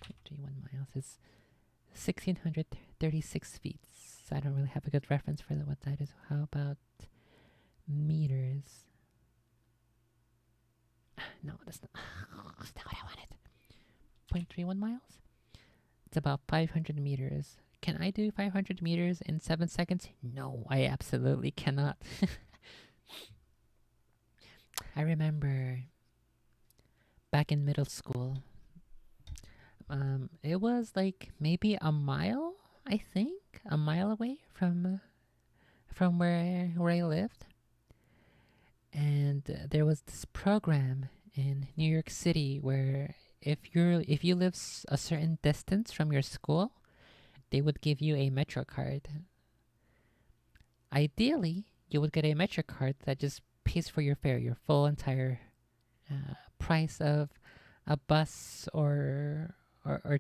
0.31 miles is 1,636 feet. I don't really have a good reference for what that is. How about meters? No, that's not what I wanted. 0.31 miles? It's about 500 meters. Can I do 500 meters in 7 seconds? No, I absolutely cannot. I remember back in middle school, it was like maybe a mile, I think, a mile away from where I lived. And there was this program in New York City where if you live a certain distance from your school, they would give you a Metro card. Ideally, you would get a Metro card that just pays for your fare, your full entire price of a bus or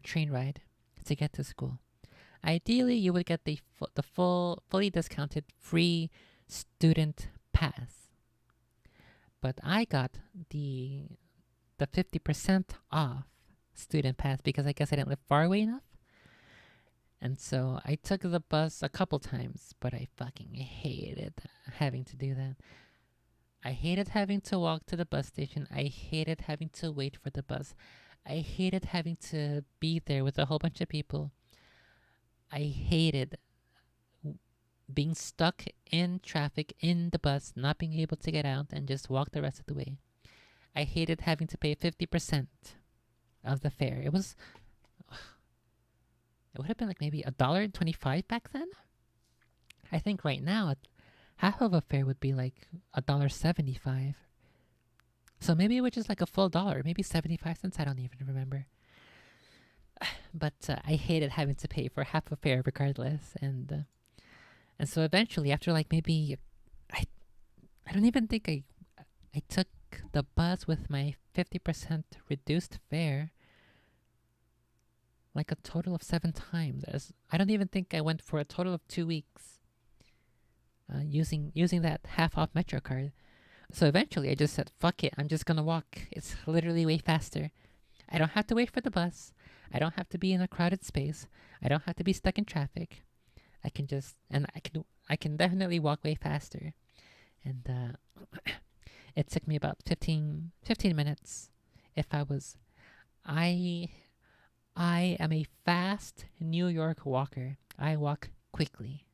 train ride to get to school. Ideally, you would get the fully discounted free student pass. But I got the 50% off student pass because I guess I didn't live far away enough. And so I took the bus a couple times, but I fucking hated having to do that. I hated having to walk to the bus station. I hated having to wait for the bus. I hated having to be there with a whole bunch of people. I hated being stuck in traffic in the bus, not being able to get out and just walk the rest of the way. I hated having to pay 50% of the fare. It would have been like maybe $1.25 back then. I think right now half of a fare would be like $1.75. So maybe it was just like a full dollar, maybe 75 cents. I don't even remember. But I hated having to pay for half a fare regardless, and so eventually, after like maybe, I don't even think I took the bus with my 50% reduced fare like a total of 7 times. I don't even think I went for a total of 2 weeks using that half off Metro card. So eventually I just said, fuck it, I'm just gonna walk. It's literally way faster. I don't have to wait for the bus. I don't have to be in a crowded space. I don't have to be stuck in traffic. I can definitely walk way faster. And it took me about 15 minutes. If I was, I I am a fast New York walker. I walk quickly.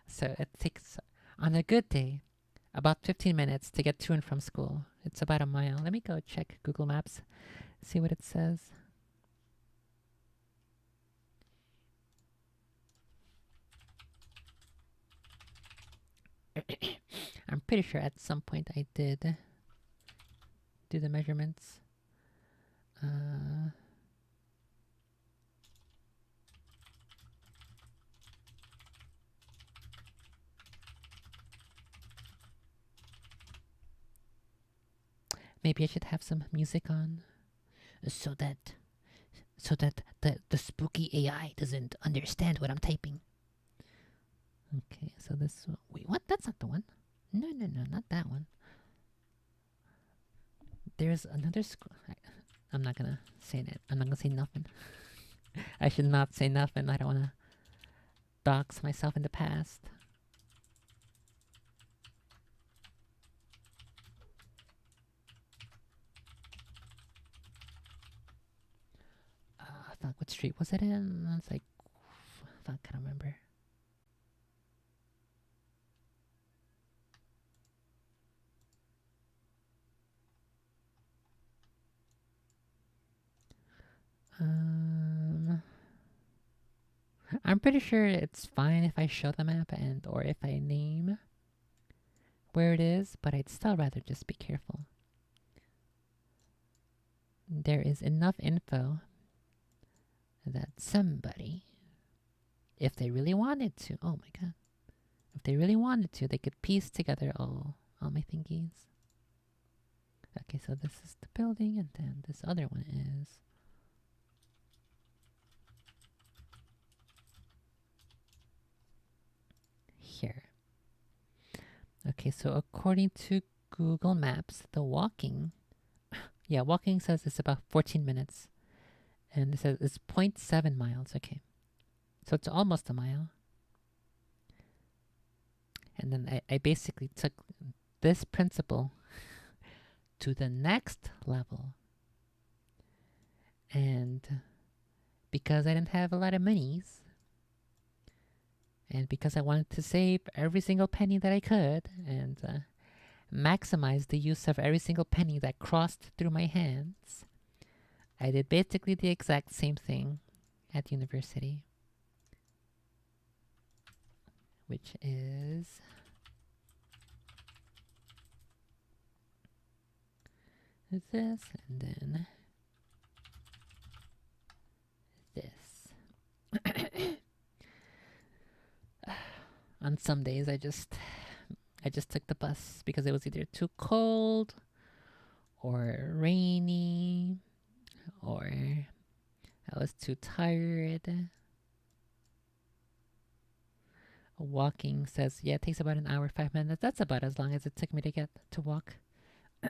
So it takes, on a good day, about 15 minutes to get to and from school. It's about a mile. Let me go check Google Maps, see what it says. I'm pretty sure at some point I did do the measurements. Maybe I should have some music on so that the spooky AI doesn't understand what I'm typing. Okay, so this one. Wait, what? That's not the one. No, not that one. There's another I'm not gonna say it. I'm not gonna say nothing. I should not say nothing. I don't wanna dox myself in the past. Fuck, what street was it in? It's like, fuck, I don't remember. I'm pretty sure it's fine if I show the map and or if I name where it is, but I'd still rather just be careful. There is enough info that somebody, if they really wanted to, oh my god, if they really wanted to, they could piece together all my thingies. Okay, so this is the building, and then this other one is here. Okay, so according to Google Maps, the walking, yeah, walking says it's about 14 minutes. And it says it's 0.7 miles. Okay. So it's almost a mile. And then I basically took this principle to the next level. And because I didn't have a lot of monies, and because I wanted to save every single penny that I could, and maximize the use of every single penny that crossed through my hands, I did basically the exact same thing at university, which is this, and then this. On some days, I just took the bus because it was either too cold or rainy, or I was too tired. Walking says, yeah, it takes about an hour, 5 minutes. That's about as long as it took me to get to walk.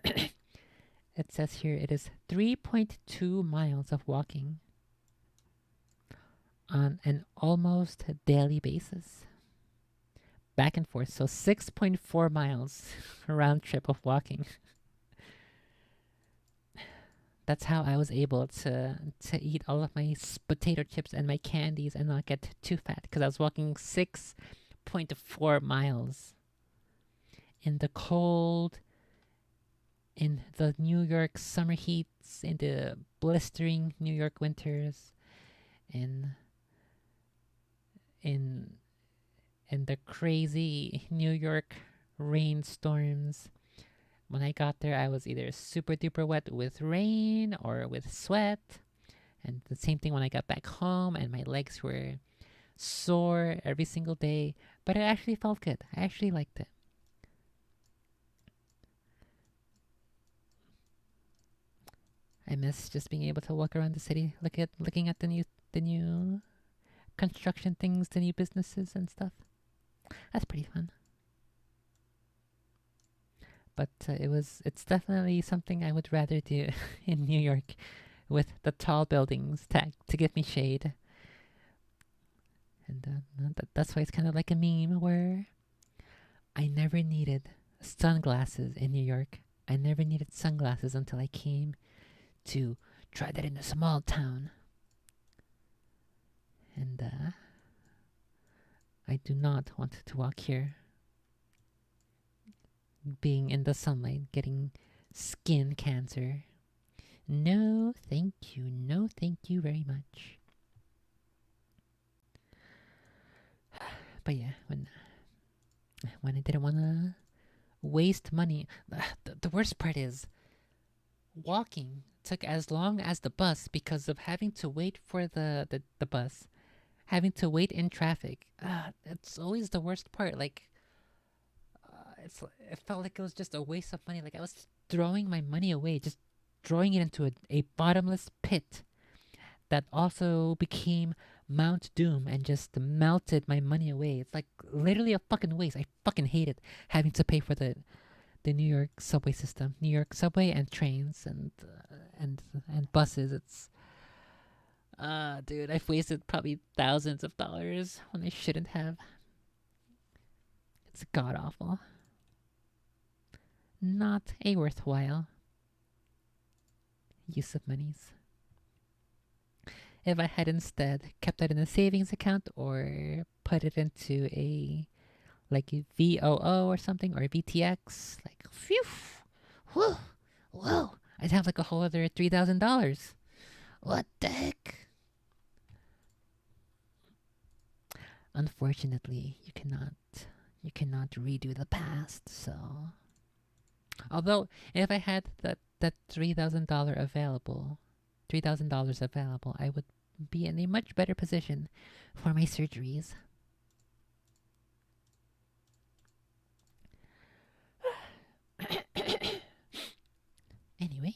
It says here it is 3.2 miles of walking on an almost daily basis. Back and forth, so 6.4 miles round trip of walking. That's how I was able to eat all of my potato chips and my candies and not get too fat, because I was walking 6.4 miles in the cold, in the New York summer heats, in the blistering New York winters, in the crazy New York rainstorms. When I got there, I was either super duper wet with rain or with sweat. And the same thing when I got back home, and my legs were sore every single day. But it actually felt good. I actually liked it. I miss just being able to walk around the city, looking at the new construction things, the new businesses and stuff. That's pretty fun. But it's definitely something I would rather do in New York with the tall buildings to give me shade. And that's why it's kind of like a meme where I never needed sunglasses in New York. I never needed sunglasses until I came to try that in a small town. And I do not want to walk here being in the sunlight, getting skin cancer. No, thank you. No, thank you very much. But yeah, when I didn't want to waste money, the worst part is walking took as long as the bus because of having to wait for the bus, having to wait in traffic. It's always the worst part. Like, it felt like it was just a waste of money. Like I was throwing my money away, just throwing it into a bottomless pit that also became Mount Doom and just melted my money away. It's like literally a fucking waste. I fucking hated having to pay for the New York subway system, New York subway and trains and buses. It's dude, I've wasted probably thousands of dollars when I shouldn't have. It's god awful. Not a worthwhile use of monies. If I had instead kept that in a savings account or put it into a like a VOO or something or a VTX, like phew, whoa, I'd have like a whole other $3,000. What the heck? Unfortunately, you cannot redo the past. So, although if I had that $3,000 available, I would be in a much better position for my surgeries. Anyway,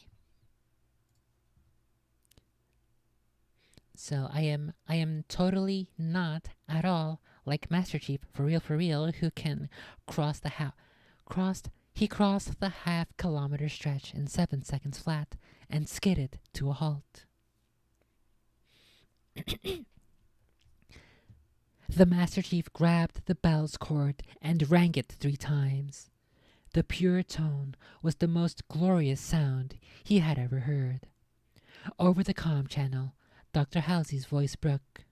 so I am totally not at all like Master Chief, for real, who can cross the he crossed the half-kilometer stretch in 7 seconds flat and skidded to a halt. The Master Chief grabbed the bell's cord and rang it 3 times. The pure tone was the most glorious sound he had ever heard. Over the comm channel, Dr. Halsey's voice broke.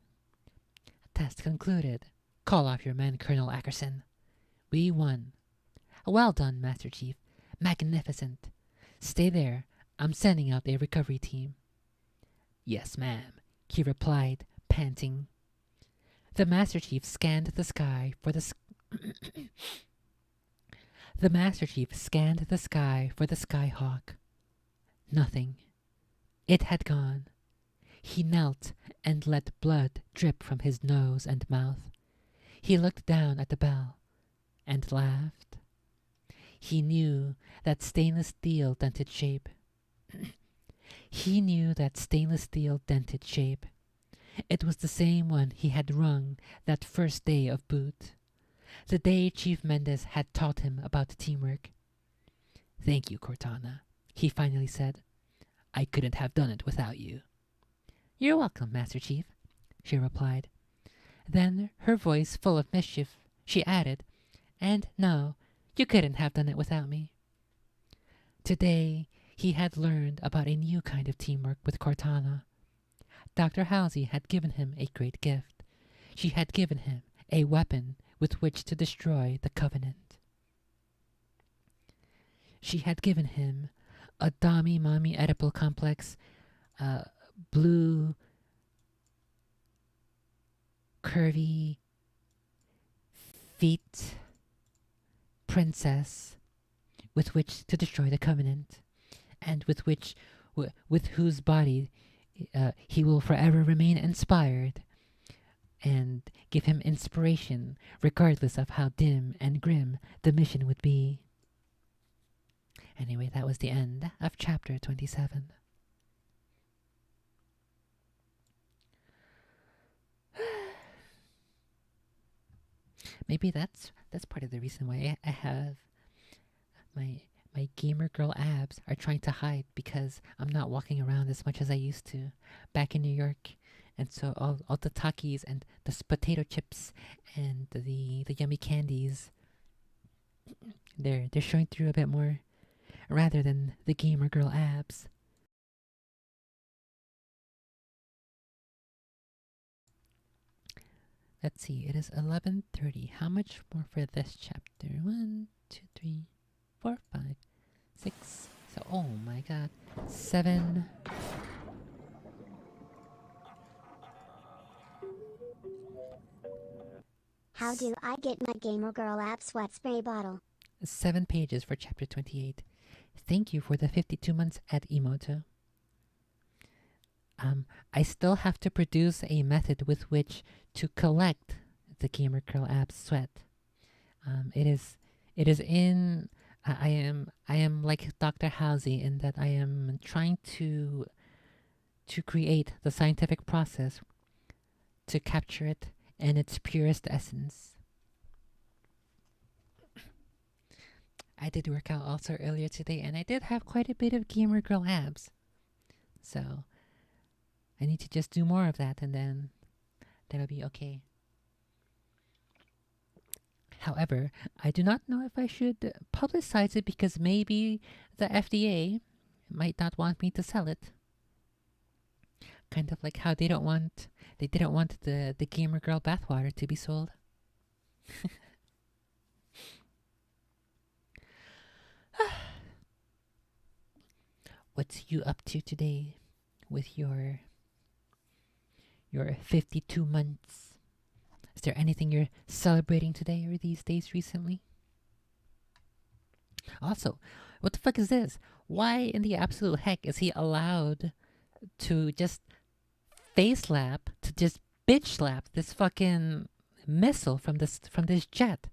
Test concluded. Call off your men, Colonel Ackerson. We won. Well done, Master Chief. Magnificent. Stay there. I'm sending out a recovery team. Yes, ma'am, he replied, panting. The Master Chief scanned the sky for the Skyhawk. Nothing. It had gone. He knelt and let blood drip from his nose and mouth. He looked down at the bell and laughed. He knew that stainless steel dented shape. It was the same one he had rung that first day of boot. The day Chief Mendes had taught him about teamwork. Thank you, Cortana, he finally said. I couldn't have done it without you. You're welcome, Master Chief, she replied. Then, her voice full of mischief, she added, and no, you couldn't have done it without me. Today, he had learned about a new kind of teamwork with Cortana. Dr. Halsey had given him a great gift. She had given him a weapon with which to destroy the Covenant. She had given him a Dami-Mami Oedipal complex, blue, curvy feet princess with which to destroy the Covenant, and with whose body he will forever remain inspired and give him inspiration regardless of how dim and grim the mission would be. Anyway, that was the end of chapter 27. Maybe that's part of the reason why I have my My gamer girl abs are trying to hide because I'm not walking around as much as I used to back in New York. And so all the Takis and the potato chips and the yummy candies, they're showing through a bit more rather than the gamer girl abs. Let's see, it is 11:30. How much more for this chapter? 1, 2, 3, 4, 5, 6. So, oh my god. 7. How do I get my Gamer Girl app sweat spray bottle? 7 pages for chapter 28. Thank you for the 52 months at Emoto. I still have to produce a method with which to collect the Gamer Girl app sweat. It is in. I am like Dr. Housey in that I am trying to create the scientific process to capture it in its purest essence. I did work out also earlier today, and I did have quite a bit of gamer girl abs. So I need to just do more of that, and then that'll be okay. However, I do not know if I should publicize it because maybe the FDA might not want me to sell it. Kind of like how they didn't want the gamer girl bathwater to be sold. What's you up to today with your 52 months? Is there anything you're celebrating today or these days recently? Also, what the fuck is this? Why in the absolute heck is he allowed to just face slap, to just bitch slap this fucking missile from this jet?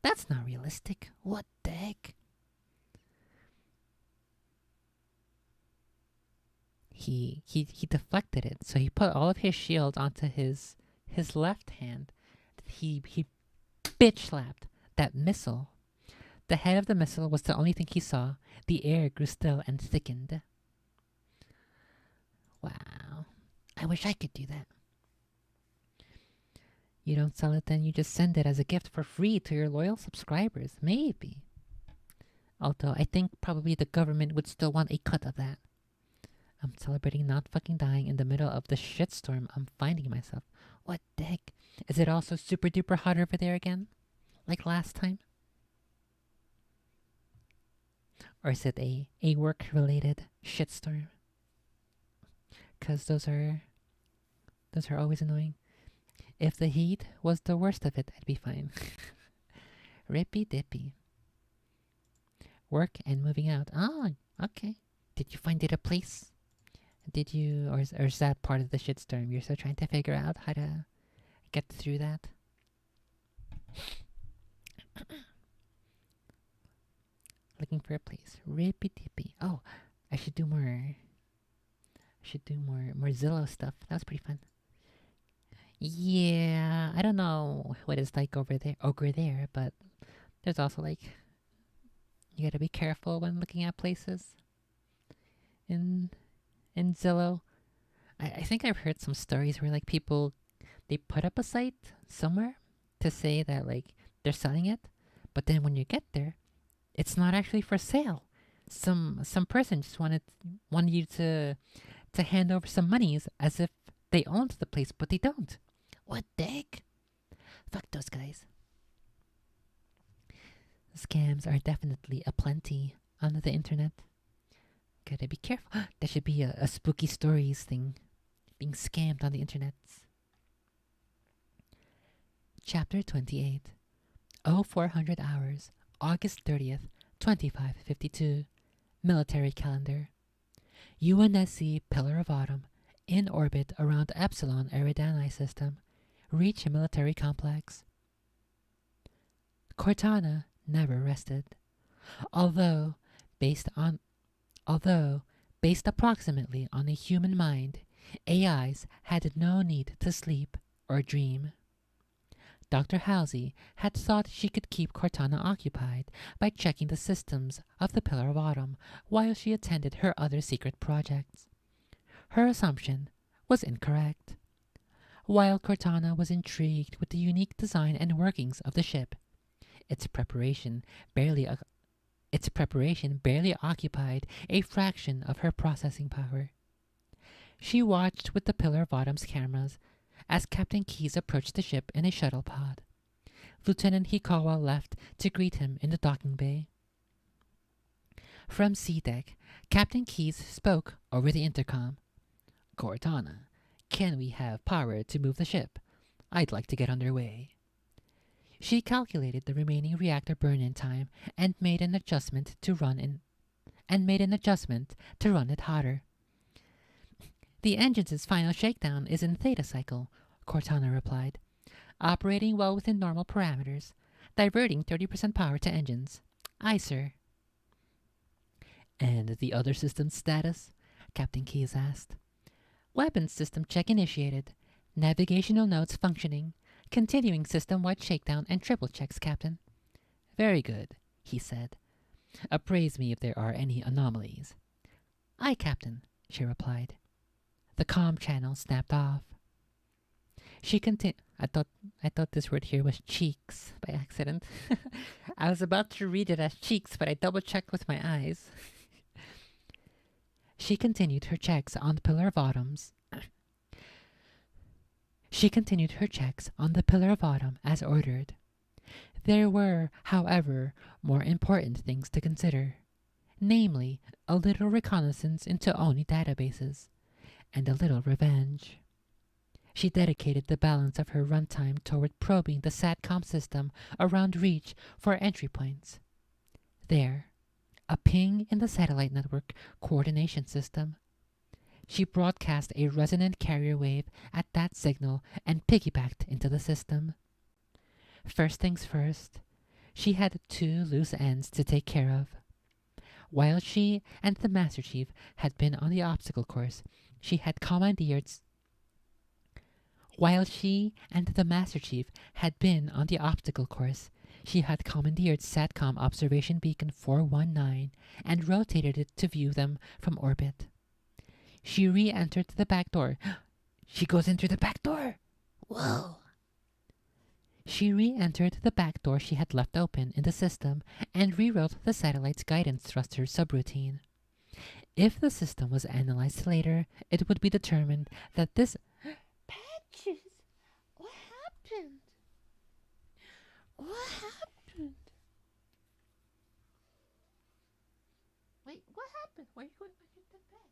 That's not realistic. What the heck? He deflected it, so he put all of his shield onto his left hand. He bitch slapped that missile. The head of the missile was the only thing he saw. The air grew still and thickened. Wow. I wish I could do that. You don't sell it, then you just send it as a gift for free to your loyal subscribers. Maybe. Although I think probably the government would still want a cut of that. I'm celebrating not fucking dying in the middle of the shitstorm I'm finding myself. What the heck? Is it also super duper hot over there again? Like last time? Or is it a work-related shitstorm? Because those are always annoying. If the heat was the worst of it, I'd be fine. Rippy dippy. Work and moving out. Oh, okay. Did you find it a place? Did you, or is that part of the shitstorm? You're still trying to figure out how to get through that? Looking for a place. Rippy dippy. Oh, I should do more Zillow stuff. That was pretty fun. Yeah, I don't know what it's like over there, but there's also like, you gotta be careful when looking at places in Zillow. I think I've heard some stories where like people, they put up a site somewhere to say that like they're selling it, but then when you get there, it's not actually for sale. Some person just wanted you to hand over some monies as if they owned the place, but they don't. What the heck? Fuck those guys. Scams are definitely aplenty on the internet. Gotta be careful. That should be a spooky stories thing. Being scammed on the internet. Chapter 28. 0400 hours. August 30th, 2552. Military calendar. UNSC Pillar of Autumn, in orbit around Epsilon Eridani system, reach a military complex. Cortana never rested. Although based approximately on the human mind, AIs had no need to sleep or dream. Dr. Halsey had thought she could keep Cortana occupied by checking the systems of the Pillar of Autumn while she attended her other secret projects. Her assumption was incorrect. While Cortana was intrigued with the unique design and workings of the ship, its preparation barely occupied a fraction of her processing power. She watched with the Pillar of Autumn's cameras as Captain Keyes approached the ship in a shuttle pod. Lieutenant Hikawa left to greet him in the docking bay. From sea deck, Captain Keyes spoke over the intercom. "Cortana, can we have power to move the ship? I'd like to get underway." She calculated the remaining reactor burn-in time and made an adjustment to run it hotter. "The engine's final shakedown is in theta cycle," Cortana replied, "operating well within normal parameters, diverting 30% power to engines." "Aye, sir." "And the other system's status?" Captain Keyes asked. "Weapons system check initiated. Navigational nodes functioning. Continuing system-wide shakedown and triple checks, Captain." "Very good," he said. "Appraise me if there are any anomalies." "Aye, Captain," she replied. The comm channel snapped off. She continued. I thought this word here was cheeks by accident. I was about to read it as cheeks, but I double-checked with my eyes. She continued her checks on the Pillar of Autumns. She continued her checks on the Pillar of Autumn as ordered. There were, however, more important things to consider, namely, a little reconnaissance into Oni databases, and a little revenge. She dedicated the balance of her runtime toward probing the SATCOM system around Reach for entry points. There, a ping in the satellite network coordination system. She broadcast a resonant carrier wave at that signal and piggybacked into the system. First things first, she had 2 loose ends to take care of. While she and the Master Chief had been on the obstacle course, she had commandeered SATCOM Observation Beacon 419 and rotated it to view them from orbit. She re-entered the back door. She goes in through the back door! Whoa! She re-entered the back door she had left open in the system and rewrote the satellite's guidance thruster subroutine. If the system was analyzed later, it would be determined that this... Patches! What happened? What happened? Wait, what happened? Why are you going back into bed?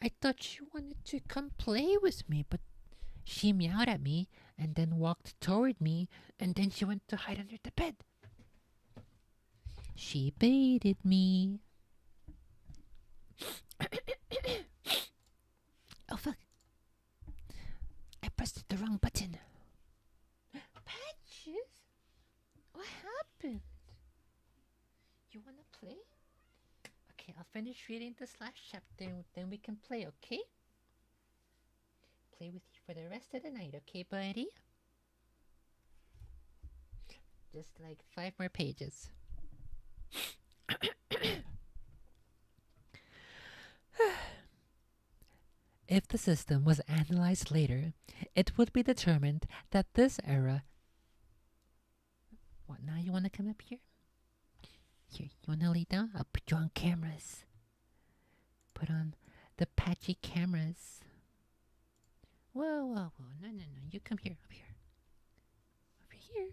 I thought you wanted to come play with me, but she meowed at me and then walked toward me and then she went to hide under the bed. She baited me. Oh fuck. I pressed the wrong button. Patches? What happened? You wanna play? Okay, I'll finish reading this last chapter and then we can play, okay? Play with you for the rest of the night, okay, buddy? Just like 5 more pages. If the system was analyzed later, it would be determined that this era... What, now you want to come up here? Here, you want to lay down? I'll put you on cameras. Put on the patchy cameras. Whoa, whoa, whoa. No, no, no. You come here, up here. Over here.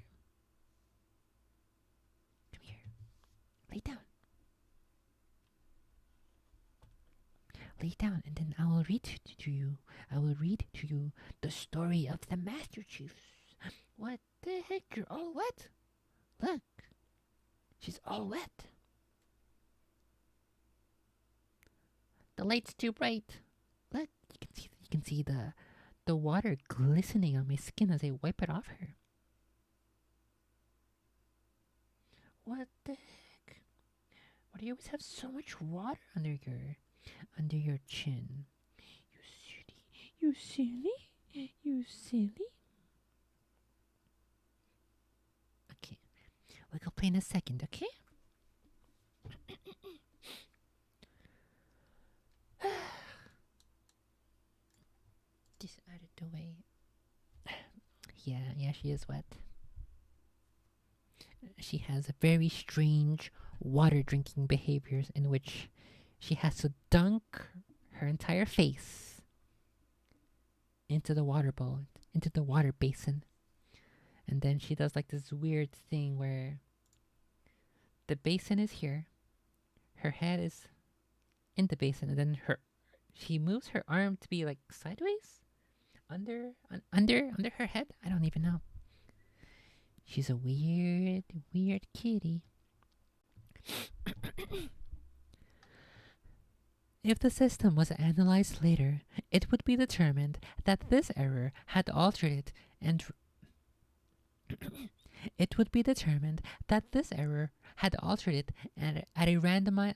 Come here. Lay down. Lay down, and then I will read to you. I will read to you the story of the Master Chiefs. What the heck? You're all wet. Look. She's all wet. The light's too bright. Look, you can see the water glistening on my skin as I wipe it off her. What the heck? Why do you always have so much water under your chin? You silly. You silly. We'll go play in a second, okay? Just out of the way. Yeah, she is wet. She has very strange water drinking behaviors in which she has to dunk her entire face into the water bowl, into the water basin. And then she does like this weird thing where the basin is here, her head is in the basin, and then she moves her arm to be like sideways under her head. I don't even know. She's a weird kitty. If the system was analyzed later, it would be determined that this error had altered it and it would be determined that this error had altered it at a randomized.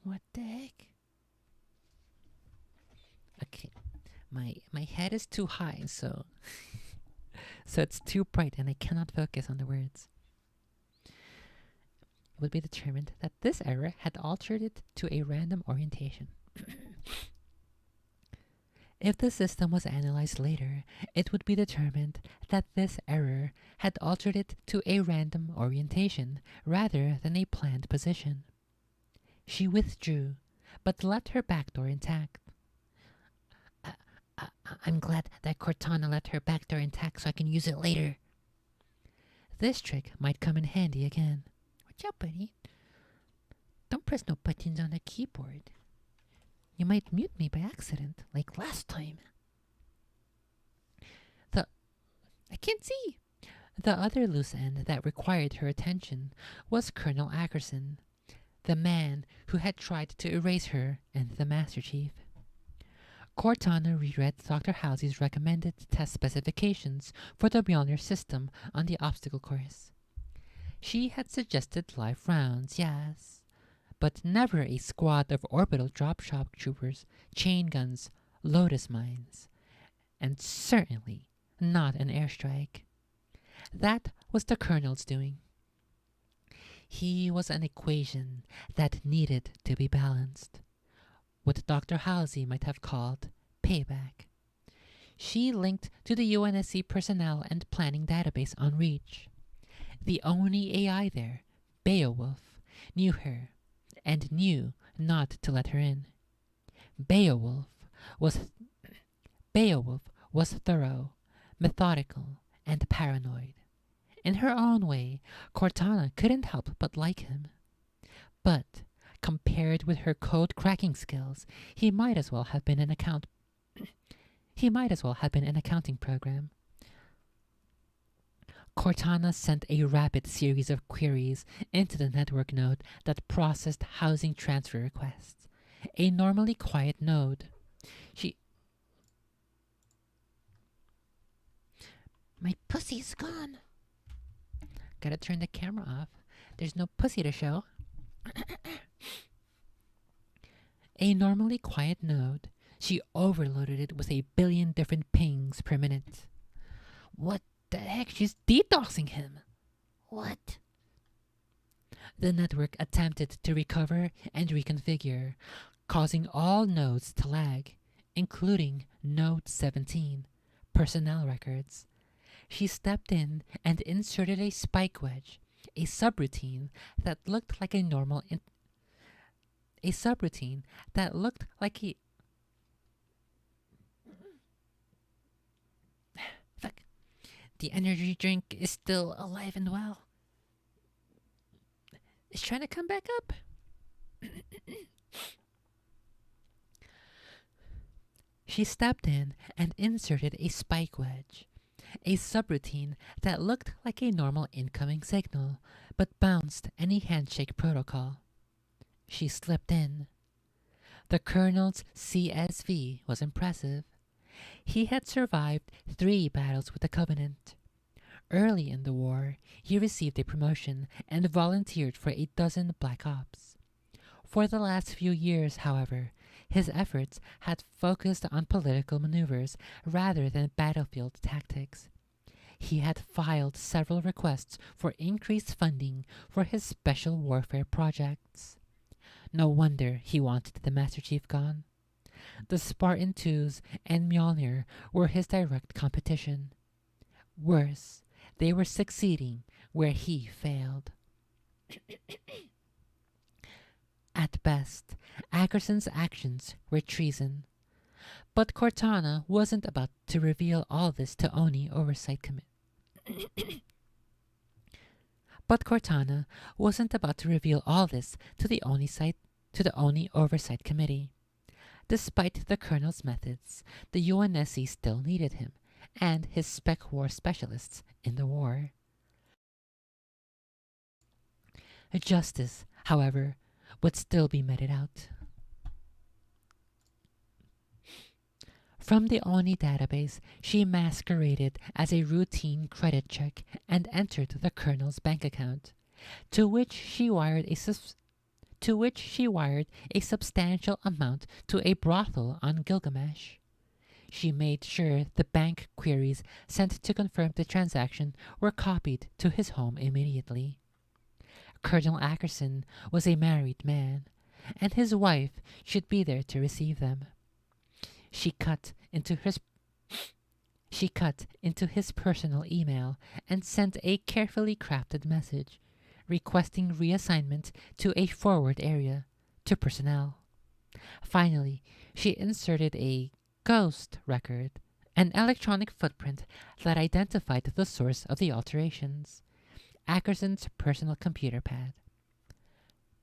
What the heck? Okay, my head is too high, so it's too bright and I cannot focus on the words. It would be determined that this error had altered it to a random orientation. If the system was analyzed later, it would be determined that this error had altered it to a random orientation rather than a planned position. She withdrew, but left her back door intact. I'm glad that Cortana left her back door intact so I can use it later. This trick might come in handy again. Watch out, buddy. Don't press no buttons on the keyboard. You might mute me by accident, like last time. I can't see. The other loose end that required her attention was Colonel Ackerson, the man who had tried to erase her and the Master Chief. Cortana reread Dr. Halsey's recommended test specifications for the Mjolnir system on the obstacle course. She had suggested live rounds, yes, but never a squad of orbital drop shock troopers, chain guns, lotus mines, and certainly not an airstrike. That was the Colonel's doing. He was an equation that needed to be balanced. What Dr. Halsey might have called payback. She linked to the UNSC personnel and planning database on Reach. The only AI there, Beowulf, knew her and knew not to let her in. Beowulf was thorough, methodical, and paranoid. In her own way, Cortana couldn't help but like him. But compared with her code cracking skills, he might as well have been an accounting program. Cortana sent a rapid series of queries into the network node that processed housing transfer requests. A normally quiet node. My pussy's gone. Gotta turn the camera off. There's no pussy to show. A normally quiet node. She overloaded it with 1 billion different pings per minute. What the heck? She's DDoSing him. What? The network attempted to recover and reconfigure, causing all nodes to lag, including Node 17, personnel records. She stepped in and inserted a spike wedge, a subroutine that looked like a normal Fuck. The energy drink is still alive and well. It's trying to come back up. She stepped in and inserted a spike wedge, a subroutine that looked like a normal incoming signal, but bounced any handshake protocol. She slipped in. The Colonel's CSV was impressive. He had survived 3 battles with the Covenant. Early in the war, he received a promotion and volunteered for 12 Black Ops. For the last few years, however, his efforts had focused on political maneuvers rather than battlefield tactics. he had filed several requests for increased funding for his special warfare projects. No wonder he wanted the Master Chief gone. The Spartan 2s and Mjolnir were his direct competition. Worse, they were succeeding where he failed. At best, Ackerson's actions were treason. But Cortana wasn't about to reveal all this to Oni Oversight Committee. But Cortana wasn't about to reveal all this to the Oni Oversight Committee. Despite the Colonel's methods, the UNSC still needed him and his spec war specialists in the war. Justice, however, would still be meted out. From the Oni database, she masqueraded as a routine credit check and entered the Colonel's bank account, to which she wired a substantial amount to a brothel on Gilgamesh. She made sure the bank queries sent to confirm the transaction were copied to his home immediately. Colonel Ackerson was a married man, and his wife should be there to receive them. She cut into his personal email and sent a carefully crafted message requesting reassignment to a forward area to personnel. Finally, she inserted a ghost record, an electronic footprint that identified the source of the alterations, Ackerson's personal computer pad.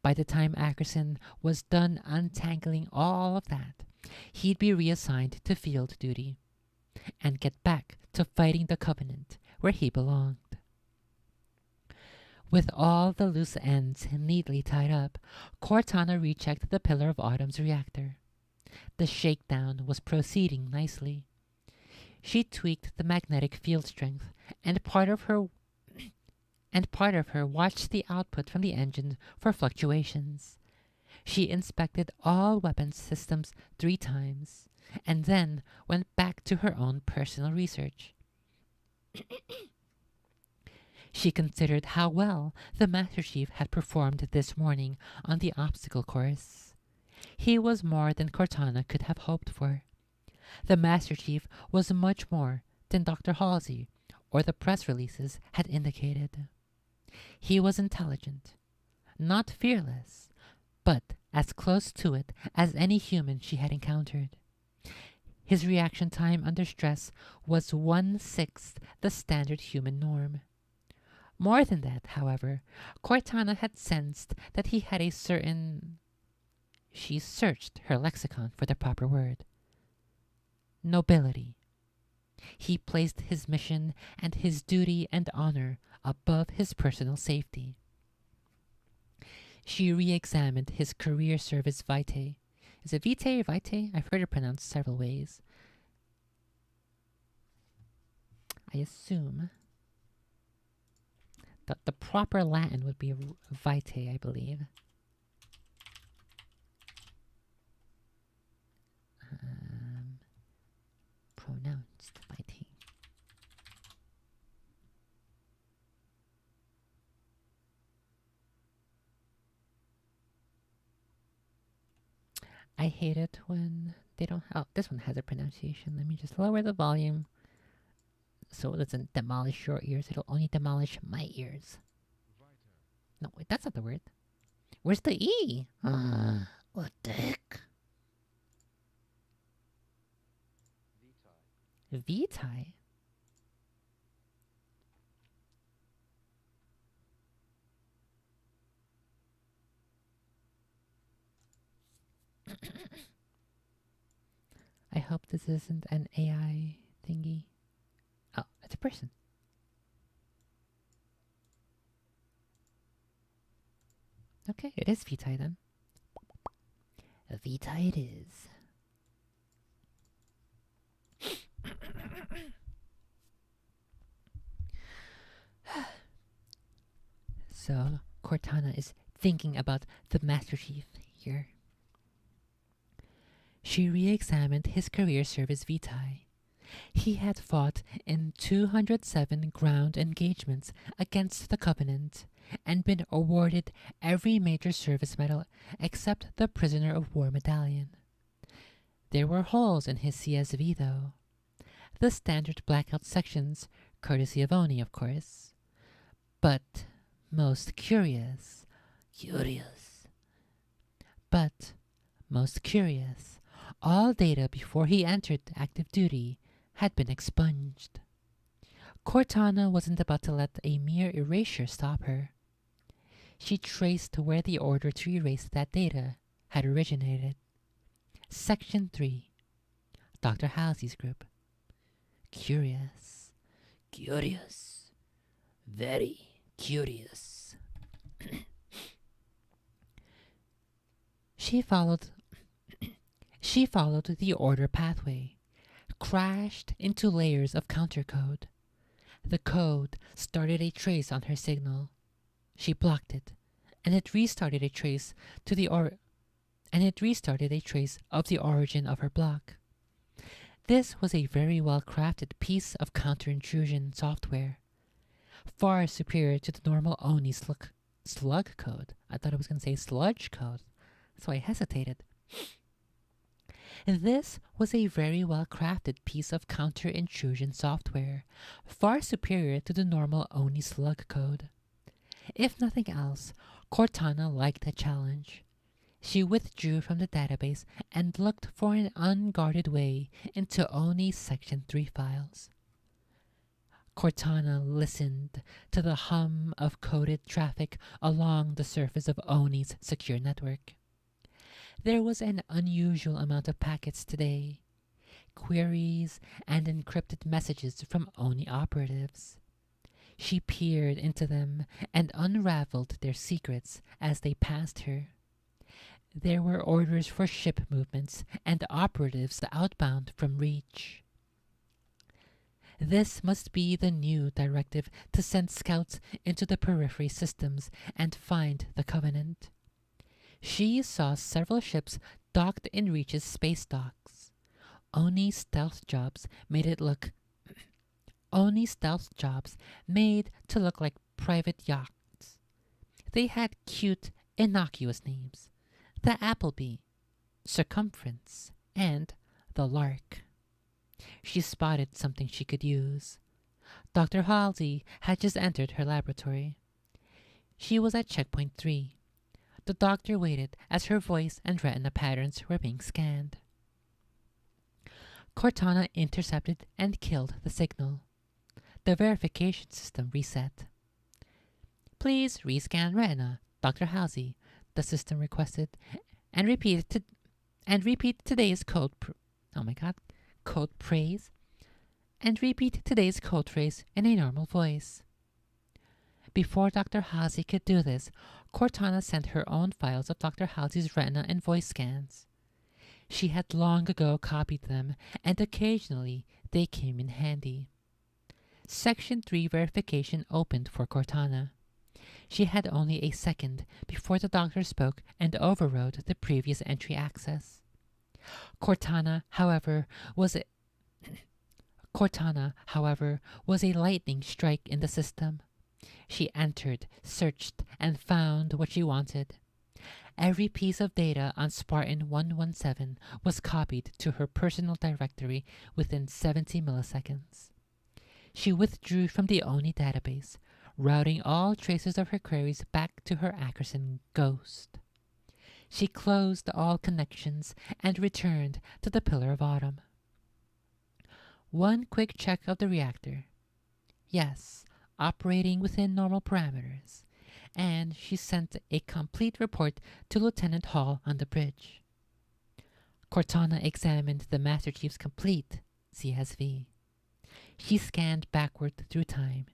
By the time Ackerson was done untangling all of that, he'd be reassigned to field duty and get back to fighting the Covenant where he belonged. With all the loose ends neatly tied up, Cortana rechecked the Pillar of Autumn's reactor. The shakedown was proceeding nicely. She tweaked the magnetic field strength, and part of her watched the output from the engine for fluctuations. She inspected all weapons systems 3 times, and then went back to her own personal research. She considered how well the Master Chief had performed this morning on the obstacle course. He was more than Cortana could have hoped for. The Master Chief was much more than Dr. Halsey or the press releases had indicated. He was intelligent, not fearless, but as close to it as any human she had encountered. His reaction time under stress was 1/6 the standard human norm. More than that, however, Cortana had sensed that he had a certain... She searched her lexicon for the proper word. Nobility. He placed his mission and his duty and honor above his personal safety. She re-examined his career service vitae. Is it vitae or vitae? I've heard it pronounced several ways. I assume that the proper Latin would be vitae, I believe. Pronounced vitae. I hate it when they don't... Oh, this one has a pronunciation. Let me just lower the volume so it doesn't demolish your ears. It'll only demolish my ears. No, wait, that's not the word. Where's the E? What the heck? Vitae? I hope this isn't an AI thingy. Oh, it's a person. Okay, it is Vitae then. Vitae it is. So, Cortana is thinking about the Master Chief here. She re-examined his career service vitae. He had fought in 207 ground engagements against the Covenant and been awarded every major service medal except the Prisoner of War Medallion. There were holes in his CSV, though. The standard blackout sections, courtesy of Oni, of course. But most curious, all data before he entered active duty had been expunged. Cortana wasn't about to let a mere erasure stop her. She traced where the order to erase that data had originated. Section 3. Dr. Halsey's group. Curious. Very curious. She followed the order pathway, crashed into layers of countercode. The code started a trace on her signal. She blocked it, and it restarted a trace of the origin of her block. This was a very well-crafted piece of counter-intrusion software, far superior to the normal Oni slug code. I thought I was going to say sludge code, so I hesitated. This was a very well-crafted piece of counter-intrusion software, far superior to the normal Oni slug code. If nothing else, Cortana liked the challenge. She withdrew from the database and looked for an unguarded way into Oni's Section 3 files. Cortana listened to the hum of coded traffic along the surface of Oni's secure network. There was an unusual amount of packets today, queries and encrypted messages from Oni operatives. She peered into them and unraveled their secrets as they passed her. There were orders for ship movements and operatives outbound from Reach. This must be the new directive to send scouts into the periphery systems and find the Covenant. She saw several ships docked in Reach's space docks. Oni stealth jobs made to look like private yachts. They had cute, innocuous names: the Applebee, Circumference, and the Lark. She spotted something she could use. Dr. Halsey had just entered her laboratory. She was at checkpoint 3. The doctor waited as her voice and retina patterns were being scanned. Cortana intercepted and killed the signal. The verification system reset. "Please rescan retina, Dr. Halsey," the system requested, and repeat today's code phrase, and repeat today's code phrase in a normal voice. Before Dr. Halsey could do this, Cortana sent her own files of Dr. Halsey's retina and voice scans. She had long ago copied them, and occasionally they came in handy. Section 3 verification opened for Cortana. She had only a second before the doctor spoke and overrode the previous entry access. Cortana, however, was a lightning strike in the system. She entered, searched, and found what she wanted. Every piece of data on Spartan 117 was copied to her personal directory within 70 milliseconds. She withdrew from the Oni database, routing all traces of her queries back to her Ackerson Ghost. She closed all connections and returned to the Pillar of Autumn. One quick check of the reactor. Yes, operating within normal parameters, and she sent a complete report to Lieutenant Hall on the bridge. Cortana examined the Master Chief's complete CSV. She scanned backward through time,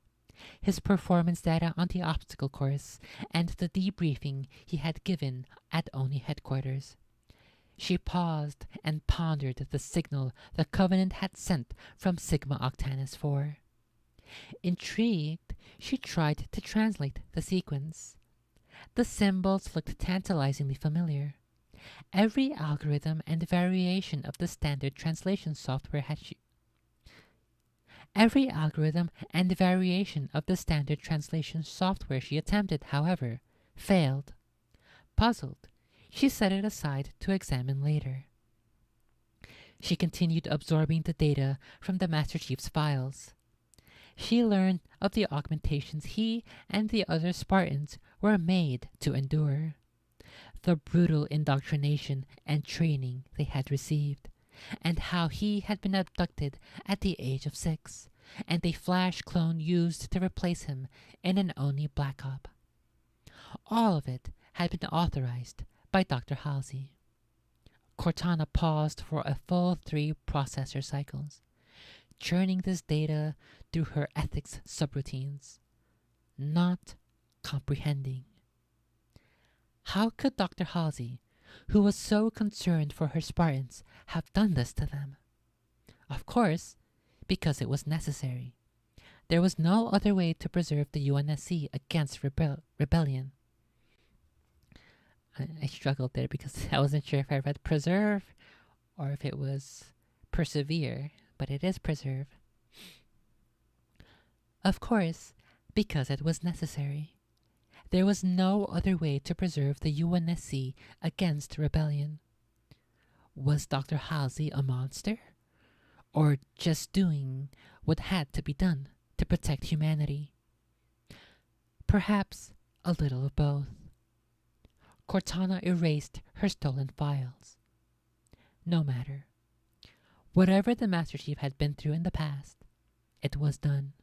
his performance data on the obstacle course, and the debriefing he had given at Oni headquarters. She paused and pondered the signal the Covenant had sent from Sigma Octanus 4. Intrigued, she tried to translate the sequence. The symbols looked tantalizingly familiar. Every algorithm and variation of the standard translation software Every algorithm and variation of the standard translation software she attempted, however, failed. Puzzled, she set it aside to examine later. She continued absorbing the data from the Master Chief's files. She learned of the augmentations he and the other Spartans were made to endure, the brutal indoctrination and training they had received, and how he had been abducted at the age of 6, and a flash clone used to replace him in an Oni Black Op. All of it had been authorized by Dr. Halsey. Cortana paused for a full 3 processor cycles, churning this data through her ethics subroutines, not comprehending. How could Dr. Halsey, who was so concerned for her Spartans, have done this to them? Of course, because it was necessary. There was no other way to preserve the UNSC against rebellion. I struggled there because I wasn't sure if I read preserve or if it was persevere, but it is preserve. Of course, because it was necessary. There was no other way to preserve the UNSC against rebellion. Was Dr. Halsey a monster? Or just doing what had to be done to protect humanity? Perhaps a little of both. Cortana erased her stolen files. No matter. Whatever the Master Chief had been through in the past, it was done.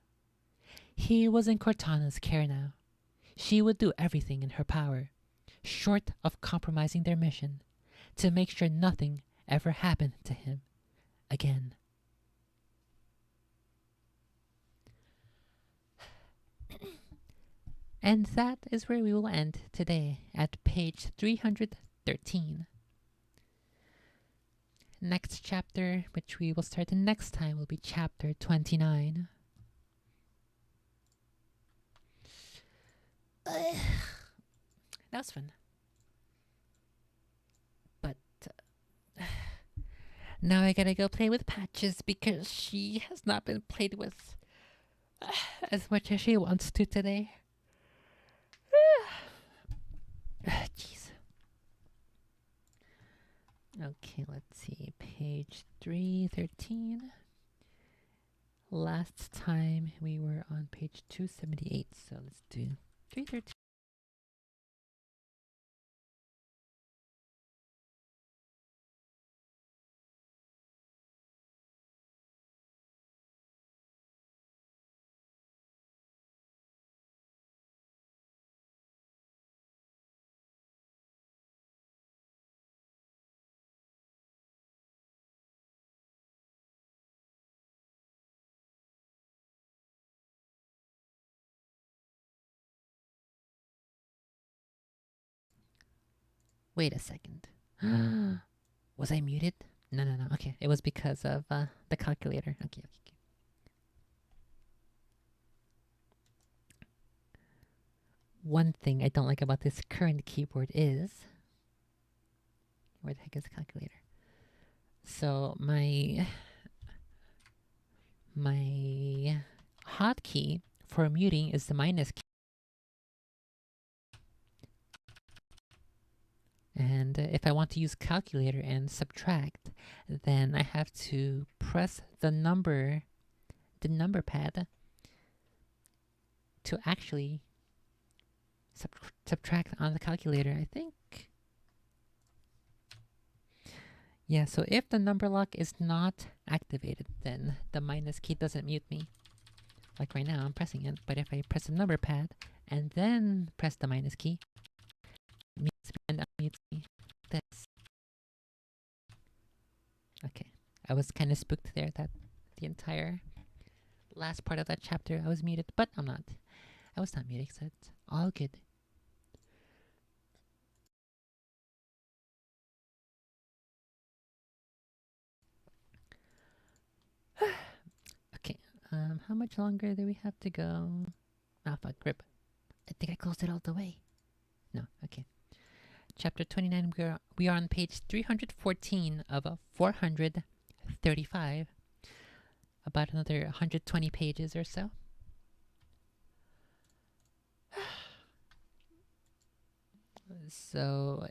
He was in Cortana's care now. She would do everything in her power, short of compromising their mission, to make sure nothing ever happened to him again. And that is where we will end today, at page 313. Next chapter, which we will start the next time, will be chapter 29. That was fun. But now I gotta go play with Patches because she has not been played with as much as she wants to today. Jeez. Okay, let's see. Page 313. Last time we were on page 278, so let's do 313. Wait a second. Was I muted? No. Okay, it was because of the calculator. Okay. One thing I don't like about this current keyboard is... Where the heck is the calculator? So my hotkey for muting is the minus key. And if I want to use calculator and subtract, then I have to press the number pad to actually subtract on the calculator, I think. Yeah, so if the number lock is not activated, then the minus key doesn't mute me. Like right now, I'm pressing it, but if I press the number pad and then press the minus key, it mutes me and unmutes me. This. Okay, I was kind of spooked there that the entire last part of that chapter I was muted, but I'm not. I was not muted, so it's all good. Okay, how much longer do we have to go? Ah, fuck, grip. I think I closed it all the way. No, okay. Chapter 29, we are on page 314 of 435. about another 120 pages or so. So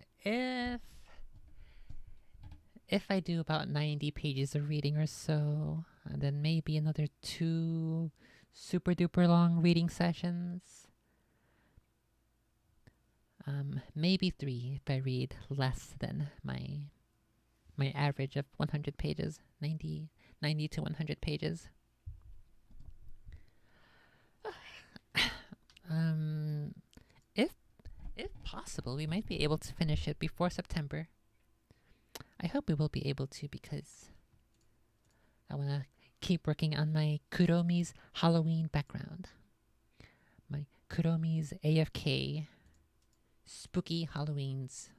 if I do about 90 pages of reading or so, and then maybe another 2 super duper long reading sessions, maybe 3 if I read less than my average of 100 pages, 90 to 100 pages. If possible, we might be able to finish it before September. I hope we will be able to, because I want to keep working on my Kuromi's Halloween background. My Kuromi's AFK spooky Halloweens.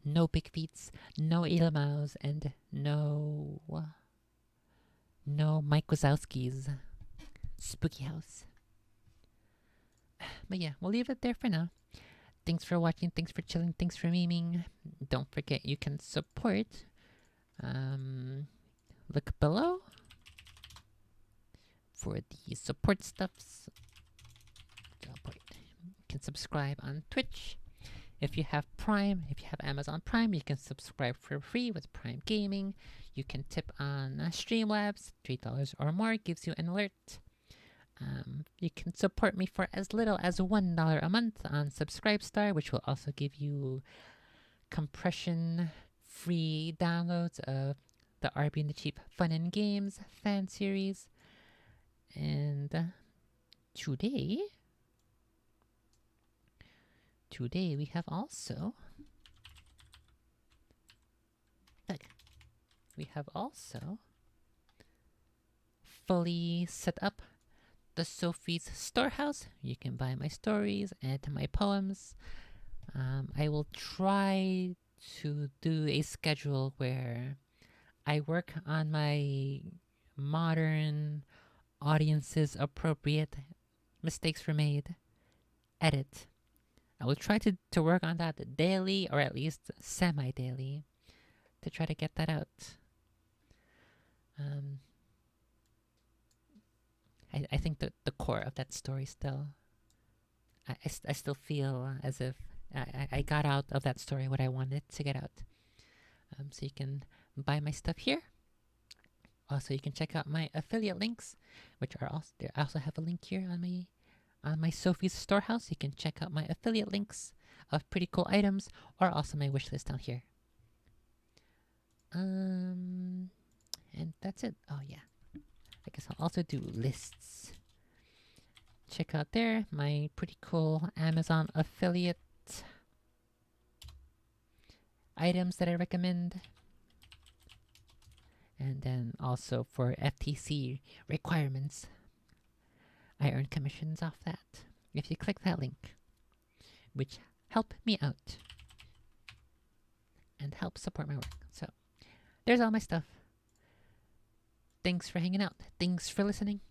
No big feats, no Ilmaus, and no Mike Wazowski's spooky house. But yeah, we'll leave it there for now. Thanks for watching, thanks for chilling, thanks for memeing. Don't forget you can support. Look below for the support stuffs. You can subscribe on Twitch. If you have Prime, if you have Amazon Prime, you can subscribe for free with Prime Gaming. You can tip on Streamlabs. $3 or more gives you an alert. You can support me for as little as $1 a month on Subscribestar, which will also give you compression-free downloads of the RB and the Cheap Fun and Games fan series. And today we have also fully set up the Sophie's Storehouse. You can buy my stories and my poems. I will try to do a schedule where I work on my modern, audiences appropriate, mistakes were made, edit. I will try to work on that daily, or at least semi-daily, to try to get that out. I think that the core of that story still, I still feel as if I got out of that story what I wanted to get out. So you can buy my stuff here. Also, you can check out my affiliate links, which are also there. I also have a link here on my Sophie's Storehouse. You can check out my affiliate links of pretty cool items, or also my wish list down here. And that's it. Oh yeah, I guess I'll also do lists. Check out there my pretty cool Amazon affiliate items that I recommend. And then also for FTC requirements, I earn commissions off that if you click that link, which help me out and help support my work. So there's all my stuff. Thanks for hanging out. Thanks for listening.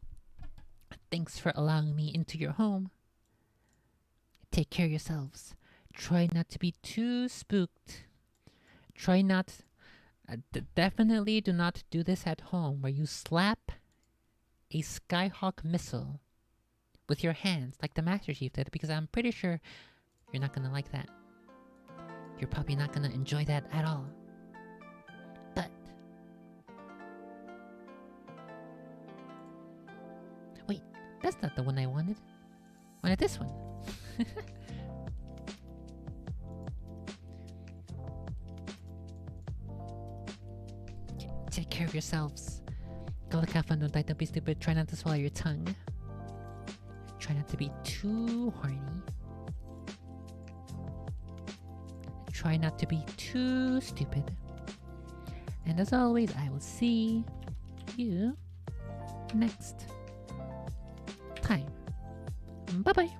Thanks for allowing me into your home. Take care of yourselves. Try not to be too spooked. Try not... definitely do not do this at home where you slap a Skyhawk missile with your hands like the Master Chief did, because I'm pretty sure you're not gonna like that. You're probably not gonna enjoy that at all. But wait, that's not the one I wanted. I wanted this one. Take care of yourselves. Go look out for no don't be stupid. Try not to swallow your tongue. Try not to be too horny. Try not to be too stupid. And as always, I will see you next time. Bye bye.